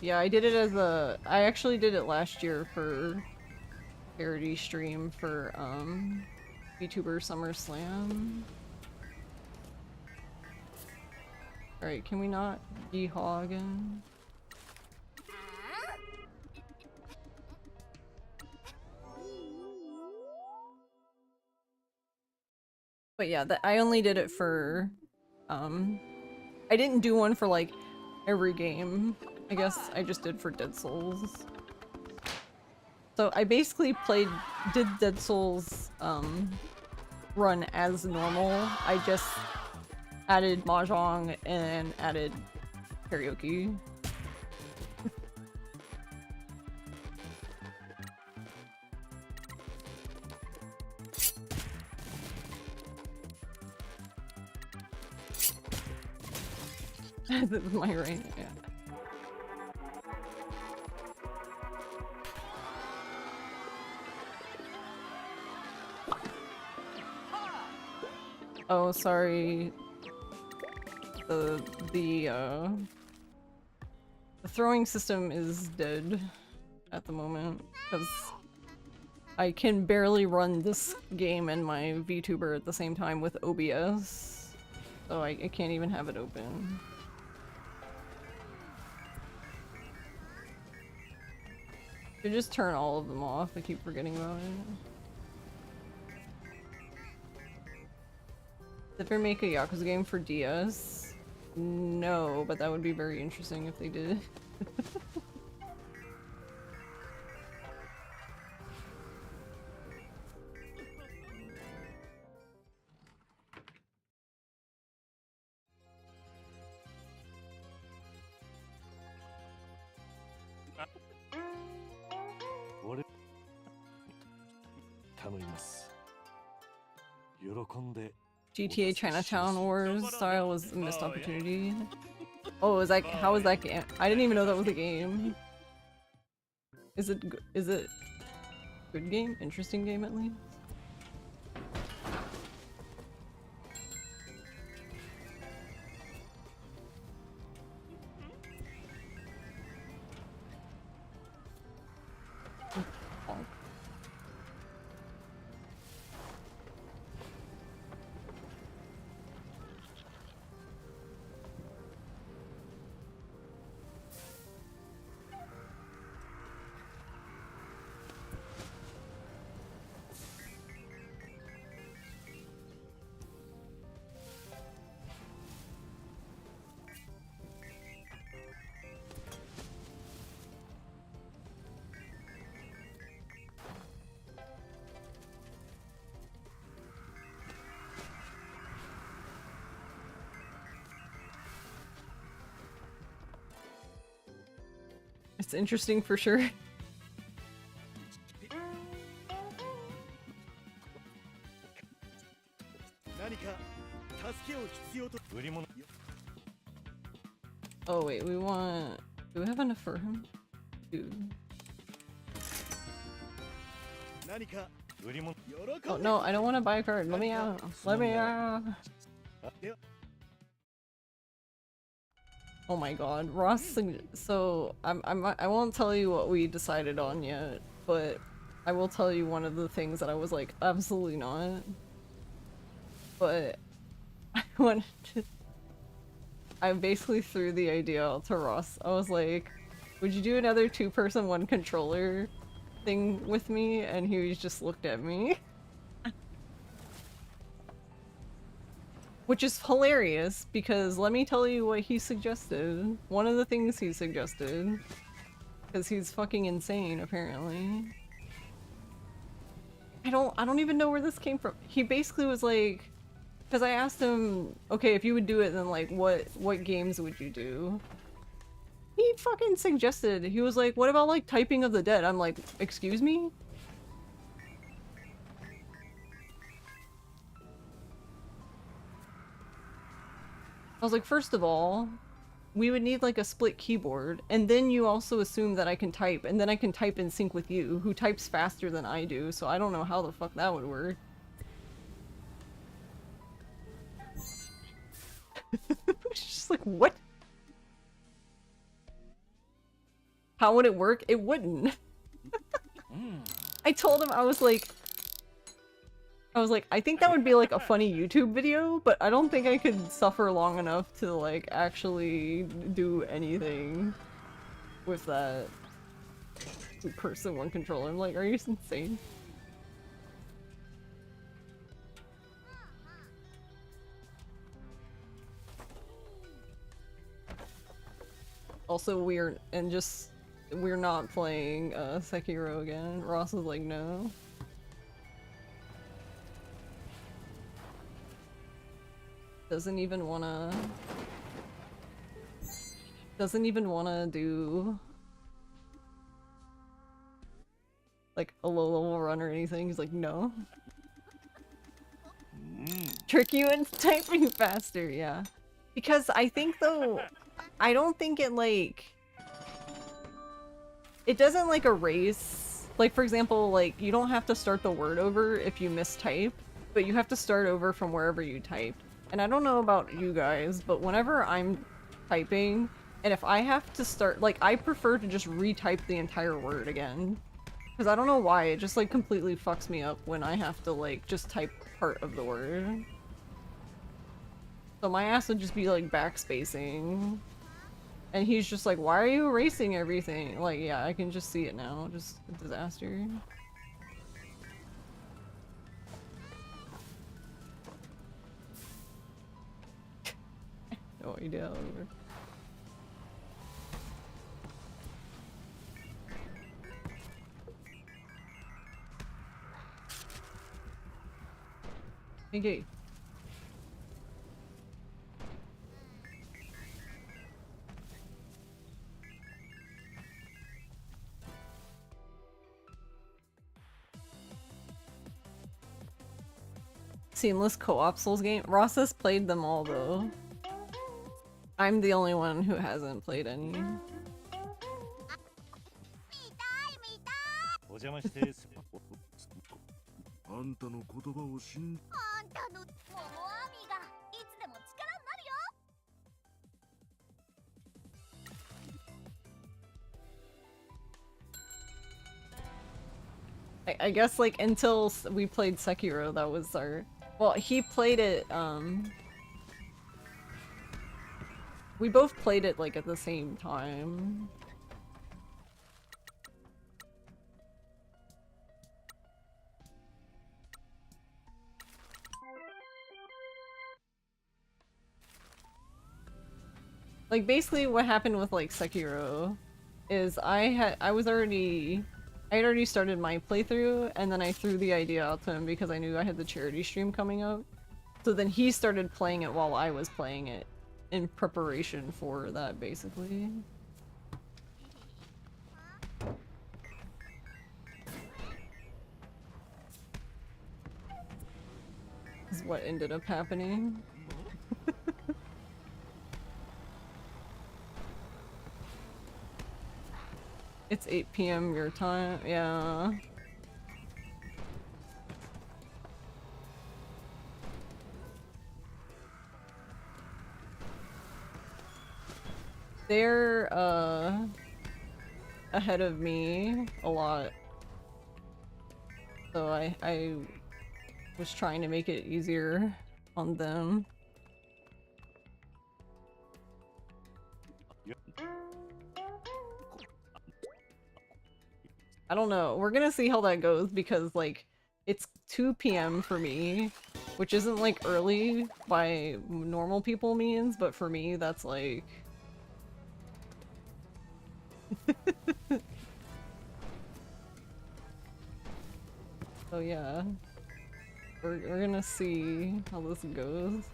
Yeah, I did it as a... I actually did it last year for parody stream for, VTuber SummerSlam. Alright, can we not Yeehaw again? But yeah, I only did it for, I didn't do one for, like, every game. I guess I just did for Dead Souls. So I basically did Dead Souls, run as normal. I just added Mahjong and added karaoke. This is my right, yeah. Oh, sorry. The throwing system is dead at the moment, because I can barely run this game and my VTuber at the same time with OBS, so I can't even have it open. You just turn all of them off, I keep forgetting about it. Did they make a Yakuza game for DS? No, but that would be very interesting if they did. GTA Chinatown Wars style was a missed opportunity. Oh, is that how was that game? I didn't even know that was a game. Is it good game? Interesting game at least? It's interesting for sure. Oh wait, we want... Do we have enough for him? Dude. Oh no, I don't want to buy a card. Let me out. Let me out. Oh my god, Ross. So I won't tell you what we decided on yet, but I will tell you one of the things that I was like, absolutely not. But I wanted to. I basically threw the idea out to Ross. I was like, would you do another 2-person 1 controller thing with me? And he just looked at me. Which is hilarious, because let me tell you what he suggested. One of the things he suggested. Because he's fucking insane, apparently. I don't even know where this came from. He basically was like... Because I asked him, okay, if you would do it, then like, what games would you do? He fucking suggested, he was like, what about like Typing of the Dead? I'm like, excuse me? I was like, first of all, we would need like a split keyboard, and then you also assume that I can type, and then I can type in sync with you, who types faster than I do, so I don't know how the fuck that would work. It's just like, what? How would it work? It wouldn't. I told him, I was like, I think that would be like a funny YouTube video, but I don't think I could suffer long enough to like actually do anything with that 2-person 1 controller. I'm like, are you insane? Also, we're not playing Sekiro again. Ross was like, no. Doesn't even wanna do like a low level run or anything. He's like, no. Trick you into typing faster, yeah. Because I think though, I don't think it like... It doesn't like erase... Like for example, like you don't have to start the word over if you mistype, but you have to start over from wherever you typed. And I don't know about you guys, but whenever I'm typing, and if I have to start... Like I prefer to just retype the entire word again. Because I don't know why, it just like completely fucks me up when I have to like just type part of the word. So my ass would just be like backspacing. And he's just like, why are you erasing everything? Like, yeah, I can just see it now. Just a disaster. No idea. Okay. Seamless co-op Souls game? Ross has played them all though. I'm the only one who hasn't played any. I guess like until we played Sekiro, that was our... Well, he played it, we both played it like at the same time. Like basically what happened with like Sekiro is I had already started my playthrough, and then I threw the idea out to him because I knew I had the charity stream coming up. So then he started playing it while I was playing it in preparation for that, basically. is what ended up happening. It's 8 p.m. your time, yeah. They're, ahead of me a lot. So I was trying to make it easier on them. I don't know. We're gonna see how that goes because, like, it's 2 p.m. for me, which isn't, like, early by normal people means, but for me, that's, like... So yeah. We're gonna see how this goes.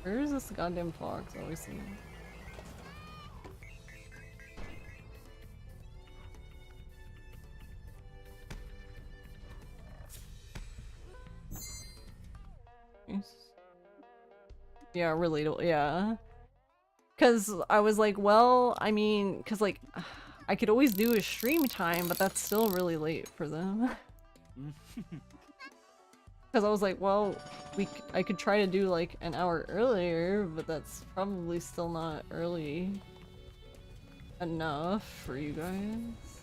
Where is this goddamn fox always seen? Yeah, relatable, yeah. Cause I was like, well, I mean, cause like, I could always do a stream time, but that's still really late for them. Cause I was like, well, I could try to do like an hour earlier, but that's probably still not early enough for you guys.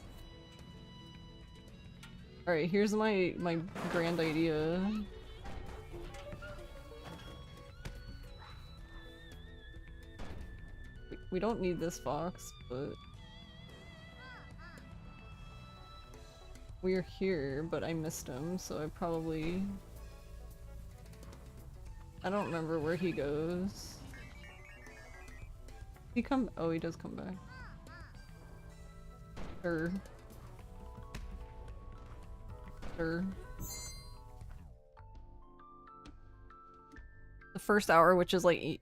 Alright, here's my grand idea. We don't need this fox, but... We're here, but I missed him, so I probably... I don't remember where he goes. He come- oh, he does come back. Sure. Sure. The first hour, which is like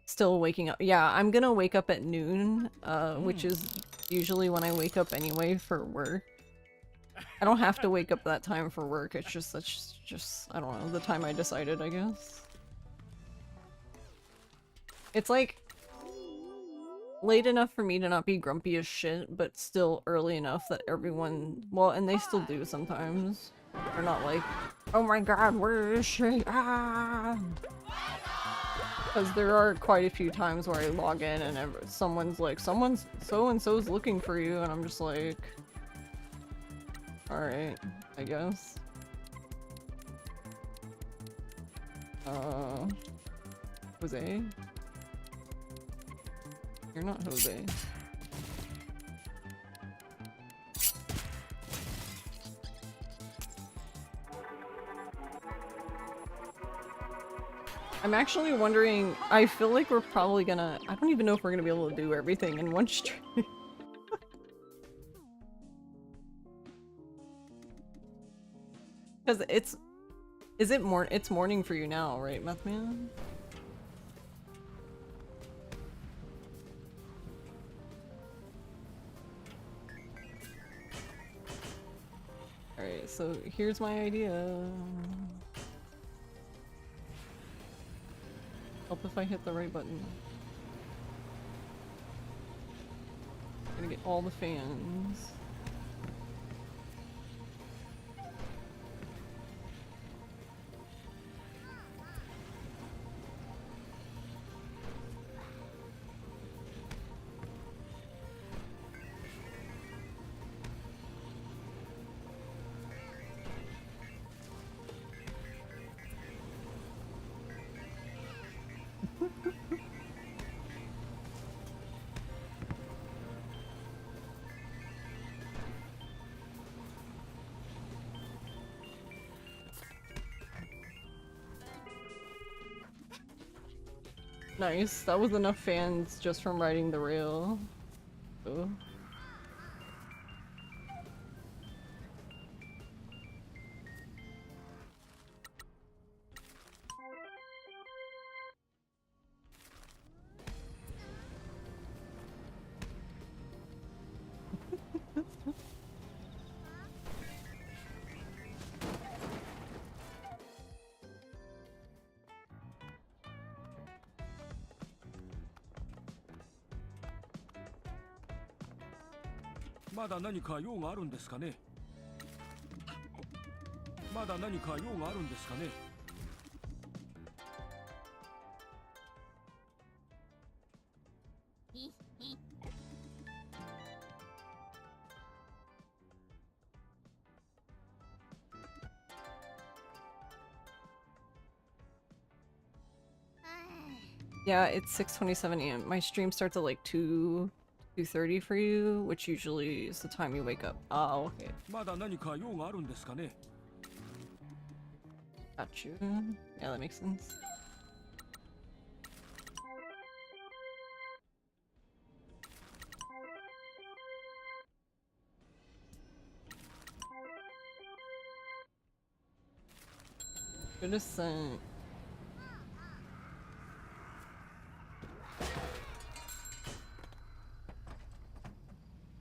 still waking up. Yeah, I'm gonna wake up at noon, which is usually when I wake up anyway for work. I don't have to wake up that time for work, it's just that's just I don't know, the time I decided, I guess. It's like late enough for me to not be grumpy as shit, but still early enough that everyone, well, and they still do sometimes. They're not like, oh my god, where is she? Ah! Because there are quite a few times where I log in and someone's like, someone's so-and-so's looking for you, and I'm just like, alright, I guess. Jose? You're not Jose. I'm actually wondering, I feel like we're probably gonna, I don't even know if we're gonna be able to do everything in one stream. Because it's morning for you now, right, Methman? Alright, so here's my idea. Help if I hit the right button. I'm gonna get all the fans. Nice, that was enough fans just from riding the rail. Ooh. まだ何か用があるんですかね。まだ何か用があるんですかね。ひひ Yeah, it's 6:27 a.m. My stream starts at like 2:30 for you, which usually is the time you wake up. Oh, okay. まだ何か用があるんですかね。 Got you. Yeah, that makes sense. Should have sent.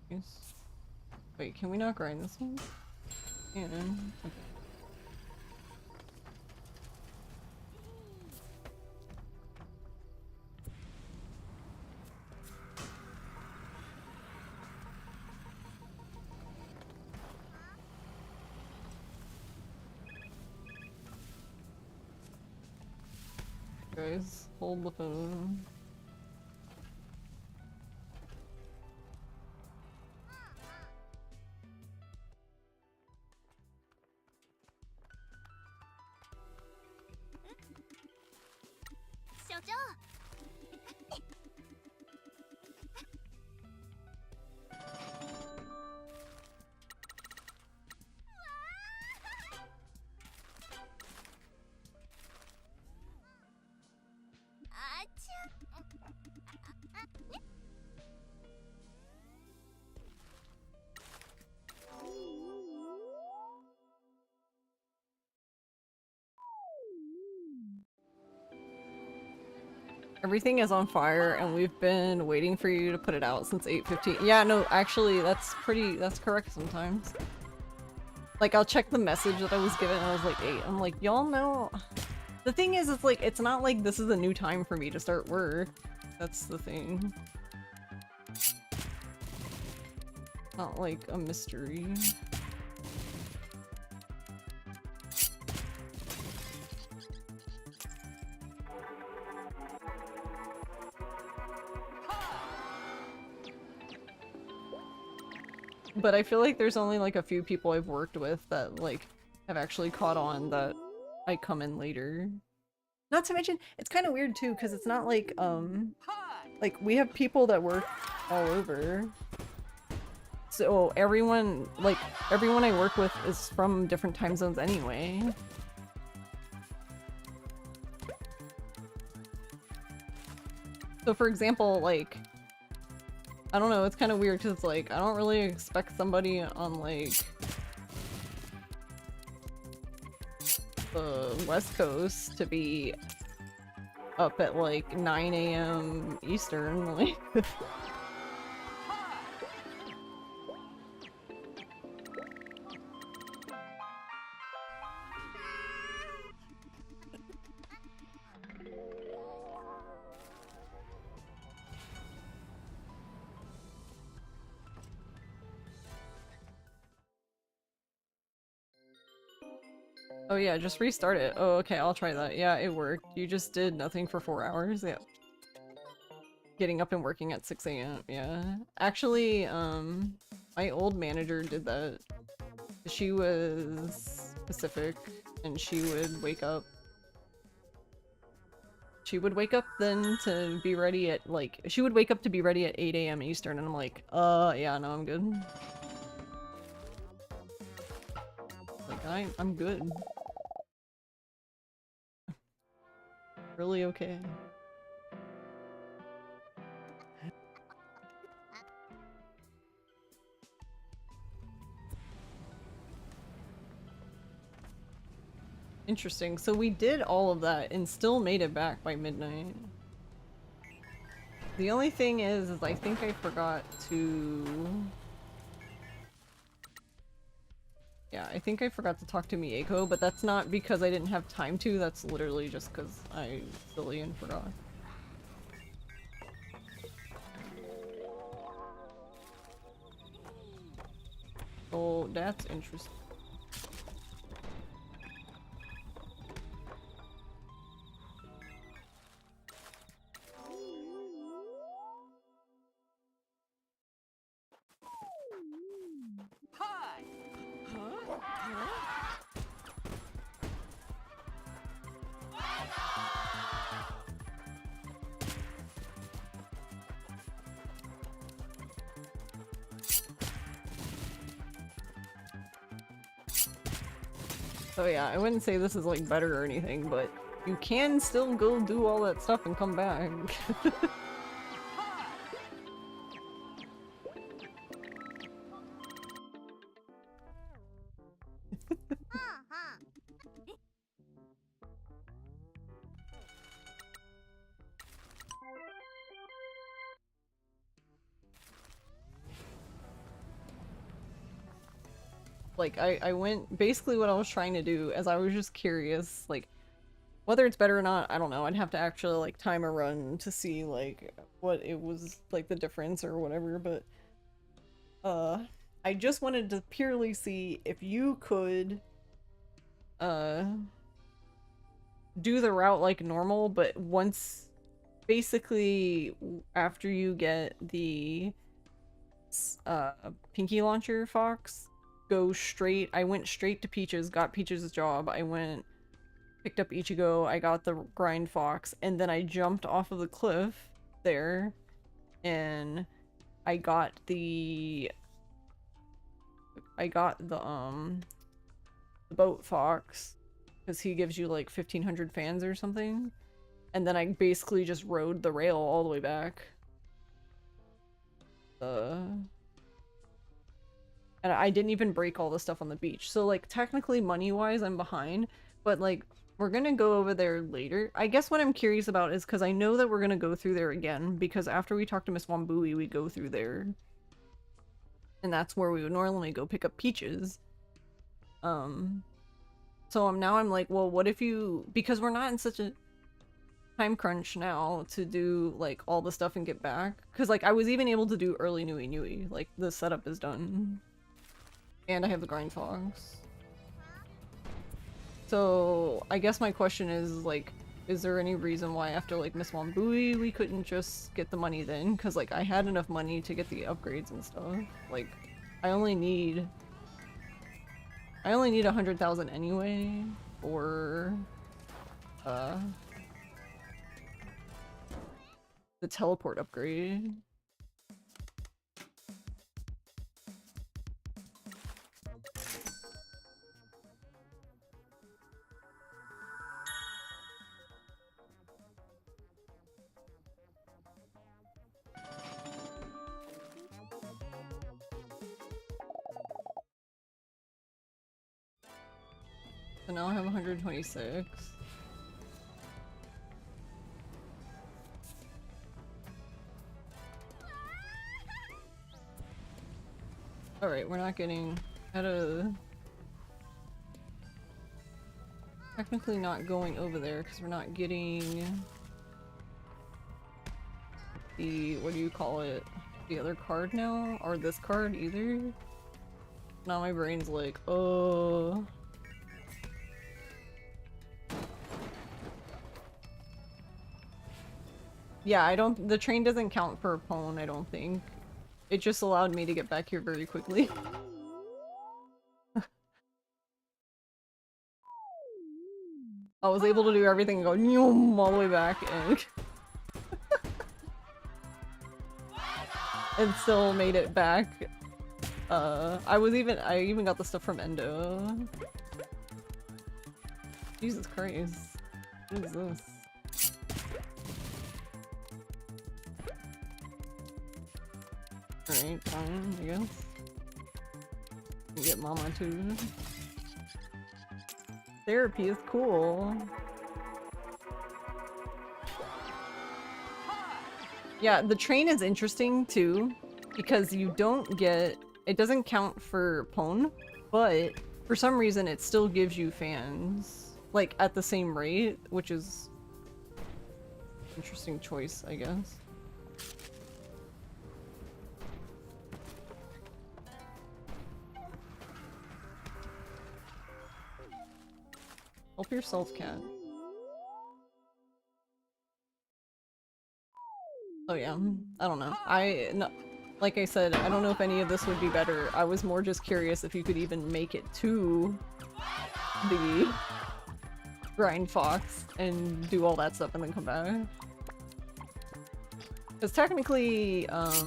Yes. Wait, can we not grind this one? Yeah. Okay. Guys, hold the phone. Everything is on fire and we've been waiting for you to put it out since 8:15. Yeah, no, actually that's correct sometimes. Like I'll check the message that I was given and I was like 8. I'm like, y'all know. The thing is, it's like, it's not like this is a new time for me to start work. That's the thing. Not like a mystery. But I feel like there's only like a few people I've worked with that like have actually caught on that I come in later. Not to mention, it's kind of weird too because it's not like we have people that work all over. So everyone I work with is from different time zones anyway. So for example, like, I don't know, it's kind of weird because it's like, I don't really expect somebody on like the West Coast to be up at like 9 a.m. Eastern, like. Oh yeah, just restart it. Oh, okay, I'll try that. Yeah, it worked. You just did nothing for 4 hours? Yeah. Getting up and working at 6 a.m. Yeah. Actually, my old manager did that. She was Pacific, and she would wake up. She would wake up then to be ready at, like, she would wake up to be ready at 8 a.m. Eastern, and I'm like, yeah, no, I'm good. Like, I'm good. Really okay. Interesting. So we did all of that and still made it back by midnight. The only thing is I think I forgot to... Yeah, I think I forgot to talk to Mieko, but that's not because I didn't have time to, that's literally just because I silly and forgot. So that's interesting. Hi. Huh? Huh? So yeah, I wouldn't say this is like better or anything, but you can still go do all that stuff and come back. Huh. Like, I went, basically what I was trying to do, as I was just curious, like, whether it's better or not, I don't know, I'd have to actually, like, time a run to see, like, what it was, like, the difference or whatever, but, I just wanted to purely see if you could, do the route like normal, but once, basically, after you get the, Pinky Launcher Fox, go straight. I went straight to Peaches, got Peaches' job. I went, picked up Ichigo, I got the Grind Fox, and then I jumped off of the cliff there, and I got the Boat Fox, because he gives you like 1,500 fans or something, and then I basically just rode the rail all the way back. And I didn't even break all the stuff on the beach. So, like, technically, money-wise, I'm behind. But, like, we're gonna go over there later. I guess what I'm curious about is, because I know that we're gonna go through there again, because after we talk to Miss Wambui, we go through there. And that's where we would normally go pick up Peaches. So now I'm like, well, what if you... Because we're not in such a time crunch now to do, like, all the stuff and get back. Because, like, I was even able to do early Nui Nui. Like, the setup is done. And I have the Grind Fox. So, I guess my question is, like, is there any reason why after, like, Miss Wambui we couldn't just get the money then? Because, like, I had enough money to get the upgrades and stuff. Like, I only need 100,000 anyway, or, the teleport upgrade. So now I have 126. Alright, we're not getting technically not going over there because we're not getting the, what do you call it? The other card now? Or this card either? Now my brain's like, oh. Yeah, the train doesn't count for a pwn, I don't think. It just allowed me to get back here very quickly. I was able to do everything and go nyum, all the way back and and still made it back. I even got the stuff from Endo. Jesus Christ. What is this? Alright, fine, I guess. You get Mama too. Therapy is cool. Yeah, the train is interesting too, because you don't get... It doesn't count for pwn, but for some reason it still gives you fans, like, at the same rate, which is... Interesting choice, I guess. Help yourself, cat. Oh yeah, I don't know. No, like I said, I don't know if any of this would be better. I was more just curious if you could even make it to the grind fox and do all that stuff and then come back. Because technically, I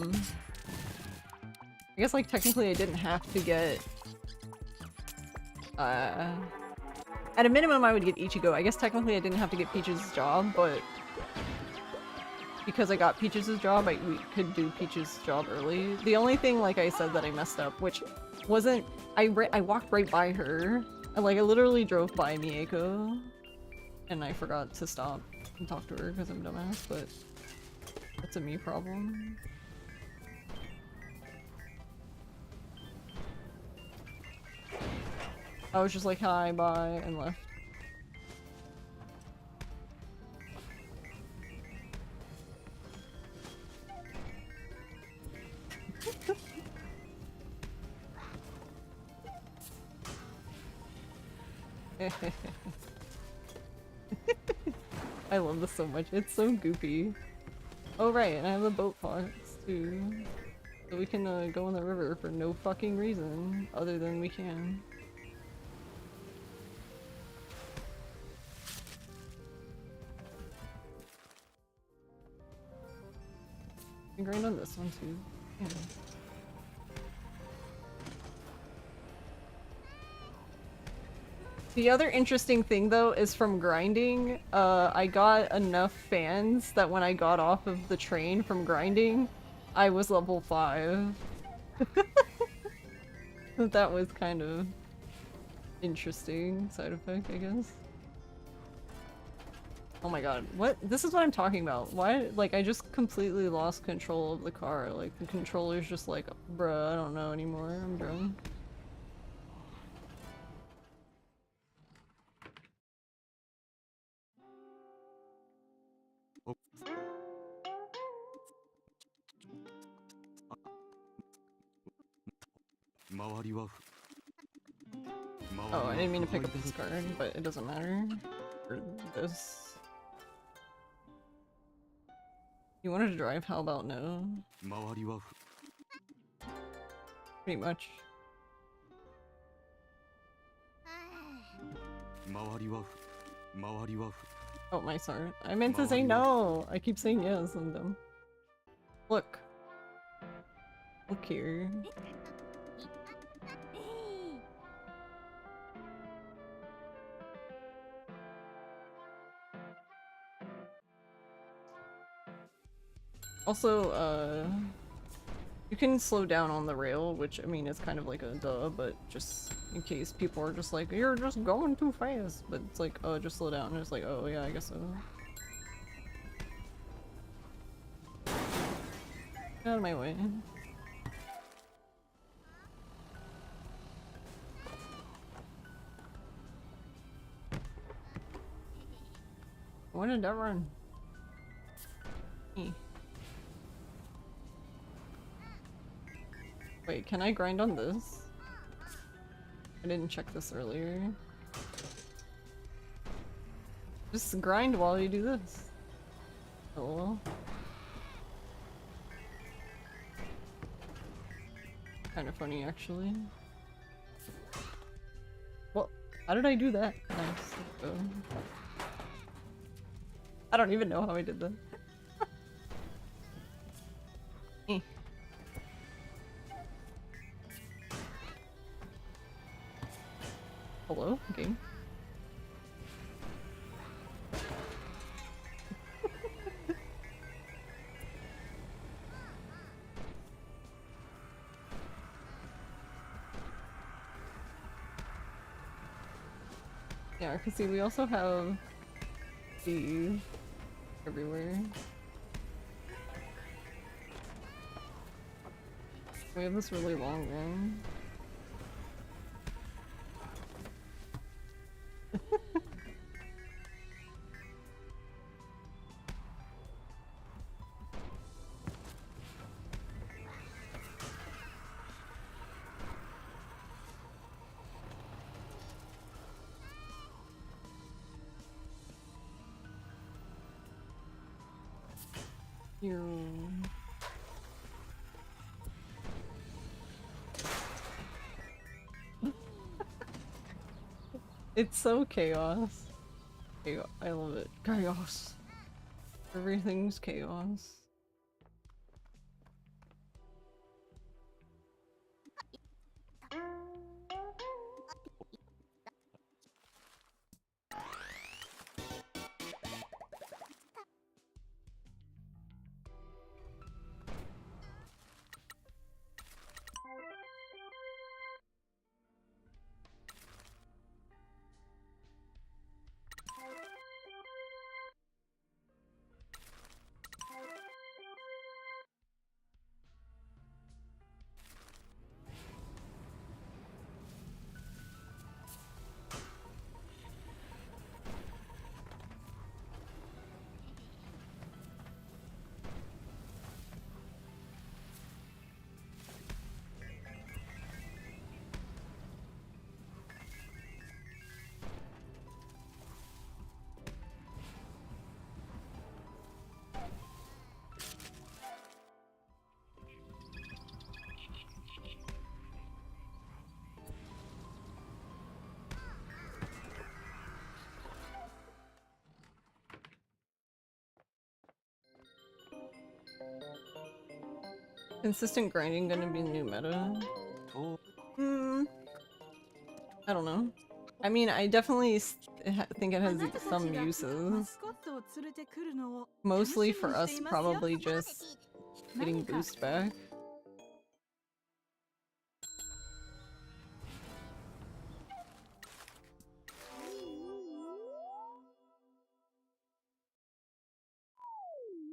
guess like technically I didn't have to get, at a minimum I would get Ichigo. I guess technically I didn't have to get Peach's job, but because I got Peach's job, we could do Peach's job early. The only thing, like I said, that I messed up, which wasn't, I walked right by her. I literally drove by Mieko, and I forgot to stop and talk to her because I'm a dumbass, but that's a me problem. I was just like, hi, bye, and left. I love this so much. It's so goofy. Oh right, and I have a boat fox too. So we can go in the river for no fucking reason other than we can. You can grind on this one too. Yeah. The other interesting thing though is from grinding, I got enough fans that when I got off of the train from grinding, I was level 5. That was kind of interesting side effect, I guess. Oh my god, what? This is what I'm talking about. Why? Like, I just completely lost control of the car. Like, the controller's just like, bruh, I don't know anymore. I'm drunk. Oh, I didn't mean to pick up this card, but it doesn't matter. Or this. You wanted to drive? How about no? Pretty much. Oh, my sorry. I meant to say no! I keep saying yes, I'm dumb. Look. Look here. Also, you can slow down on the rail, which, I mean, is kind of like a duh, but just in case people are just like, you're just going too fast, but it's like, oh, just slow down, and it's like, oh, yeah, I guess so. Get out of my way. When did that run? Wait, can I grind on this? I didn't check this earlier. Just grind while you do this. Oh. Kind of funny, actually. Well, how did I do that? Nice. I don't even know how I did that. Hello, game. Yeah, because see, we also have these everywhere. We have this really long one. You. It's so chaos. I love it. Chaos. Everything's chaos. Consistent grinding gonna be the new meta? I don't know. I mean, I definitely think it has some uses. Mostly for us, probably just getting boost back.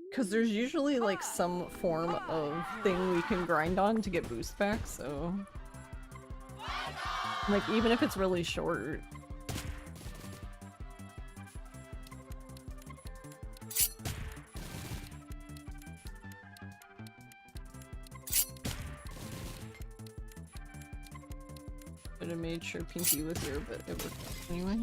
Because there's usually like some form of thing we can grind on to get boost back, so... Like, even if it's really short. Should have made sure Pinky was here, but it worked anyway.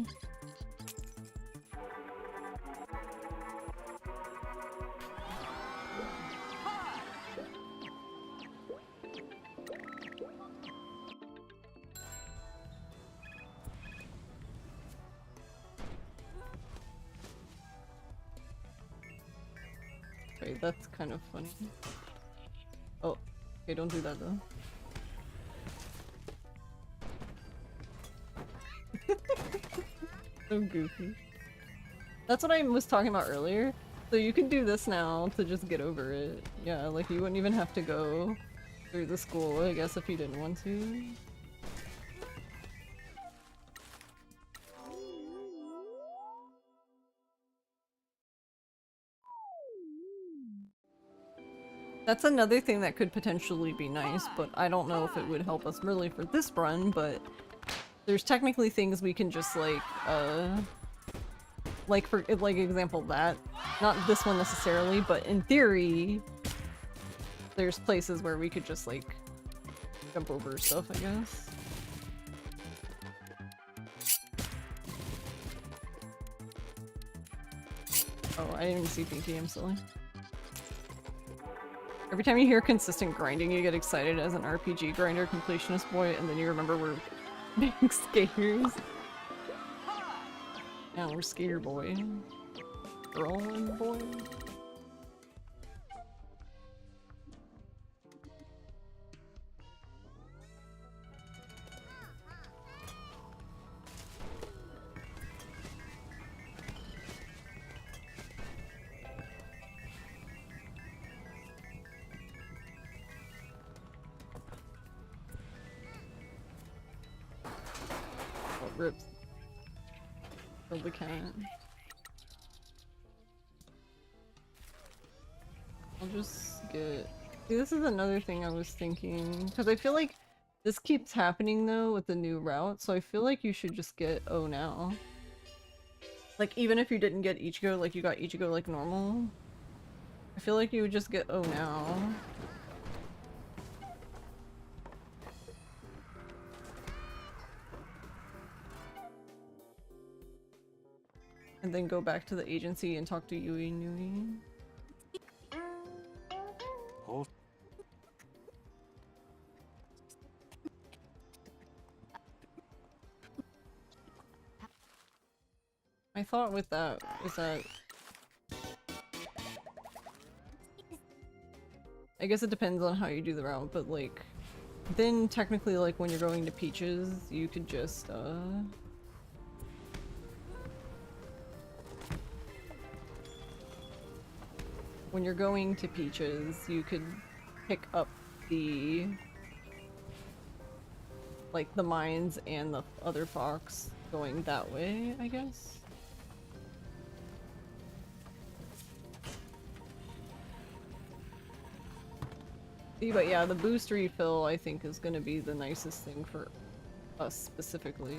Okay, that's kind of funny. Oh, okay, don't do that though. So goofy. That's what I was talking about earlier. So you can do this now to just get over it. Yeah, like you wouldn't even have to go through the school, I guess, if you didn't want to. That's another thing that could potentially be nice, but I don't know if it would help us really for this run, but there's technically things we can just like for example that, not this one necessarily, but in theory, there's places where we could just like jump over stuff, I guess. Oh, I didn't even see Pinky, I'm silly. Every time you hear consistent grinding, you get excited as an RPG grinder completionist boy, and then you remember we're being skaters. Now we're skater boy. Rolling boy. Rips. Kill the cat. I'll just get... See, this is another thing I was thinking, because I feel like this keeps happening though with the new route, so I feel like you should just get O now. Like, even if you didn't get Ichigo, like you got Ichigo like normal, I feel like you would just get O now. And then go back to the agency and talk to Yui Nui. My thought with that was that I guess it depends on how you do the route, but like then technically like when you're going to Peaches, you could just when you're going to Peaches, you could pick up the like the mines and the other fox going that way, I guess. But yeah, the boost refill I think is gonna be the nicest thing for us specifically.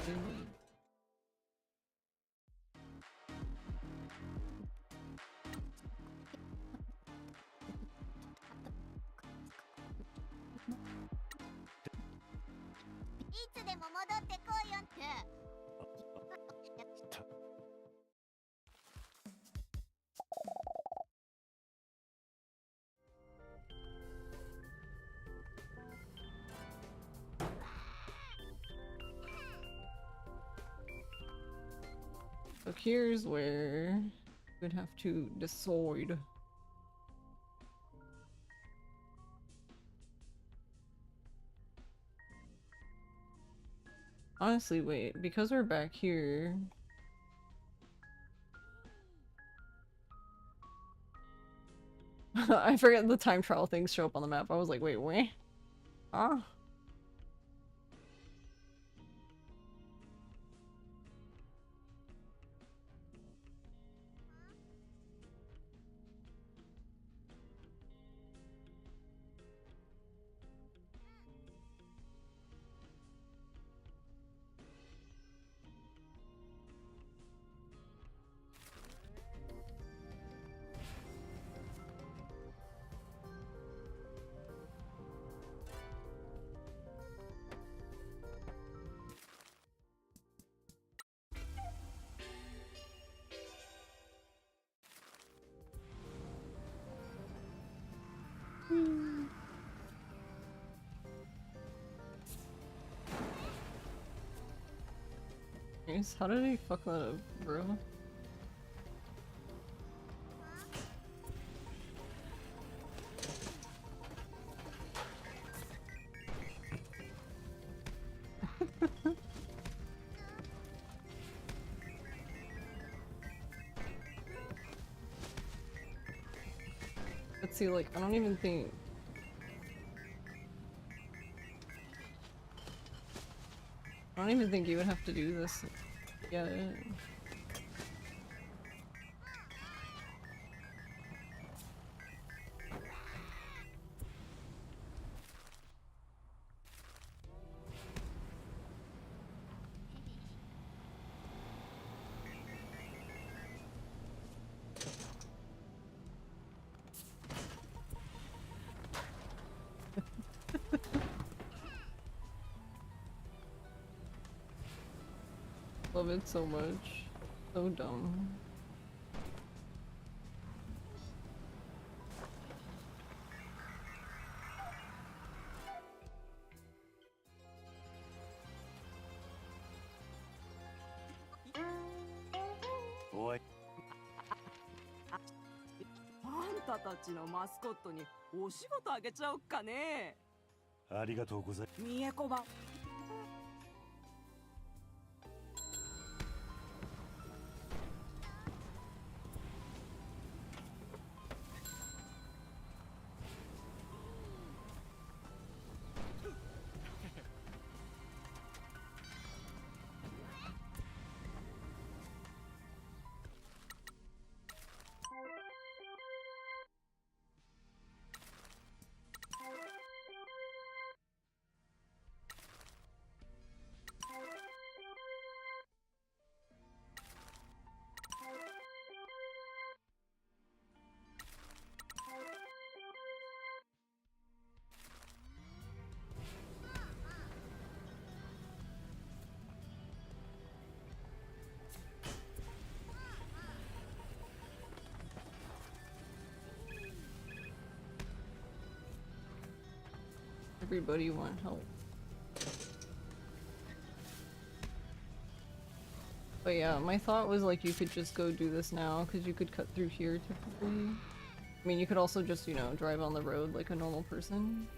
So here's where we'd have to decide. Honestly, wait, because we're back here. I forget the time trial things show up on the map. I was like, wait, wait? Huh? Nice. How did he fuck that up, bro? Let's see, like, I don't even think... I don't even think you would have to do this yet. Love it so much. So dumb.おい、あんたたちのマスコットにお仕事あげちゃおっかね。ありがとうございます。三重子ば。Everybody want help. But yeah, my thought was like you could just go do this now because you could cut through here typically. I mean, you could also just, you know, drive on the road like a normal person.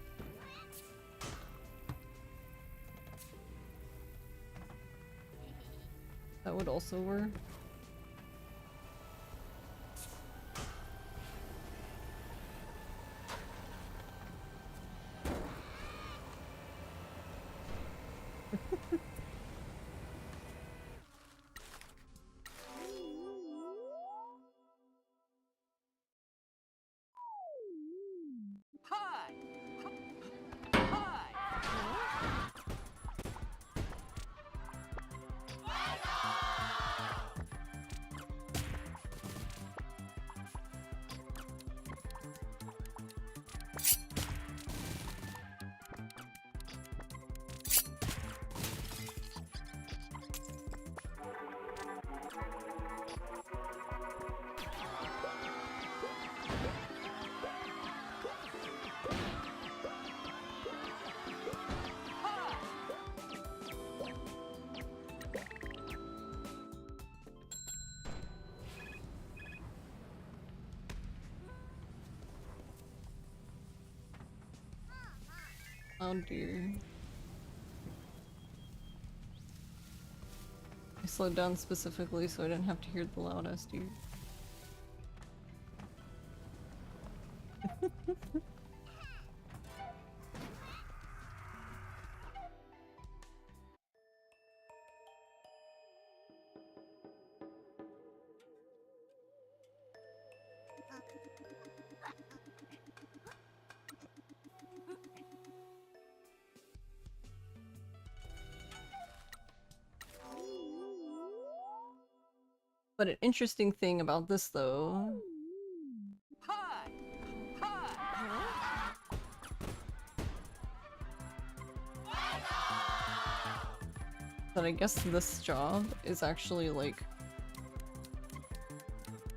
That would also work. Hi! Hi! Oh dear. I slowed down specifically so I didn't have to hear the loud ass dude. But an interesting thing about this though Hi! Hi! that I guess this job is actually like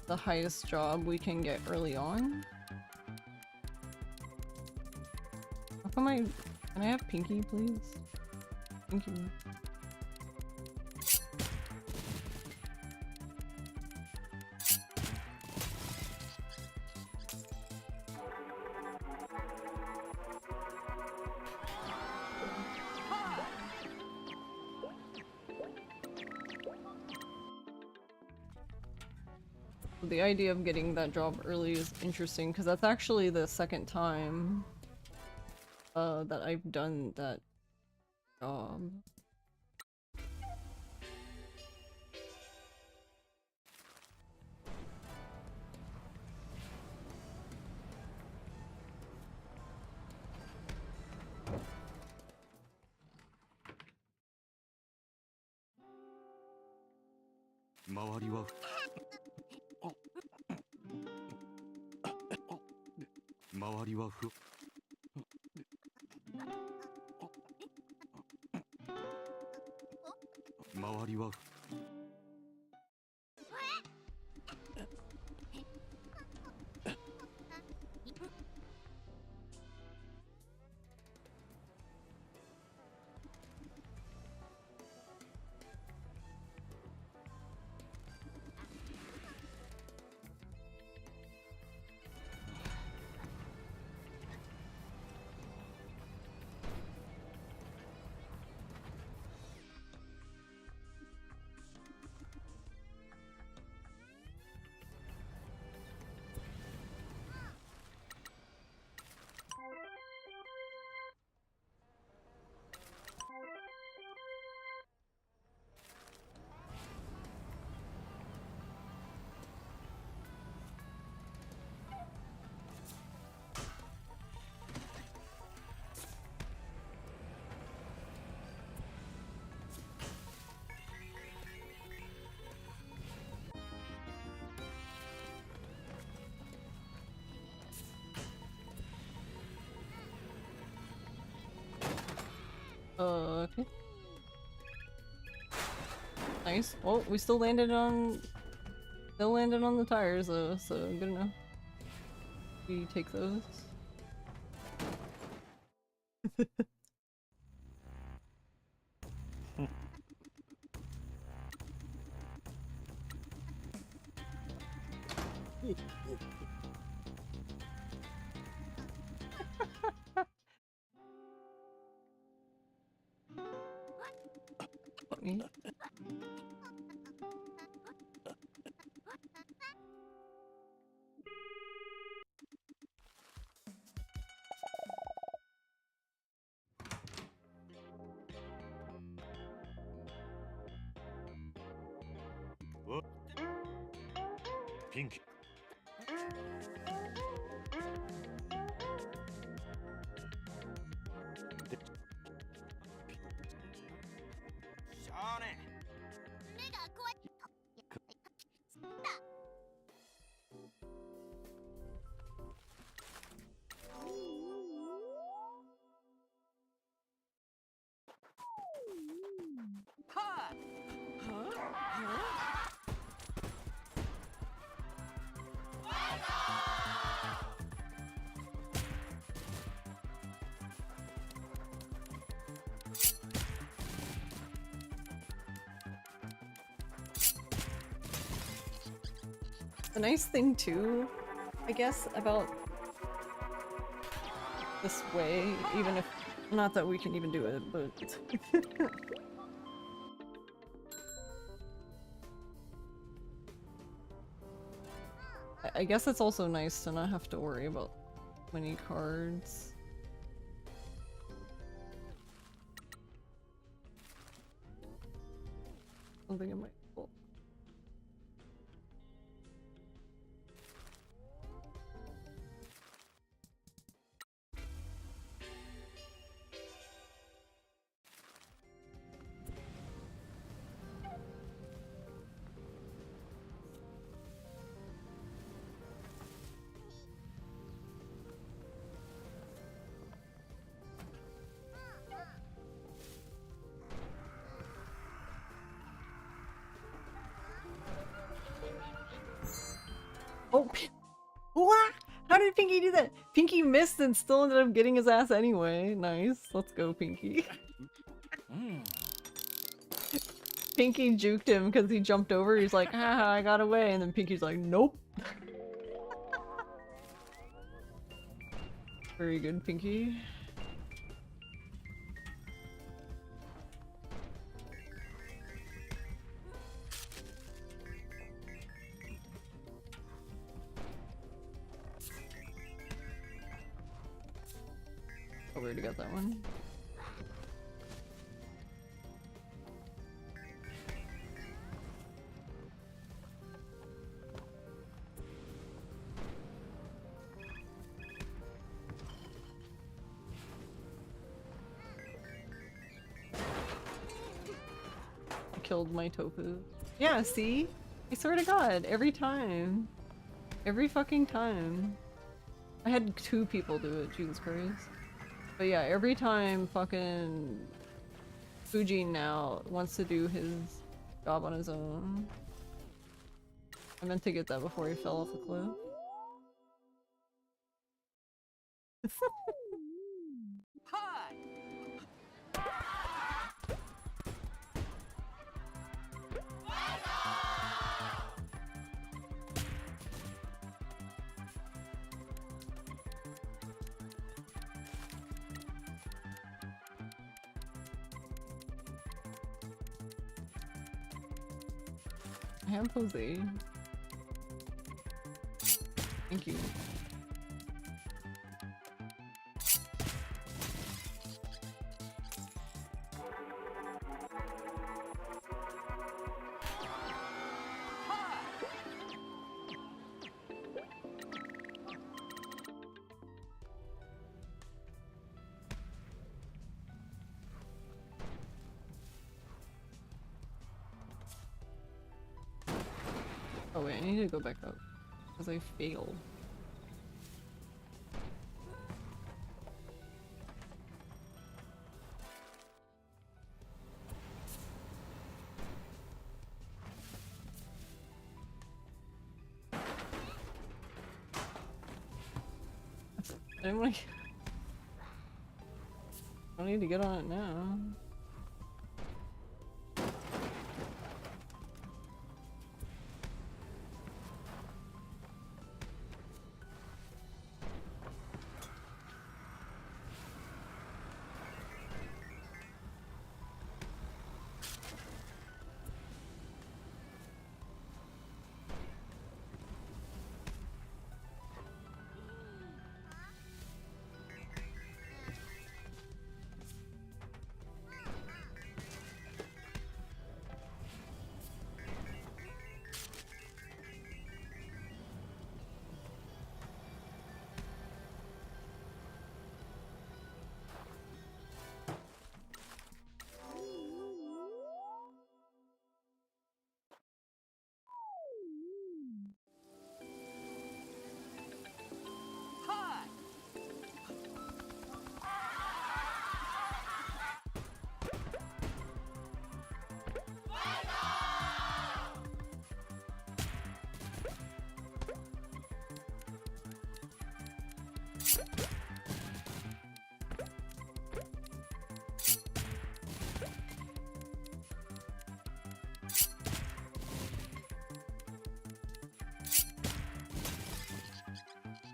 the highest job we can get early on. How come can I have Pinky please? Thank you. The idea of getting that job early is interesting because that's actually the second time that I've done that job. Okay. Nice. Well, we still landed on the tires though, so good enough. We take those. Funny. What? Pink. しゃあね目が怖い。はThe nice thing too, I guess, about this way, even if not that we can even do it, but I guess it's also nice to not have to worry about many cards. Something in my book. Oh, what? How did Pinky do that? Pinky missed and still ended up getting his ass anyway. Nice. Let's go, Pinky. Pinky juked him because he jumped over. He's like, haha, I got away. And then Pinky's like, nope. Very good, Pinky. Oh, we already got that one. I killed my tofu. Yeah, see? I swear to God, every time. Every fucking time. I had 2 people do it, Jesus Christ. But yeah, every time fucking Fuji now wants to do his job on his own. I meant to get that before he fell off the cliff. I have Jose. Thank you. Oh wait, I need to go back up because I failed. I'm like, I don't need to get on it now.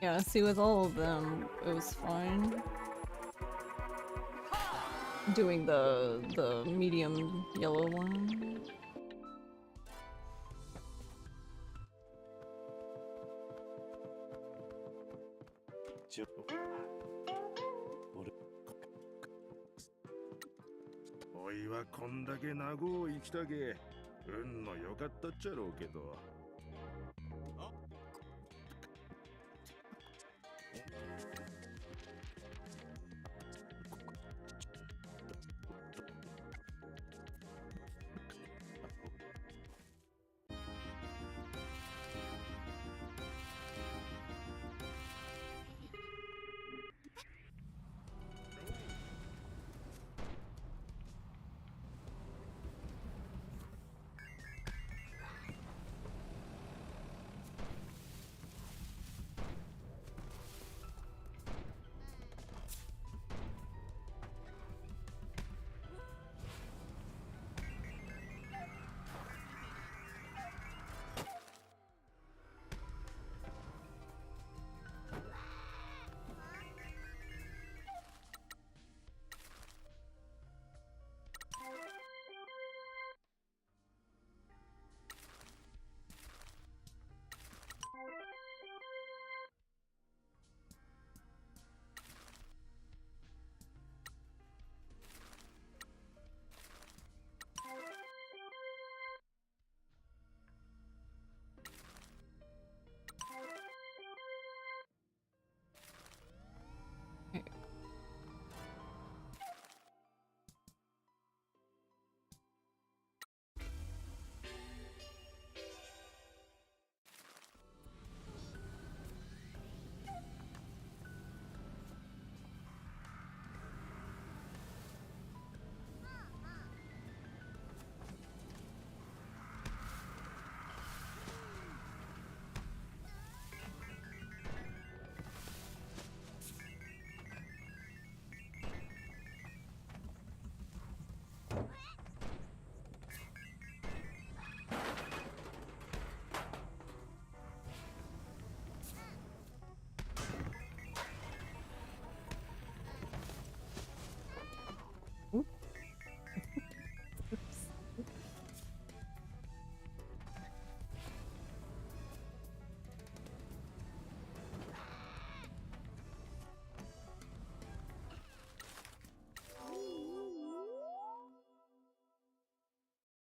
Yeah, see, with all of them, it was fine. Doing the medium yellow one.おいはこんだけ長う生きたけ運の良かったっちゃろうけど。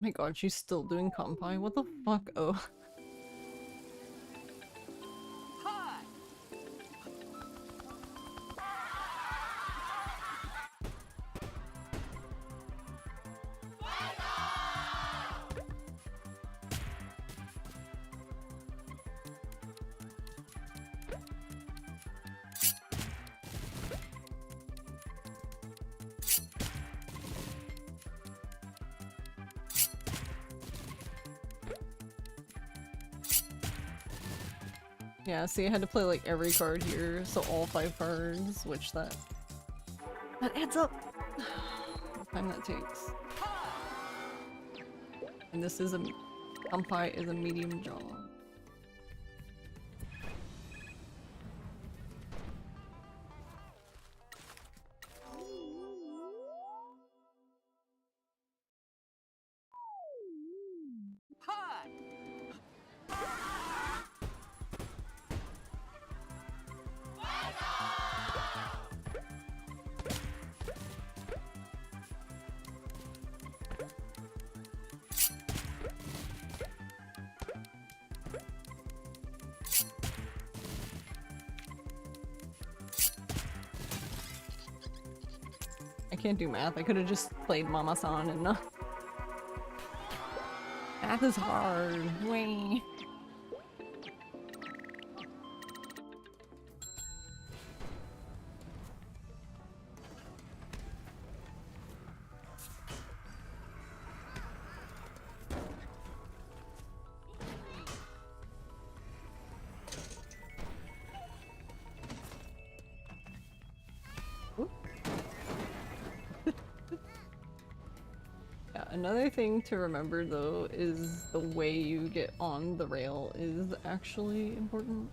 My god, she's still doing compi? What the fuck? Oh. Yeah, see, I had to play like every card here, so all 5 cards, which that adds up. The time that takes. And this is a compi is a medium job. I can't do math. I could have just played Mama-san and math is hard. Wait. Another thing to remember though is the way you get on the rail is actually important.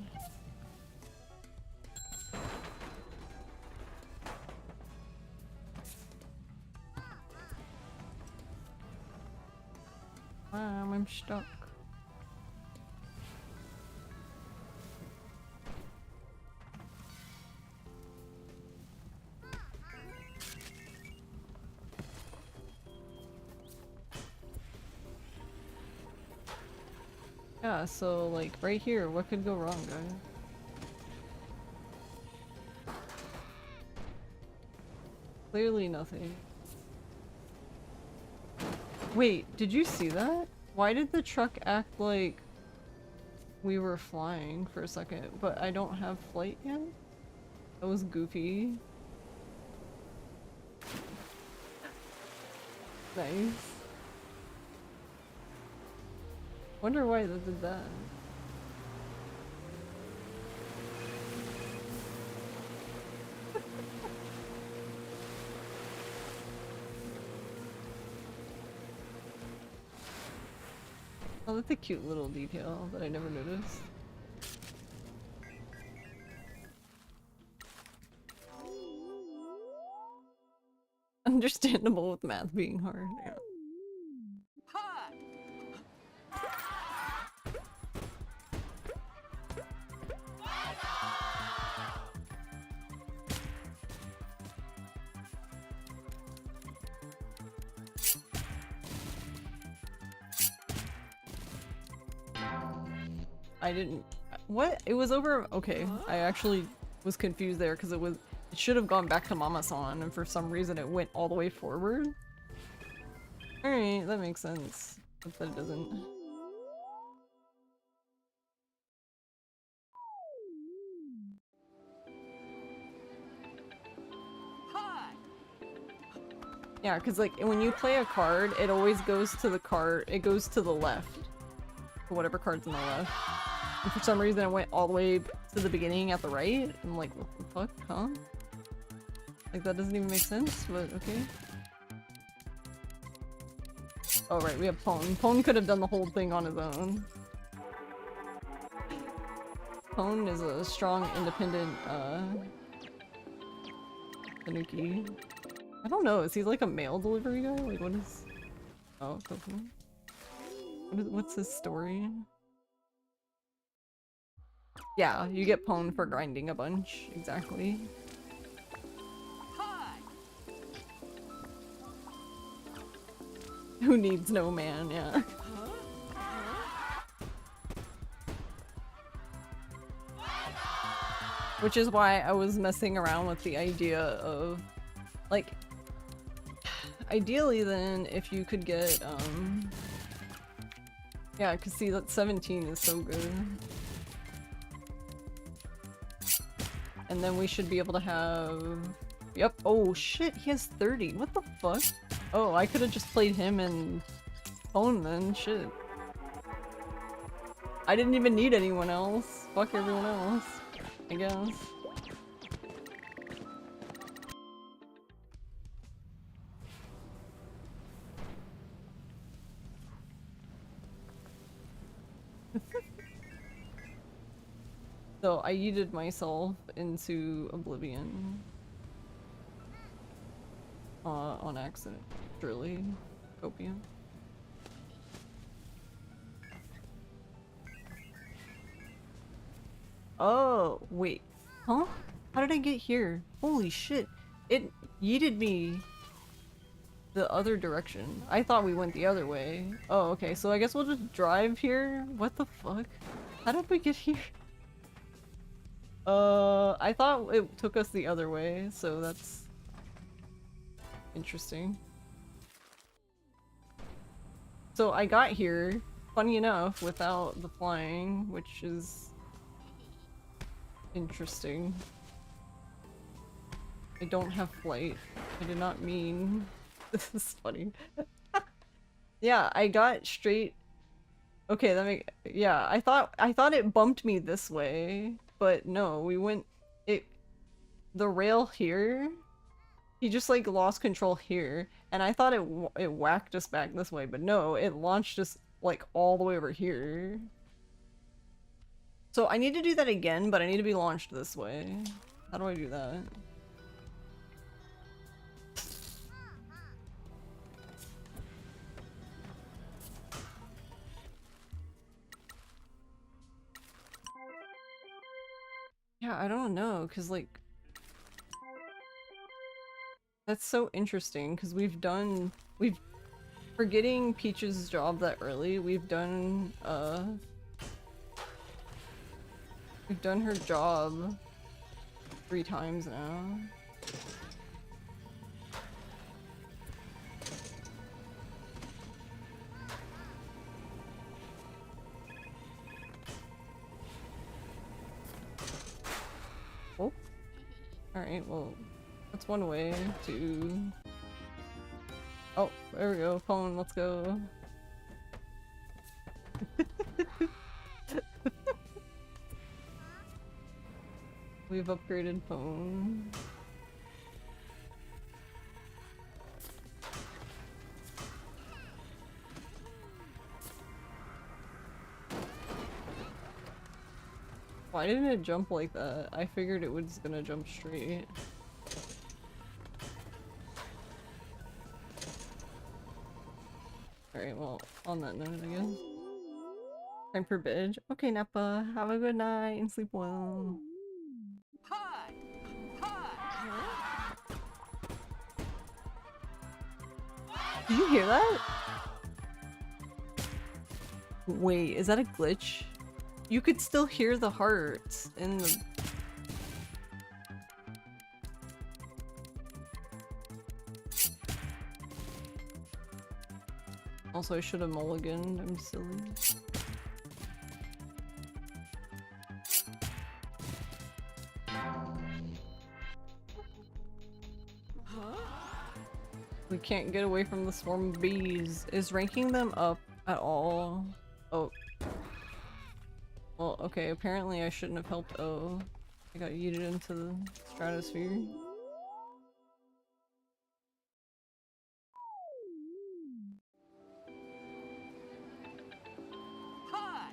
I'm stuck. Yeah, so like right here, what could go wrong, guys? Clearly nothing. Wait, did you see that? Why did the truck act like we were flying for a second, but I don't have flight yet? That was goofy. Nice. Wonder why they did that. Oh, that's a cute little detail that I never noticed. Understandable with math being hard. Yeah. I didn't. What? It was over. Okay, I actually was confused there because it should have gone back to Mama-san, and for some reason it went all the way forward. Alright, that makes sense. But that it doesn't. Yeah, because like when you play a card, it always goes to the card. It goes to the left. To whatever card's on the left. And for some reason it went all the way to the beginning at the right. I'm like, what the fuck, huh? Like that doesn't even make sense, but okay. Oh right, we have Pone. Pone could have done the whole thing on his own. Pone is a strong, independent, Tanuki. I don't know, is he like a mail delivery guy? Like what is... Oh, Coco. What's his story? Yeah, you get Pone for grinding a bunch, exactly. Who needs no man, yeah. Which is why I was messing around with the idea of, like, ideally then, if you could get, yeah, cause see, that 17 is so good. And then we should be able to have... Yep, oh shit, he has 30, what the fuck? Oh, I could've just played him and Pone then, shit. I didn't even need anyone else. Fuck everyone else, I guess. So I yeeted myself into oblivion. On accident. Truly. Copium. Oh, wait. Huh? How did I get here? Holy shit. It yeeted me the other direction. I thought we went the other way. Oh, okay. So I guess we'll just drive here? What the fuck? How did we get here? I thought it took us the other way, so that's interesting. So I got here, funny enough, without the flying, which is interesting. I don't have flight. I did not mean... This is funny. Yeah, I got straight... Okay, that make... Yeah, I thought it bumped me this way, but no, we went... The rail here... He just like lost control here, and I thought it whacked us back this way, but no, it launched us like all the way over here. So I need to do that again, but I need to be launched this way. How do I do that? Yeah, I don't know, cause like that's so interesting, cause we've for getting Peach's job that early, we've done her job 3 times now. Oh. Alright, well, that's one way to... Oh, there we go. Phone, let's go. We've upgraded phone. Why didn't it jump like that? I figured it was gonna jump straight. Alright, well, on that note, I guess. Time for bed. Okay, Nappa, have a good night and sleep well. Hi! Hi! Did you hear that? Wait, is that a glitch? You could still hear the hearts in the... Also, I should have mulliganed. I'm silly. We can't get away from the swarm of bees. Is ranking them up at all? Oh. Well, okay, apparently I shouldn't have helped O. I got yeeted into the stratosphere. Hi!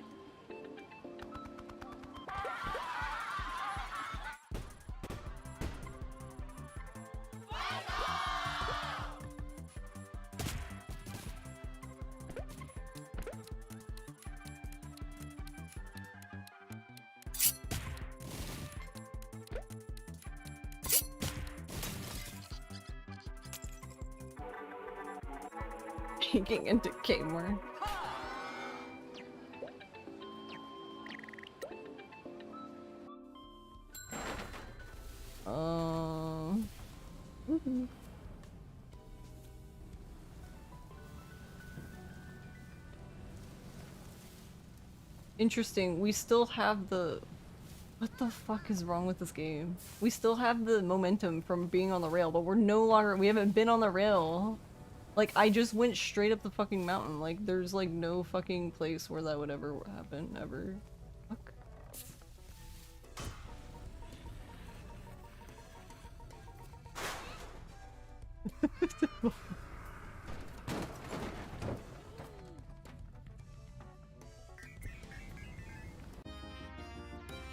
Peeking into Kmart. Interesting, we still have the... What the fuck is wrong with this game? We still have the momentum from being on the rail, but we're no longer- we haven't been on the rail. Like, I just went straight up the fucking mountain. Like, there's like no fucking place where that would ever happen, ever. Fuck.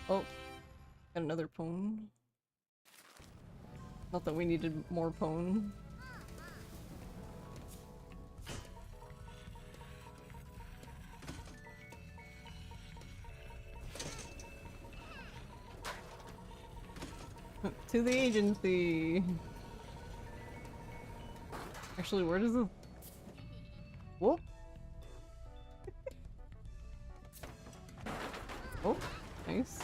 Oh, got another pwn. Not that we needed more pwn. To the agency! Actually, where does the... Whoop! Oh, nice.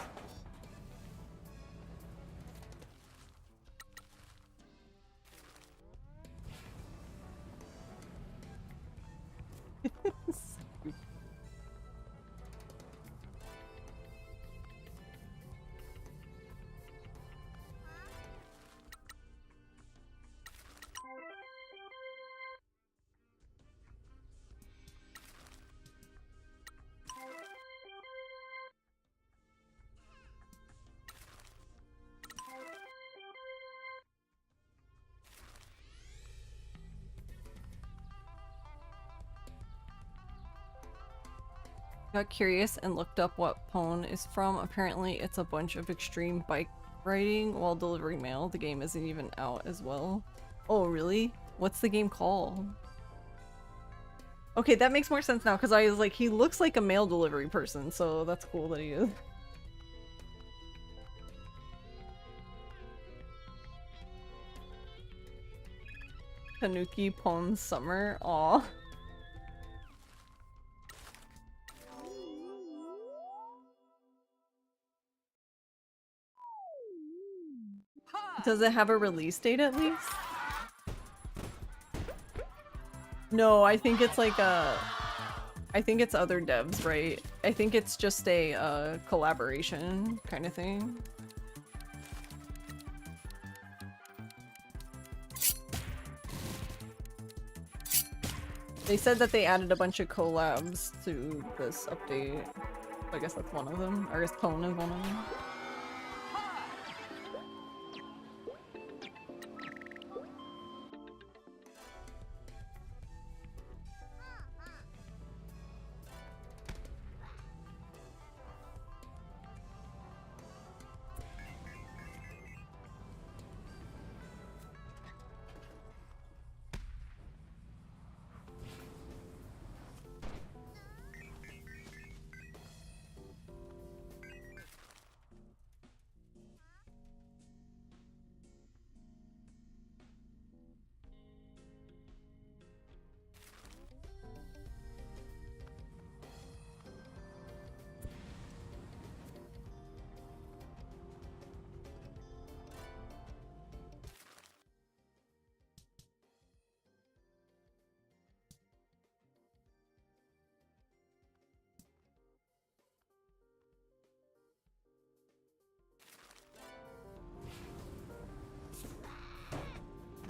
Got curious and looked up what Pwn is from. Apparently it's a bunch of extreme bike riding while delivering mail. The game isn't even out as well. Oh really? What's the game called? Okay, that makes more sense now because I was like, he looks like a mail delivery person, so that's cool that he is. Tanuki Pon Summer. Aw. Does it have a release date at least? No, I think it's like a... I think it's other devs, right? I think it's just a collaboration kind of thing. They said that they added a bunch of collabs to this update. I guess that's one of them. Or I guess Pwn is one of them.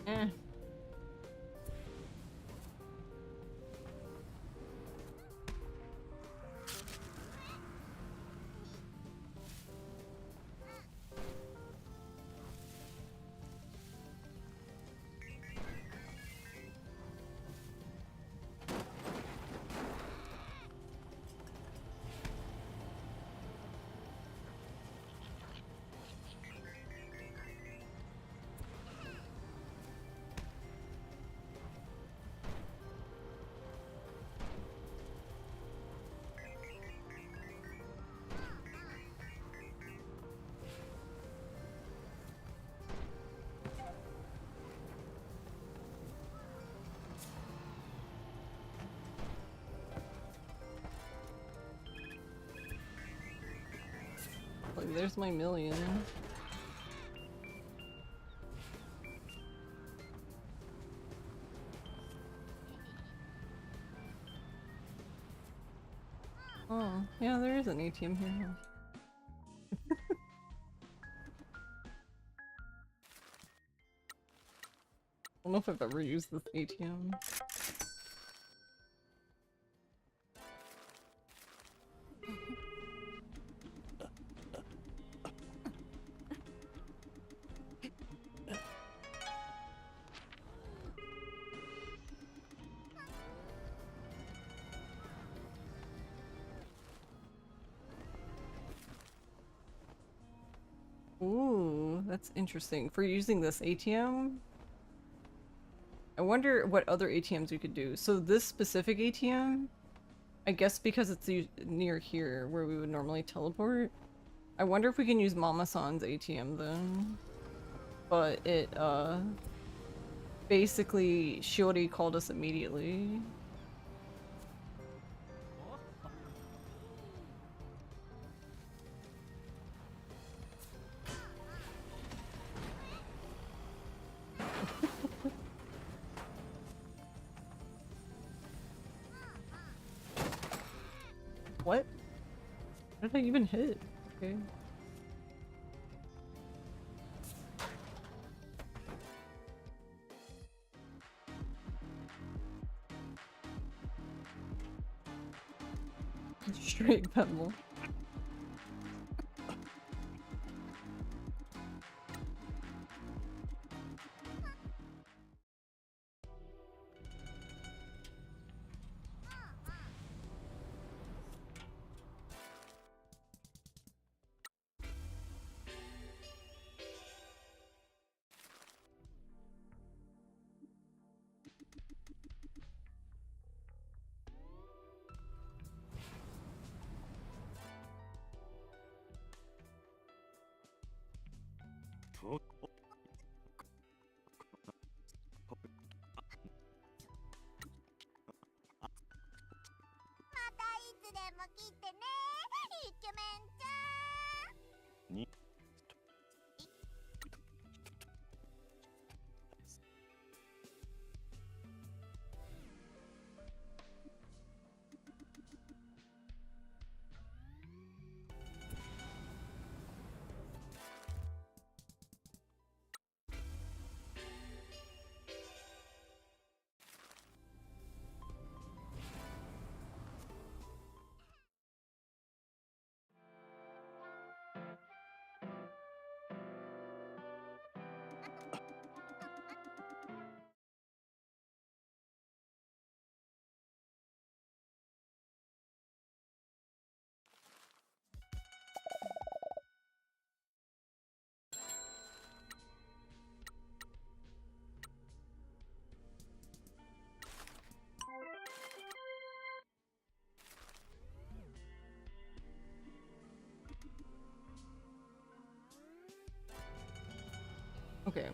Eh. Like, there's my million. Oh, yeah, there is an ATM here. I don't know if I've ever used this ATM. Ooh, that's interesting. For using this ATM, I wonder what other ATMs we could do. So this specific ATM, I guess because it's near here where we would normally teleport, I wonder if we can use Mama-san's ATM then. But it, basically, Shiori called us immediately. What? What did I even hit? Okay. Straight pebble. も切ってねイケメンちゃん。に Okay.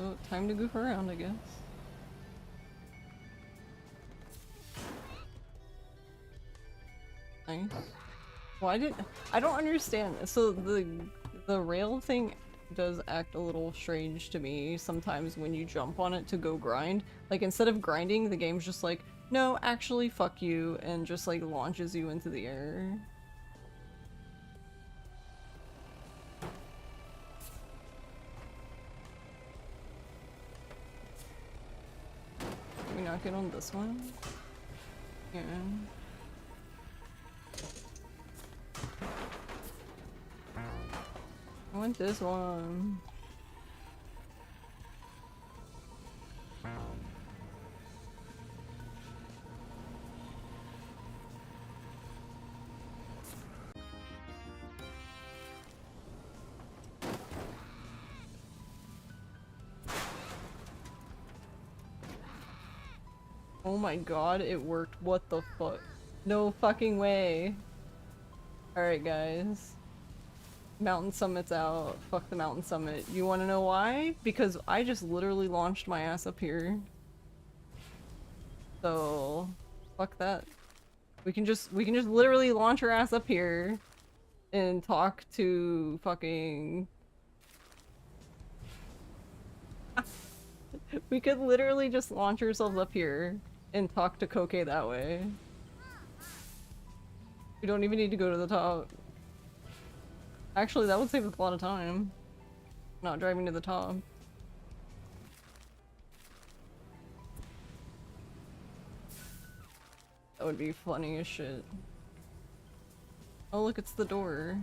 Oh, time to goof around, I guess. Nice. I don't understand. So the rail thing does act a little strange to me sometimes when you jump on it to go grind. Like, instead of grinding, the game's just like, no, actually, fuck you, and just like launches you into the air. Can we not get on this one? Yeah. I want this one. Oh my god, it worked. What the fuck? No fucking way. Alright, guys. Mountain Summit's out. Fuck the Mountain Summit. You wanna know why? Because I just literally launched my ass up here. So, fuck that. We can just literally launch our ass up here and talk to fucking... We could literally just launch ourselves up here and talk to Koke that way. We don't even need to go to the top. Actually, that would save us a lot of time. Not driving to the top. That would be funny as shit. Oh look, it's the door.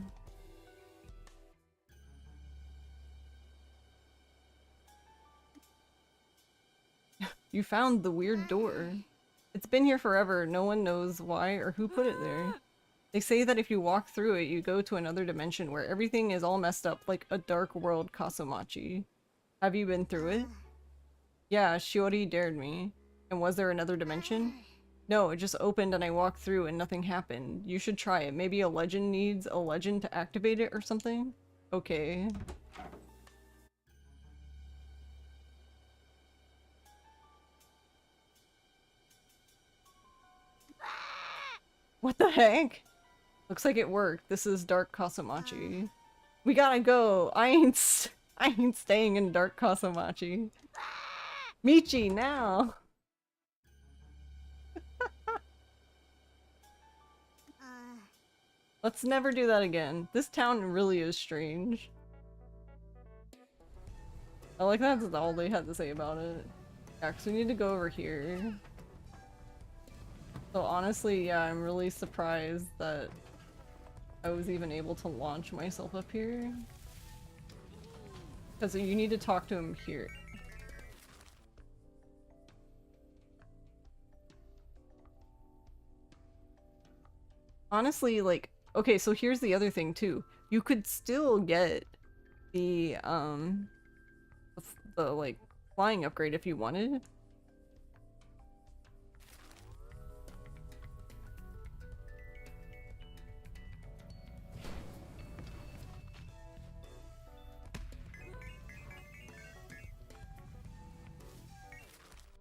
You found the weird door. It's been here forever. No one knows why or who put it there. They say that if you walk through it, you go to another dimension where everything is all messed up, like a dark world Kasumachi. Have you been through it? Yeah, Shiori dared me. And was there another dimension? No, it just opened and I walked through and nothing happened. You should try it. Maybe a legend needs a legend to activate it or something? Okay. What the heck? Looks like it worked. This is Dark Kasumachi. We gotta go. I ain't staying in Dark Kasumachi. Michi, now! Let's never do that again. This town really is strange. I like that's all they had to say about it. Yeah, 'cause we need to go over here. So honestly, yeah, I'm really surprised that I was even able to launch myself up here. Because you need to talk to him here. Honestly, like, okay, so here's the other thing too. You could still get the like flying upgrade if you wanted.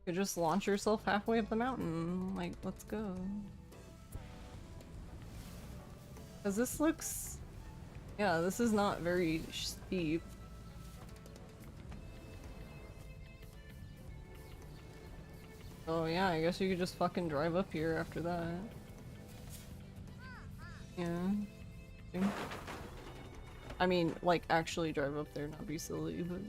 You could just launch yourself halfway up the mountain. Like, let's go. Cause this looks... Yeah, this is not very steep. Oh yeah, I guess you could just fucking drive up here after that. Yeah. I mean, like, actually drive up there, not be silly, but...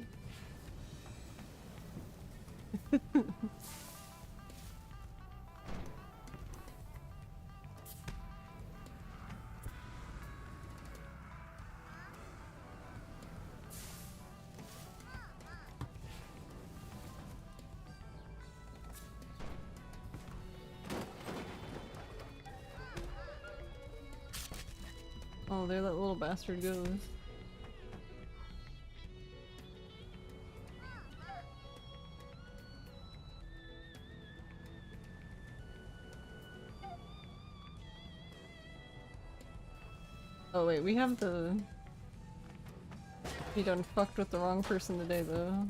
Oh, there that little bastard goes. Oh wait, we have the... You done fucked with the wrong person today though.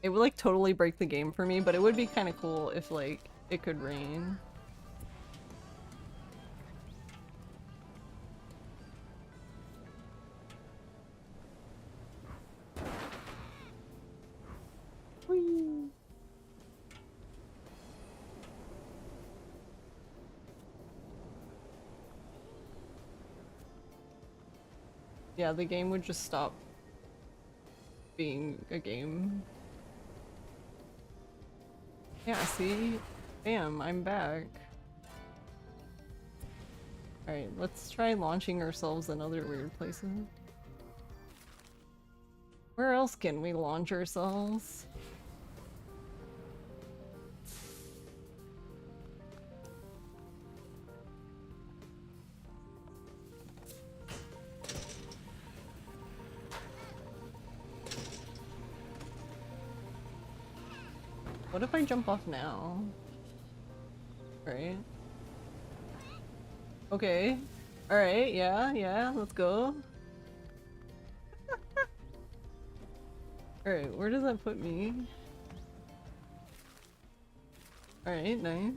It would like totally break the game for me, but it would be kind of cool if like it could rain. Whee! Yeah, the game would just stop being a game. Yeah, see? Bam, I'm back. Alright, let's try launching ourselves in other weird places. Where else can we launch ourselves? What if I jump off now? Right? Okay. Alright, yeah, let's go. Alright, where does that put me? Alright, nice.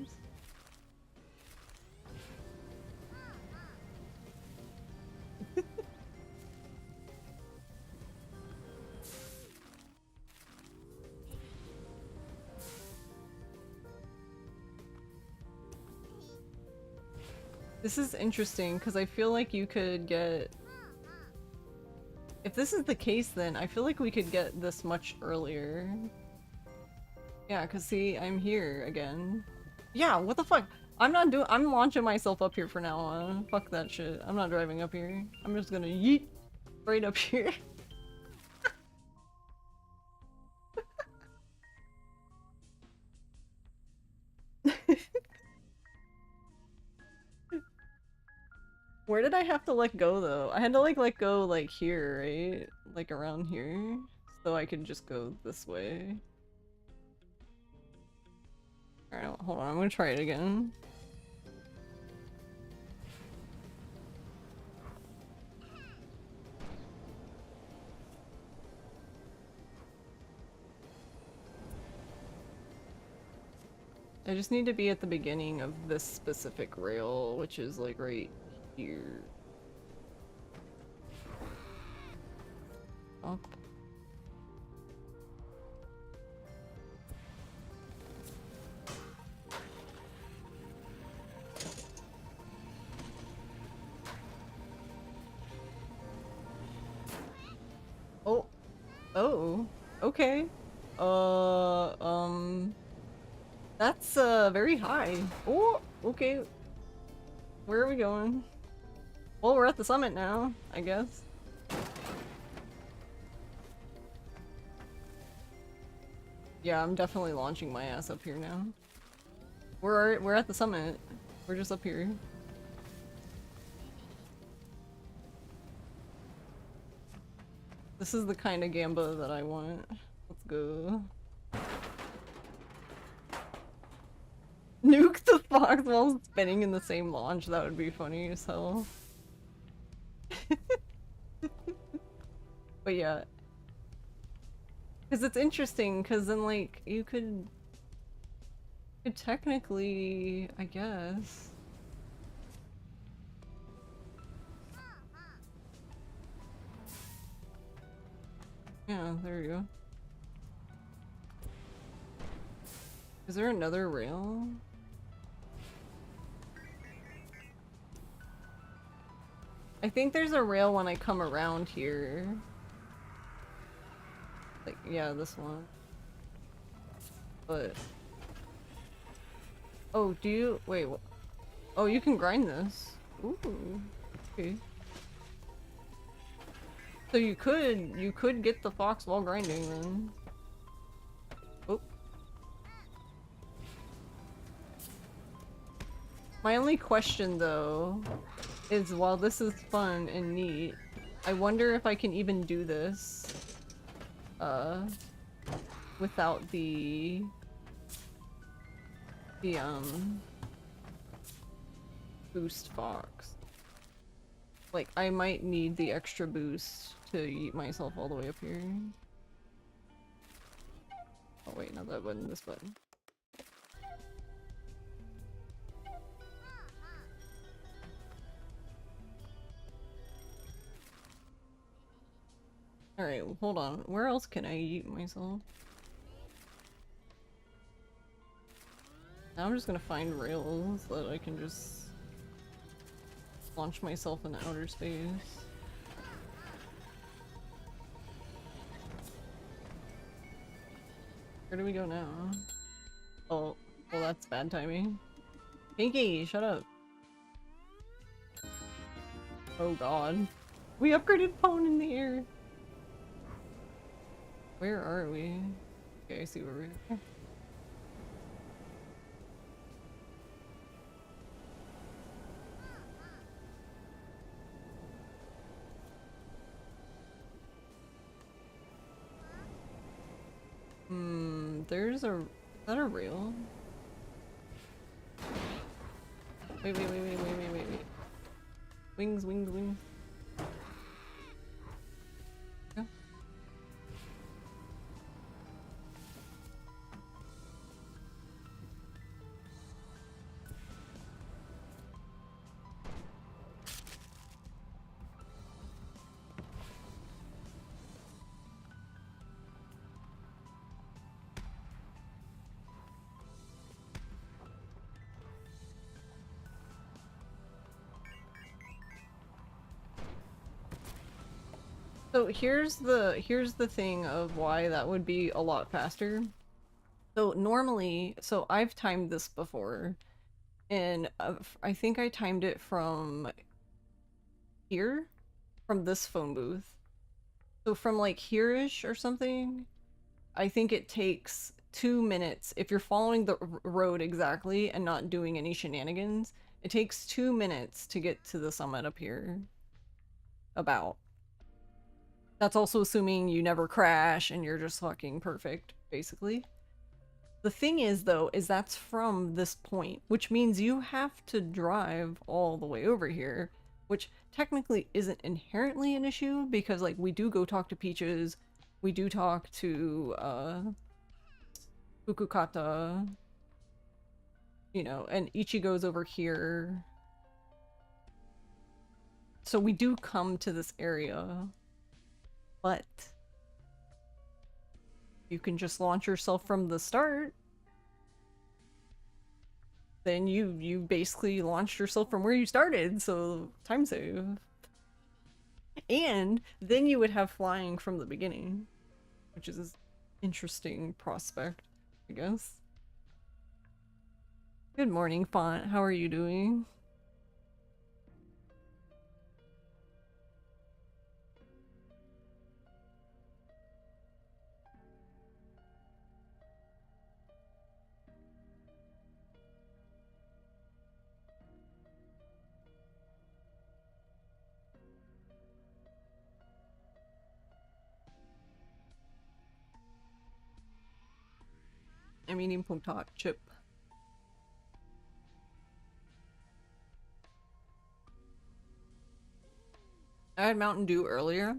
This is interesting because I feel like you could get... If this is the case, then I feel like we could get this much earlier. Yeah, because see, I'm here again. Yeah, what the fuck? I'm launching myself up here for now on. Fuck that shit. I'm not driving up here. I'm just gonna yeet right up here. Where did I have to let go though? I had to like let go like here, right? Like around here. So I could just go this way. Alright, hold on, I'm gonna try it again. I just need to be at the beginning of this specific rail, which is like right here. Up. Oh. Oh. Okay. That's very high. Oh, okay. Where are we going? Well, we're at the summit now, I guess. Yeah, I'm definitely launching my ass up here now. We're at the summit. We're just up here. This is the kind of gamba that I want. Let's go. Nuke the fox while spinning in the same launch. That would be funny as hell. But yeah. Because it's interesting, because then, like, you could technically, I guess. Yeah, there you go. Is there another rail? I think there's a rail when I come around here. Like, yeah, this one. But... Oh, do you- wait, what? Oh, you can grind this. Ooh. Okay. So you could get the fox while grinding then. Oh. My only question though is, while this is fun and neat, I wonder if I can even do this without the boost fox. Like, I might need the extra boost to yeet myself all the way up here. Oh wait, not that button, this button. Alright, hold on. Where else can I yeet myself? Now I'm just gonna find rails that I can just launch myself in outer space. Where do we go now? Oh, well that's bad timing. Pinky, shut up. Oh god. We upgraded Pwn in the air! Where are we? Okay, I see where we are. There's a... Is that a rail? Wait. Wings. Yeah. So here's the thing of why that would be a lot faster. So normally, so I've timed this before, and I think I timed it from here, from this phone booth. So from like here-ish or something, I think it takes 2 minutes. If you're following the road exactly and not doing any shenanigans, it takes 2 minutes to get to the summit up here. About. That's also assuming you never crash and you're just fucking perfect, basically. The thing is, though, is that's from this point, which means you have to drive all the way over here, which technically isn't inherently an issue, because, like, we do go talk to Peaches, we do talk to, Fukukata, you know, and Ichigo's over here. So we do come to this area. But you can just launch yourself from the start. Then you basically launched yourself from where you started, so time save. And then you would have flying from the beginning, which is an interesting prospect, I guess. Good morning, Font. How are you doing? I'm eating potat chip. I had Mountain Dew earlier,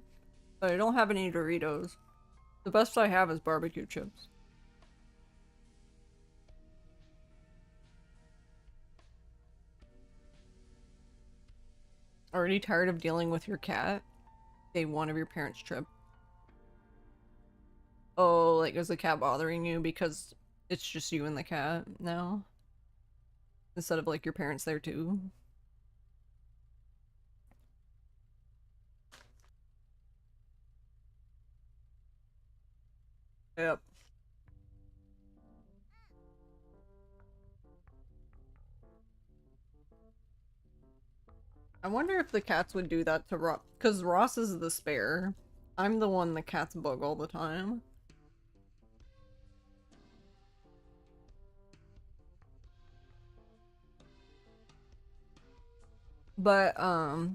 but I don't have any Doritos. The best I have is barbecue chips. Already tired of dealing with your cat? Day one of your parents' trip. Oh, like, is the cat bothering you because it's just you and the cat now? Instead of, like, your parents there too? Yep. I wonder if the cats would do that to Ross, because Ross is the spare. I'm the one the cats bug all the time. But, the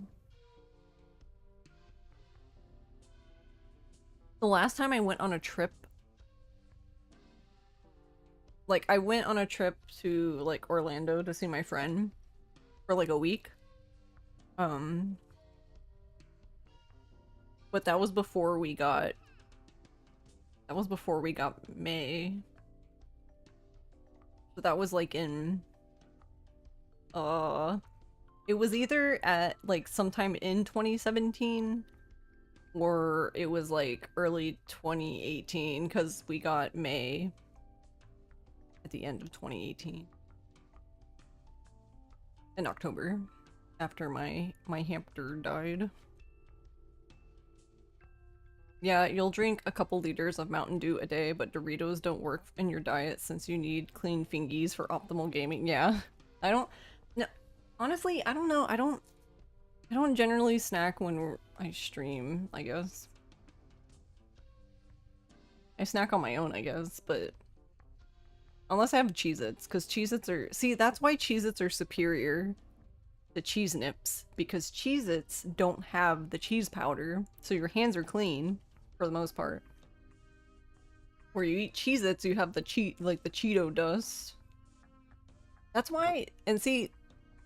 last time I went on a trip, like, I went on a trip to, like, Orlando to see my friend for, like, a week. But that was before we got... That was before we got May. So that was, like, in... It was either at, like, sometime in 2017, or it was, like, early 2018, because we got May at the end of 2018. In October, after my hamster died. Yeah, you'll drink a couple liters of Mountain Dew a day, but Doritos don't work in your diet since you need clean fingies for optimal gaming. Yeah, I don't... No, honestly, I don't know. I don't generally snack when I stream, I guess. I snack on my own, I guess, but... Unless I have Cheez-Its, because Cheez-Its are... See, that's why Cheez-Its are superior to Cheese Nips, because Cheez-Its don't have the cheese powder, so your hands are clean, for the most part. Where you eat Cheez-Its, you have the Cheeto dust. That's why... And see,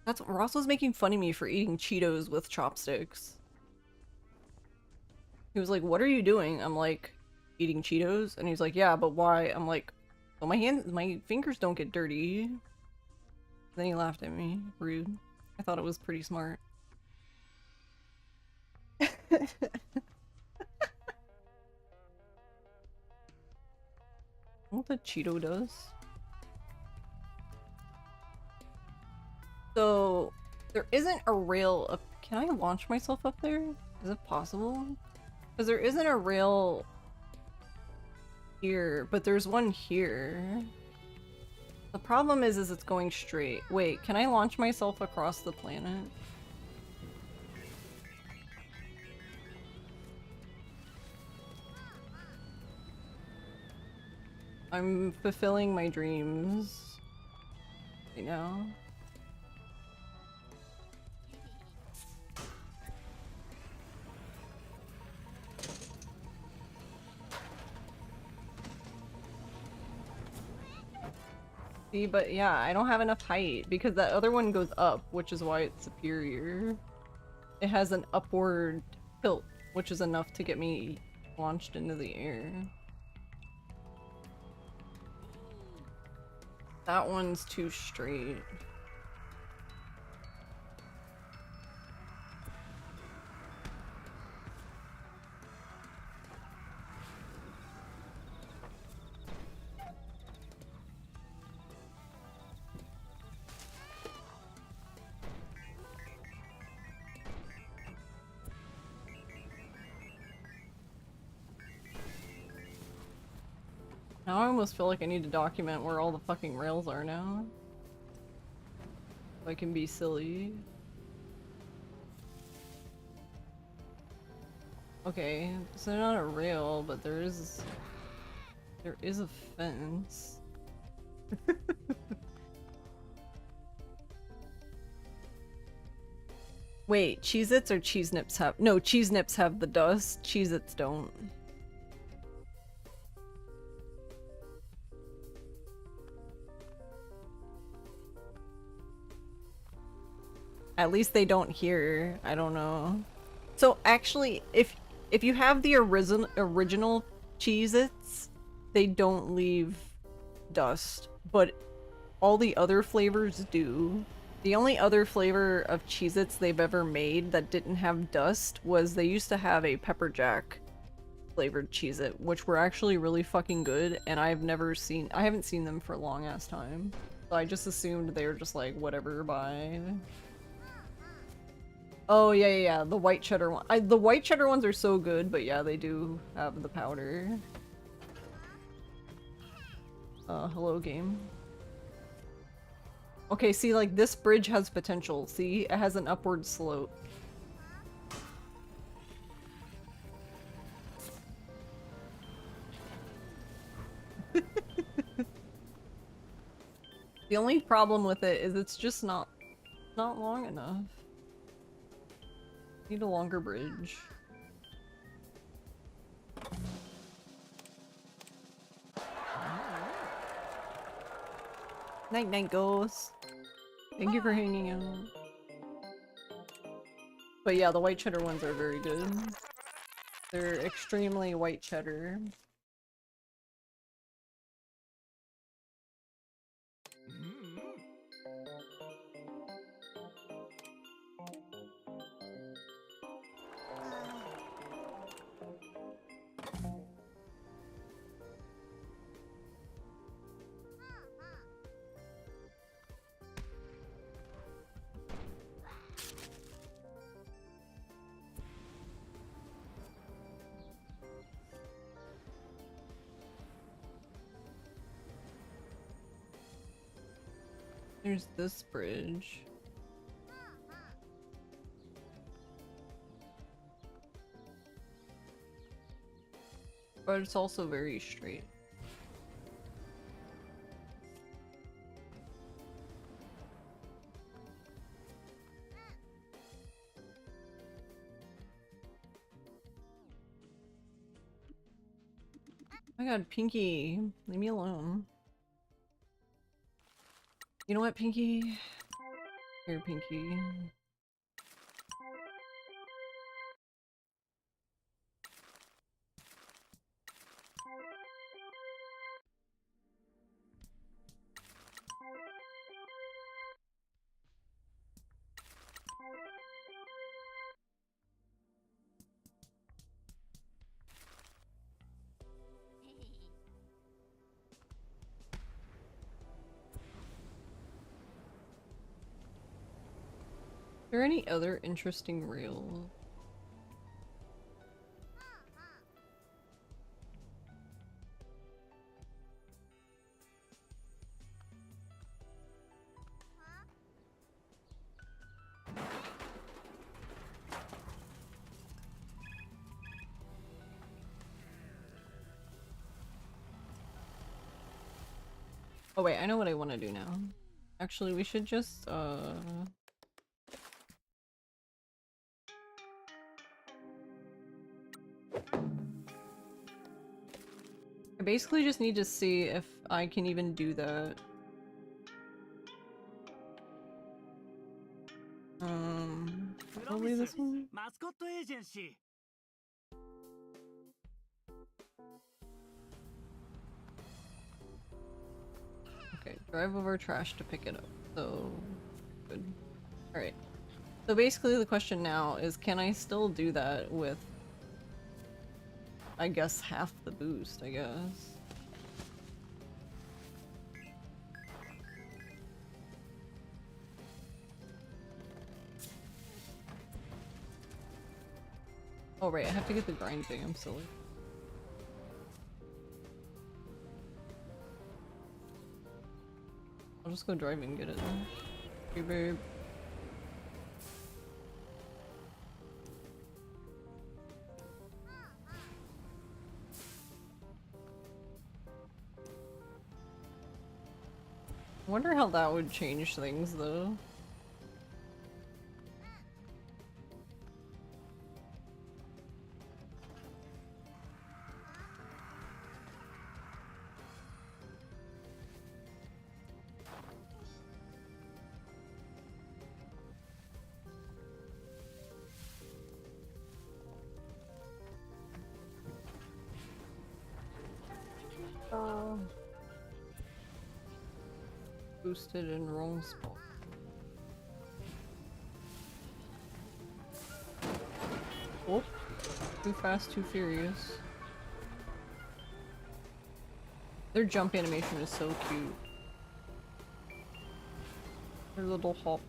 that's what Ross was making fun of me for eating Cheetos with chopsticks. He was like, what are you doing? I'm like, eating Cheetos? And he's like, yeah, but why? I'm like, well, my fingers don't get dirty. Then he laughed at me. Rude. I thought it was pretty smart. What the Cheeto does? So, there isn't a rail up. Can I launch myself up there? Is it possible? Because there isn't a rail here, but there's one here. The problem is it's going straight. Wait, can I launch myself across the planet? I'm fulfilling my dreams right now. See, but yeah, I don't have enough height because that other one goes up, which is why it's superior. It has an upward tilt, which is enough to get me launched into the air. That one's too straight. Now I almost feel like I need to document where all the fucking rails are now. So I can be silly. Okay, so not a rail, but there is a fence. Wait, Cheez-Its or Cheese Nips have— no, Cheese Nips have the dust, Cheez-Its don't. At least they don't hear. I don't know. So actually, if you have the original Cheez-Its, they don't leave dust, but all the other flavors do. The only other flavor of Cheez-Its they've ever made that didn't have dust was they used to have a pepper jack flavored Cheez-It, which were actually really fucking good, and I haven't seen them for a long ass time. So I just assumed they were just like, whatever, bye. Oh yeah, the white cheddar one. The white cheddar ones are so good, but yeah, they do have the powder. Hello game. Okay, see, like, this bridge has potential. See? It has an upward slope. The only problem with it is it's just not long enough. Need a longer bridge. Night night, ghosts. Thank you for hanging out. But yeah, the white cheddar ones are very good. They're extremely white cheddar. There's this bridge. But it's also very straight. Oh my god, Pinky, leave me alone. You know what, Pinky? Here, Pinky. Are there any other interesting rails? Oh wait, I know what I want to do now. Actually, we should just, I basically just need to see if I can even do that. Probably this one? Mascot Agency. Okay, drive over trash to pick it up. So, good. Alright. So basically the question now is, can I still do that with, I guess, half the boost, I guess? Oh right, I have to get the grind thing, I'm silly. I'll just go drive and get it then. Hey babe. I wonder how that would change things though. Boosted in wrong spot. Oh, too fast, too furious. Their jump animation is so cute. Their little hop.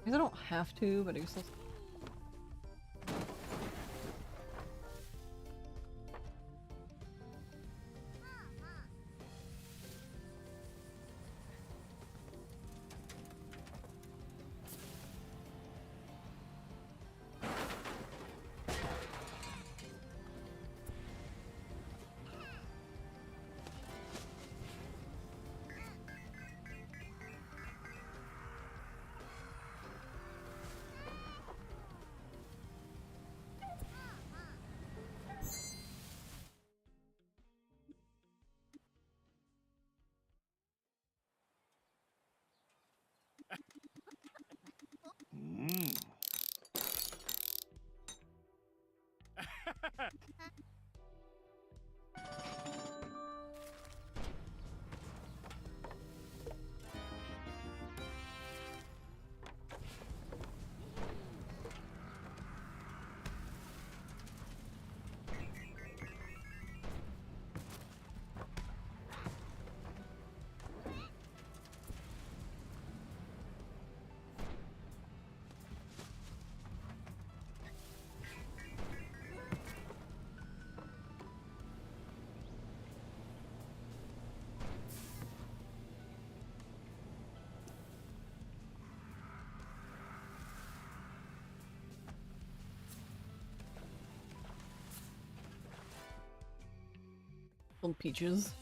I guess I don't have to, but I guess I'll... Little peaches.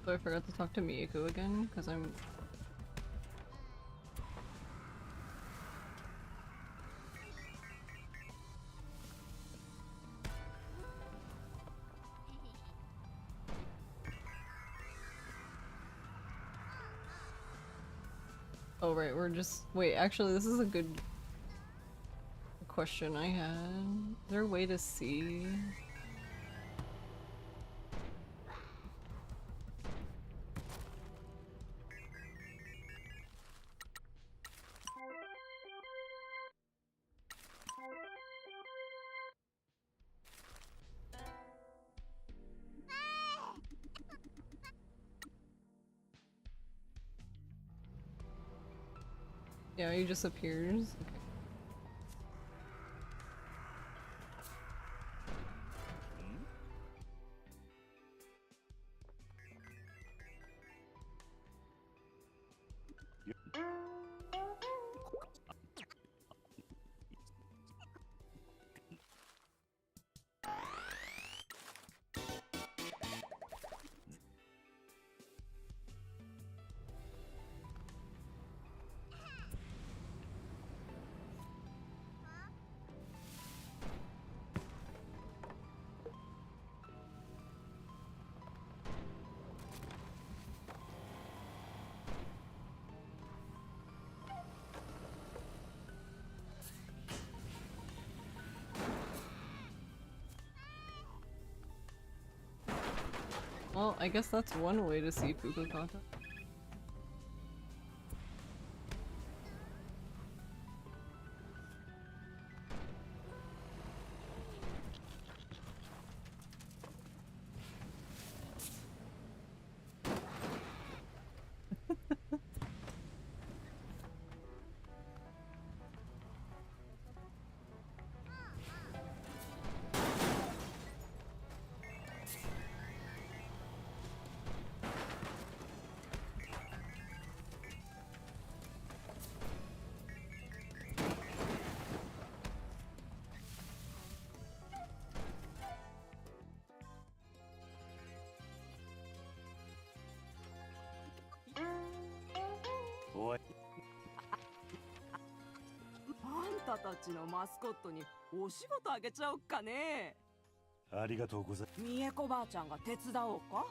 So I forgot to talk to Miyako again, because I'm... Oh right, we're just... Wait, actually this is a good question I had. Is there a way to see? Yeah, he just appears. Okay. Well, I guess that's one way to see Fukukata.あんたたちのマスコットにお仕事あげちゃおっかね。ありがとうございます。みえこばあちゃんが手伝おうか。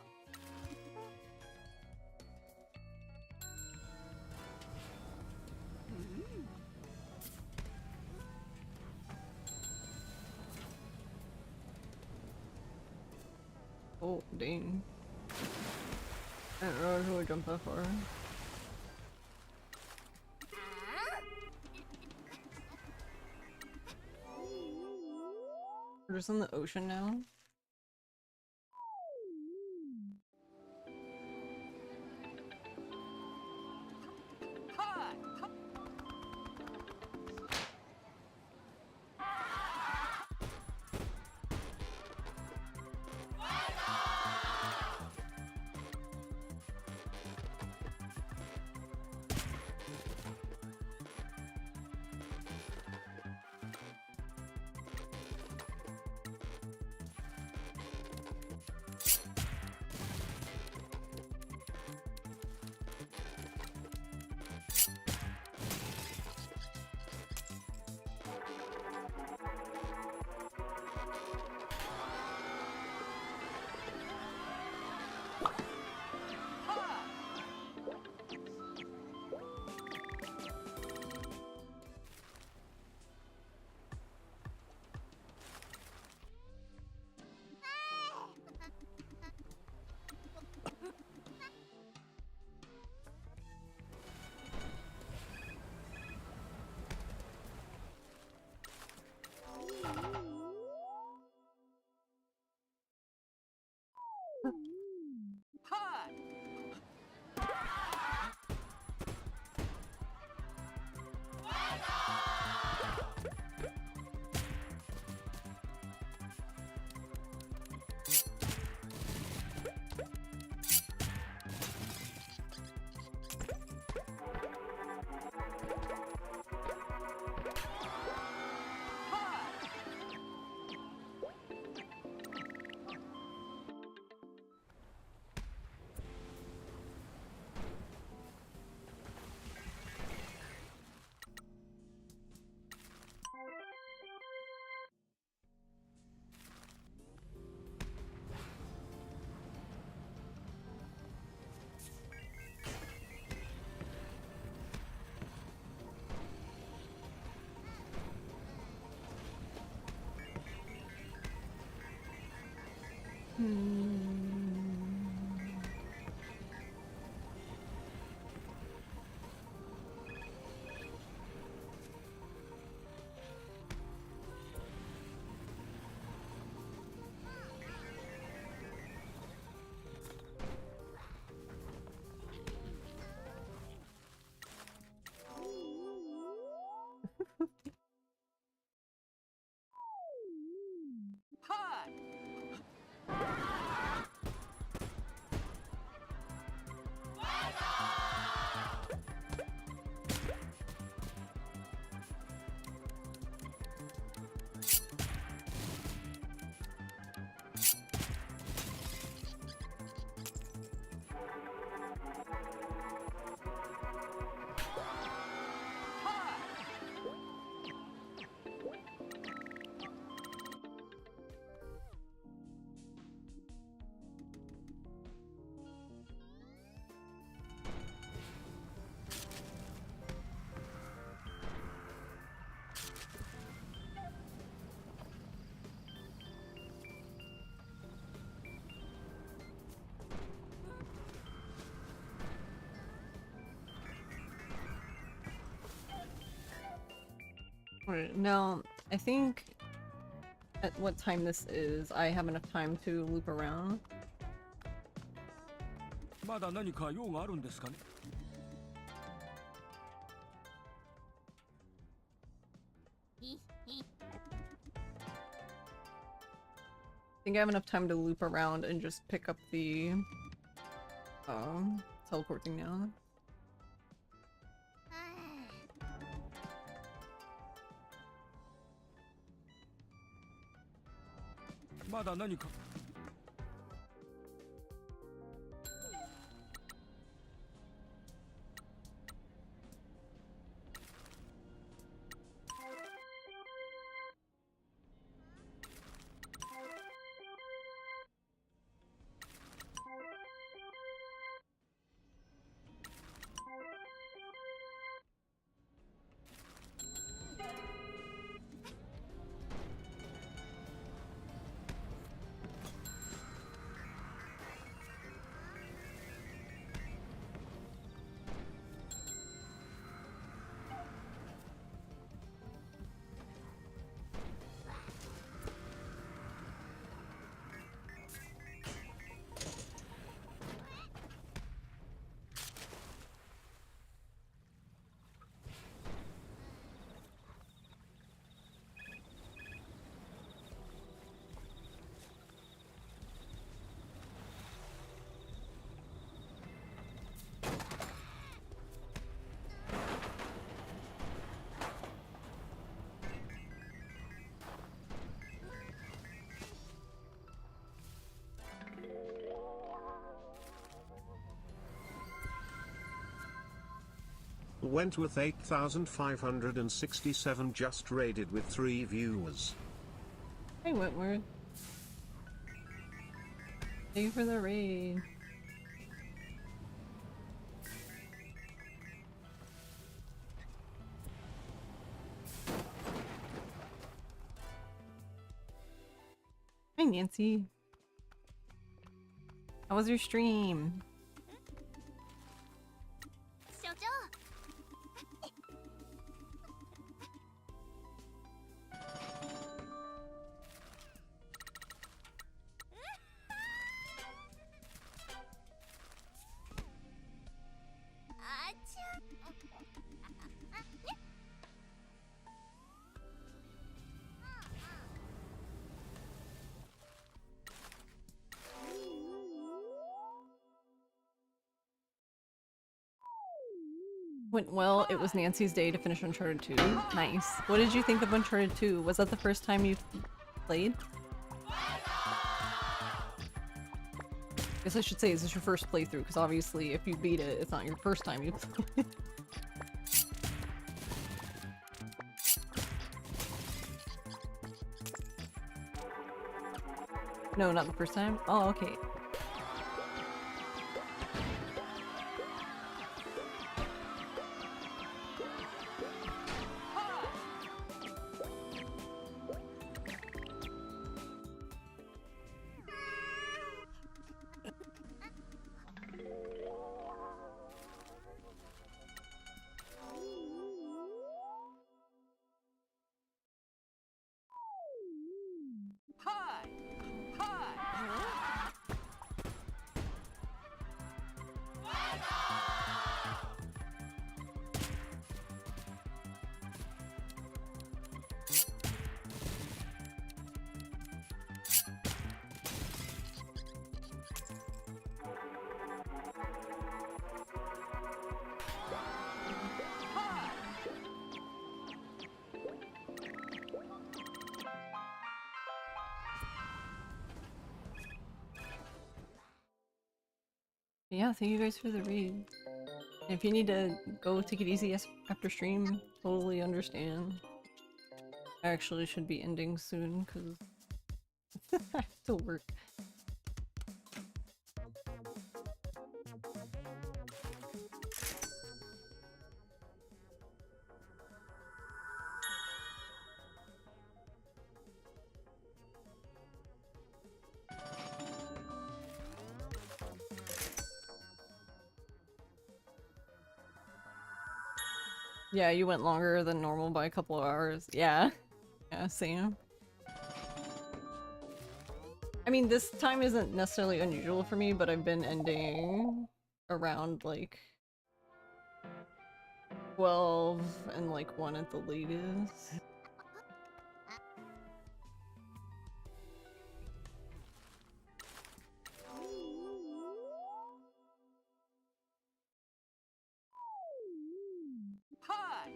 Oh, dang. I don't know if I would jump that far. We're just in the ocean now. Alright, now, I think at what time this is, I have enough time to loop around. まだ何か用があるんですかね I think I have enough time to loop around and just pick up the teleporting now. まだ何か Wentworth 8567 just raided with 3 viewers. Hey Wentworth. Thank you for the raid. Hi Nancy. How was your stream? 所長 Went well. It was Nancy's day to finish Uncharted 2. Nice. What did you think of Uncharted 2? Was that the first time you played? Guess I should say, is this your first playthrough? Because obviously if you beat it, it's not your first time you played. No, not the first time? Oh, okay. Yeah, thank you guys for the read. If you need to go take it easy after stream, totally understand. I actually should be ending soon because I have to work. Yeah, you went longer than normal by a couple of hours. Yeah. Yeah, same. I mean, this time isn't necessarily unusual for me, but I've been ending around like 12 and like 1 at the latest. Hi.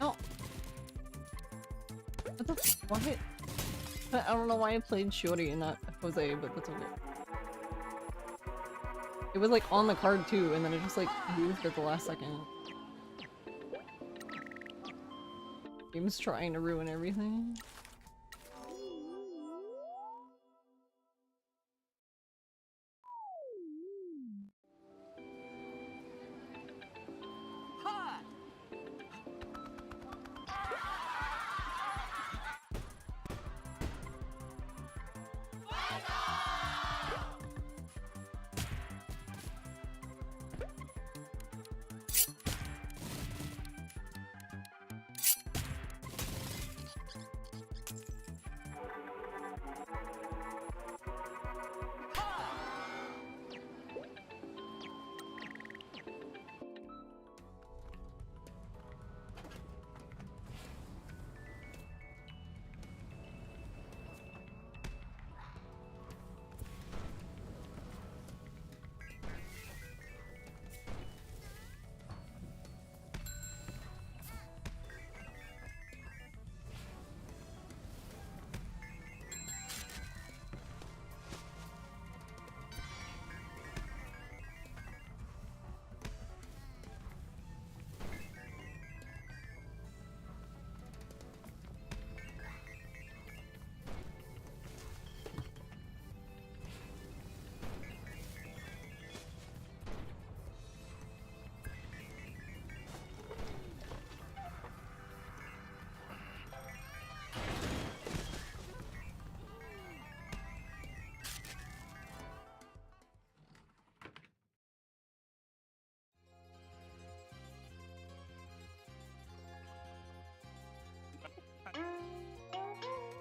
Oh. What the what? I don't know why I played Shiori and not Jose, but that's okay. It was like on the card too, and then it just like moved at the last second. Game's trying to ruin everything. Hi.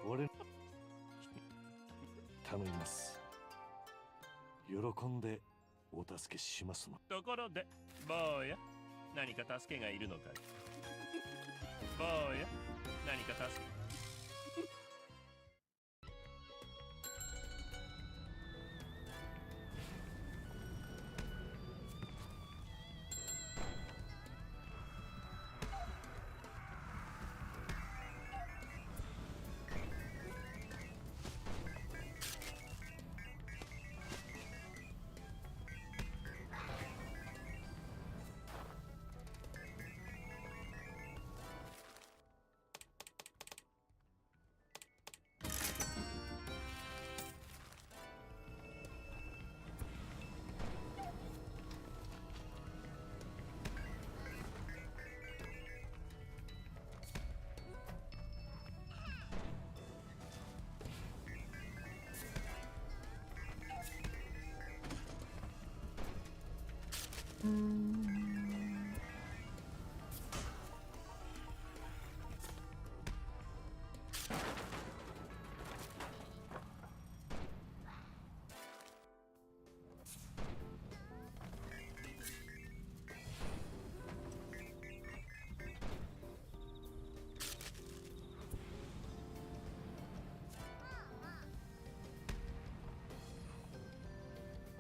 俺頼みます。喜んでお助けしますの。ところで坊や何か助けがいるのかい。坊や何か助け。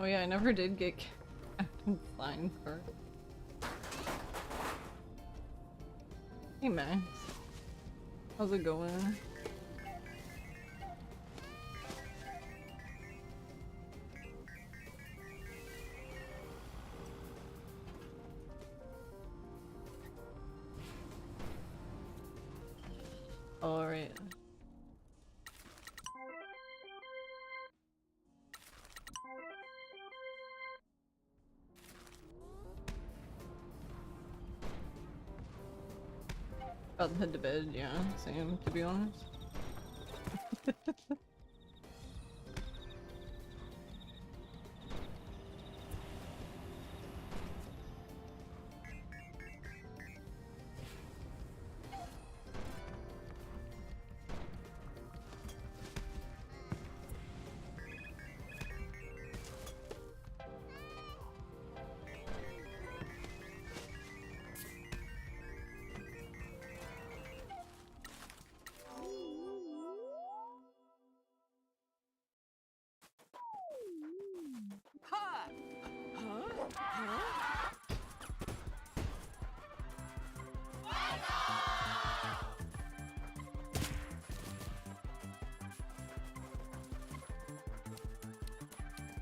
Oh yeah, I never did get Captain Flying card. Hey Max. How's it going? Alright. About to head to bed, yeah, same, to be honest.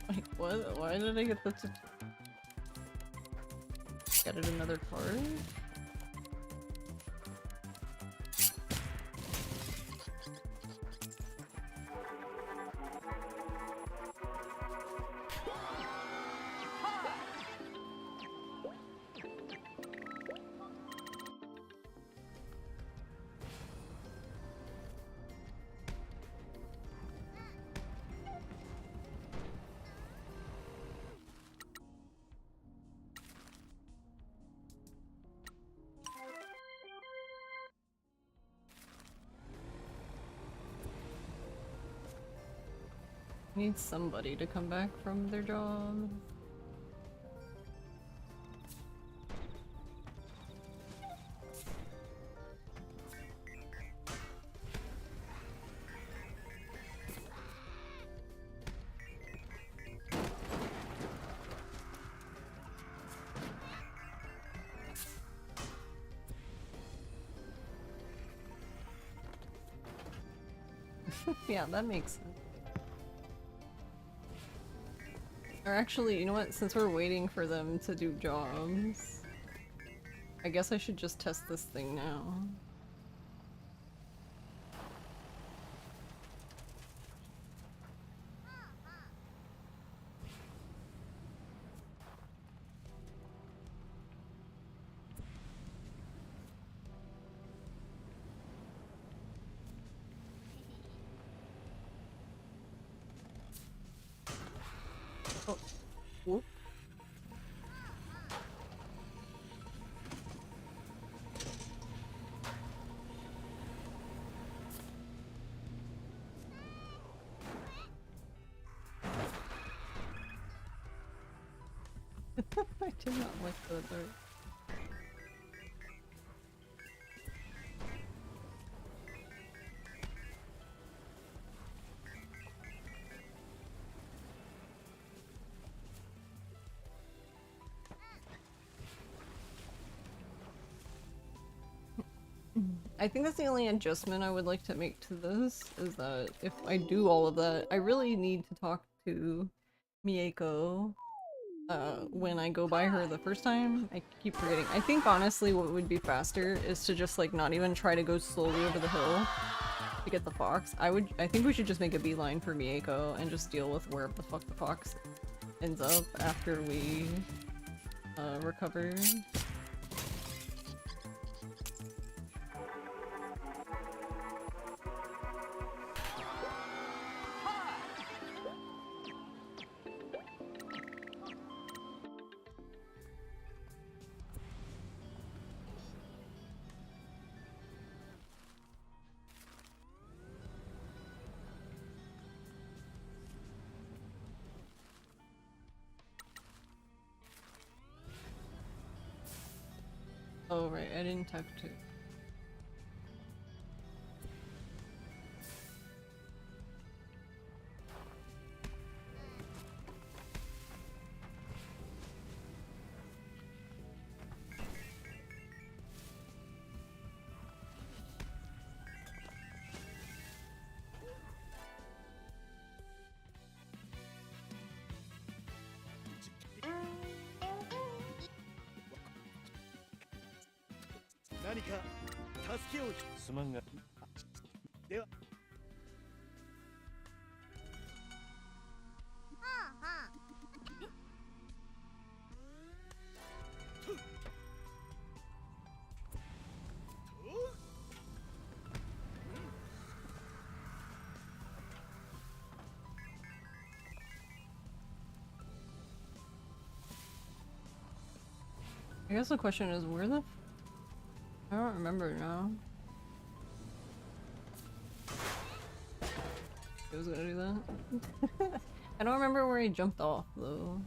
Wait, what? Why did I get the Get it another card? Need somebody to come back from their job. Yeah, that makes sense. Or actually, you know what? Since we're waiting for them to do jobs, I guess I should just test this thing now. Oh. Whoop. I did not like the dart. I think that's the only adjustment I would like to make to this, is that if I do all of that, I really need to talk to Mieko when I go by her the first time. I keep forgetting. I think honestly what would be faster is to just like not even try to go slowly over the hill to get the fox. I think we should just make a beeline for Mieko and just deal with wherever the fuck the fox ends up after we recover. Oh right, I didn't talk to. I guess the question is where the I don't remember now. I was gonna do that. I don't remember where he jumped off though.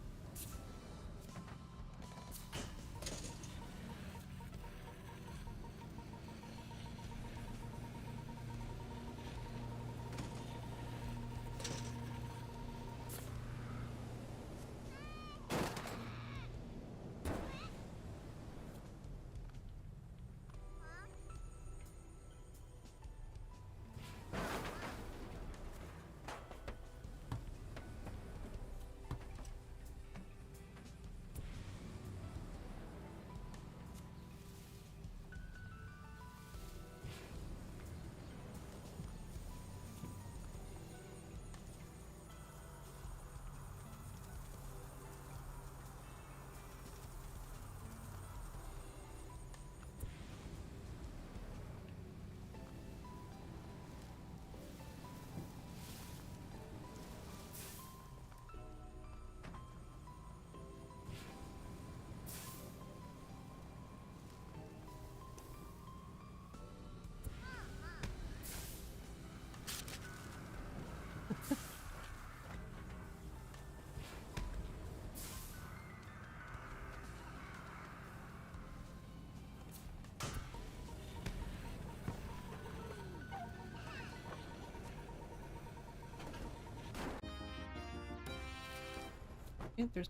I think there's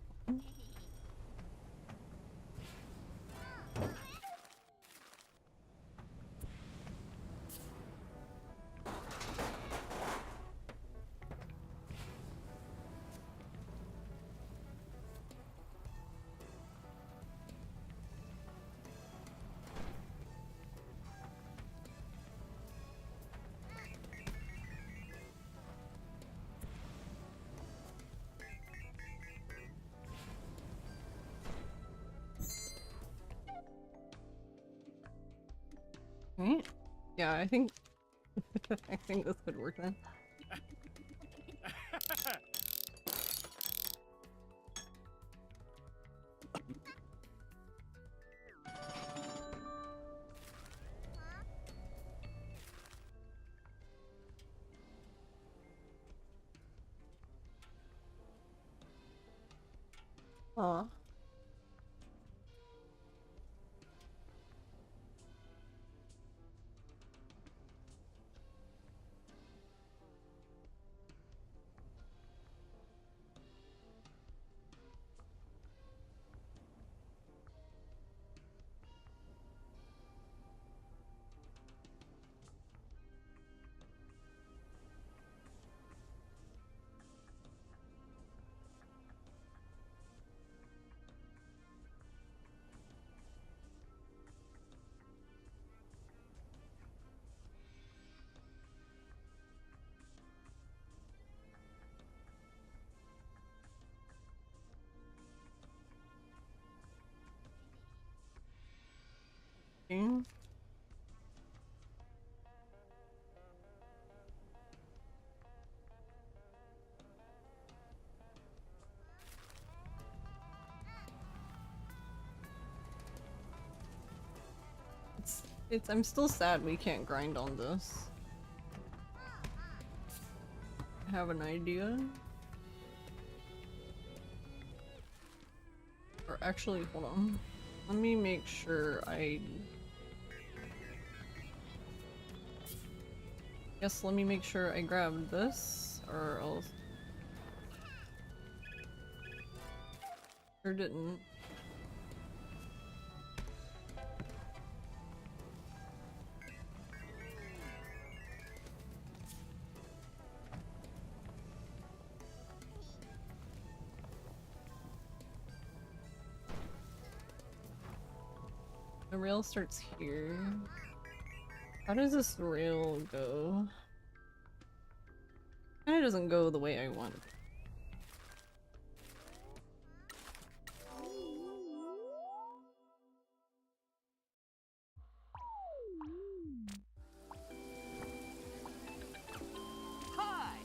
right? Yeah, I think I think this could work then. Aw. Okay. I'm still sad we can't grind on this. I have an idea. Or actually, hold on. Let me make sure Yes, let me make sure I grab this, or else... Sure didn't. The rail starts here. How does this rail go? Kinda doesn't go the way I want. Hi.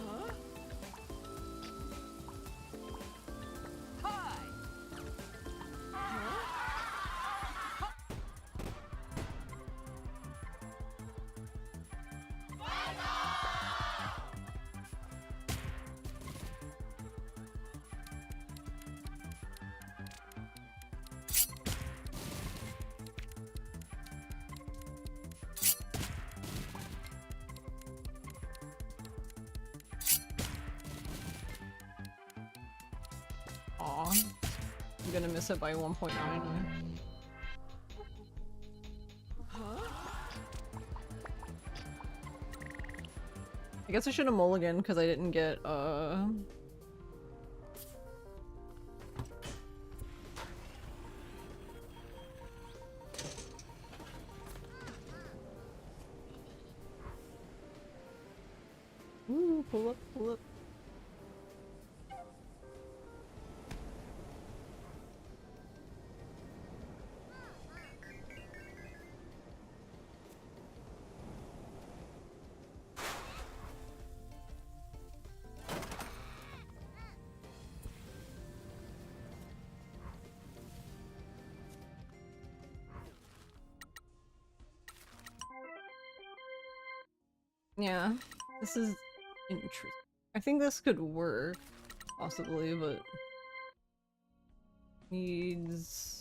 Huh? I'm gonna miss it by 1.9. I guess I should have mulliganed because I didn't get Ooh, pull up, pull up. Yeah, this is interesting. I think this could work, possibly, but needs...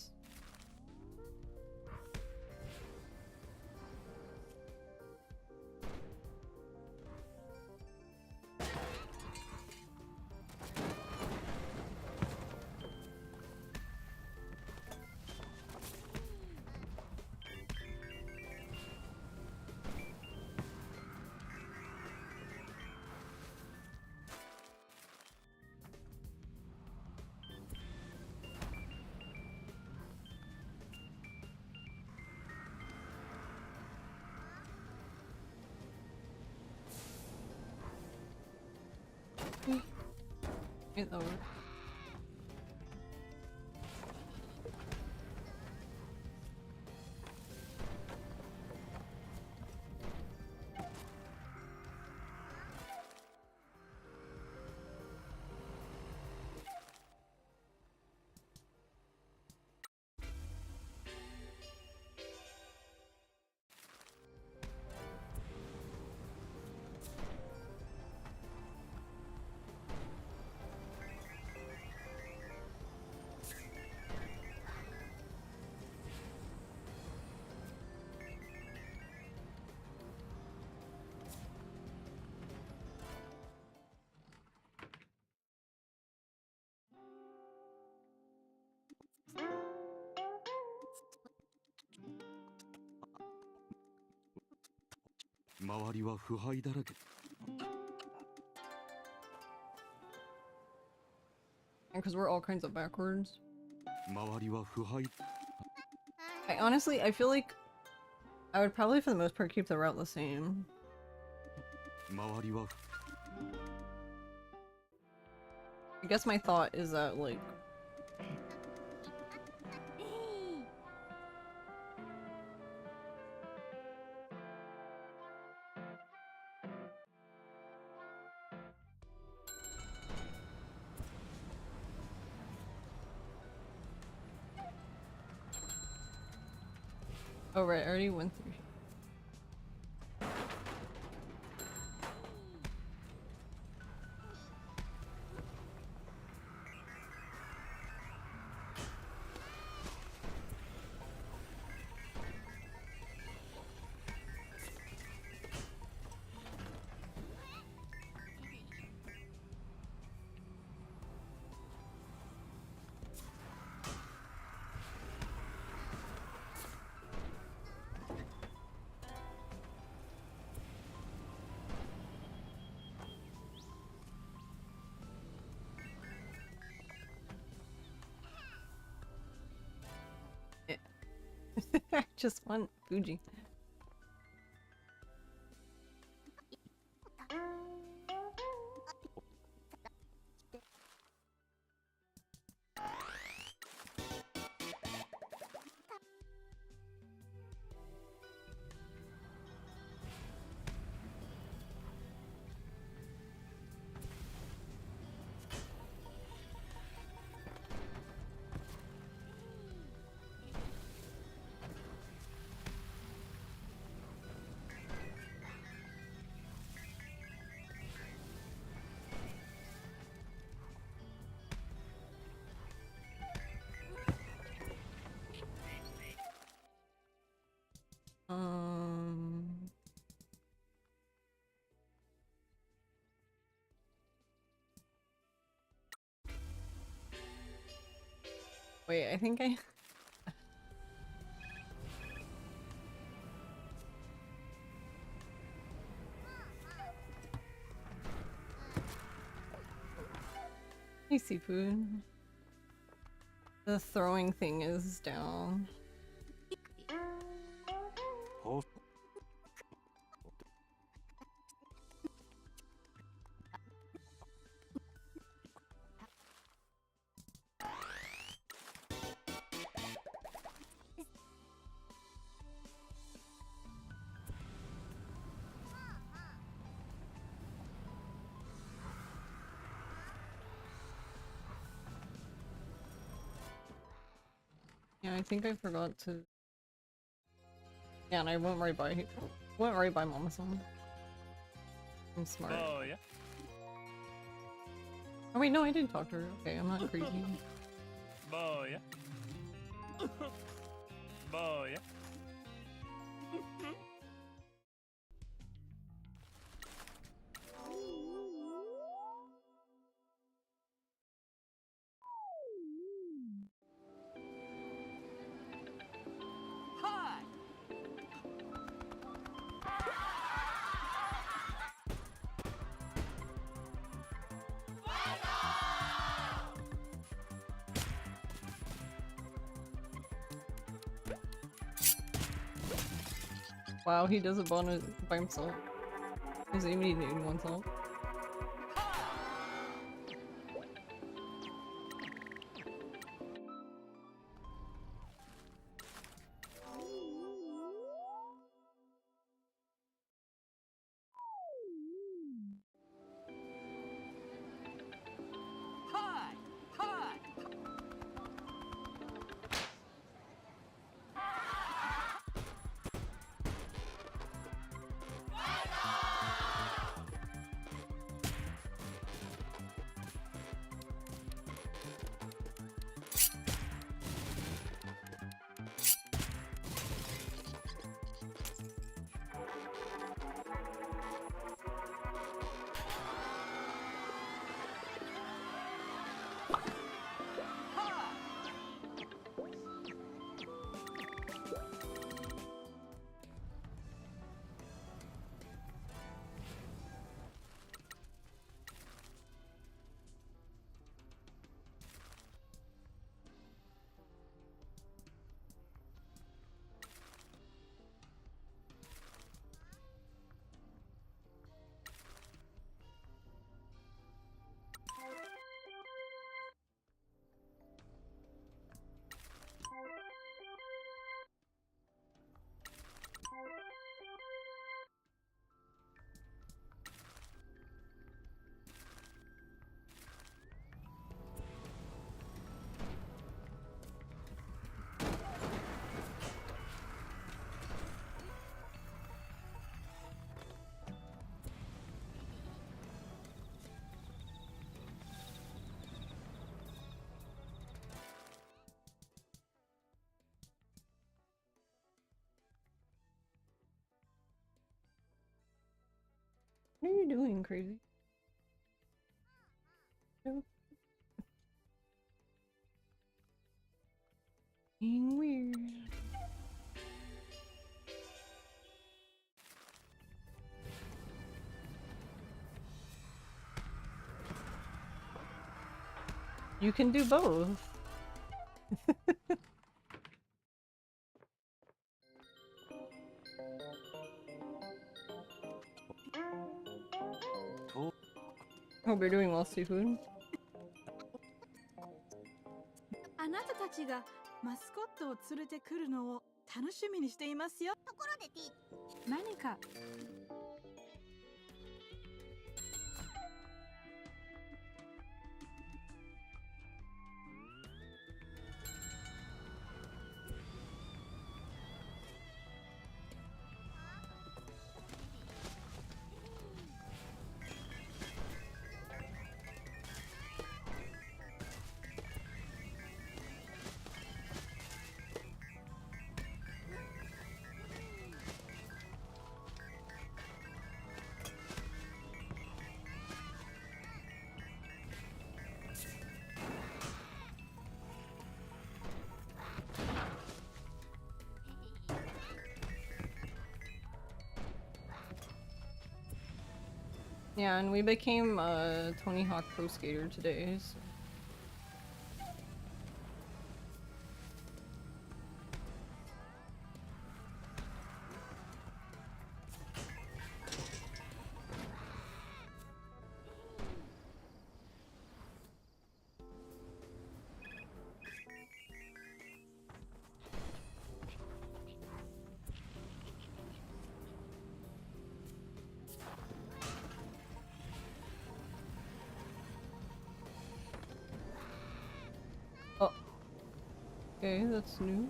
It over. Because we're all kinds of backwards. I honestly, I feel like I would probably for the most part keep the route the same. I guess my thought is that, like... Oh right, I already went through. I just want Fuji. Um... Wait, I think I... Hey, seafood. The throwing thing is down. Yeah, I think I forgot to... Yeah, and I went right by Mama Son. I'm smart. Oh, yeah. Oh wait, no, I didn't talk to her. Okay, I'm not crazy. Boya. Boya. Hi! Wow, he does it by himself. Does anybody need oneself? Hi! Hi! What are you doing, crazy? No. Being weird. You can do both. Hope you're doing well, seafood. あなたたちがマスコットを連れてくるのを楽しみにしていますよ。ところでティ何か Yeah, and we became a Tony Hawk Pro Skater today, so. Oh. Okay, that's new.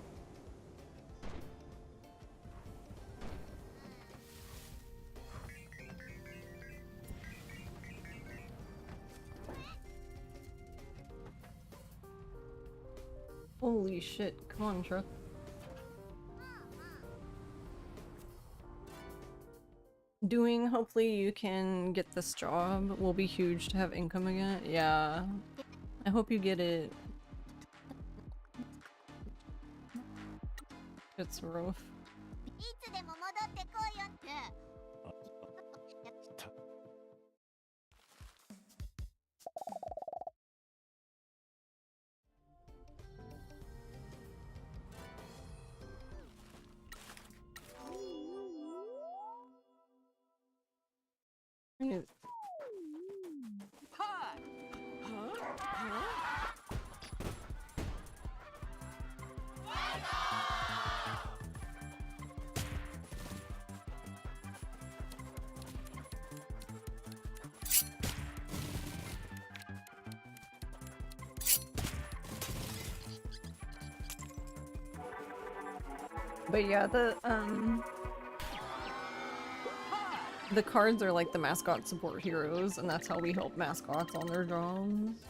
Holy shit, come on, truck. Doing, hopefully you can get this job. Will be huge to have income again. Yeah. I hope you get it. It's rough. いつでも戻ってこいよって。But yeah, the cards are like the mascot support heroes, and that's how we help mascots on their jobs.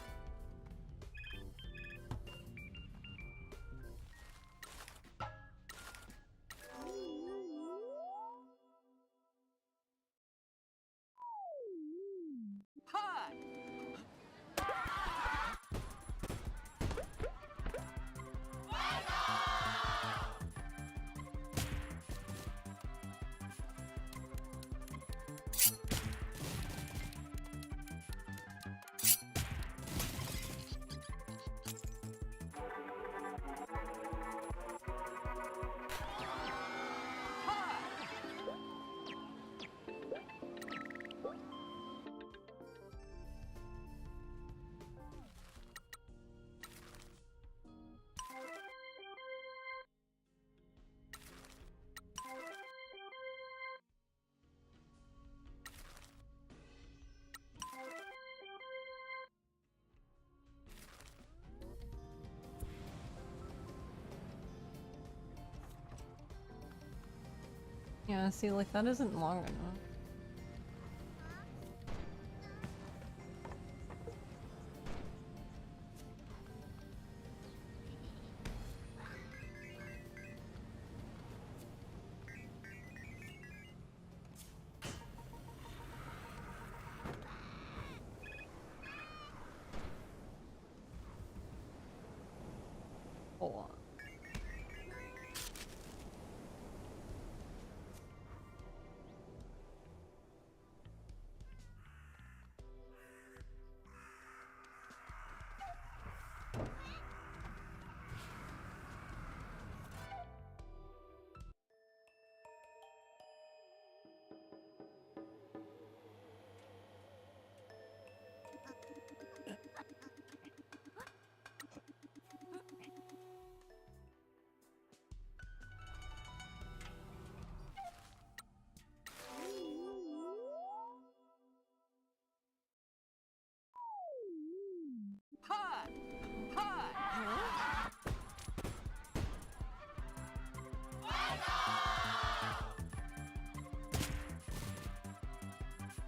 Yeah, see, like, that isn't long enough. Hold on.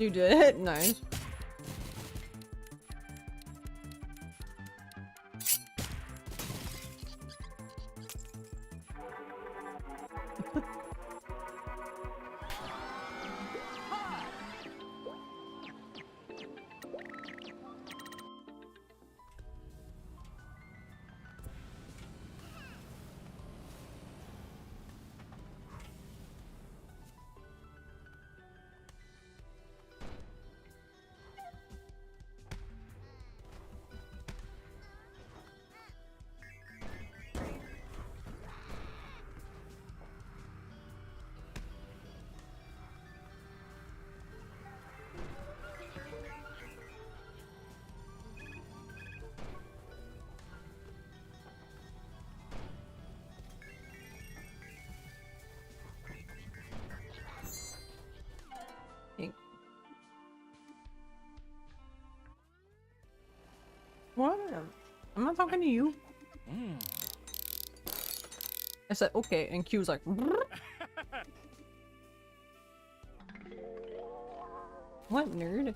You did? Nice. not talking to you. I said okay, and Q was like, what nerd?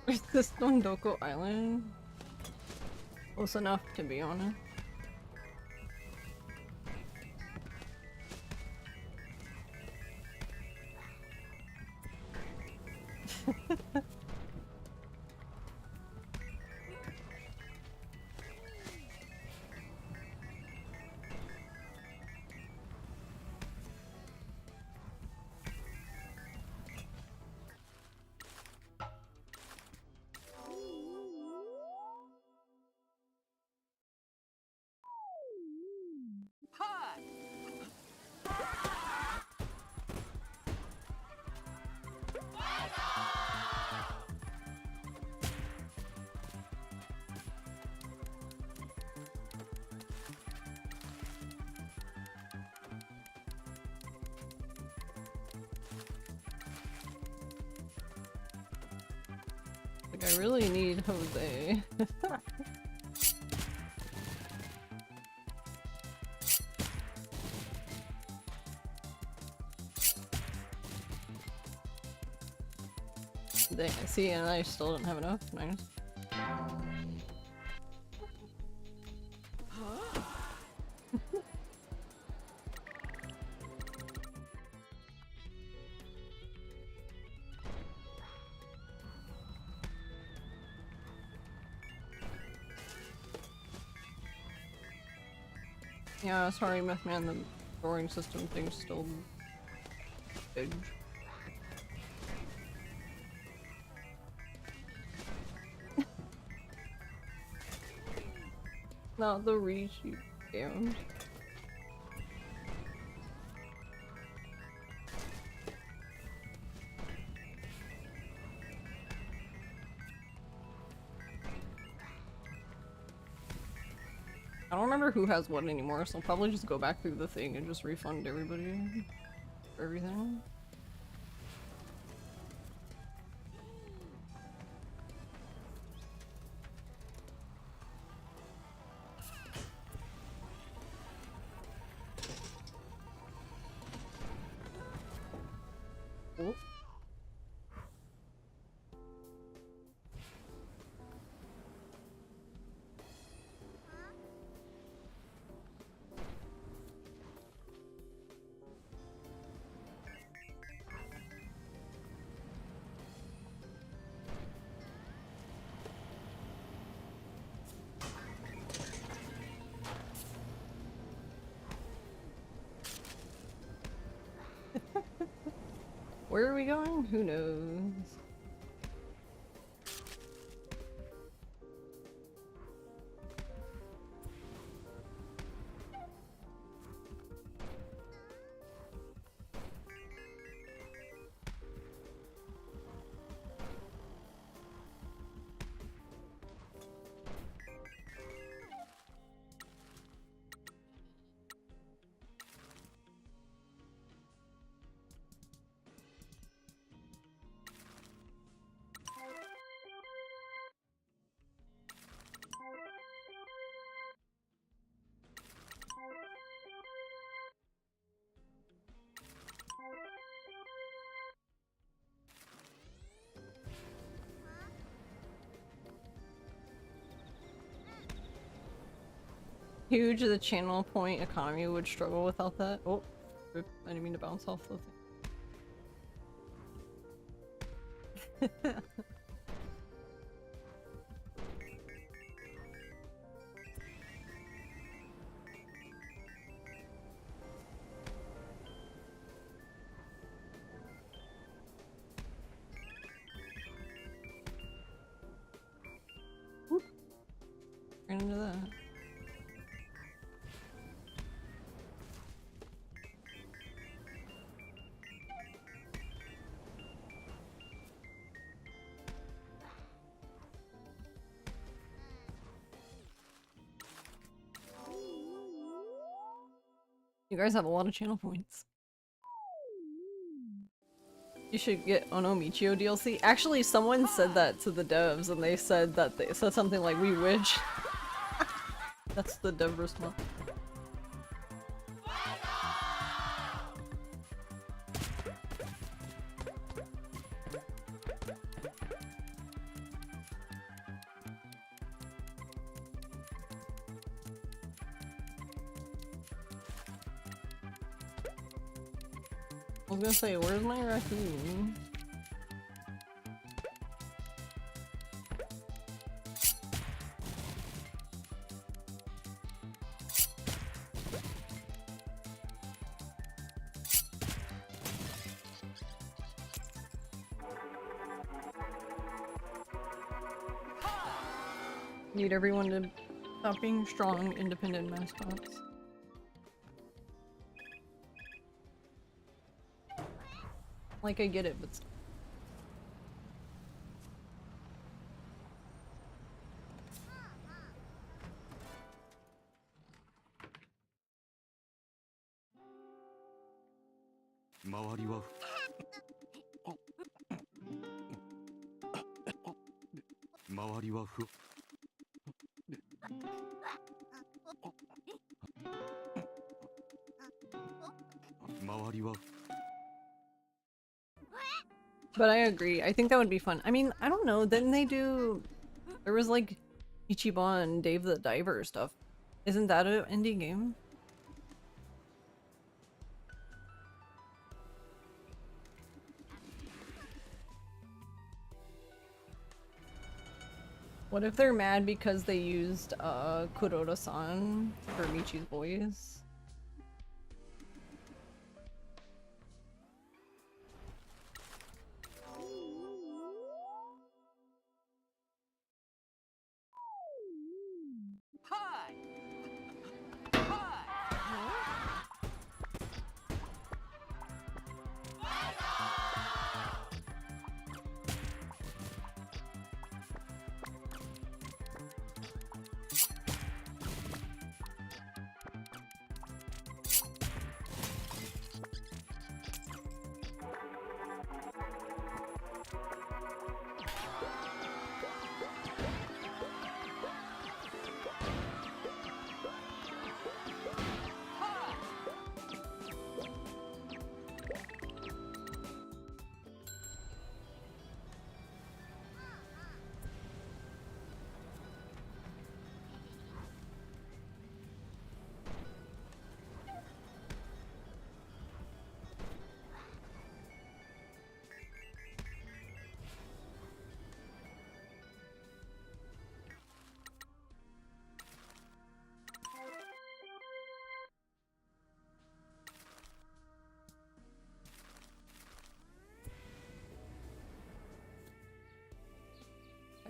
Is this Dondoko Island? Close enough, to be honest. Like, I really need Jose. Dang, see, and I still don't have enough. Nice. Yeah, sorry, Mythman, the scoring system thing's still big. Not the reach, you damned. I don't remember who has what anymore, so I'll probably just go back through the thing and just refund everybody for everything. Oh. Where are we going? Who knows? Huge, the channel point economy would struggle without that. Oh, rip. I didn't mean to bounce off the thing. Whoop. Ran into that. You guys have a lot of channel points. You should get Onomichio DLC. Actually, someone said that to the devs, and they said something like, "We wish." That's the dev response. I was gonna say, where's my raccoon? Need everyone to stop being strong, independent mascots. Like, I get it, but still. But I agree. I think that would be fun. I mean, I don't know. Didn't they do... There was like Ichiban and Dave the Diver stuff. Isn't that an indie game? What if they're mad because they used Kuroda-san for Michi's voice?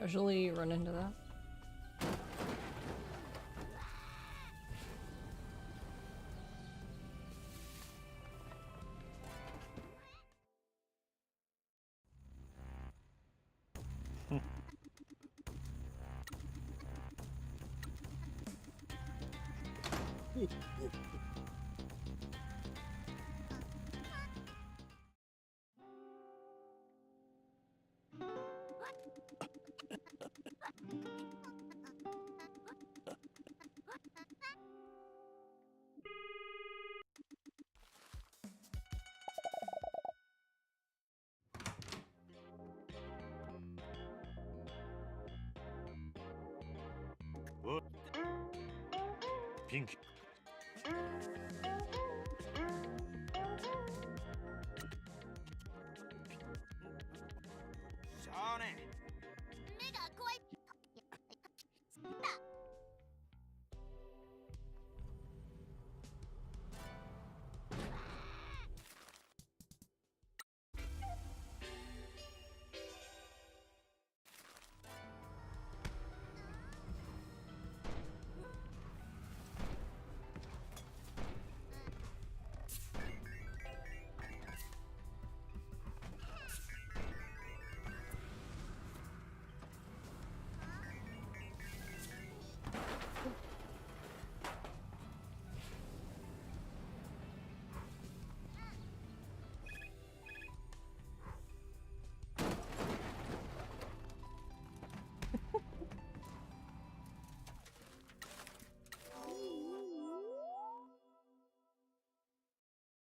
casually run into that. Pink. 目が怖い。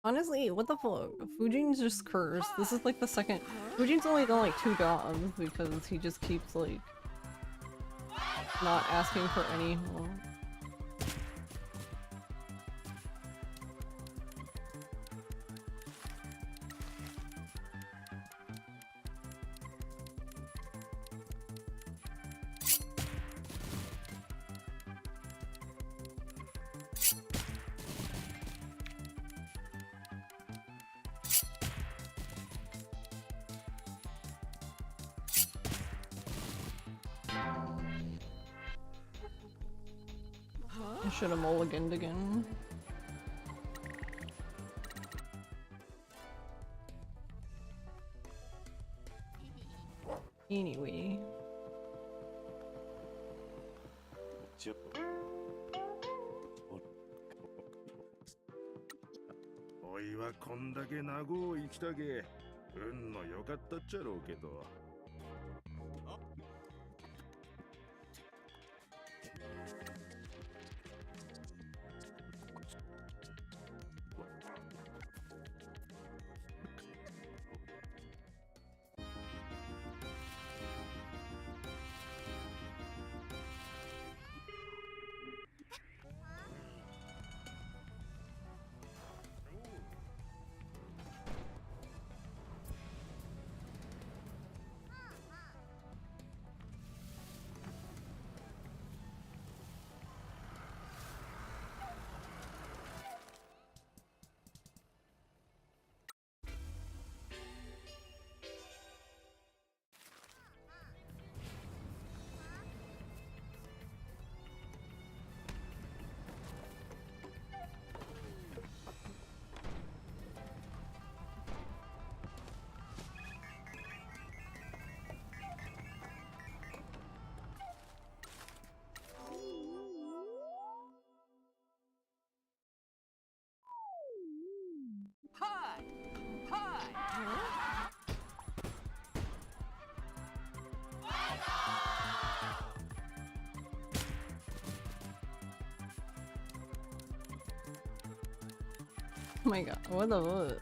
Honestly, what the fuck? Fujin's just cursed. This is like the second. Fujin's only done like 2 jobs because he just keeps like not asking for any help. I should have mulliganed again. Anyway. ちょおいはこんだけ名護を生きたけ運の良かったっちゃろうけど。Oh my god, what the fuck?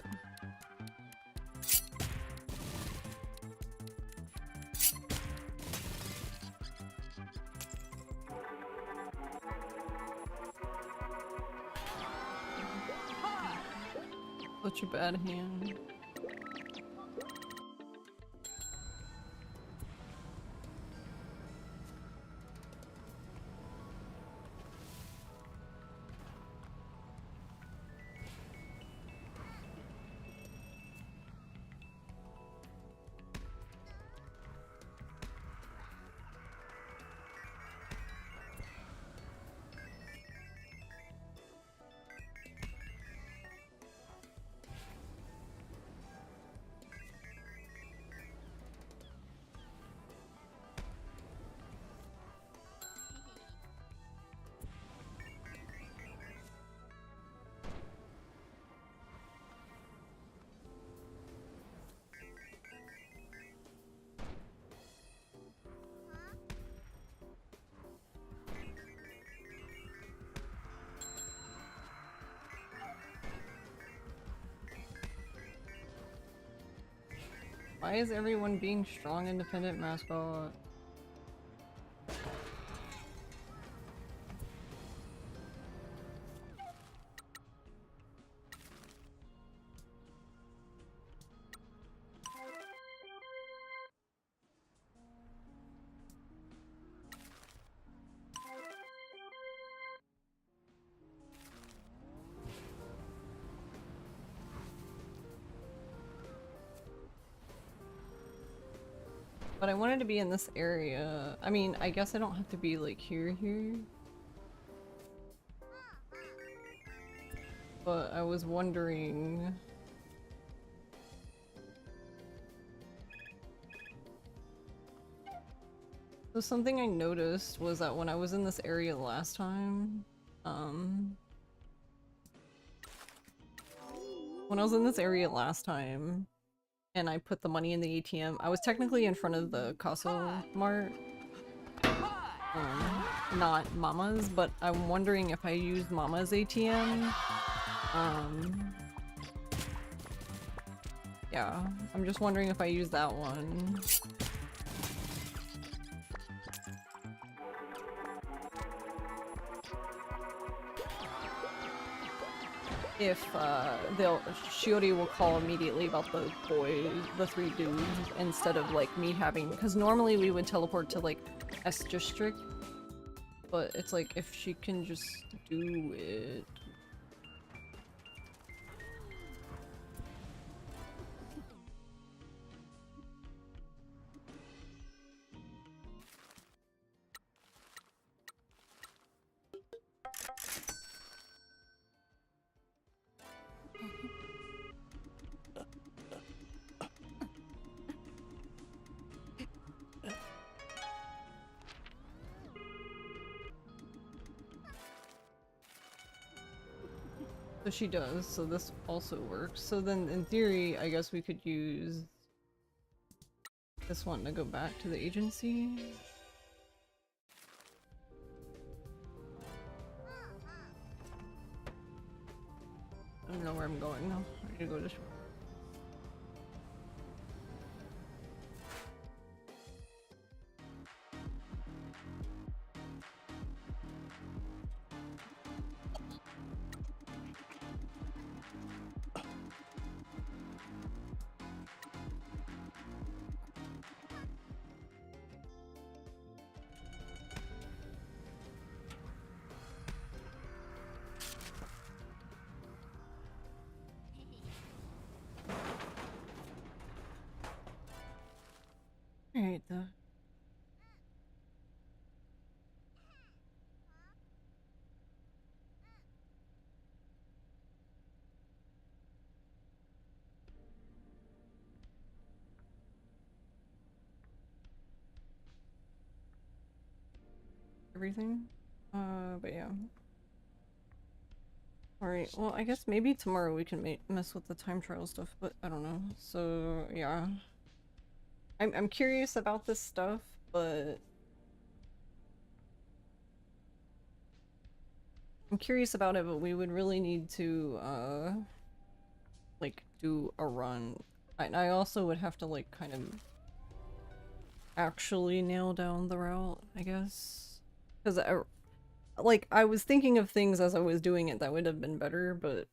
Such a bad hand. Why is everyone being strong, independent mascot? But I wanted to be in this area. I mean, I guess I don't have to be like here. But I was wondering... So something I noticed was that when I was in this area last time, and I put the money in the ATM, I was technically in front of the Castle Mart. Not Mama's, but I'm wondering if I used Mama's ATM. Yeah, I'm just wondering if I use that one. If Shiori will call immediately about the boys, the 3 dudes, instead of like me having, because normally we would teleport to like S District, but it's like if she can just do it. So she does, so this also works. So then in theory, I guess we could use this one to go back to the agency. I don't know where I'm going now. I need to go this way. Alright, though. Everything? But yeah. Alright, well, I guess maybe tomorrow we can mess with the time trial stuff, but I don't know. So, yeah. I'm curious about this stuff, but... I'm curious about it, but we would really need to, like, do a run. I also would have to, like, kind of actually nail down the route, I guess. Because, I was thinking of things as I was doing it that would have been better, but...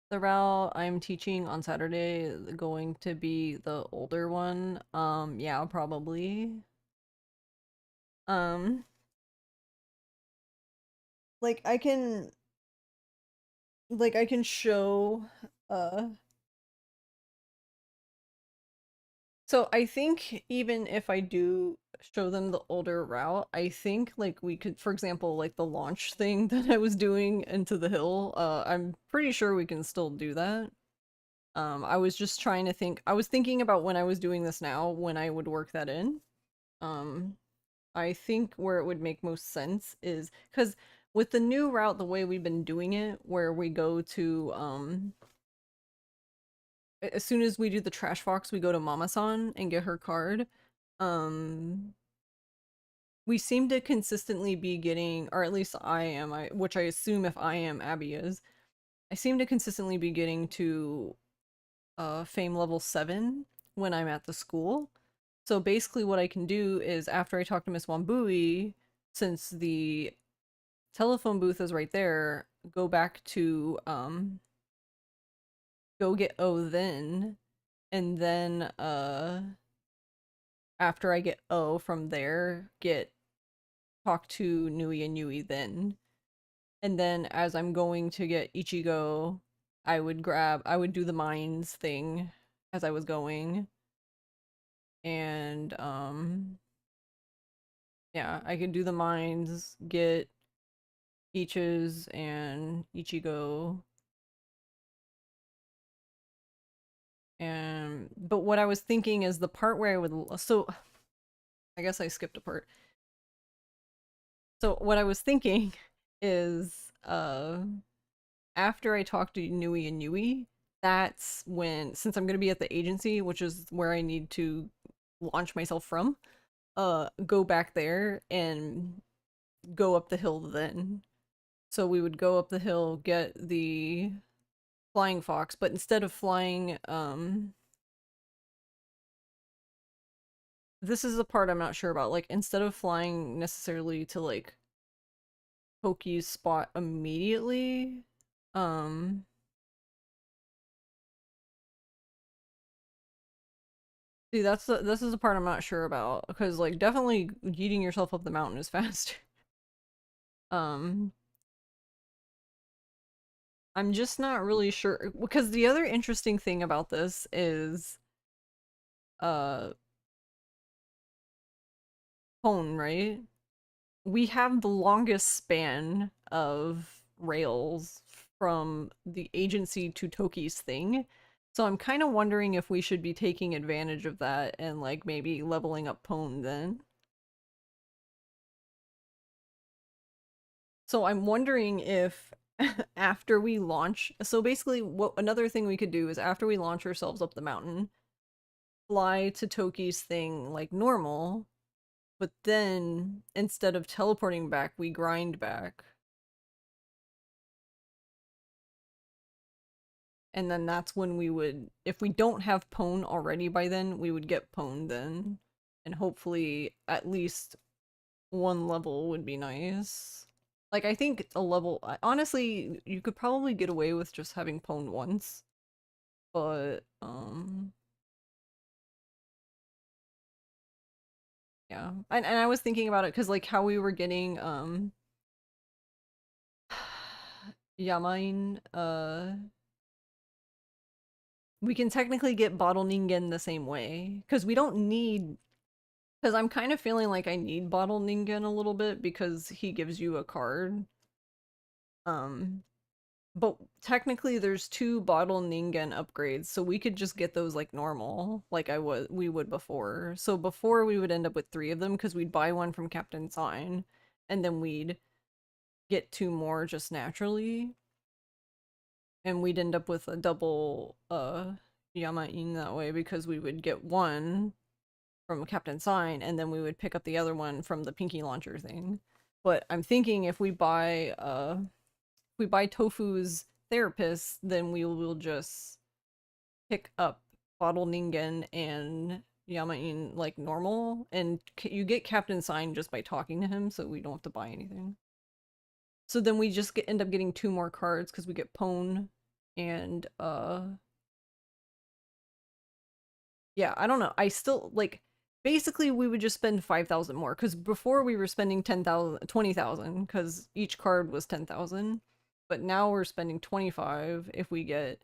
The route I'm teaching on Saturday going to be the older one. Yeah, probably. Like I can show so I think even if I do show them the older route, I think like we could, for example, like the launch thing that I was doing into the hill, I'm pretty sure we can still do that. I was just trying to think, I was thinking about when I was doing this now, when I would work that in. I think where it would make most sense is, because with the new route, the way we've been doing it, where we go to, as soon as we do the trash fox, we go to Mama-san and get her card. We seem to consistently be getting, or at least I am, which I assume if I am, Abby is. I seem to consistently be getting to fame level 7 when I'm at the school. So basically what I can do is after I talk to Miss Wambui, since the telephone booth is right there, go back to go get O then, and then after I get O from there, talk to Nui and Yui then. And then as I'm going to get Ichigo, I would do the mines thing as I was going. And yeah, I could do the mines, get Peaches and Ichigo. And but what I was thinking is the part where I would I guess I skipped a part. So what I was thinking is after I talk to Nui and Yui, that's when, since I'm gonna be at the agency, which is where I need to launch myself from, go back there and go up the hill then. So we would go up the hill, get the flying fox, but instead of flying, this is the part I'm not sure about. Like, instead of flying necessarily to, like, Poki's spot immediately, see, this is the part I'm not sure about, because, like, definitely yeeting yourself up the mountain is faster. I'm just not really sure, because the other interesting thing about this is, Hone, right? We have the longest span of rails from the agency to Toki's thing. So I'm kind of wondering if we should be taking advantage of that and like maybe leveling up Pone then. So I'm wondering if after we launch, so basically what another thing we could do is after we launch ourselves up the mountain, fly to Toki's thing like normal, but then instead of teleporting back, we grind back. And then that's when we would, if we don't have Pone already by then, we would get Pone then. And hopefully at least one level would be nice. Like, I think a level, honestly, you could probably get away with just having Pone once. But, yeah. And I was thinking about it because, like, how we were getting, Yamain, we can technically get Bottle Ningen the same way. Because we don't need... Because I'm kind of feeling like I need Bottle Ningen a little bit because he gives you a card. But technically there's 2 Bottle Ningen upgrades, so we could just get those like normal, like we would before. So before we would end up with 3 of them because we'd buy one from Captain Sign, and then we'd get 2 more just naturally. And we'd end up with a double Yamain that way because we would get one from Captain Sign, and then we would pick up the other one from the Pinky Launcher thing. But I'm thinking if we buy Tofu's therapist, then we will just pick up Bottle Ningen and Yamain like normal, and you get Captain Sign just by talking to him, so we don't have to buy anything. So then we just end up getting 2 more cards because we get Pone and yeah, I don't know. I still like basically we would just spend 5,000 more because before we were spending 20,000 because each card was 10,000, but now we're spending 25 if we get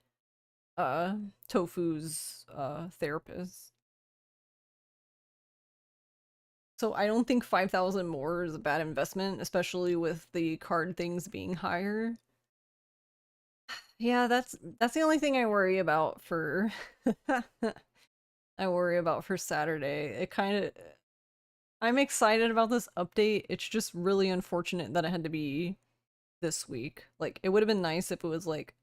Tofu's therapist. So I don't think 5,000 more is a bad investment, especially with the card things being higher. Yeah, that's the only thing I worry about for I worry about for Saturday. It kind of I'm excited about this update. It's just really unfortunate that it had to be this week. Like, it would have been nice if it was like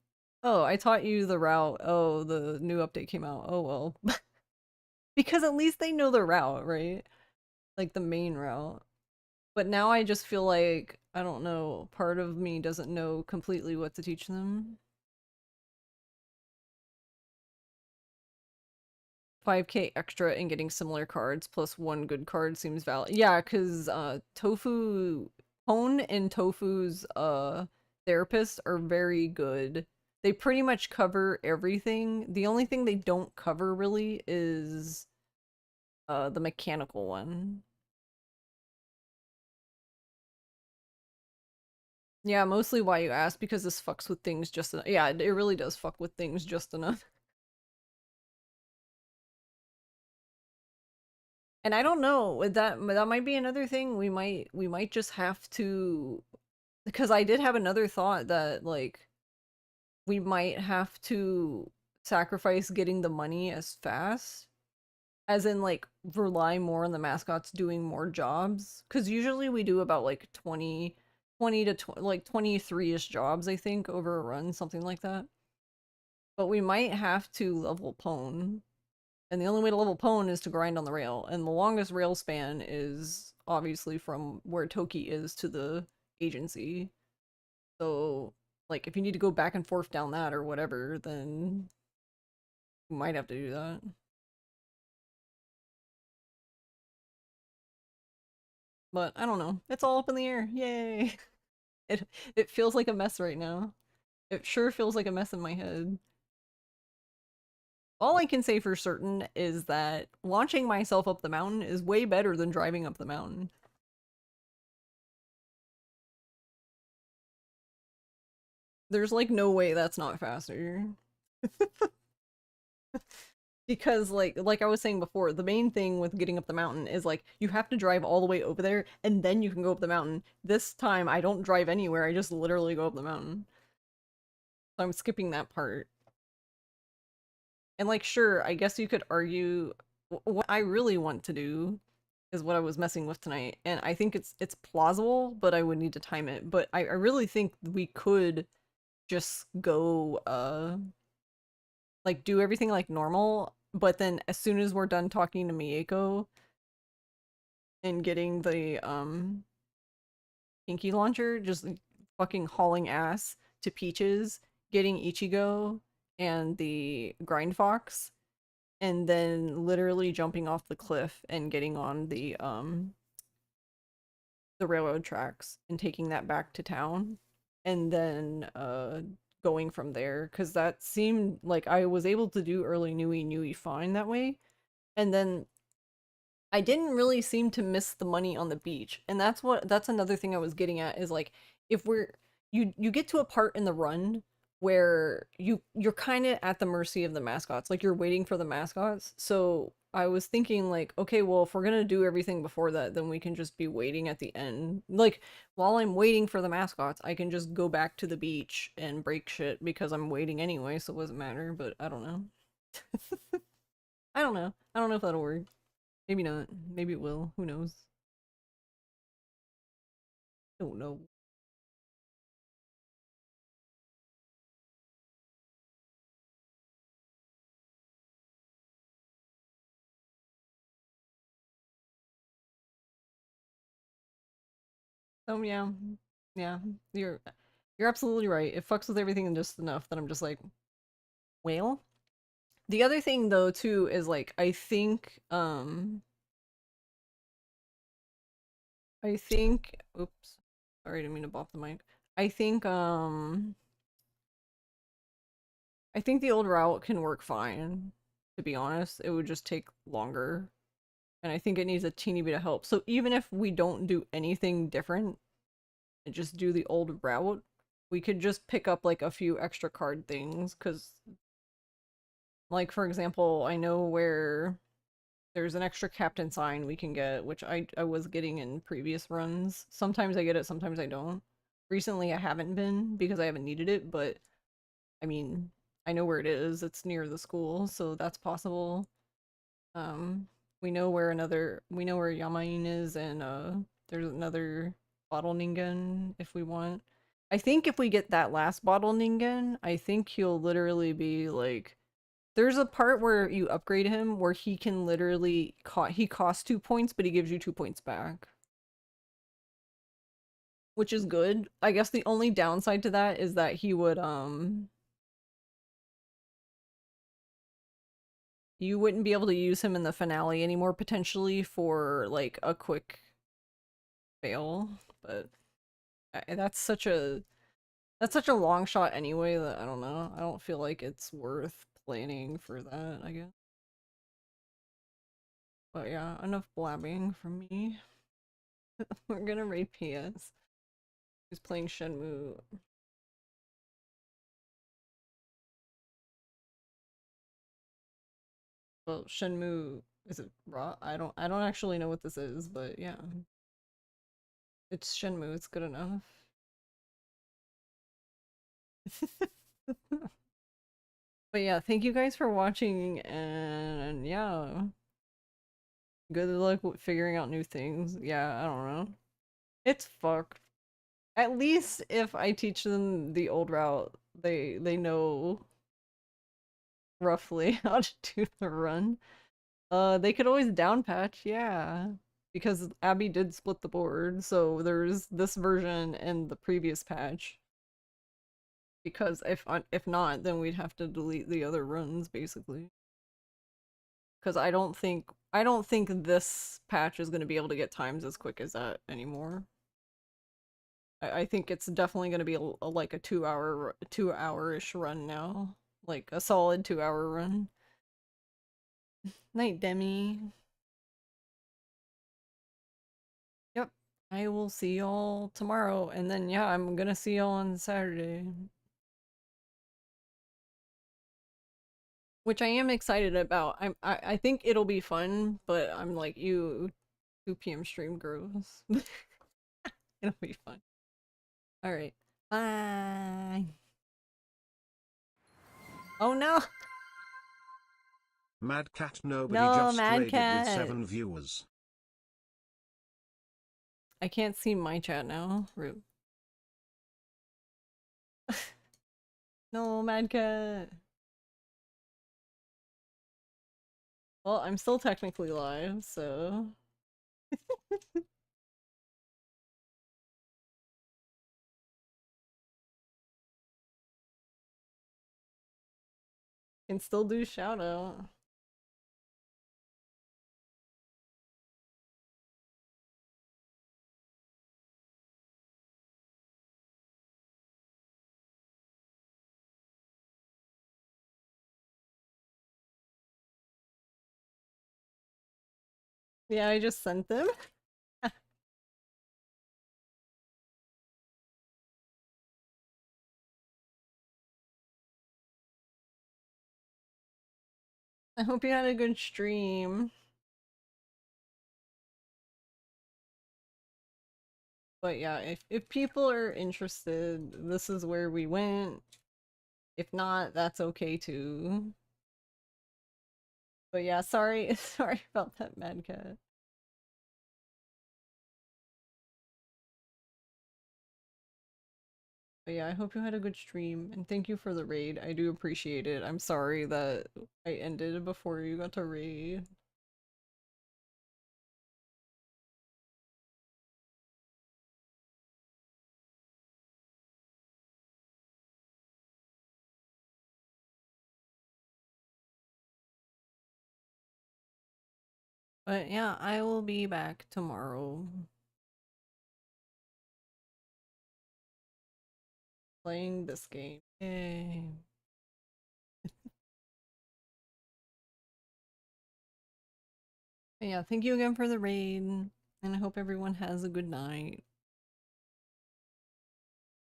Oh, I taught you the route. Oh, the new update came out. Oh well. Because at least they know the route, right? Like the main route. But now I just feel like, I don't know, part of me doesn't know completely what to teach them. 5k extra and getting similar cards plus one good card seems valid. Yeah, because Tofu, Hone and Tofu's therapists are very good. They pretty much cover everything. The only thing they don't cover really is the mechanical one. Yeah, mostly why you ask, because this fucks with things just enough. Yeah, it really does fuck with things just enough. And I don't know, that might be another thing. We might just have to, because I did have another thought that like we might have to sacrifice getting the money as fast, as in like rely more on the mascots doing more jobs, because usually we do about like 20 to like 23ish jobs, I think, over a run, something like that. But we might have to level Pwn, and the only way to level Pwn is to grind on the rail, and the longest rail span is obviously from where Toki is to the agency. So like if you need to go back and forth down that or whatever, then you might have to do that. But I don't know. It's all up in the air. Yay. It feels like a mess right now. It sure feels like a mess in my head. All I can say for certain is that launching myself up the mountain is way better than driving up the mountain. There's like no way that's not faster. Because like I was saying before, the main thing with getting up the mountain is like you have to drive all the way over there and then you can go up the mountain. This time I don't drive anywhere, I just literally go up the mountain. So I'm skipping that part. And like sure, I guess you could argue what I really want to do is what I was messing with tonight, and I think it's plausible, but I would need to time it. But I really think we could just go like do everything like normal, but then as soon as we're done talking to Mieko and getting the Inky launcher, just fucking hauling ass to Peaches, getting Ichigo and the Grind Fox, and then literally jumping off the cliff and getting on the railroad tracks and taking that back to town, and then going from there, because that seemed like I was able to do early Nui fine that way. And then I didn't really seem to miss the money on the beach. And that's another thing I was getting at, is like if you get to a part in the run where you're kind of at the mercy of the mascots. Like you're waiting for the mascots. So I was thinking like, okay, well, if we're going to do everything before that, then we can just be waiting at the end. Like while I'm waiting for the mascots, I can just go back to the beach and break shit because I'm waiting anyway, so it doesn't matter, but I don't know. I don't know. I don't know if that'll work. Maybe not. Maybe it will. Who knows? Don't know. Yeah. Yeah. You're absolutely right. It fucks with everything just enough that I'm just like, well. The other thing though too is like I think oops. Sorry, I didn't mean to bop the mic. I think I think the old route can work fine, to be honest. It would just take longer. And I think it needs a teeny bit of help. So even if we don't do anything different and just do the old route, we could just pick up like a few extra card things, because like for example, I know where there's an extra captain sign we can get, which I was getting in previous runs. Sometimes I get it, sometimes I don't. Recently I haven't been because I haven't needed it, but I mean, I know where it is. It's near the school, so that's possible. We know where Yamain is, and there's another bottle Ningen if we want. I think if we get that last bottle Ningen, I think he'll literally be like, there's a part where you upgrade him where he can literally he costs 2 points, but he gives you 2 points back. Which is good. I guess the only downside to that is that he would you wouldn't be able to use him in the finale anymore potentially for like a quick fail, but that's such a long shot anyway that I don't know. I don't feel like it's worth planning for that, I guess. But yeah, enough blabbing from me. We're gonna raid PS. Who's playing Shenmue? Well, Shenmue, is it raw? I don't actually know what this is, but yeah. It's Shenmue, it's good enough. But yeah, thank you guys for watching, and yeah. Good luck with figuring out new things. Yeah, I don't know. It's fucked. At least if I teach them the old route, they know roughly how to do the run. They could always down patch, yeah. Because Abby did split the board, so there's this version and the previous patch. Because if not, then we'd have to delete the other runs basically. Because I don't think this patch is going to be able to get times as quick as that anymore. I think it's definitely going to be like a 2-hour-ish run now, like a solid 2-hour run. Night, Demi. Yep, I will see y'all tomorrow, and then yeah, I'm gonna see y'all on Saturday. Which I am excited about. I think it'll be fun, but I'm like, 2 PM stream gross. It'll be fun. Alright. Bye. Oh no! Mad Cat nobody No, just Mad raided Cat. with 7 viewers. I can't see my chat now. Rude. No, Mad Cat. Well, I'm still technically live, so... Can still do shout out. Yeah, I just sent them. I hope you had a good stream. But yeah, if people are interested, this is where we went. If not, that's okay too. But yeah, sorry sorry about that, Mad Cat. But yeah, I hope you had a good stream, and thank you for the raid. I do appreciate it. I'm sorry that I ended before you got to raid. But yeah, I will be back tomorrow. Playing this game. Yay. But yeah, thank you again for the raid, and I hope everyone has a good night.